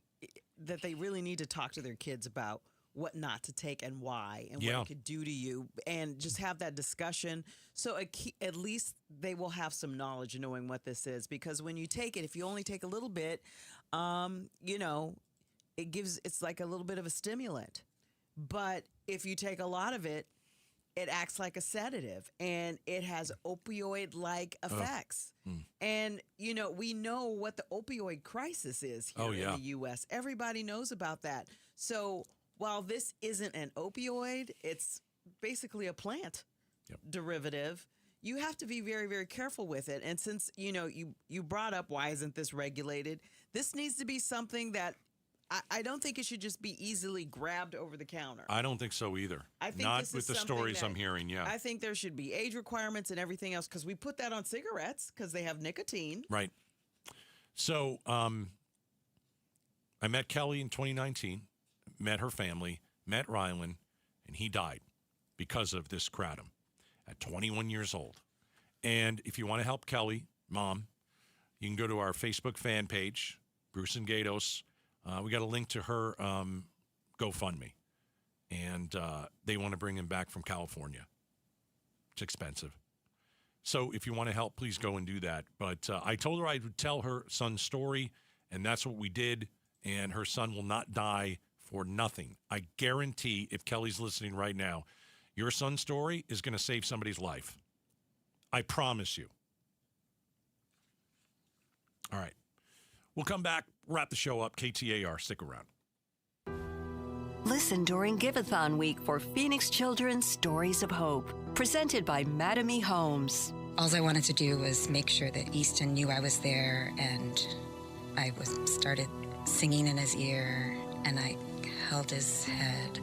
they really need to talk to their kids about what not to take and why and what it could do to you, and just have that discussion. So at least they will have some knowledge of knowing what this is, because when you take it, if you only take a little bit, it's like a little bit of a stimulant. But if you take a lot of it, it acts like a sedative, and it has opioid-like effects. And, we know what the opioid crisis is here in the U.S. Everybody knows about that. So while this isn't an opioid, it's basically a plant derivative. You have to be very, very careful with it. And since, you brought up why isn't this regulated, this needs to be something that I don't think it should just be easily grabbed over the counter. I don't think so either. I think not with the stories I'm hearing, I think there should be age requirements and everything else, because we put that on cigarettes because they have nicotine. Right. So I met Kelly in 2019, met her family, met Rylan, and he died because of this kratom at 21 years old. And if you want to help Kelly, Mom, you can go to our Facebook fan page, Bruce and Gatos. We got a link to her GoFundMe, and they want to bring him back from California. It's expensive. So if you want to help, please go and do that. But I told her I would tell her son's story, and that's what we did, and her son will not die for nothing. I guarantee, if Kelly's listening right now, your son's story is going to save somebody's life. I promise you. All right. We'll come back, wrap the show up. KTAR, stick around. Listen during Give-a-thon week for Phoenix Children's Stories of Hope, presented by Madame E. Homes. All I wanted to do was make sure that Easton knew I was there, and I started singing in his ear, and I held his head,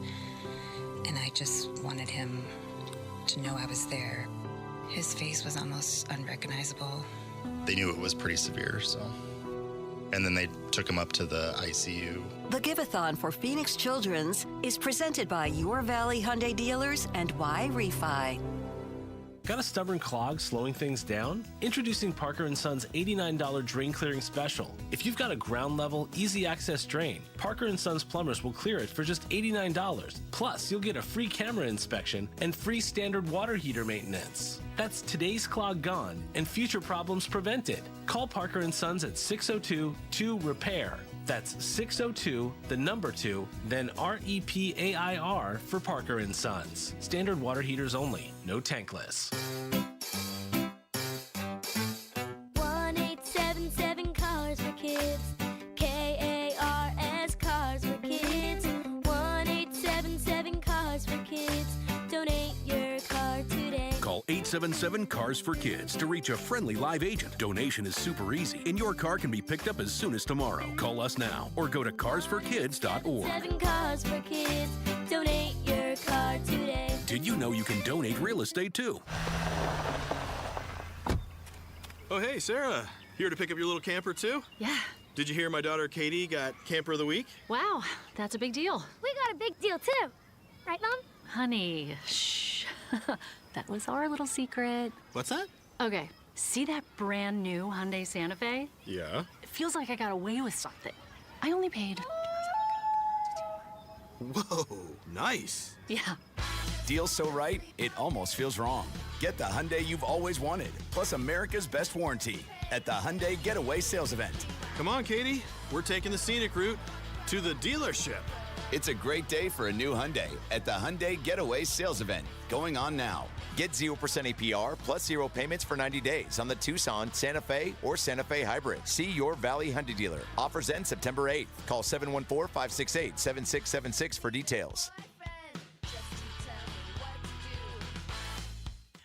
and I just wanted him to know I was there. His face was almost unrecognizable. They knew it was pretty severe, so. And then they took him up to the ICU. The Give-a-thon for Phoenix Children's is presented by Your Valley Hyundai Dealers and Y Refi. Got a stubborn clog slowing things down? Introducing Parker & Son's $89 drain clearing special. If you've got a ground level, easy access drain, Parker & Son's plumbers will clear it for just $89. Plus, you'll get a free camera inspection and free standard water heater maintenance. That's today's clog gone and future problems prevented. Call Parker & Sons at 602-2-REPAIR. That's 602, the number 2, then REPAIR for Parker & Sons. Standard water heaters only, no tankless. 1877 Cars for Kids. KARS Cars for Kids. 1877 Cars for Kids. Donate your car today. Call 877 Cars for Kids to reach a friendly live agent. Donation is super easy, and your car can be picked up as soon as tomorrow. Call us now or go to carsforkids.org. 7 Cars for Kids. Donate your car today. Did you know you can donate real estate too? Oh, hey, Sarah. Here to pick up your little camper too? Yeah. Did you hear my daughter Katie got Camper of the Week? Wow, that's a big deal. We got a big deal too. Right, Mom? Honey, shh. That was our little secret. What's that? Okay, see that brand new Hyundai Santa Fe? Yeah. It feels like I got away with something. I only paid... Whoa, nice. Yeah. Deal so right, it almost feels wrong. Get the Hyundai you've always wanted, plus America's best warranty at the Hyundai Getaway Sales Event. Come on, Katie. We're taking the scenic route to the dealership. It's a great day for a new Hyundai at the Hyundai Getaway Sales Event, going on now. Get 0% APR plus 0 payments for 90 days on the Tucson, Santa Fe, or Santa Fe Hybrid. See your Valley Hyundai dealer. Offers end September 8th. Call 714-568-7676 for details.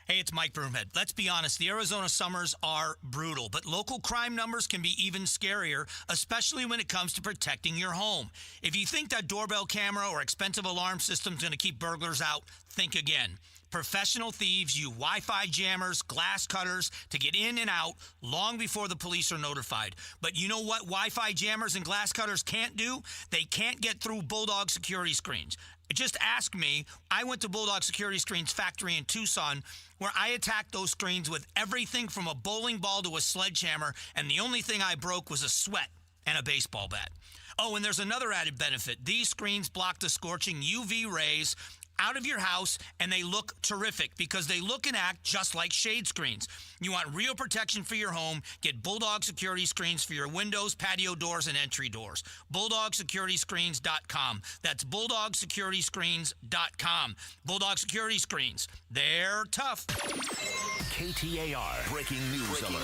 Hey, it's Mike Broomhead. Let's be honest, the Arizona summers are brutal, but local crime numbers can be even scarier, especially when it comes to protecting your home. If you think that doorbell camera or expensive alarm system is going to keep burglars out, think again. Professional thieves use Wi-Fi jammers, glass cutters to get in and out long before the police are notified. But you know what Wi-Fi jammers and glass cutters can't do? They can't get through Bulldog security screens. Just ask me. I went to Bulldog Security Screens factory in Tucson, where I attacked those screens with everything from a bowling ball to a sledgehammer, and the only thing I broke was a sweat and a baseball bat. Oh, and there's another added benefit. These screens block the scorching UV rays out of your house, and they look terrific because they look and act just like shade screens. You want real protection for your home? Get Bulldog Security Screens for your windows, patio doors, and entry doors. BulldogSecurityScreens.com. That's BulldogSecurityScreens.com. Bulldog Security Screens. They're tough. KTAR Breaking News Alert.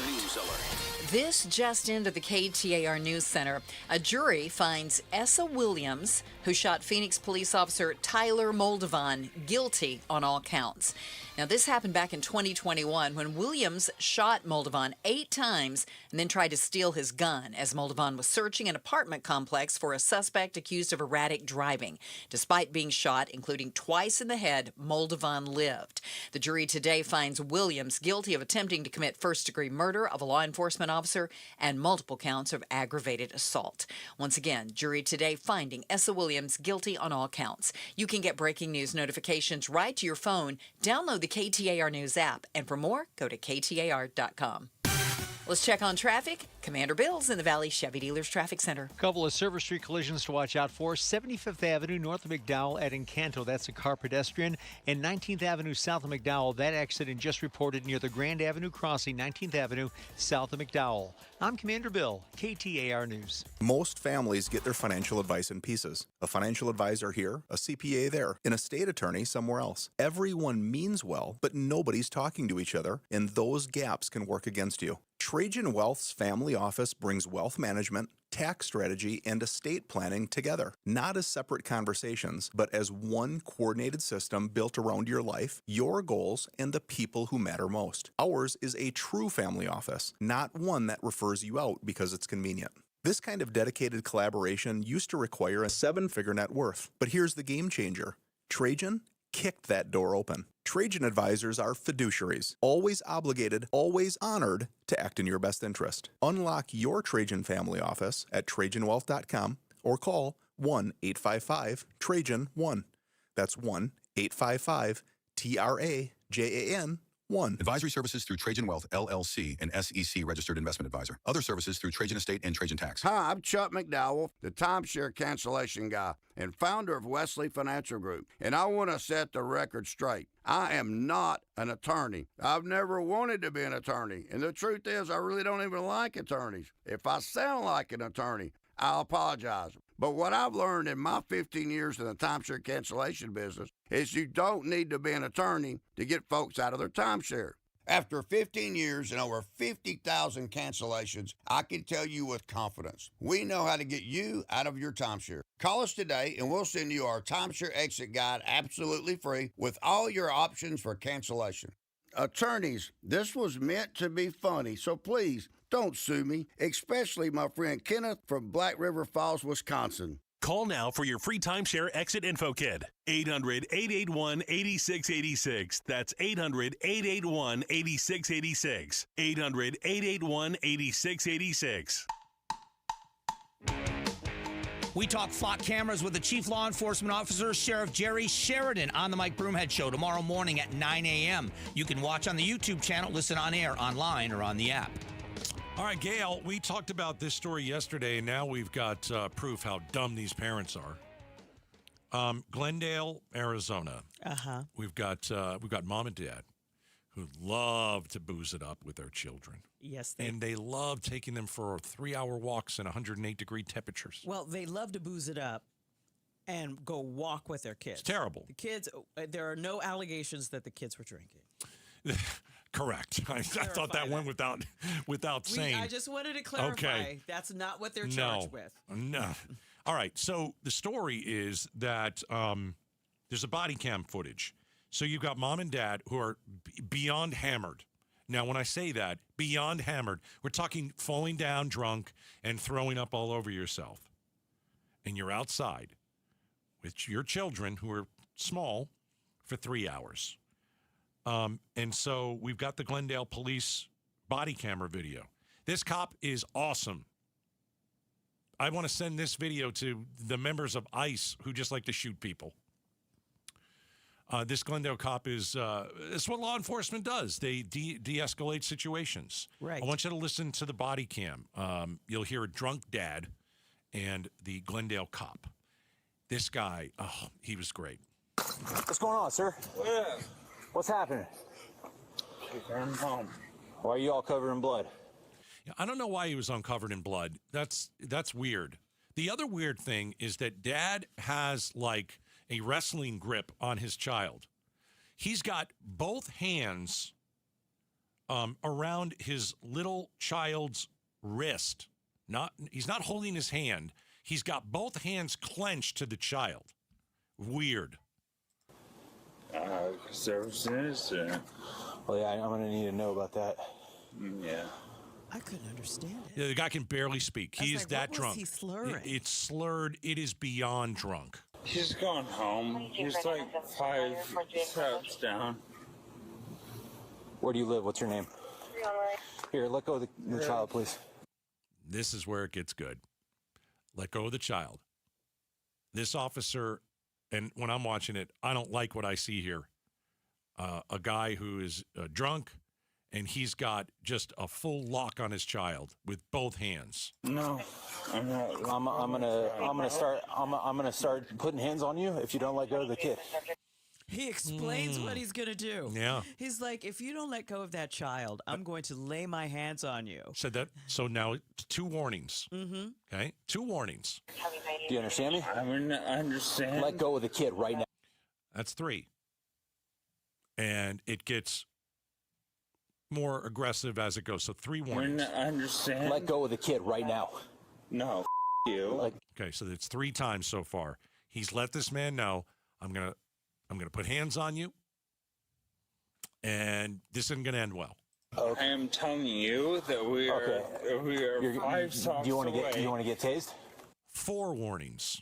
This just into the KTAR News Center. A jury finds Essa Williams, who shot Phoenix police officer Tyler Moldovan, guilty on all counts. Now, this happened back in 2021 when Williams shot Moldovan 8 times and then tried to steal his gun as Moldovan was searching an apartment complex for a suspect accused of erratic driving. Despite being shot, including twice in the head, Moldovan lived. The jury today finds Williams guilty of attempting to commit first-degree murder of a law enforcement officer and multiple counts of aggravated assault. Once again, jury today finding Essa Williams guilty on all counts. You can get breaking news notifications right to your phone. Download the KTAR News app. And for more, go to KTAR.com. Let's check on traffic. Commander Bill's in the Valley Chevy Dealers Traffic Center. Couple of Service Street collisions to watch out for. 75th Avenue north of McDowell at Encanto. That's a car pedestrian. And 19th Avenue south of McDowell. That accident just reported near the Grand Avenue crossing, 19th Avenue south of McDowell. I'm Commander Bill, KTAR News. Most families get their financial advice in pieces. A financial advisor here, a CPA there, an estate attorney somewhere else. Everyone means well, but nobody's talking to each other, and those gaps can work against you. Trajan Wealth's family office brings wealth management, tax strategy, and estate planning together, not as separate conversations, but as one coordinated system built around your life, your goals, and the people who matter most. Ours is a true family office, not one that refers you out because it's convenient. This kind of dedicated collaboration used to require a 7-figure net worth, but here's the game changer. Trajan kicked that door open. Trajan advisors are fiduciaries, always obligated, always honored to act in your best interest. Unlock your Trajan family office at TrajanWealth.com or call 1-855-TRAJAN-1. That's 1-855-TRAJAN-1. Advisory services through Trajan Wealth, LLC, an SEC registered investment advisor. Other services through Trajan Estate and Trajan Tax. Hi, I'm Chuck McDowell, the timeshare cancellation guy and founder of Wesley Financial Group. And I want to set the record straight. I am not an attorney. I've never wanted to be an attorney. And the truth is, I really don't even like attorneys. If I sound like an attorney, I'll apologize. But what I've learned in my 15 years in the timeshare cancellation business is you don't need to be an attorney to get folks out of their timeshare. After 15 years and over 50,000 cancellations, I can tell you with confidence, we know how to get you out of your timeshare. Call us today and we'll send you our timeshare exit guide absolutely free with all your options for cancellation. Attorneys, this was meant to be funny, so please don't sue me, especially my friend Kenneth from Black River Falls, Wisconsin. Call now for your free timeshare exit info kit. 800-881-8686. That's 800-881-8686. 800-881-8686. We talk flock cameras with the Chief Law Enforcement Officer, Sheriff Jerry Sheridan, on the Mike Broomhead Show tomorrow morning at 9 a.m. You can watch on the YouTube channel, listen on air, online, or on the app. All right, Gail, we talked about this story yesterday, and now we've got proof how dumb these parents are. Glendale, Arizona. Uh-huh. We've got mom and dad who love to booze it up with their children. Yes, and they love taking them for 3-hour walks in 108-degree temperatures. Well, they love to booze it up and go walk with their kids. It's terrible. The kids, there are no allegations that the kids were drinking. Correct. I thought that went without saying. I just wanted to clarify. Okay. That's not what they're charged with. No. All right. So the story is that there's a body cam footage. So you've got mom and dad who are beyond hammered. Now, when I say that, beyond hammered, we're talking falling down drunk and throwing up all over yourself. And you're outside with your children who are small for 3 hours. And so we've got the Glendale police body camera video. This cop is awesome. I want to send this video to the members of ICE who just like to shoot people. This Glendale cop is it's what law enforcement does. They de-escalate situations. Right. I want you to listen to the body cam. You'll hear a drunk dad and the Glendale cop. This guy, he was great. What's going on, sir? Yeah. What's happening? I'm home. Why are you all covered in blood? Yeah, I don't know why he was uncovered in blood. That's weird. The other weird thing is that dad has like a wrestling grip on his child. He's got both hands around his little child's wrist. He's not holding his hand. He's got both hands clenched to the child. Weird. Service incident. Well, yeah, I'm going to need to know about that. Yeah. I couldn't understand it. Yeah, the guy can barely speak. He is that drunk. What was he slurring? It's slurred. It is beyond drunk. He's gone home. He's like 5 steps down. Where do you live? What's your name? Here, let go of the child, please. This is where it gets good. Let go of the child. This officer, and when I'm watching it, I don't like what I see here. A guy who is drunk, and he's got just a full lock on his child with both hands. No, I'm not. I'm gonna start putting hands on you if you don't let go of the kid. He explains what he's going to do. Yeah. He's like, if you don't let go of that child, I'm going to lay my hands on you. Said that. So now 2 warnings. Mm-hmm. Okay. 2 warnings. Do you understand me? I understand. Let go of the kid right now. That's 3. And it gets more aggressive as it goes. So 3 warnings. I understand. Let go of the kid right now. No, you. Okay, so it's 3 times so far. He's let this man know, I'm gonna put hands on you, and this isn't gonna end well. Okay. I am telling you that we are 5 stops Do you want away. to get tased? 4 warnings.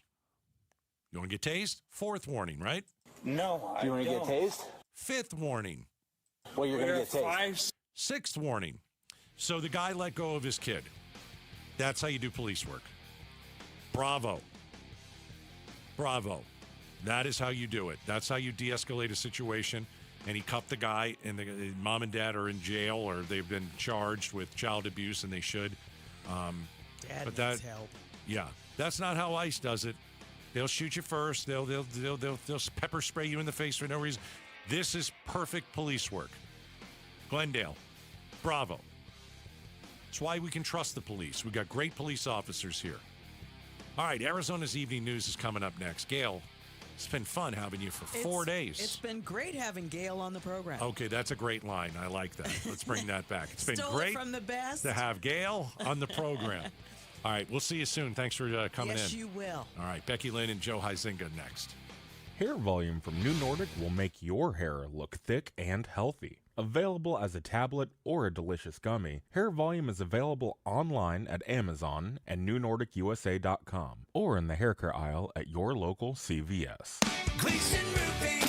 You want to get tased? 4th warning, right? No, Do you want to get tased? Fifth warning. Well, you're going to get tased. Sixth warning. So the guy let go of his kid. That's how you do police work. Bravo. Bravo. That is how you do it. That's how you de-escalate a situation. And he cuffed the guy, and the mom and dad are in jail, or they've been charged with child abuse, and they should. Dad needs help. Yeah, that's not how ICE does it. They'll shoot you first. They'll pepper spray you in the face for no reason. This is perfect police work. Glendale, bravo. That's why we can trust the police. We've got great police officers here. All right, Arizona's Evening News is coming up next. Gail, it's been fun having you for 4 days. It's been great having Gail on the program. Okay, that's a great line. I like that. Let's bring that back. It's been Stole great it from the best. to have Gail on the program. All right, we'll see you soon. Thanks for coming in. Yes, you will. All right, Becky Lynn and Joe Huizinga next. Hair Volume from New Nordic will make your hair look thick and healthy. Available as a tablet or a delicious gummy, Hair Volume is available online at Amazon and NewNordicUSA.com or in the hair care aisle at your local CVS. Gleason Roofing.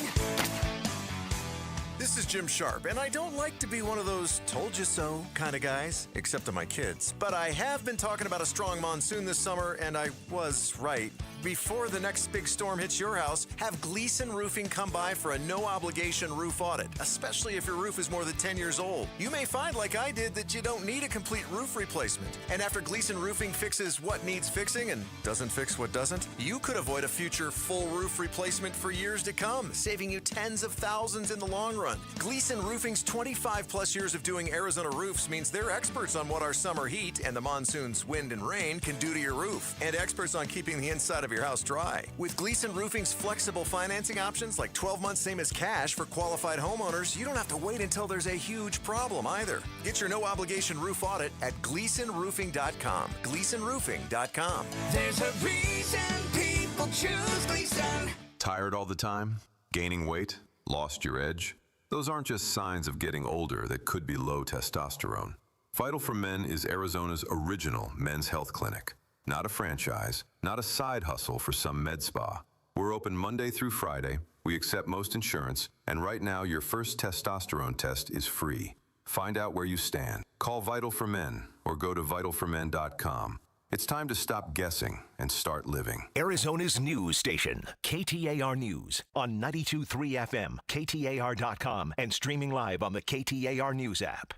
This is Jim Sharp, and I don't like to be one of those told you so kind of guys, except to my kids. But I have been talking about a strong monsoon this summer, and I was right. Before the next big storm hits your house, have Gleason Roofing come by for a no-obligation roof audit, especially if your roof is more than 10 years old. You may find, like I did, that you don't need a complete roof replacement. And after Gleason Roofing fixes what needs fixing and doesn't fix what doesn't, you could avoid a future full roof replacement for years to come, saving you tens of thousands in the long run. Gleason Roofing's 25-plus years of doing Arizona roofs means they're experts on what our summer heat and the monsoon's wind and rain can do to your roof, and experts on keeping the inside of your house dry. With Gleason Roofing's flexible financing options like 12 months same as cash for qualified homeowners, you don't have to wait until there's a huge problem either. Get your no-obligation roof audit at GleasonRoofing.com. GleasonRoofing.com. There's a reason people choose Gleason. Tired all the time? Gaining weight? Lost your edge? Those aren't just signs of getting older that could be low testosterone. Vital for Men is Arizona's original men's health clinic. Not a franchise, not a side hustle for some med spa. We're open Monday through Friday. We accept most insurance, and right now your first testosterone test is free. Find out where you stand. Call Vital for Men or go to vitalformen.com. It's time to stop guessing and start living. Arizona's news station, KTAR News, on 92.3 FM, KTAR.com, and streaming live on the KTAR News app.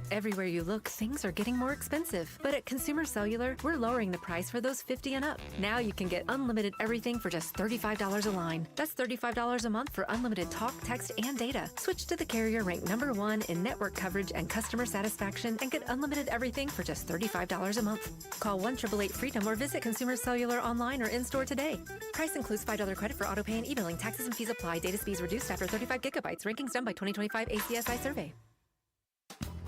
Everywhere you look, things are getting more expensive. But at Consumer Cellular, we're lowering the price for those 50 and up. Now you can get unlimited everything for just $35 a line. That's $35 a month for unlimited talk, text, and data. Switch to the carrier ranked #1 in network coverage and customer satisfaction and get unlimited everything for just $35 a month. Call 1-888-FREEDOM or visit Consumer Cellular online or in-store today. Price includes $5 credit for autopay and e-billing. Taxes and fees apply. Data speeds reduced after 35 gigabytes. Rankings done by 2025 ACSI survey.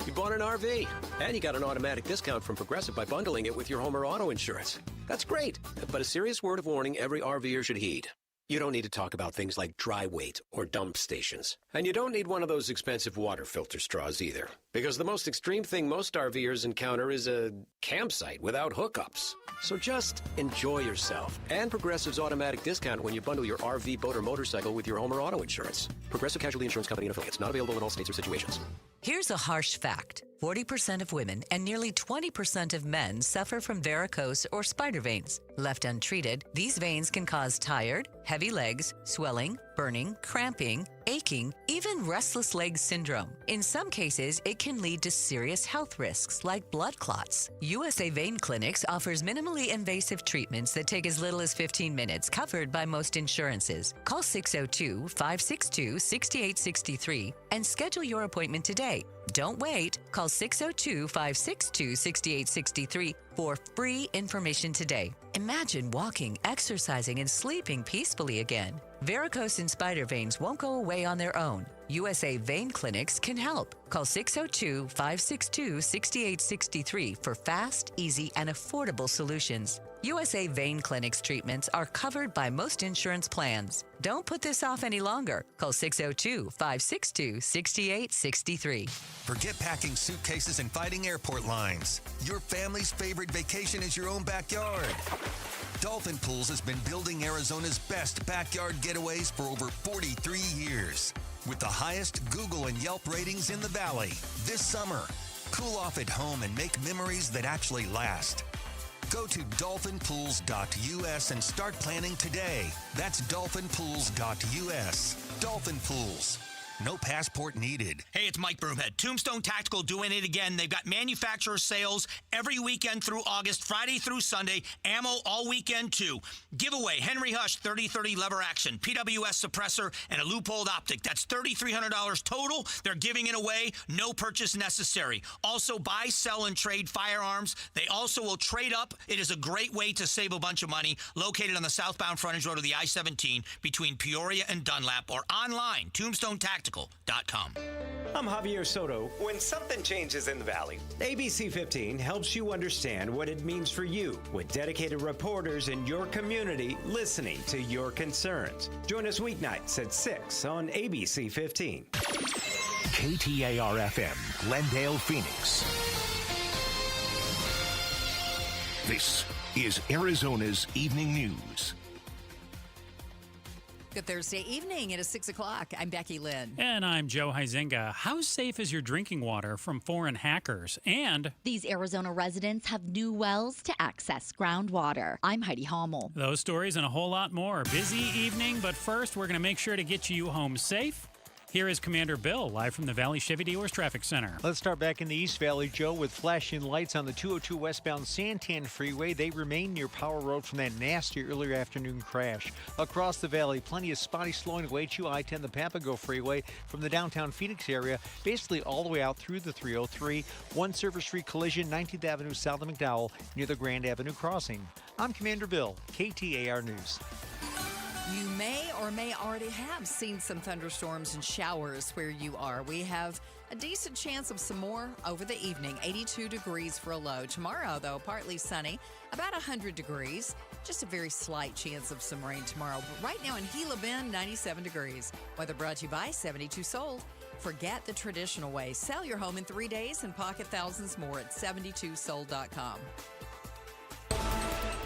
You bought an RV, and you got an automatic discount from Progressive by bundling it with your home or auto insurance. That's great, but a serious word of warning every RVer should heed. You don't need to talk about things like dry weight or dump stations. And you don't need one of those expensive water filter straws either, because the most extreme thing most RVers encounter is a campsite without hookups. So just enjoy yourself and Progressive's automatic discount when you bundle your RV, boat, or motorcycle with your home or auto insurance. Progressive Casualty Insurance Company and affiliates. Not available in all states or situations. Here's a harsh fact. 40% of women and nearly 20% of men suffer from varicose or spider veins. Left untreated, these veins can cause tired, heavy legs, swelling, burning, cramping, aching, even restless leg syndrome. In some cases, it can lead to serious health risks like blood clots. USA Vein Clinics offers minimally invasive treatments that take as little as 15 minutes, covered by most insurances. Call 602-562-6863 and schedule your appointment today. Don't wait. Call 602-562-6863 for free information today. Imagine walking, exercising, and sleeping peacefully again. Varicose and spider veins won't go away on their own. USA Vein Clinics can help. Call 602-562-6863 for fast, easy, and affordable solutions. USA Vein Clinics treatments are covered by most insurance plans. Don't put this off any longer. Call 602-562-6863. Forget packing suitcases and fighting airport lines. Your family's favorite vacation is your own backyard. Dolphin Pools has been building Arizona's best backyard getaways for over 43 years. With the highest Google and Yelp ratings in the Valley. This summer, cool off at home and make memories that actually last. Go to dolphinpools.us and start planning today. That's dolphinpools.us. Dolphin Pools. No passport needed. Hey, it's Mike Broomhead. Tombstone Tactical doing it again. They've got manufacturer sales every weekend through August, Friday through Sunday. Ammo all weekend, too. Giveaway, Henry Hush 3030 lever action, PWS suppressor, and a loopholed optic. That's $3,300 total. They're giving it away. No purchase necessary. Also, buy, sell, and trade firearms. They also will trade up. It is a great way to save a bunch of money. Located on the southbound frontage road of the I-17 between Peoria and Dunlap, or online, tombstonetactical.com. I'm Javier Soto. When something changes in the Valley, ABC 15 helps you understand what it means for you, with dedicated reporters in your community listening to your concerns. Join us weeknights at 6 on ABC 15. KTAR-FM, Glendale, Phoenix. This is Arizona's Evening News. Good Thursday evening. It is 6 o'clock. I'm Becky Lynn. And I'm Joe Huizenga. How safe is your drinking water from foreign hackers? And these Arizona residents have new wells to access groundwater. I'm Heidi Hommel. Those stories and a whole lot more. Busy evening, but first we're going to make sure to get you home safe. Here is Commander Bill, live from the Valley Chevy Dealers Traffic Center. Let's start back in the East Valley, Joe, with flashing lights on the 202 westbound Santan Freeway. They remain near Power Road from that nasty earlier afternoon crash. Across the valley, plenty of spotty slowing awaits you. I-10, the Papago Freeway from the downtown Phoenix area, basically all the way out through the 303. One Service Street collision, 19th Avenue south of McDowell, near the Grand Avenue crossing. I'm Commander Bill, KTAR News. You may or may already have seen some thunderstorms and showers where you are. We have a decent chance of some more over the evening. 82 degrees for a low. Tomorrow, though, partly sunny, about 100 degrees. Just a very slight chance of some rain tomorrow. But right now in Gila Bend, 97 degrees. Weather brought to you by 72 Sold. Forget the traditional way. Sell your home in 3 days and pocket thousands more at 72sold.com.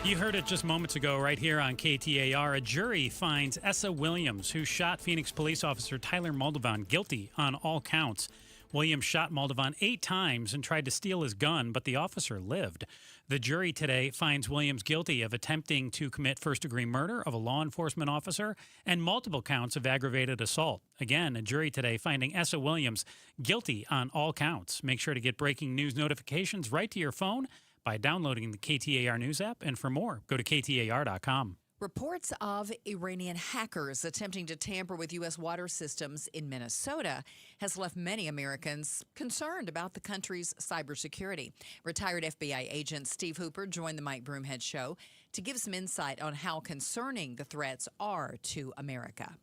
You heard it just moments ago right here on KTAR. A jury finds Essa Williams, who shot Phoenix police officer Tyler Moldovan, guilty on all counts. Williams shot Moldovan 8 times and tried to steal his gun, but the officer lived. The jury today finds Williams guilty of attempting to commit first-degree murder of a law enforcement officer and multiple counts of aggravated assault. Again, a jury today finding Essa Williams guilty on all counts. Make sure to get breaking news notifications right to your phone by downloading the KTAR News app. And for more, go to KTAR.com. Reports of Iranian hackers attempting to tamper with U.S. water systems in Minnesota has left many Americans concerned about the country's cybersecurity. Retired FBI agent Steve Hooper joined the Mike Broomhead Show to give some insight on how concerning the threats are to America.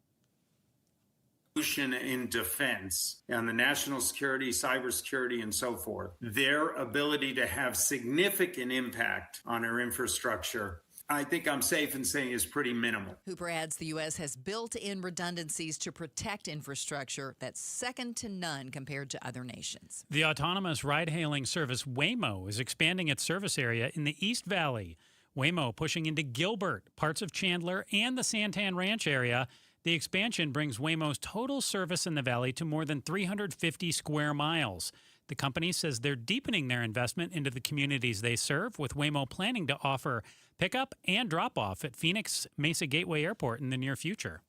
In defense and the national security, cybersecurity, and so forth, their ability to have significant impact on our infrastructure, I think I'm safe in saying, is pretty minimal. Hooper adds the U.S. has built-in redundancies to protect infrastructure that's second to none compared to other nations. The autonomous ride-hailing service Waymo is expanding its service area in the East Valley. Waymo pushing into Gilbert, parts of Chandler, and the Santan Ranch area. The expansion brings Waymo's total service in the valley to more than 350 square miles. The company says they're deepening their investment into the communities they serve, with Waymo planning to offer pickup and drop-off at Phoenix Mesa Gateway Airport in the near future.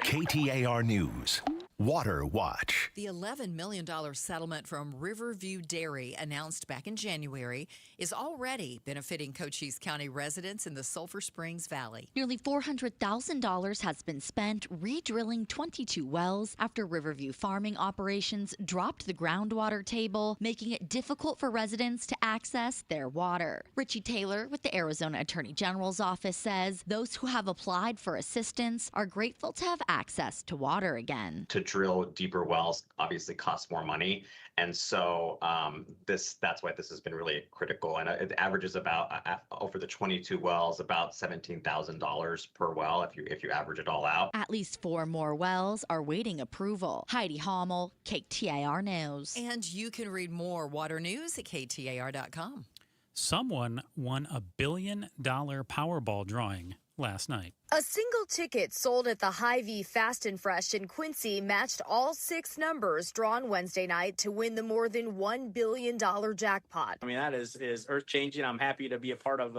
KTAR News. Water Watch. The $11 million settlement from Riverview Dairy, announced back in January, is already benefiting Cochise County residents in the Sulphur Springs Valley. Nearly $400,000 has been spent re-drilling 22 wells after Riverview farming operations dropped the groundwater table, making it difficult for residents to access their water. Richie Taylor with the Arizona Attorney General's office says those who have applied for assistance are grateful to have access to water again. To drill deeper wells obviously costs more money, and so that's why this has been really critical. And it averages about over the 22 wells about $17,000 per well if you average it all out. At least 4 more wells are waiting approval. Heidi Hommel, KTAR News. And you can read more water news at KTAR.com. Someone won $1 billion Powerball drawing last night. A single ticket sold at the Hy-Vee Fast and Fresh in Quincy matched all 6 numbers drawn Wednesday night to win the more than $1 billion jackpot. I mean, that is earth-changing. I'm happy to be a part of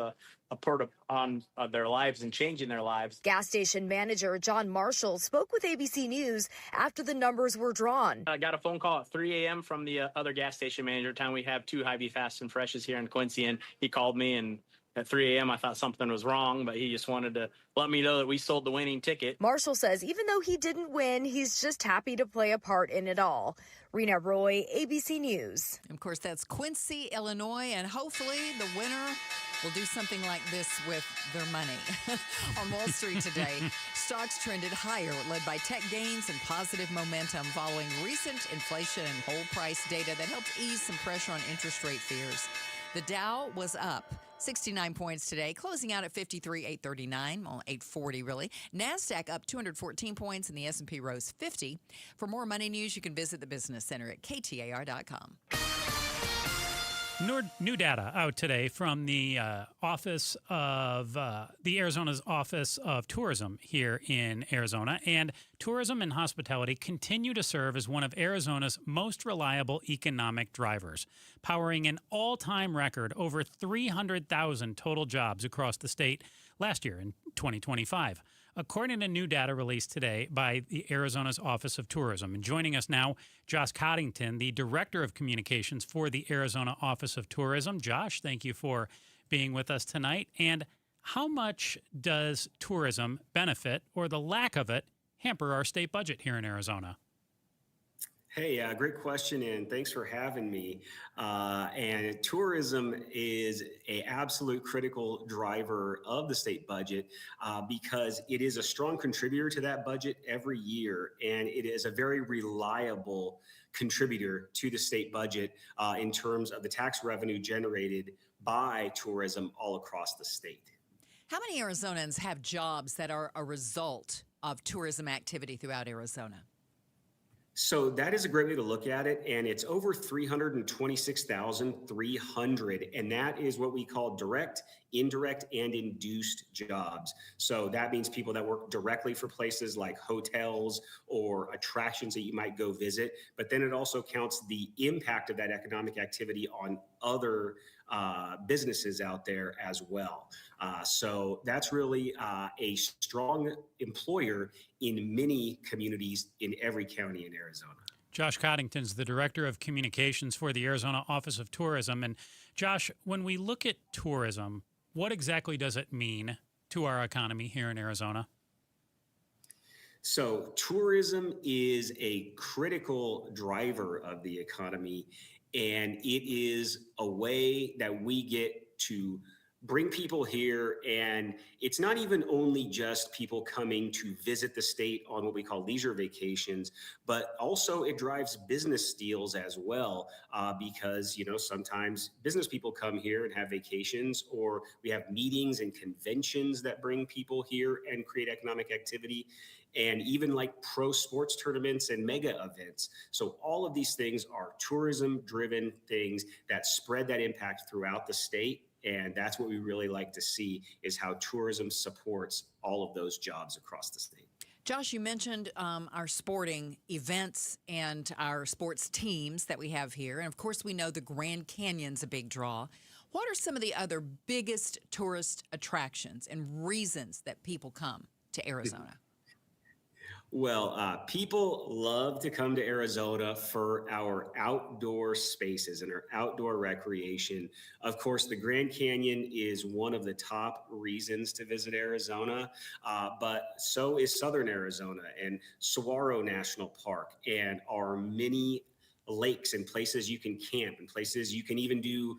their lives and changing their lives. Gas station manager John Marshall spoke with ABC News after the numbers were drawn. I got a phone call at 3 a.m. from the other gas station manager in town. We have 2 Hy-Vee Fast and Freshes here in Quincy, and he called me, and at 3 a.m. I thought something was wrong, but he just wanted to let me know that we sold the winning ticket. Marshall says even though he didn't win, he's just happy to play a part in it all. Rena Roy, ABC News. Of course, that's Quincy, Illinois, and hopefully the winner will do something like this with their money. On Wall Street today, stocks trended higher, led by tech gains and positive momentum following recent inflation and whole price data that helped ease some pressure on interest rate fears. The Dow was up 69 points today, closing out at 53,839, well, 840 really. NASDAQ up 214 points, and the S&P rose 50. For more money news, you can visit the Business Center at KTAR.com. New data out today from the office of the Arizona's Office of Tourism here in Arizona, and tourism and hospitality continue to serve as one of Arizona's most reliable economic drivers, powering an all-time record over 300,000 total jobs across the state last year in 2025. According to new data released today by the Arizona's Office of Tourism. And joining us now, Josh Coddington, the Director of Communications for the Arizona Office of Tourism. Josh, thank you for being with us tonight. And how much does tourism benefit, or the lack of it, hamper our state budget here in Arizona? Hey, great question, and thanks for having me. And tourism is an absolute critical driver of the state budget because it is a strong contributor to that budget every year, and it is a very reliable contributor to the state budget in terms of the tax revenue generated by tourism all across the state. How many Arizonans have jobs that are a result of tourism activity throughout Arizona? So that is a great way to look at it, and it's over 326,300, and that is what we call direct, indirect, and induced jobs. So that means people that work directly for places like hotels or attractions that you might go visit, but then it also counts the impact of that economic activity on other businesses out there as well. So that's really a strong employer in many communities in every county in Arizona. Josh Coddington's the Director of Communications for the Arizona Office of Tourism. And Josh, when we look at tourism, what exactly does it mean to our economy here in Arizona? So tourism is a critical driver of the economy, and it is a way that we get to bring people here. And it's not even only just people coming to visit the state on what we call leisure vacations, but also it drives business deals as well, because, you know, sometimes business people come here and have vacations, or we have meetings and conventions that bring people here and create economic activity, and even like pro sports tournaments and mega events. So all of these things are tourism-driven things that spread that impact throughout the state. And that's what we really like to see, is how tourism supports all of those jobs across the state. Josh, you mentioned our sporting events and our sports teams that we have here. And of course, we know the Grand Canyon's a big draw. What are some of the other biggest tourist attractions and reasons that people come to Arizona? Well, people love to come to Arizona for our outdoor spaces and our outdoor recreation. Of course, the Grand Canyon is one of the top reasons to visit Arizona, but so is Southern Arizona and Saguaro National Park, and our many lakes and places you can camp, and places you can even do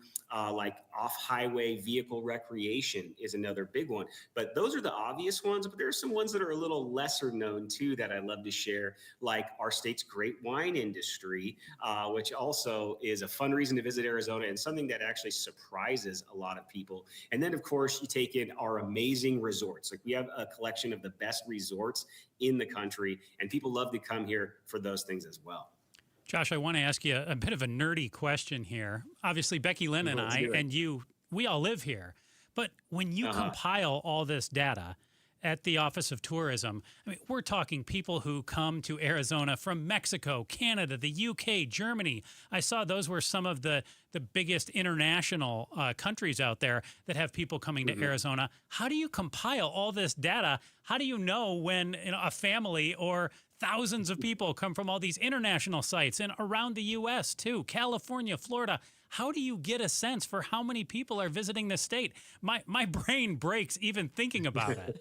like off-highway vehicle recreation is another big one. But those are the obvious ones, but there are some ones that are a little lesser known too that I love to share, like our state's great wine industry, which also is a fun reason to visit Arizona and something that actually surprises a lot of people. And then of course you take in our amazing resorts. Like we have a collection of the best resorts in the country, and people love to come here for those things as well. Josh, I want to ask you a bit of a nerdy question here. Obviously, Becky Lynn and I, and you we all live here. But when you compile all this data at the Office of Tourism, I mean, we're talking people who come to Arizona from Mexico, Canada, the UK, Germany. I saw those were some of the biggest international countries out there that have people coming to Arizona. How do you compile all this data? How do you know when a family or thousands of people come from all these international sites and around the U.S. too, California, Florida? How do you get a sense for how many people are visiting the state? My brain breaks even thinking about it.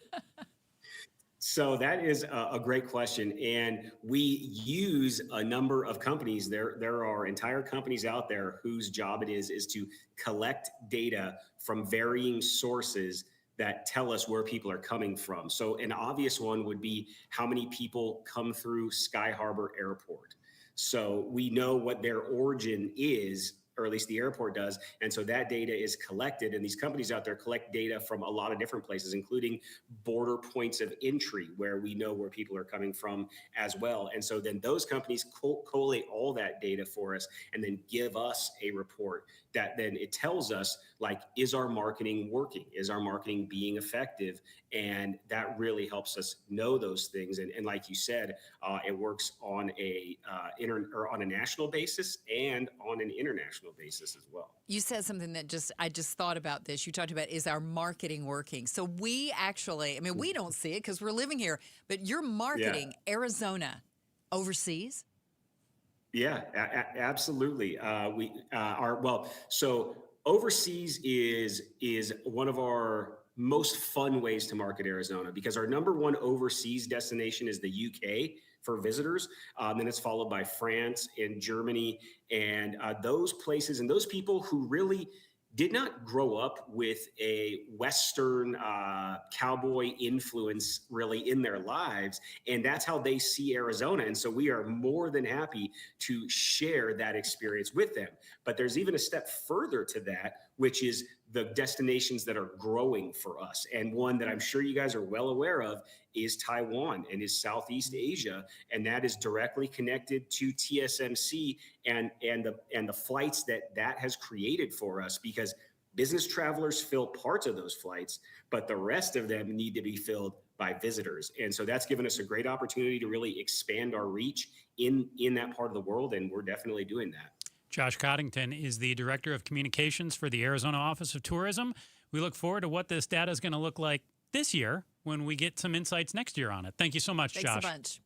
So that is a great question. And we use a number of companies. There are entire companies out there whose job it is to collect data from varying sources that tell us where people are coming from. So an obvious one would be how many people come through Sky Harbor Airport. So we know what their origin is, or at least the airport does. And so that data is collected, and these companies out there collect data from a lot of different places, including border points of entry where we know where people are coming from as well. And so then those companies collate all that data for us and then give us a report that then it tells us, like, is our marketing working? Is our marketing being effective? And that really helps us know those things. And like you said, it works on on a national basis and on an international basis as well. You said something that I just thought about this. You talked about, is our marketing working? So we actually, I mean, we don't see it because we're living here, but you're marketing Arizona overseas? Yeah, absolutely. So overseas is one of our most fun ways to market Arizona, because our number one overseas destination is the UK for visitors. Then it's followed by France and Germany, and those places and those people who really did not grow up with a Western cowboy influence really in their lives. And that's how they see Arizona. And so we are more than happy to share that experience with them. But there's even a step further to that, which is the destinations that are growing for us. And one that I'm sure you guys are well aware of is Taiwan and is Southeast Asia. And that is directly connected to TSMC and the flights that has created for us, because business travelers fill parts of those flights, but the rest of them need to be filled by visitors. And so that's given us a great opportunity to really expand our reach in that part of the world. And we're definitely doing that. Josh Coddington is the Director of Communications for the Arizona Office of Tourism. We look forward to what this data is going to look like this year when we get some insights next year on it. Thank you so much, Josh. Thanks a bunch.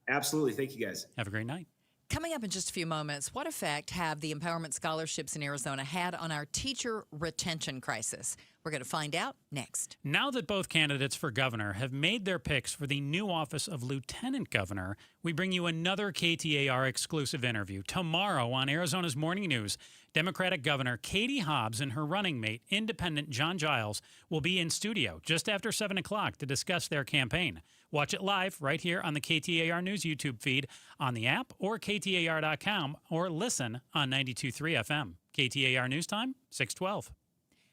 Absolutely. Thank you, guys. Have a great night. Coming up in just a few moments, what effect have the empowerment scholarships in Arizona had on our teacher retention crisis? We're going to find out next. Now that both candidates for governor have made their picks for the new office of lieutenant governor, we bring you another KTAR exclusive interview. Tomorrow on Arizona's Morning News, Democratic Governor Katie Hobbs and her running mate, Independent John Giles, will be in studio just after 7 o'clock to discuss their campaign. Watch it live right here on the KTAR News YouTube feed, on the app, or KTAR.com, or listen on 92.3 FM. KTAR News Time, 6:12.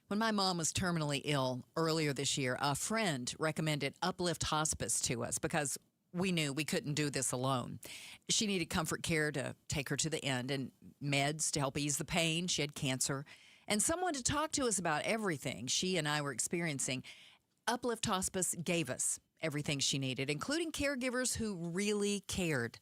When my mom was terminally ill earlier this year, a friend recommended Uplift Hospice to us because we knew we couldn't do this alone. She needed comfort care to take her to the end and meds to help ease the pain. She had cancer. And someone to talk to us about everything she and I were experiencing. Uplift Hospice gave us everything she needed, including caregivers who really cared.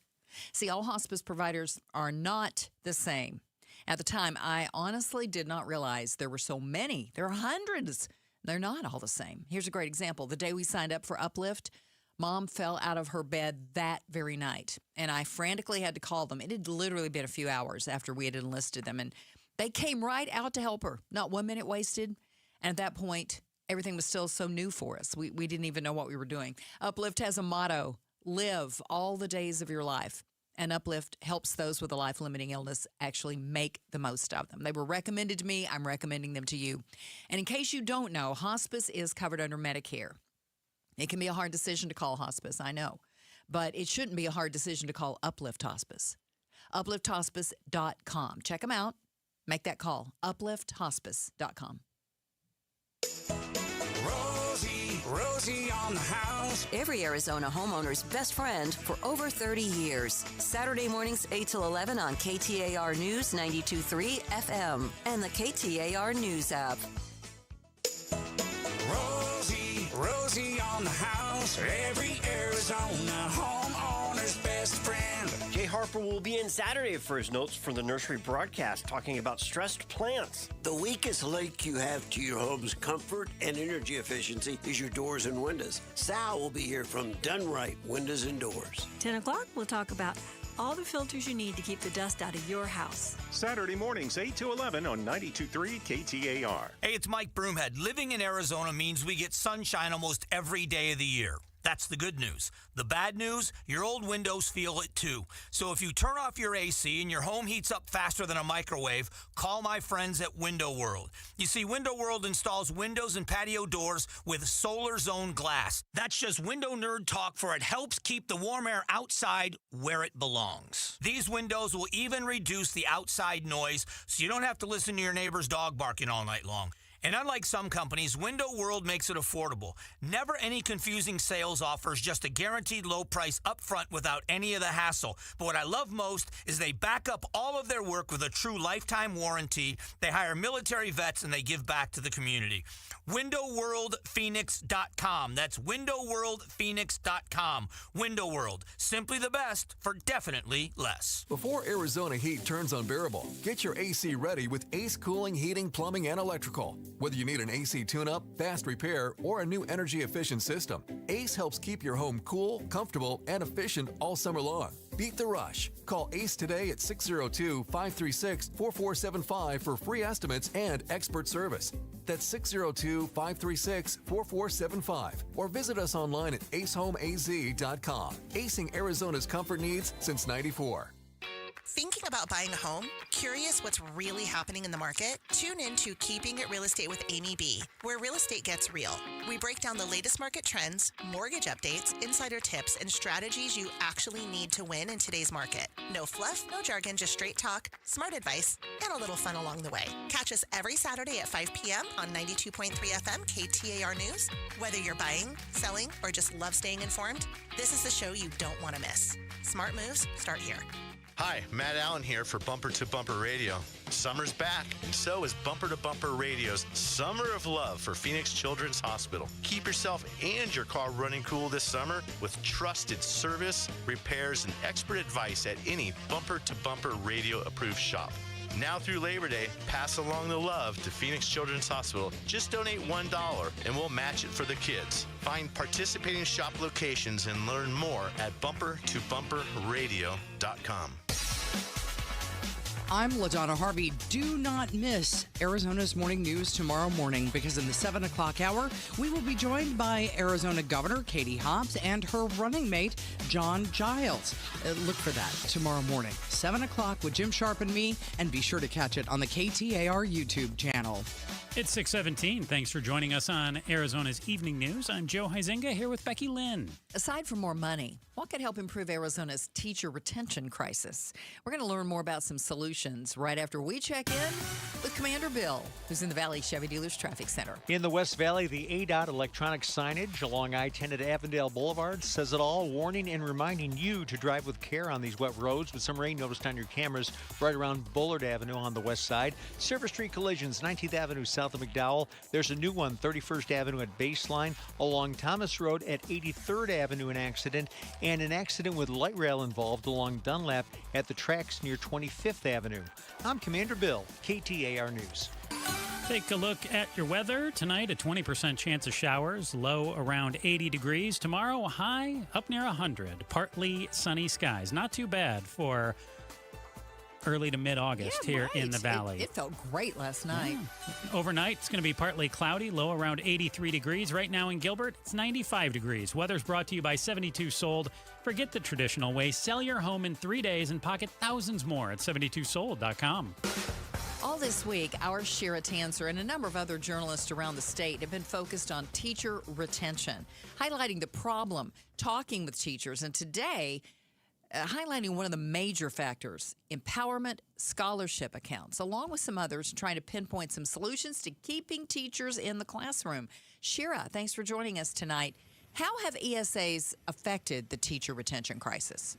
See, all hospice providers are not the same. At the time, I honestly did not realize there were so many. There are hundreds. They're not all the same. Here's a great example. The day we signed up for Uplift, Mom fell out of her bed that very night, and I frantically had to call them. It had literally been a few hours after we had enlisted them, and they came right out to help her. Not 1 minute wasted. And at that point, everything was still so new for us. We didn't even know what we were doing. Uplift has a motto: live all the days of your life. And Uplift helps those with a life-limiting illness actually make the most of them. They were recommended to me. I'm recommending them to you. And in case you don't know, hospice is covered under Medicare. It can be a hard decision to call hospice, I know. But it shouldn't be a hard decision to call Uplift Hospice. UpliftHospice.com. Check them out. Make that call. UpliftHospice.com. Rosie on the house. Every Arizona homeowner's best friend for over 30 years. Saturday mornings 8 till 11 on KTAR News 92.3 FM and the KTAR News app. Rosie on the house. Every Arizona homeowner's best friend. Jay Harper will be in Saturday for his notes from the nursery broadcast talking about stressed plants. The weakest link you have to your home's comfort and energy efficiency is your doors and windows. Sal will be here from Done Right Windows and Doors. 10 o'clock, we'll talk about all the filters you need to keep the dust out of your house. Saturday mornings, 8 to 11 on 92.3 KTAR. Hey, it's Mike Broomhead. Living in Arizona means we get sunshine almost every day of the year. That's the good news. The bad news, your old windows feel it too. So if you turn off your AC and your home heats up faster than a microwave, call my friends at Window World. You see, Window World installs windows and patio doors with solar zone glass. That's just window nerd talk for it helps keep the warm air outside where it belongs. These windows will even reduce the outside noise so you don't have to listen to your neighbor's dog barking all night long. And unlike some companies, Window World makes it affordable. Never any confusing sales offers, just a guaranteed low price up front without any of the hassle. But what I love most is they back up all of their work with a true lifetime warranty. They hire military vets and they give back to the community. WindowWorldPhoenix.com. That's WindowWorldPhoenix.com. Window World. Simply the best for definitely less. Before Arizona heat turns unbearable, get your AC ready with Ace Cooling, Heating, Plumbing, and Electrical. Whether you need an AC tune-up, fast repair, or a new energy-efficient system, Ace helps keep your home cool, comfortable, and efficient all summer long. Beat the rush. Call Ace today at 602-536-4475 for free estimates and expert service. That's 602-536-4475. Or visit us online at acehomeaz.com. Acing Arizona's comfort needs since '94. Thinking about buying a home? Curious what's really happening in the market? Tune in to Keeping It Real Estate with Amy B., where real estate gets real. We break down the latest market trends, mortgage updates, insider tips, and strategies you actually need to win in today's market. No fluff, no jargon, just straight talk, smart advice, and a little fun along the way. Catch us every Saturday at 5 p.m. on 92.3 FM KTAR News. Whether you're buying, selling, or just love staying informed, this is the show you don't want to miss. Smart moves start here. Hi, Matt Allen here for Bumper to Bumper Radio. Summer's back, and so is Bumper to Bumper Radio's Summer of Love for Phoenix Children's Hospital. Keep yourself and your car running cool this summer with trusted service, repairs, and expert advice at any Bumper to Bumper Radio approved shop. Now through Labor Day, pass along the love to Phoenix Children's Hospital. Just donate $1 and we'll match it for the kids. Find participating shop locations and learn more at bumpertobumperradio.com. I'm LaDonna Harvey. Do not miss Arizona's morning news tomorrow morning because in the 7 o'clock hour, we will be joined by Arizona Governor Katie Hobbs and her running mate, John Giles. Look for that tomorrow morning, 7 o'clock with Jim Sharp and me, and be sure to catch it on the KTAR YouTube channel. It's 6:17. Thanks for joining us on Arizona's Evening News. I'm Joe Huizenga here with Becky Lynn. Aside from more money, what could help improve Arizona's teacher retention crisis? We're going to learn more about some solutions right after we check in with Commander Bill, who's in the Valley Chevy Dealers Traffic Center. In the West Valley, the ADOT electronic signage along I-10 at Avondale Boulevard says it all, warning and reminding you to drive with care on these wet roads with some rain noticed on your cameras right around Bullard Avenue on the west side. Silver Street collisions, 19th Avenue south of McDowell. There's a new one, 31st Avenue at Baseline. Along Thomas Road at 83rd Avenue, an accident. And an accident with light rail involved along Dunlap at the tracks near 25th Avenue. I'm Commander Bill, KTAR News. Take a look at your weather. Tonight, a 20% chance of showers, low around 80 degrees. Tomorrow, high up near 100. Partly sunny skies. Not too bad for early to mid-August here in the valley. It felt great last night. Yeah. Overnight, it's going to be partly cloudy, low around 83 degrees. Right now in Gilbert, it's 95 degrees. Weather's brought to you by 72 Sold. Forget the traditional way. Sell your home in 3 days and pocket thousands more at 72sold.com. All this week, our Shira Tanzer and a number of other journalists around the state have been focused on teacher retention, highlighting the problem, talking with teachers. And today, highlighting one of the major factors, empowerment scholarship accounts, along with some others, trying to pinpoint some solutions to keeping teachers in the classroom. Shira, thanks for joining us tonight. How have ESAs affected the teacher retention crisis?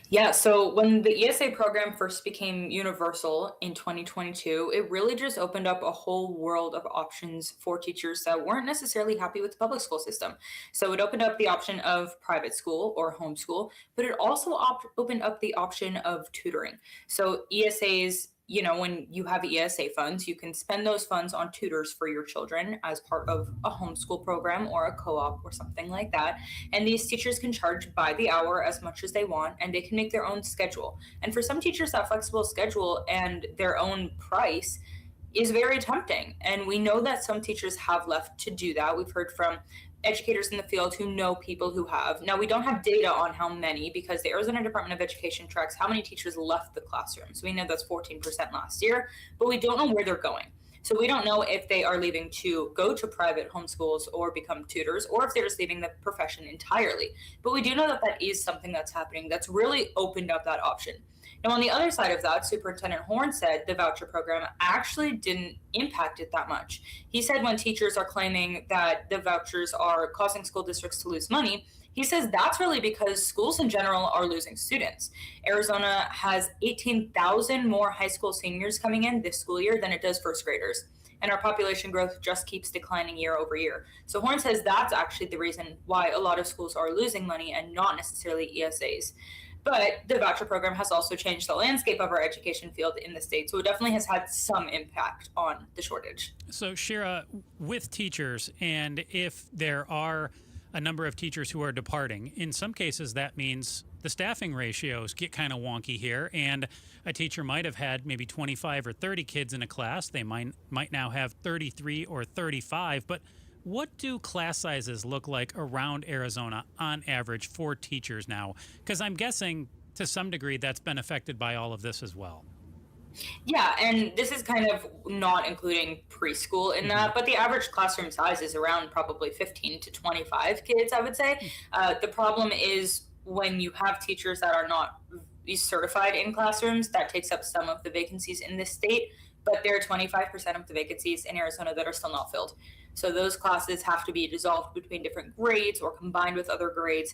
Yeah, so when the ESA program first became universal in 2022, it really just opened up a whole world of options for teachers that weren't necessarily happy with the public school system. So it opened up the option of private school or homeschool, but it also opened up the option of tutoring. So ESAs, when you have ESA funds, you can spend those funds on tutors for your children as part of a homeschool program or a co-op or something like that. And these teachers can charge by the hour as much as they want, and they can make their own schedule. And for some teachers, that flexible schedule and their own price is very tempting. And we know that some teachers have left to do that. We've heard from educators in the field who know people who have. Now, we don't have data on how many because the Arizona Department of Education tracks how many teachers left the classroom. So we know that's 14% last year, but we don't know where they're going. So we don't know if they are leaving to go to private homeschools or become tutors, or if they're just leaving the profession entirely. But we do know that that is something that's happening that's really opened up that option. Now, on the other side of that, Superintendent Horn said the voucher program actually didn't impact it that much. He said when teachers are claiming that the vouchers are causing school districts to lose money, he says that's really because schools in general are losing students. Arizona has 18,000 more high school seniors coming in this school year than it does first graders. And our population growth just keeps declining year over year. So Horn says that's actually the reason why a lot of schools are losing money and not necessarily ESAs. But the voucher program has also changed the landscape of our education field in the state. So it definitely has had some impact on the shortage. So Shira, with teachers, and if there are a number of teachers who are departing, in some cases that means the staffing ratios get kind of wonky here, and a teacher might have had maybe 25 or 30 kids in a class. They might now have 33 or 35, but what do class sizes look like around Arizona on average for teachers now? Because I'm guessing to some degree that's been affected by all of this as well. Yeah, and this is kind of not including preschool in that, but the average classroom size is around probably 15 to 25 kids, I would say. The problem is when you have teachers that are not certified in classrooms, that takes up some of the vacancies in this state, but there are 25% of the vacancies in Arizona that are still not filled. So those classes have to be dissolved between different grades or combined with other grades.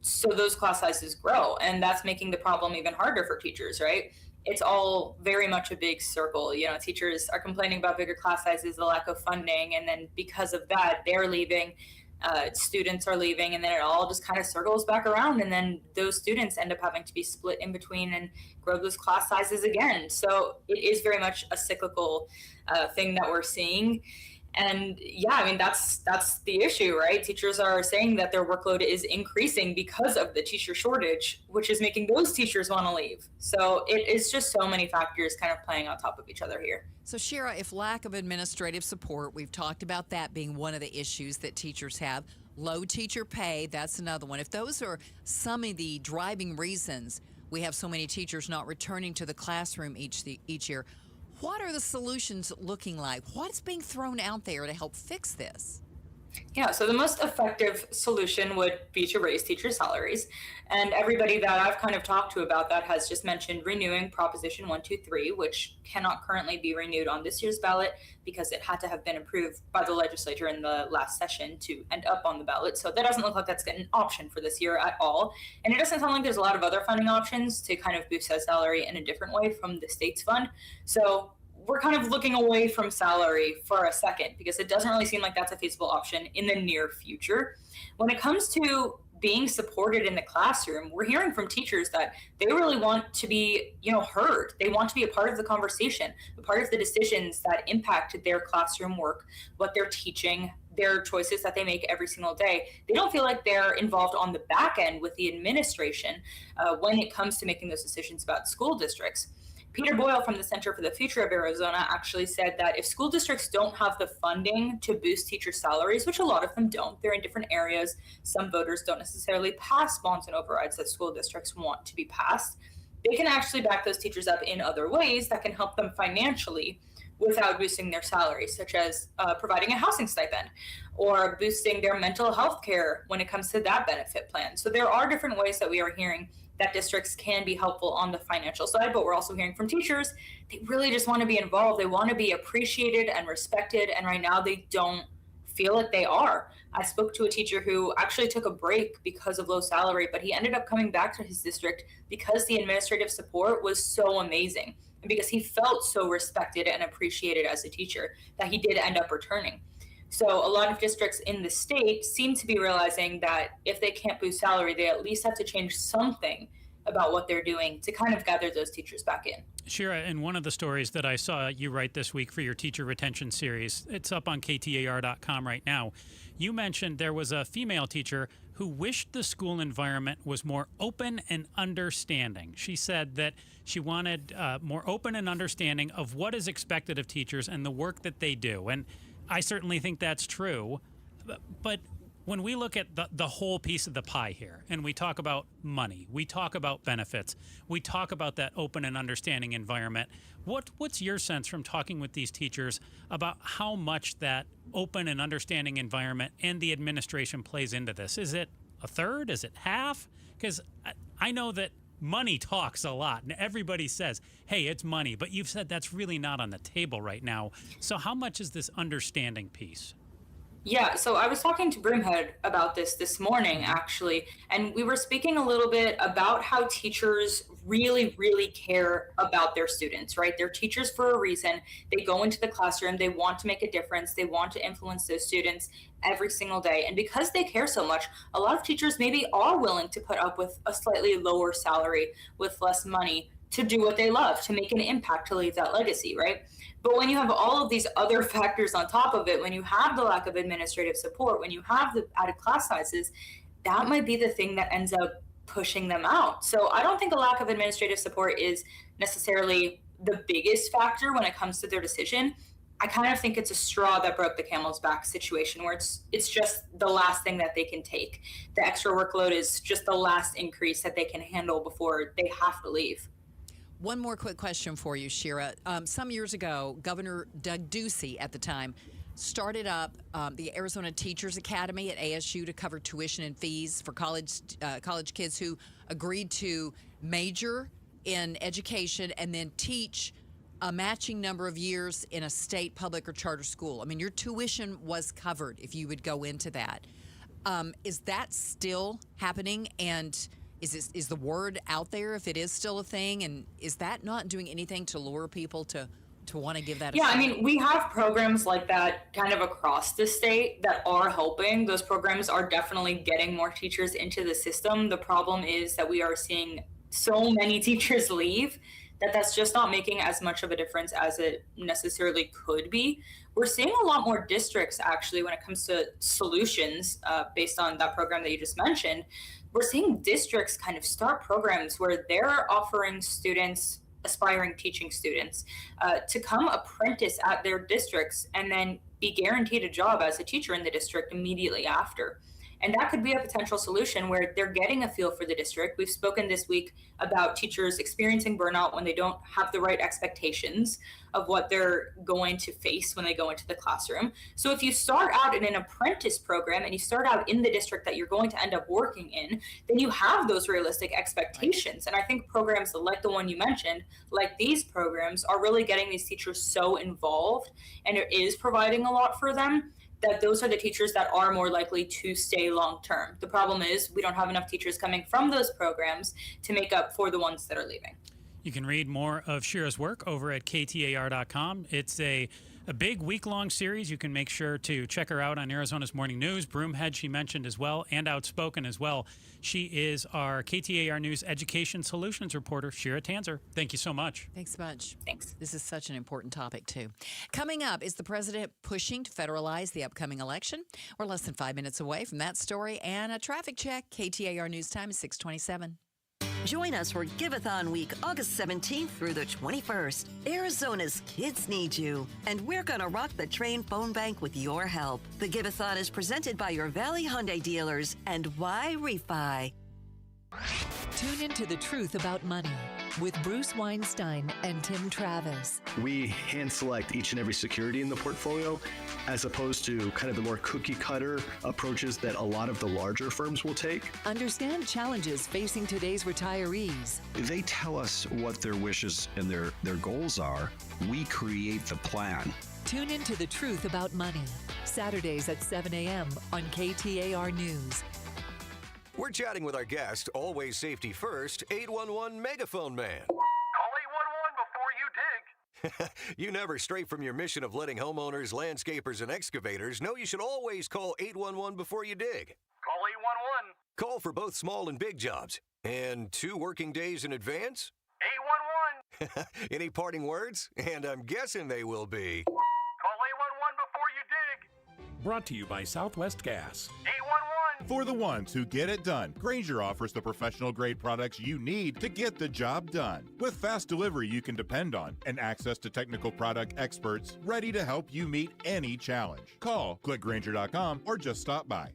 So those class sizes grow, and that's making the problem even harder for teachers, right? It's all very much a big circle. Teachers are complaining about bigger class sizes, the lack of funding, and then because of that, they're leaving, students are leaving, and then it all just kind of circles back around, and then those students end up having to be split in between and grow those class sizes again. So it is very much a cyclical thing that we're seeing. And yeah, I mean, that's the issue, right? Teachers are saying that their workload is increasing because of the teacher shortage, which is making those teachers want to leave. So it is just so many factors kind of playing on top of each other here. So Shira, if lack of administrative support, we've talked about that being one of the issues that teachers have. Low teacher pay, that's another one. If those are some of the driving reasons we have so many teachers not returning to the classroom each year, what are the solutions looking like? What's being thrown out there to help fix this? Yeah, so the most effective solution would be to raise teacher salaries. And everybody that I've kind of talked to about that has just mentioned renewing Proposition 123, which cannot currently be renewed on this year's ballot because it had to have been approved by the legislature in the last session to end up on the ballot. So that doesn't look like that's an option for this year at all. And it doesn't sound like there's a lot of other funding options to kind of boost that salary in a different way from the state's fund. So we're kind of looking away from salary for a second because it doesn't really seem like that's a feasible option in the near future. When it comes to being supported in the classroom, we're hearing from teachers that they really want to be, heard. They want to be a part of the conversation, a part of the decisions that impact their classroom work, what they're teaching, their choices that they make every single day. They don't feel like they're involved on the back end with the administration when it comes to making those decisions about school districts. Peter Boyle from the Center for the Future of Arizona actually said that if school districts don't have the funding to boost teacher salaries, which a lot of them don't, they're in different areas. Some voters don't necessarily pass bonds and overrides that school districts want to be passed. They can actually back those teachers up in other ways that can help them financially without boosting their salaries, such as providing a housing stipend or boosting their mental health care when it comes to that benefit plan. So there are different ways that we are hearing that districts can be helpful on the financial side, but we're also hearing from teachers, they really just want to be involved. They want to be appreciated and respected, and right now they don't feel like they are. I spoke to a teacher who actually took a break because of low salary, but he ended up coming back to his district because the administrative support was so amazing and because he felt so respected and appreciated as a teacher that he did end up returning. So a lot of districts in the state seem to be realizing that if they can't boost salary, they at least have to change something about what they're doing to kind of gather those teachers back in. Shira, in one of the stories that I saw you write this week for your teacher retention series, it's up on KTAR.com right now, you mentioned there was a female teacher who wished the school environment was more open and understanding. She said that she wanted more open and understanding of what is expected of teachers and the work that they do. And I certainly think that's true. But when we look at the whole piece of the pie here, and we talk about money, we talk about benefits, we talk about that open and understanding environment, what's your sense from talking with these teachers about how much that open and understanding environment and the administration plays into this? Is it a third? Is it half? Because I know that money talks a lot, and everybody says, hey, it's money, but you've said that's really not on the table right now. So how much is this understanding piece? Yeah, so I was talking to Broomhead about this morning, actually, and we were speaking a little bit about how teachers really, really care about their students, right? They're teachers for a reason. They go into the classroom, they want to make a difference, they want to influence those students every single day. And because they care so much, a lot of teachers maybe are willing to put up with a slightly lower salary, with less money, to do what they love, to make an impact, to leave that legacy, right? But when you have all of these other factors on top of it, when you have the lack of administrative support, when you have the added class sizes, that might be the thing that ends up pushing them out. So I don't think a lack of administrative support is necessarily the biggest factor when it comes to their decision. I kind of think it's a straw that broke the camel's back situation where it's just the last thing that they can take. The extra workload is just the last increase that they can handle before they have to leave. One more quick question for you, Shira. Some years ago, Governor Doug Ducey at the time started up the Arizona Teachers Academy at ASU to cover tuition and fees for college kids who agreed to major in education and then teach a matching number of years in a state public or charter school. I mean, your tuition was covered if you would go into that. Is that still happening? And is the word out there if it is still a thing? And is that not doing anything to lure people to want to give that a shot? I mean, we have programs like that kind of across the state that are helping. Those programs are definitely getting more teachers into the system. The problem is that we are seeing so many teachers leave that's just not making as much of a difference as it necessarily could be. We're seeing a lot more districts, actually, when it comes to solutions based on that program that you just mentioned. We're seeing districts kind of start programs where they're offering students, aspiring teaching students, to come apprentice at their districts and then be guaranteed a job as a teacher in the district immediately after. And that could be a potential solution where they're getting a feel for the district. We've spoken this week about teachers experiencing burnout when they don't have the right expectations of what they're going to face when they go into the classroom. So if you start out in an apprentice program and you start out in the district that you're going to end up working in, then you have those realistic expectations. And I think programs like the one you mentioned, like these programs, are really getting these teachers so involved, and it is providing a lot for them, that those are the teachers that are more likely to stay long term. The problem is we don't have enough teachers coming from those programs to make up for the ones that are leaving. You can read more of Shira's work over at KTAR.com. It's a big week-long series. You can make sure to check her out on Arizona's Morning News. Broomhead, she mentioned as well, and Outspoken as well. She is our KTAR News Education Solutions reporter, Shira Tanzer. Thank you so much. Thanks so much. Thanks. This is such an important topic, too. Coming up, is the president pushing to federalize the upcoming election? We're less than 5 minutes away from that story and a traffic check. KTAR News Time is 6:27. Join us for Giveathon Week, August 17th through the 21st. Arizona's kids need you, and we're going to rock the train phone bank with your help. The Giveathon is presented by your Valley Hyundai dealers and Why Refi. Tune into The Truth About Money with Bruce Weinstein and Tim Travis. We hand select each and every security in the portfolio as opposed to kind of the more cookie cutter approaches that a lot of the larger firms will take. Understand challenges facing today's retirees. They tell us what their wishes and their goals are. We create the plan. Tune into The Truth About Money, Saturdays at 7 a.m. on KTAR News. We're chatting with our guest, always safety first, 811 Megaphone Man. Call 811 before you dig. You never stray from your mission of letting homeowners, landscapers, and excavators know you should always call 811 before you dig. Call 811. Call for both small and big jobs. And 2 working days in advance? 811. Any parting words? And I'm guessing they will be. Call 811 before you dig. Brought to you by Southwest Gas. 811. For the ones who get it done, Grainger offers the professional-grade products you need to get the job done. With fast delivery you can depend on and access to technical product experts ready to help you meet any challenge. Call, click Grainger.com, or just stop by.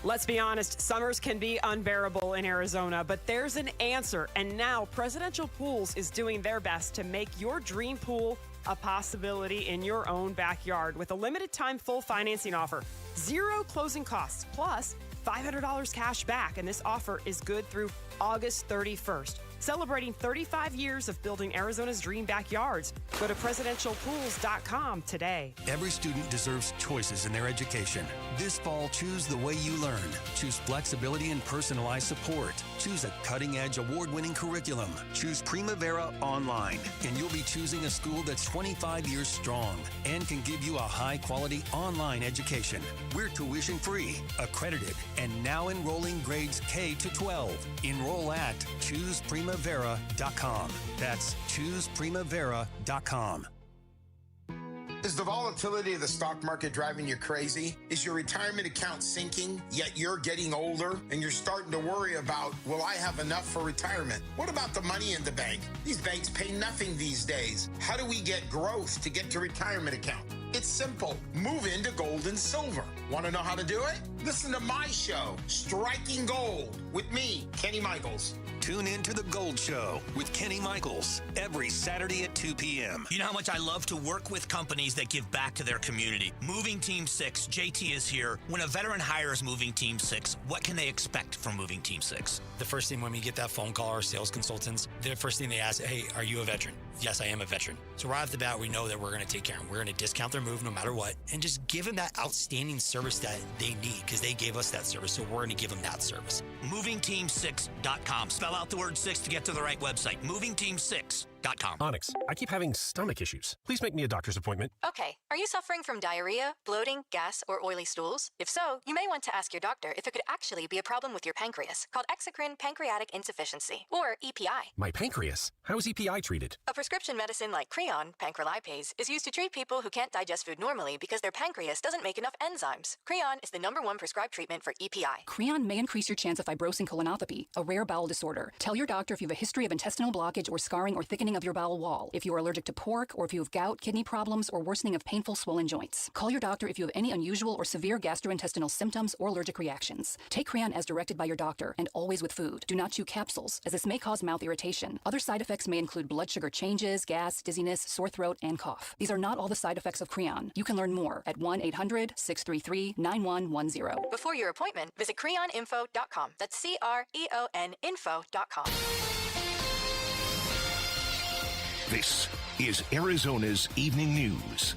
Let's be honest, summers can be unbearable in Arizona, but there's an answer. And now Presidential Pools is doing their best to make your dream pool a possibility in your own backyard with a limited time full financing offer. 0 closing costs, plus $500 cash back. And this offer is good through August 31st. Celebrating 35 years of building Arizona's dream backyards. Go to presidentialpools.com today. Every student deserves choices in their education. This fall, choose the way you learn. Choose flexibility and personalized support. Choose a cutting-edge, award-winning curriculum. Choose Primavera Online, and you'll be choosing a school that's 25 years strong and can give you a high-quality online education. We're tuition-free, accredited, and now enrolling grades K to 12. Enroll at ChoosePrimavera.com. That's ChoosePrimavera.com. Is the volatility of the stock market driving you crazy? Is your retirement account sinking, yet you're getting older and you're starting to worry about, will I have enough for retirement? What about the money in the bank? These banks pay nothing these days. How do we get growth to get to retirement account? It's simple. Move into gold and silver. Want to know how to do it? Listen to my show, Striking Gold, with me, Kenny Michaels. Tune in to The Gold Show with Kenny Michaels every Saturday at 2 p.m. You know how much I love to work with companies that give back to their community. Moving Team 6, JT is here. When a veteran hires Moving Team 6, what can they expect from Moving Team 6? The first thing when we get that phone call, our sales consultants, the first thing they ask, hey, are you a veteran? Yes, I am a veteran. So right off the bat, we know that we're going to take care of them. We're going to discount their move no matter what and just give them that outstanding service that they need because they gave us that service. So we're going to give them that service. MovingTeam6.com. Spell out the word 6 to get to the right website. MovingTeam6.com. Onyx, I keep having stomach issues. Please make me a doctor's appointment. Okay. Are you suffering from diarrhea, bloating, gas, or oily stools? If so, you may want to ask your doctor if it could actually be a problem with your pancreas, called exocrine pancreatic insufficiency, or EPI. My pancreas? How is EPI treated? A prescription medicine like Creon, pancrelipase, is used to treat people who can't digest food normally because their pancreas doesn't make enough enzymes. Creon is the #1 prescribed treatment for EPI. Creon may increase your chance of fibrosing colonopathy, a rare bowel disorder. Tell your doctor if you have a history of intestinal blockage or scarring or thickening of your bowel wall, if you are allergic to pork, or if you have gout, kidney problems, or worsening of painful swollen joints. Call your doctor if you have any unusual or severe gastrointestinal symptoms or allergic reactions. Take Creon as directed by your doctor and always with food. Do not chew capsules, as this may cause mouth irritation. Other side effects may include blood sugar changes, gas, dizziness, sore throat, and cough. These are not all the side effects of Creon. You can learn more at 1-800-633-9110. Before your appointment, visit creoninfo.com. That's CREON info.com. This is Arizona's Evening News.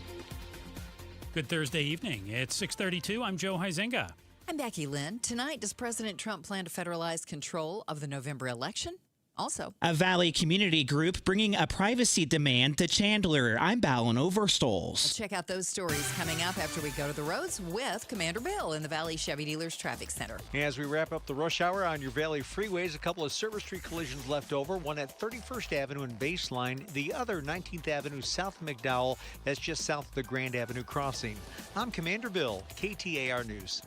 Good Thursday evening. It's 6:32. I'm Joe Huizenga. I'm Becky Lynn. Tonight, does President Trump plan to federalize control of the November election? Also, a Valley community group bringing a privacy demand to Chandler. I'm Ballin Overstoles. We'll check out those stories coming up after we go to the roads with Commander Bill in the Valley Chevy Dealers Traffic Center. As we wrap up the rush hour on your Valley freeways, a couple of Silver Street collisions left over, one at 31st Avenue and Baseline, the other 19th Avenue south of McDowell. That's just south of the Grand Avenue crossing. I'm Commander Bill, KTAR News.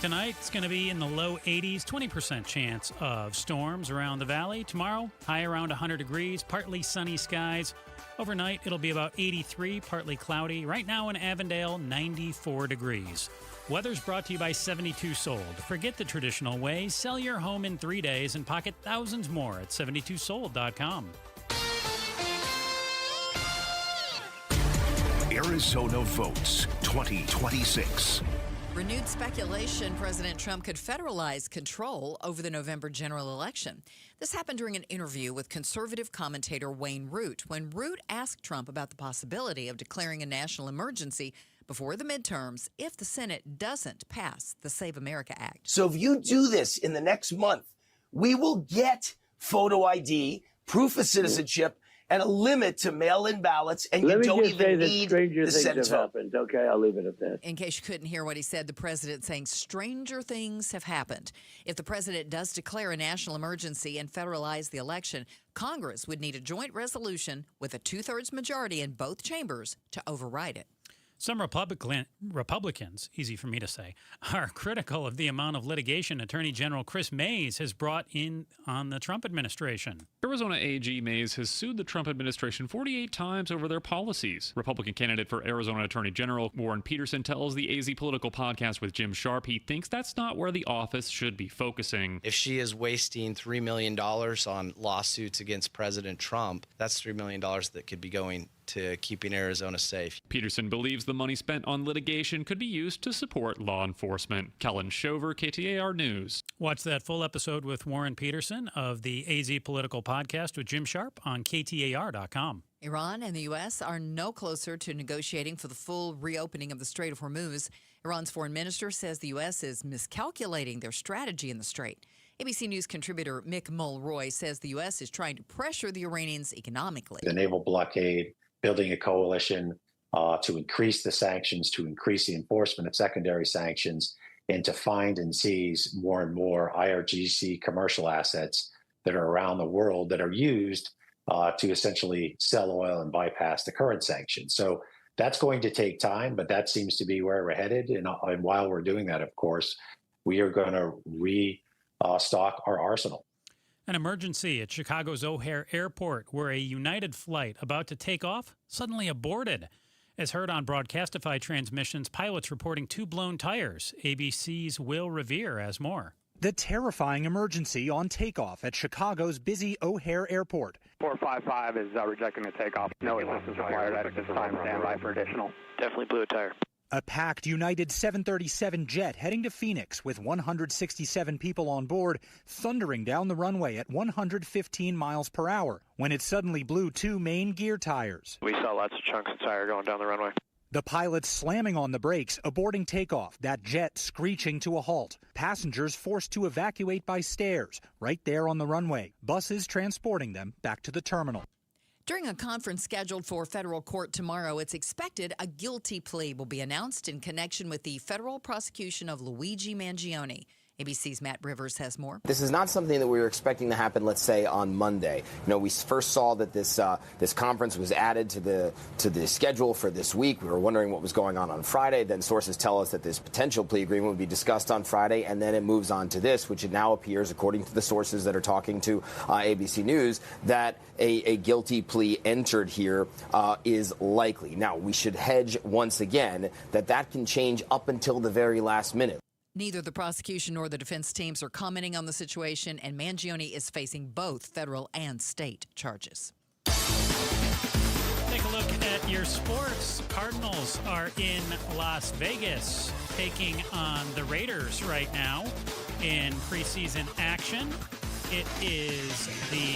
Tonight, it's going to be in the low 80s, 20% chance of storms around the valley. Tomorrow, high around 100 degrees, partly sunny skies. Overnight, it'll be about 83, partly cloudy. Right now in Avondale, 94 degrees. Weather's brought to you by 72 Sold. Forget the traditional way. Sell your home in 3 days and pocket thousands more at 72sold.com. Arizona votes 2026. Renewed speculation President Trump could federalize control over the November general election. This happened during an interview with conservative commentator Wayne Root, when Root asked Trump about the possibility of declaring a national emergency before the midterms if the Senate doesn't pass the Save America Act. So if you do this in the next month, we will get photo ID, proof of citizenship, and a limit to mail-in ballots, and you don't even need the Senate vote. Okay, I'll leave it at that. In case you couldn't hear what he said, the president saying stranger things have happened. If the president does declare a national emergency and federalize the election, Congress would need a joint resolution with a two-thirds majority in both chambers to override it. Some Republicans, easy for me to say, are critical of the amount of litigation Attorney General Chris Mays has brought in on the Trump administration. Arizona AG Mays has sued the Trump administration 48 times over their policies. Republican candidate for Arizona Attorney General Warren Peterson tells the AZ Political Podcast with Jim Sharp he thinks that's not where the office should be focusing. If she is wasting $3 million on lawsuits against President Trump, that's $3 million that could be going to keeping Arizona safe. Peterson believes the money spent on litigation could be used to support law enforcement. Kellen Shover, KTAR News. Watch that full episode with Warren Peterson of the AZ Political Podcast with Jim Sharp on KTAR.com. Iran and the U.S. are no closer to negotiating for the full reopening of the Strait of Hormuz. Iran's foreign minister says the U.S. is miscalculating their strategy in the strait. ABC News contributor Mick Mulroy says the U.S. is trying to pressure the Iranians economically. The naval blockade, building a coalition to increase the sanctions, to increase the enforcement of secondary sanctions, and to find and seize more and more IRGC commercial assets that are around the world that are used to essentially sell oil and bypass the current sanctions. So that's going to take time, but that seems to be where we're headed. And while we're doing that, of course, we are going to restock our arsenal. An emergency at Chicago's O'Hare Airport, where a United flight about to take off suddenly aborted. As heard on Broadcastify transmissions, pilots reporting 2 blown tires. ABC's Will Revere has more. The terrifying emergency on takeoff at Chicago's busy O'Hare Airport. 455 is rejecting the takeoff. No assistance required at this time. Stand by for additional. Definitely blew a tire. A packed United 737 jet heading to Phoenix with 167 people on board, thundering down the runway at 115 miles per hour when it suddenly blew 2 main gear tires. We saw lots of chunks of tire going down the runway. The pilot slamming on the brakes, aborting takeoff, that jet screeching to a halt. Passengers forced to evacuate by stairs right there on the runway. Buses transporting them back to the terminal. During a conference scheduled for federal court tomorrow, it's expected a guilty plea will be announced in connection with the federal prosecution of Luigi Mangione. ABC's Matt Rivers has more. This is not something that we were expecting to happen, let's say, on Monday. You know, we first saw that this conference was added to the schedule for this week. We were wondering what was going on Friday. Then sources tell us that this potential plea agreement would be discussed on Friday, and then it moves on to this, which it now appears, according to the sources that are talking to ABC News, that a guilty plea entered here is likely. Now, we should hedge once again that can change up until the very last minute. Neither the prosecution nor the defense teams are commenting on the situation, and Mangione is facing both federal and state charges. Take a look at your sports. Cardinals are in Las Vegas taking on the Raiders right now in preseason action. It is the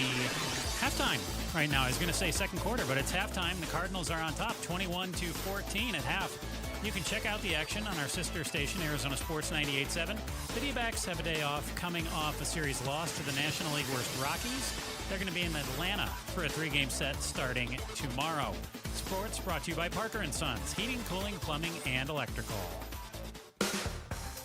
halftime right now. I was going to say second quarter, but it's halftime. The Cardinals are on top, 21-14 at half. You can check out the action on our sister station, Arizona Sports 98.7. The D-backs have a day off coming off a series loss to the National League worst Rockies. They're going to be in Atlanta for a 3-game set starting tomorrow. Sports brought to you by Parker & Sons, heating, cooling, plumbing, and electrical.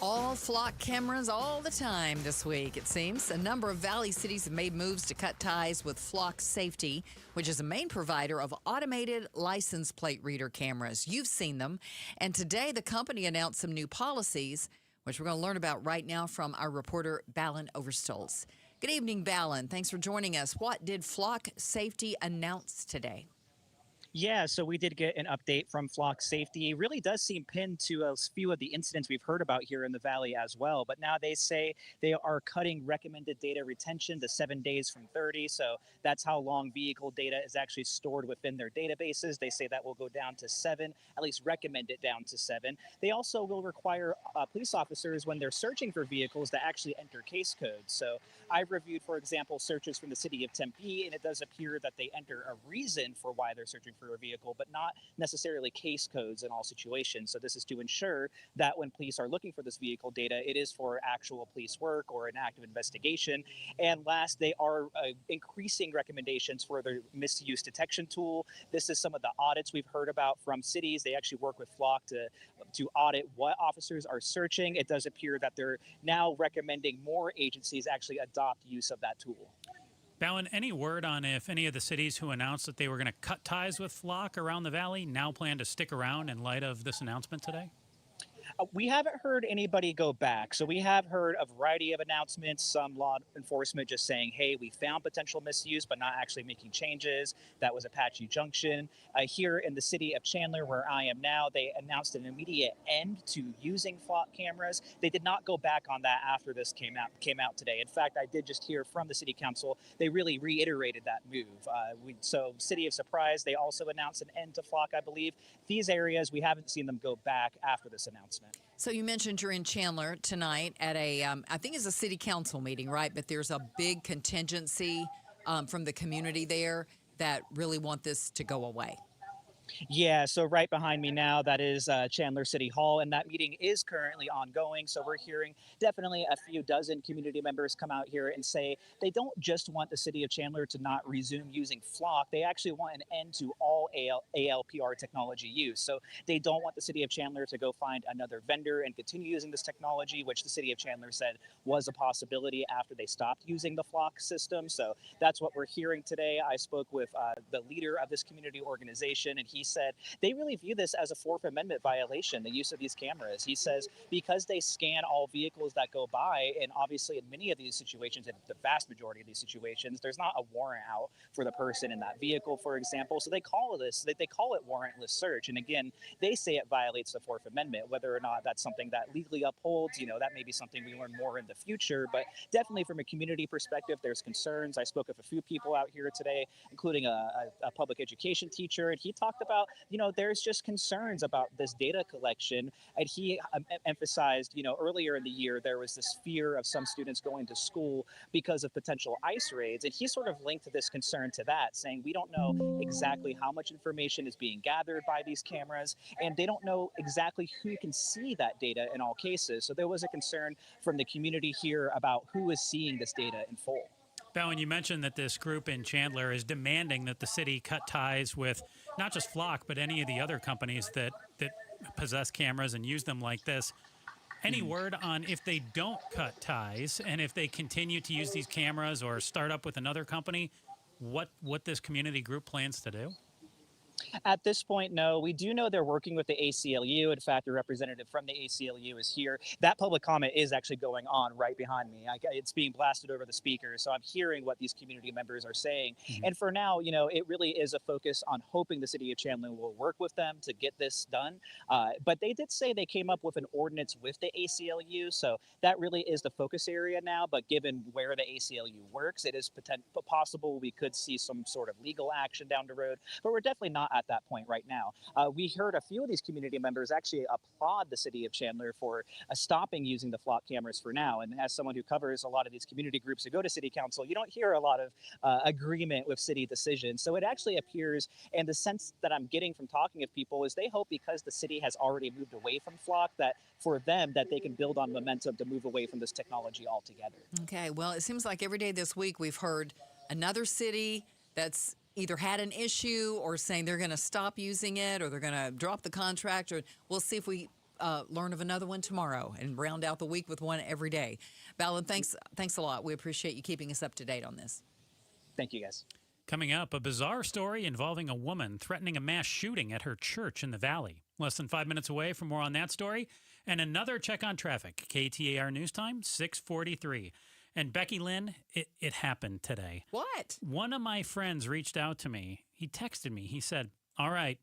All flock cameras all the time this week, it seems. A number of Valley cities have made moves to cut ties with Flock Safety, which is a main provider of automated license plate reader cameras. You've seen them. And today, the company announced some new policies, which we're going to learn about right now from our reporter, Balin Overstolz. Good evening, Balin. Thanks for joining us. What did Flock Safety announce today? Yeah, so we did get an update from Flock Safety. It really does seem pinned to a few of the incidents we've heard about here in the Valley as well. But now they say they are cutting recommended data retention to 7 days from 30. So that's how long vehicle data is actually stored within their databases. They say that will go down to 7, at least recommend it down to 7. They also will require police officers, when they're searching for vehicles, to actually enter case codes. So I've reviewed, for example, searches from the city of Tempe, and it does appear that they enter a reason for why they're searching for a vehicle, but not necessarily case codes in all situations. So this is to ensure that when police are looking for this vehicle data, it is for actual police work or an active investigation. And last, they are increasing recommendations for their misuse detection tool. This is some of the audits we've heard about from cities. They actually work with Flock to audit what officers are searching. It does appear that they're now recommending more agencies actually adopt use of that tool. Bowen, any word on if any of the cities who announced that they were going to cut ties with Flock around the Valley now plan to stick around in light of this announcement today? We haven't heard anybody go back. So we have heard a variety of announcements, some law enforcement just saying, hey, we found potential misuse, but not actually making changes. That was Apache Junction. Here in the city of Chandler, where I am now, they announced an immediate end to using Flock cameras. They did not go back on that after this came out today. In fact, I did just hear from the city council, they really reiterated that move. So City of Surprise, they also announced an end to Flock, I believe. These areas, we haven't seen them go back after this announcement. So you mentioned you're in Chandler tonight at a, I think it's a city council meeting, right? But there's a big contingency from the community there that really want this to go away. Yeah, so right behind me now, that is Chandler City Hall, and that meeting is currently ongoing. So we're hearing definitely a few dozen community members come out here and say they don't just want the city of Chandler to not resume using Flock. They actually want an end to all ALPR technology use. So they don't want the city of Chandler to go find another vendor and continue using this technology, which the city of Chandler said was a possibility after they stopped using the Flock system. So that's what we're hearing today. I spoke with the leader of this community organization, and he said they really view this as a Fourth Amendment violation, the use of these cameras. He says because they scan all vehicles that go by, and obviously in many of these situations, in the vast majority of these situations, there's not a warrant out for the person in that vehicle, for example. So they call it warrantless search. And again, they say it violates the Fourth Amendment. Whether or not that's something that legally upholds, that may be something we learn more in the future. But definitely from a community perspective, there's concerns. I spoke with a few people out here today, including a public education teacher, and he talked about, there's just concerns about this data collection. And he emphasized, earlier in the year, there was this fear of some students going to school because of potential ICE raids. And he sort of linked this concern to that, saying we don't know exactly how much information is being gathered by these cameras, and they don't know exactly who can see that data in all cases. So there was a concern from the community here about who is seeing this data in full. Bowen, you mentioned that this group in Chandler is demanding that the city cut ties with not just Flock, but any of the other companies that possess cameras and use them like this. Any word on if they don't cut ties and if they continue to use these cameras or start up with another company, what this community group plans to do? At this point, no. We do know they're working with the ACLU. In fact, a representative from the ACLU is here. That public comment is actually going on right behind me. It's being blasted over the speaker, so I'm hearing what these community members are saying. Mm-hmm. And for now, it really is a focus on hoping the city of Chandler will work with them to get this done. But they did say they came up with an ordinance with the ACLU, so that really is the focus area now. But given where the ACLU works, it is possible we could see some sort of legal action down the road. But we're definitely not at that point right now. We heard a few of these community members actually applaud the city of Chandler for stopping using the Flock cameras for now. And as someone who covers a lot of these community groups who go to city council, you don't hear a lot of agreement with city decisions. So it actually appears, and the sense that I'm getting from talking with people is they hope because the city has already moved away from Flock, that for them that they can build on momentum to move away from this technology altogether. Okay, well, it seems like every day this week we've heard another city that's either had an issue or saying they're going to stop using it or they're going to drop the contract, or we'll see if we learn of another one tomorrow and round out the week with one every day. Bowen, thanks a lot. We appreciate you keeping us up to date on this. Thank you, guys. Coming up, a bizarre story involving a woman threatening a mass shooting at her church in the Valley. Less than 5 minutes away from more on that story. And another check on traffic. KTAR News Time, 6:43. And Becky Lynn, it happened today. What? One of my friends reached out to me. He texted me. He said, All right.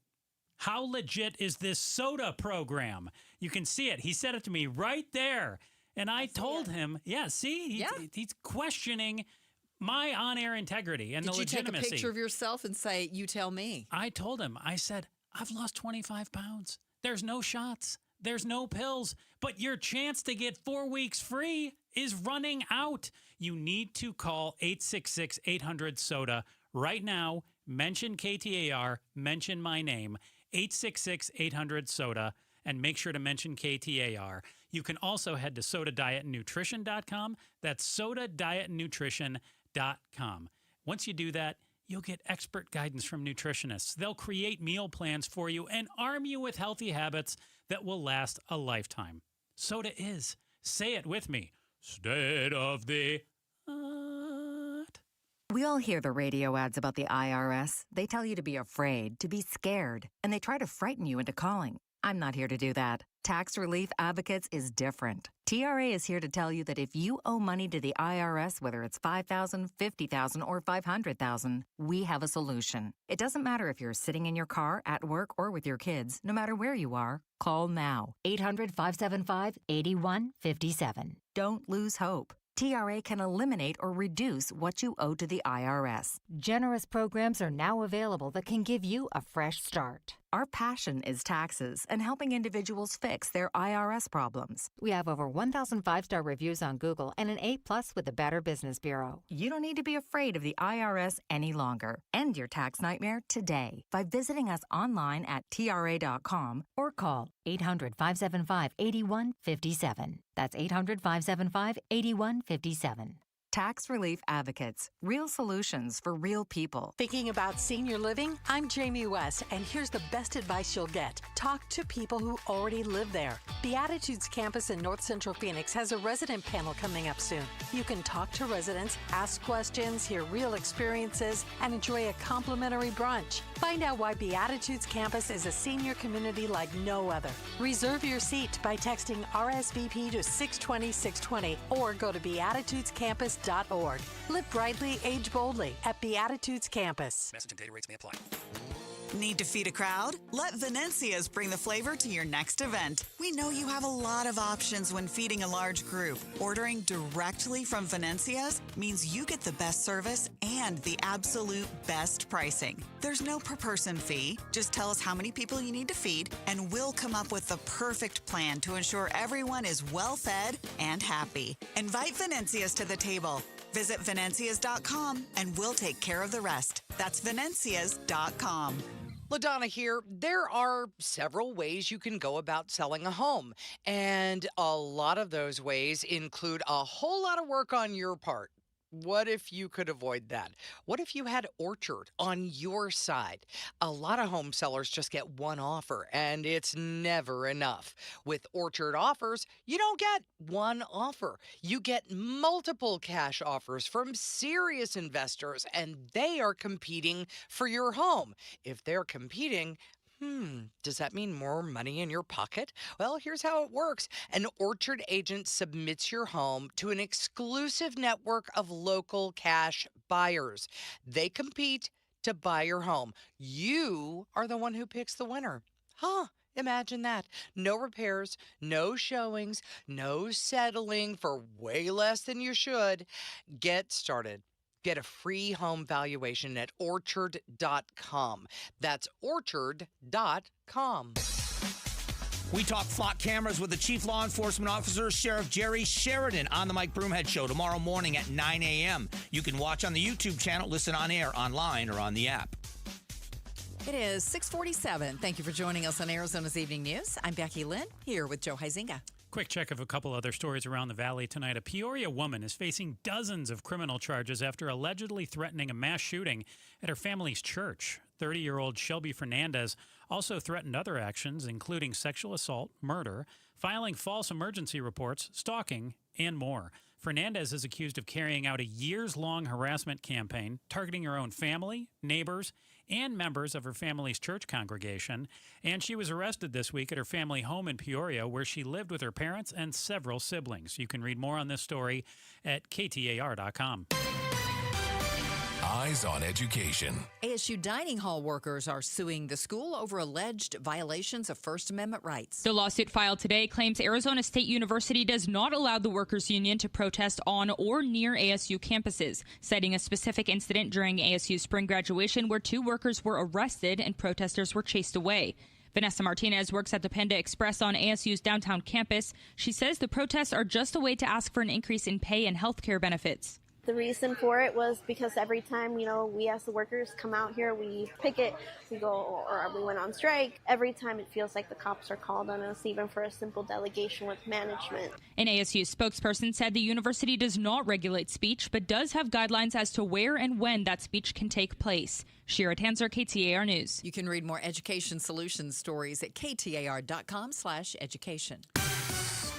How legit is this soda program? You can see it. He said it to me right there. And I told him, he's questioning my on-air integrity and the legitimacy. Did you take a picture of yourself and say, you tell me? I told him, I said, I've lost 25 pounds. There's no shots. There's no pills. But your chance to get 4 weeks free is running out. You need to call 866-800-SODA right now. Mention KTAR. Mention my name. 866-800-SODA. And make sure to mention KTAR. You can also head to sodadietnutrition.com. That's sodadietnutrition.com. Once you do that, you'll get expert guidance from nutritionists. They'll create meal plans for you and arm you with healthy habits that will last a lifetime. Soda is, say it with me, state of the art. We all hear the radio ads about the IRS. They tell you to be afraid, to be scared, and they try to frighten you into calling. I'm not here to do that. Tax Relief Advocates is different. TRA is here to tell you that if you owe money to the IRS, whether it's $5,000, $50,000, or $500,000, we have a solution. It doesn't matter if you're sitting in your car, at work, or with your kids. No matter where you are, call now. 800-575-8157. Don't lose hope. TRA can eliminate or reduce what you owe to the IRS. Generous programs are now available that can give you a fresh start. Our passion is taxes and helping individuals fix their IRS problems. We have over 1,000 five-star reviews on Google and an A+ with the Better Business Bureau. You don't need to be afraid of the IRS any longer. End your tax nightmare today by visiting us online at TRA.com or call 800-575-8157. That's 800-575-8157. Tax Relief Advocates. Real solutions for real people. Thinking about senior living? I'm Jamie West, and here's the best advice you'll get. Talk to people who already live there. Beatitudes campus in North Central Phoenix has a resident panel coming up soon. You can talk to residents, ask questions, hear real experiences, and enjoy a complimentary brunch. Find out why Beatitudes campus is a senior community like no other. Reserve your seat by texting RSVP to 620-620 or go to beatitudescampus.org. Live brightly, age boldly at Beatitudes Campus. Message and data rates may apply. Need to feed a crowd? Let Venencia's bring the flavor to your next event. We know you have a lot of options when feeding a large group. Ordering directly from Venencia's means you get the best service and the absolute best pricing. There's no per-person fee. Just tell us how many people you need to feed, and we'll come up with the perfect plan to ensure everyone is well-fed and happy. Invite Venencia's to the table. Visit Venencias.com and we'll take care of the rest. That's Venencias.com. LaDonna here. There are several ways you can go about selling a home, and a lot of those ways include a whole lot of work on your part. What if you could avoid that? What if you had Orchard on your side? A lot of home sellers just get one offer, and it's never enough. With Orchard offers, you don't get one offer. You get multiple cash offers from serious investors, and they are competing for your home. If they're competing, does that mean more money in your pocket? Well, here's how it works. An Orchard agent submits your home to an exclusive network of local cash buyers. They compete to buy your home. You are the one who picks the winner. Imagine that. No repairs, no showings, no settling for way less than you should. Get started. Get a free home valuation at orchard.com. That's orchard.com. We talk flock cameras with the Chief Law Enforcement Officer, Sheriff Jerry Sheridan, on the Mike Broomhead Show tomorrow morning at 9 a.m. You can watch on the YouTube channel, listen on air, online, or on the app. It is 6:47. Thank you for joining us on Arizona's Evening News. I'm Becky Lynn, here with Joe Huizinga. Quick check of a couple other stories around the valley tonight. A Peoria woman is facing dozens of criminal charges after allegedly threatening a mass shooting at her family's church. 30-year-old Shelby Fernandez also threatened other actions, including sexual assault, murder, filing false emergency reports, stalking, and more. Fernandez is accused of carrying out a years-long harassment campaign targeting her own family, neighbors, and members of her family's church congregation. And she was arrested this week at her family home in Peoria, where she lived with her parents and several siblings. You can read more on this story at KTAR.com. Eyes on Education. ASU dining hall workers are suing the school over alleged violations of First Amendment rights. The lawsuit filed today claims Arizona State University does not allow the workers' union to protest on or near ASU campuses, citing a specific incident during ASU's spring graduation where 2 workers were arrested and protesters were chased away. Vanessa Martinez works at the Panda Express on ASU's downtown campus. She says the protests are just a way to ask for an increase in pay and health care benefits. The reason for it was because every time, we as the workers come out here, we picket, we go, or we went on strike. Every time it feels like the cops are called on us, even for a simple delegation with management. An ASU spokesperson said the university does not regulate speech, but does have guidelines as to where and when that speech can take place. Shira Tanzer, KTAR News. You can read more education solutions stories at ktar.com/education.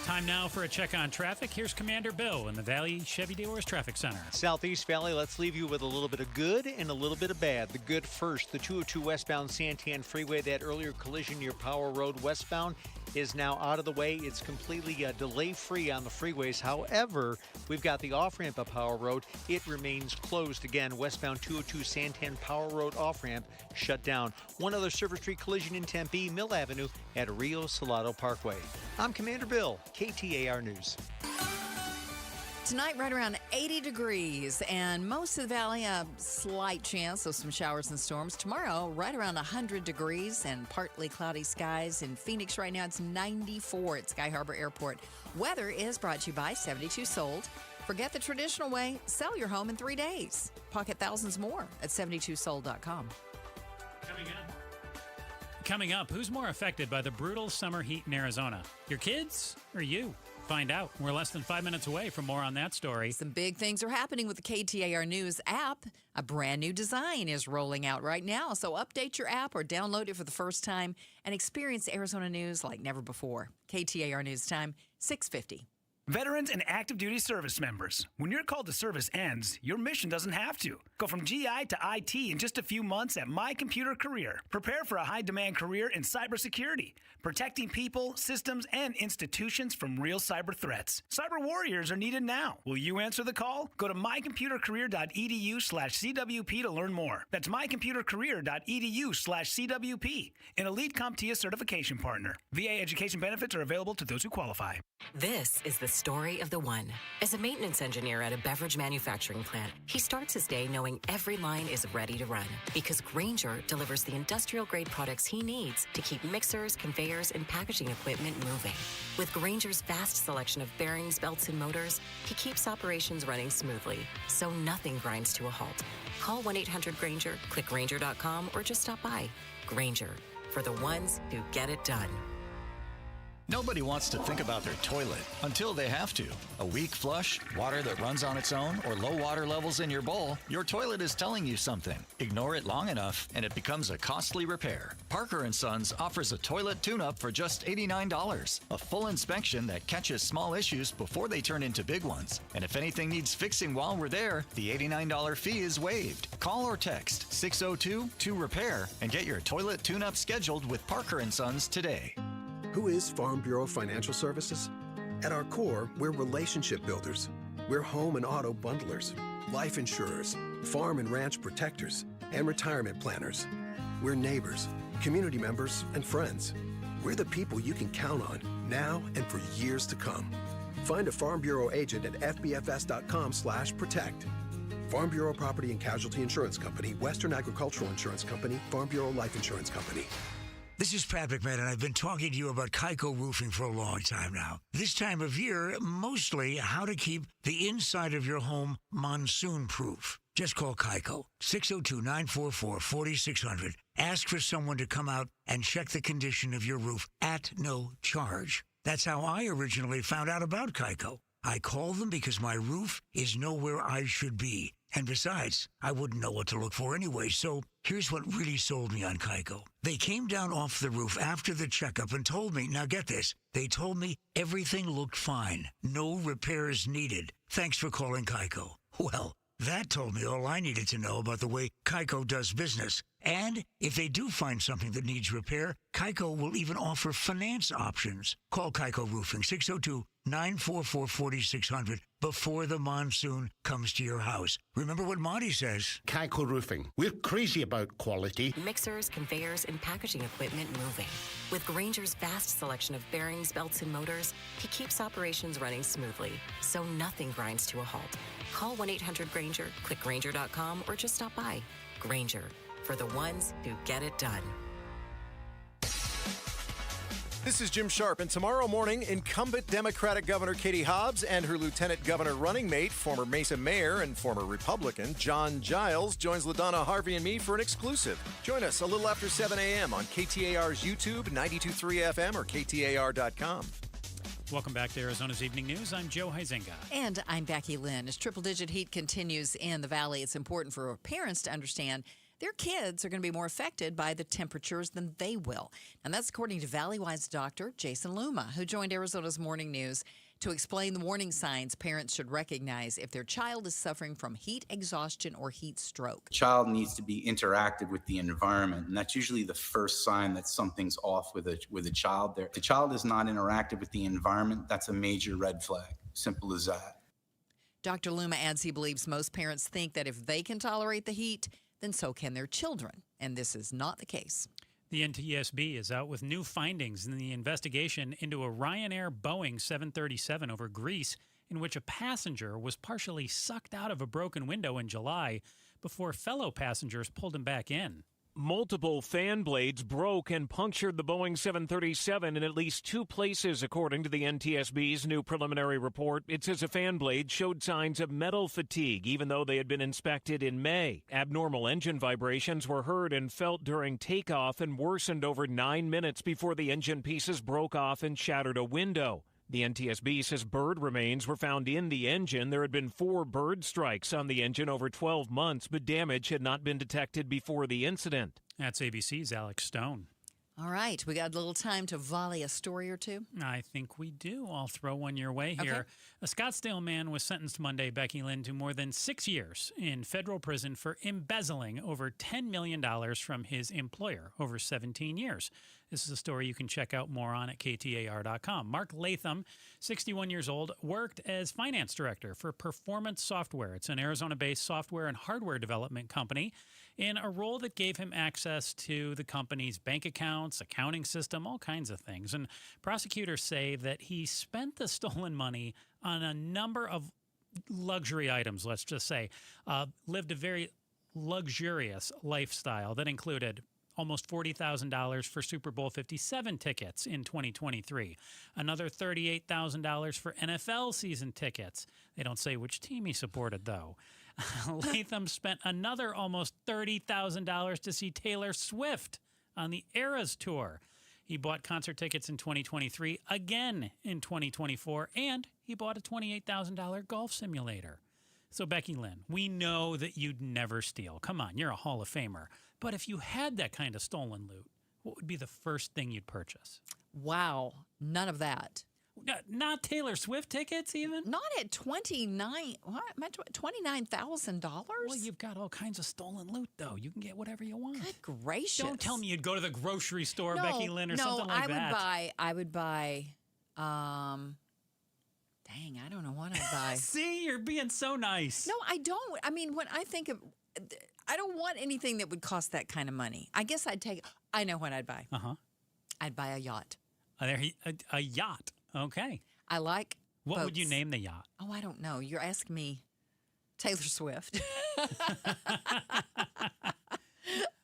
Time now for a check on traffic. Here's Commander Bill in the Valley Chevy Dealers Traffic Center. Southeast Valley, let's leave you with a little bit of good and a little bit of bad. The good first, the 202 westbound Santan Freeway, that earlier collision near Power Road westbound is now out of the way. It's completely delay-free on the freeways. However, we've got the off-ramp of Power Road. It remains closed again. Westbound 202 Santan Power Road off-ramp shut down. One other Silver Street collision in Tempe, Mill Avenue at Rio Salado Parkway. I'm Commander Bill, KTAR News. Tonight, right around 80 degrees, and most of the valley, a slight chance of some showers and storms. Tomorrow, right around 100 degrees and partly cloudy skies. In Phoenix right now, it's 94 at Sky Harbor Airport. Weather is brought to you by 72 Sold. Forget the traditional way. Sell your home in 3 days. Pocket thousands more at 72sold.com. Coming up, who's more affected by the brutal summer heat in Arizona? Your kids or you? Find out. We're less than 5 minutes away from more on that story. Some big things are happening with the KTAR News app. A brand new design is rolling out right now, so update your app or download it for the first time and experience Arizona news like never before. KTAR News time, 6:50. Veterans and active duty service members, when your call to service ends, your mission doesn't have to. Go from GI to IT in just a few months at My Computer Career. Prepare for a high-demand career in cybersecurity, protecting people, systems, and institutions from real cyber threats. Cyber warriors are needed now. Will you answer the call? Go to mycomputercareer.edu/CWP to learn more. That's mycomputercareer.edu/CWP, an elite CompTIA certification partner. VA education benefits are available to those who qualify. This is the story of the one. As a maintenance engineer at a beverage manufacturing plant, he starts his day knowing every line is ready to run because Grainger delivers the industrial-grade products he needs to keep mixers, conveyors, and packaging equipment moving. With Grainger's vast selection of bearings, belts, and motors, he keeps operations running smoothly, so nothing grinds to a halt. Call 1-800-GRAINGER, click Grainger.com, or just stop by. Grainger, for the ones who get it done. Nobody wants to think about their toilet until they have to. A weak flush, water that runs on its own, or low water levels in your bowl, your toilet is telling you something. Ignore it long enough, and it becomes a costly repair. Parker & Sons offers a toilet tune-up for just $89. A full inspection that catches small issues before they turn into big ones. And if anything needs fixing while we're there, the $89 fee is waived. Call or text 602-2REPAIR and get your toilet tune-up scheduled with Parker & Sons today. Who is Farm Bureau Financial Services? At our core, we're relationship builders. We're home and auto bundlers, life insurers, farm and ranch protectors, and retirement planners. We're neighbors, community members, and friends. We're the people you can count on now and for years to come. Find a Farm Bureau agent at fbfs.com/protect. Farm Bureau Property and Casualty Insurance Company, Western Agricultural Insurance Company, Farm Bureau Life Insurance Company. This is Pat McMahon, and I've been talking to you about Kaiko Roofing for a long time now. This time of year, mostly how to keep the inside of your home monsoon-proof. Just call Kaiko, 602-944-4600. Ask for someone to come out and check the condition of your roof at no charge. That's how I originally found out about Kaiko. I called them because my roof is nowhere I should be. And besides, I wouldn't know what to look for anyway, so here's what really sold me on Kaiko. They came down off the roof after the checkup and told me, now get this, they told me everything looked fine, no repairs needed. Thanks for calling Kaiko. Well, that told me all I needed to know about the way Kaiko does business. And if they do find something that needs repair, Kaiko will even offer finance options. Call Kaiko Roofing, 944-4600 before the monsoon comes to your house. Remember what Monty says. Keiko Roofing. We're crazy about quality. Mixers, conveyors, and packaging equipment moving. With Grainger's vast selection of bearings, belts, and motors, he keeps operations running smoothly, so nothing grinds to a halt. Call 1-800-GRAINGER, click Grainger.com, or just stop by. Grainger, for the ones who get it done. This is Jim Sharp, and tomorrow morning, incumbent Democratic Governor Katie Hobbs and her Lieutenant Governor running mate, former Mesa Mayor and former Republican John Giles, joins LaDonna Harvey and me for an exclusive. Join us a little after 7 a.m. on KTAR's YouTube, 92.3 FM, or KTAR.com. Welcome back to Arizona's Evening News. I'm Joe Huizenga. And I'm Becky Lynn. As triple-digit heat continues in the valley, it's important for parents to understand their kids are going to be more affected by the temperatures than they will. And that's according to Valley-Wise doctor Jason Luma, who joined Arizona's Morning News to explain the warning signs parents should recognize if their child is suffering from heat exhaustion or heat stroke. The child needs to be interactive with the environment, and that's usually the first sign that something's off with a child there. If the child is not interactive with the environment, that's a major red flag. Simple as that. Dr. Luma adds he believes most parents think that if they can tolerate the heat, then so can their children, and this is not the case. The NTSB is out with new findings in the investigation into a Ryanair Boeing 737 over Greece, in which a passenger was partially sucked out of a broken window in July before fellow passengers pulled him back in. Multiple fan blades broke and punctured the Boeing 737 in at least two places, according to the NTSB's new preliminary report. It says a fan blade showed signs of metal fatigue, even though they had been inspected in May. Abnormal engine vibrations were heard and felt during takeoff and worsened over 9 minutes before the engine pieces broke off and shattered a window. The NTSB says bird remains were found in the engine. There had been 4 bird strikes on the engine over 12 months, but damage had not been detected before the incident. That's ABC's Alex Stone. All right, we got a little time to volley a story or two. I think we do. I'll throw one your way here. Okay. A Scottsdale man was sentenced Monday, Becky Lynn, to more than 6 years in federal prison for embezzling over $10 million from his employer over 17 years. This is a story you can check out more on at KTAR.com. Mark Latham, 61 years old, worked as finance director for Performance Software. It's an Arizona-based software and hardware development company in a role that gave him access to the company's bank accounts, accounting system, all kinds of things. And prosecutors say that he spent the stolen money on a number of luxury items, let's just say, lived a very luxurious lifestyle that included almost $40,000 for Super Bowl 57 tickets in 2023. Another $38,000 for NFL season tickets. They don't say which team he supported, though. Latham spent another almost $30,000 to see Taylor Swift on the Eras Tour. He bought concert tickets in 2023, again in 2024, and he bought a $28,000 golf simulator. So, Becky Lynn, we know that you'd never steal. Come on, you're a Hall of Famer. But if you had that kind of stolen loot, what would be the first thing you'd purchase? Wow, none of that. Not Taylor Swift tickets, even? Not at $29,000. Well, you've got all kinds of stolen loot, though. You can get whatever you want. Good gracious! Don't tell me you'd go to the grocery store, Becky Lynn, or something like that. I would buy. Dang, I don't know what I'd buy. See, you're being so nice. No, I don't. I mean, when I think of, I don't want anything that would cost that kind of money. I guess I know what I'd buy. I'd buy a yacht. A yacht. Okay. I like What boats. would you name the yacht? Oh, I don't know. You're asking me. Taylor Swift.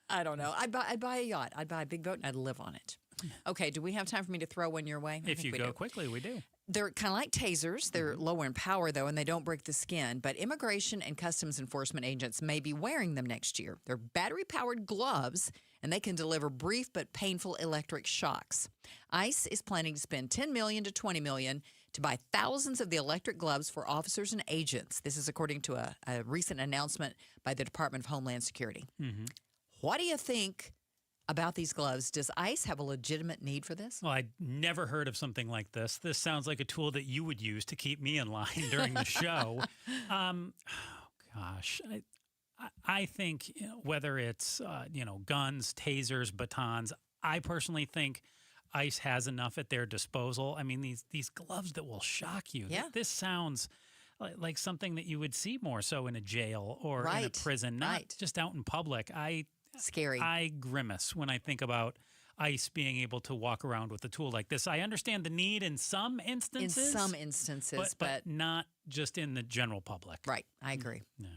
I don't know. I'd buy a yacht. I'd buy a big boat and I'd live on it. Okay, do we have time for me to throw one your way? If you go quickly, we do. They're kind of like tasers. They're lower in power, though, and they don't break the skin. But Immigration and Customs Enforcement agents may be wearing them next year. They're battery-powered gloves, and they can deliver brief but painful electric shocks. ICE is planning to spend $10 million to $20 million to buy thousands of the electric gloves for officers and agents. This is according to a recent announcement by the Department of Homeland Security. What do you think about these gloves? Does ICE have a legitimate need for this? Well, I'd never heard of something like this. This sounds like a tool that you would use to keep me in line during the show. I think whether it's guns, tasers, batons, I personally think ICE has enough at their disposal. I mean, these gloves that will shock you. Yeah. This sounds like something that you would see more so in a jail or in a prison, not just out in public. Scary. I grimace when I think about ICE being able to walk around with a tool like this. I understand the need in some instances. In some instances, but not just in the general public. Right. I agree. No.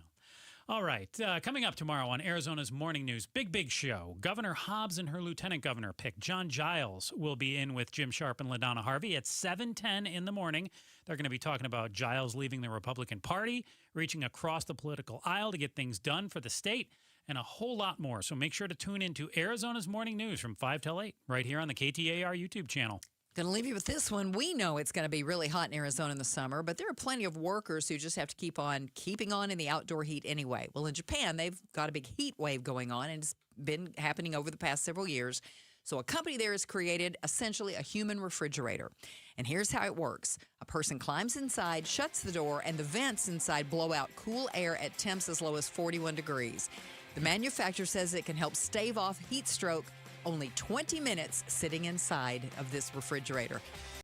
All right. Coming up tomorrow on Arizona's Morning News, big show. Governor Hobbs and her lieutenant governor pick, John Giles, will be in with Jim Sharp and LaDonna Harvey at 7:10 in the morning. They're going to be talking about Giles leaving the Republican Party, reaching across the political aisle to get things done for the state, and a whole lot more. So make sure to tune in to Arizona's Morning News from 5 till 8 right here on the KTAR YouTube channel. Going to leave you with this one. We know it's going to be really hot in Arizona in the summer, but there are plenty of workers who just have to keep on keeping on in the outdoor heat anyway. Well, in Japan, they've got a big heat wave going on, and it's been happening over the past several years. So a company there has created essentially a human refrigerator. And here's how it works. A person climbs inside, shuts the door, and the vents inside blow out cool air at temps as low as 41 degrees. The manufacturer says it can help stave off heat stroke only 20 minutes sitting inside of this refrigerator.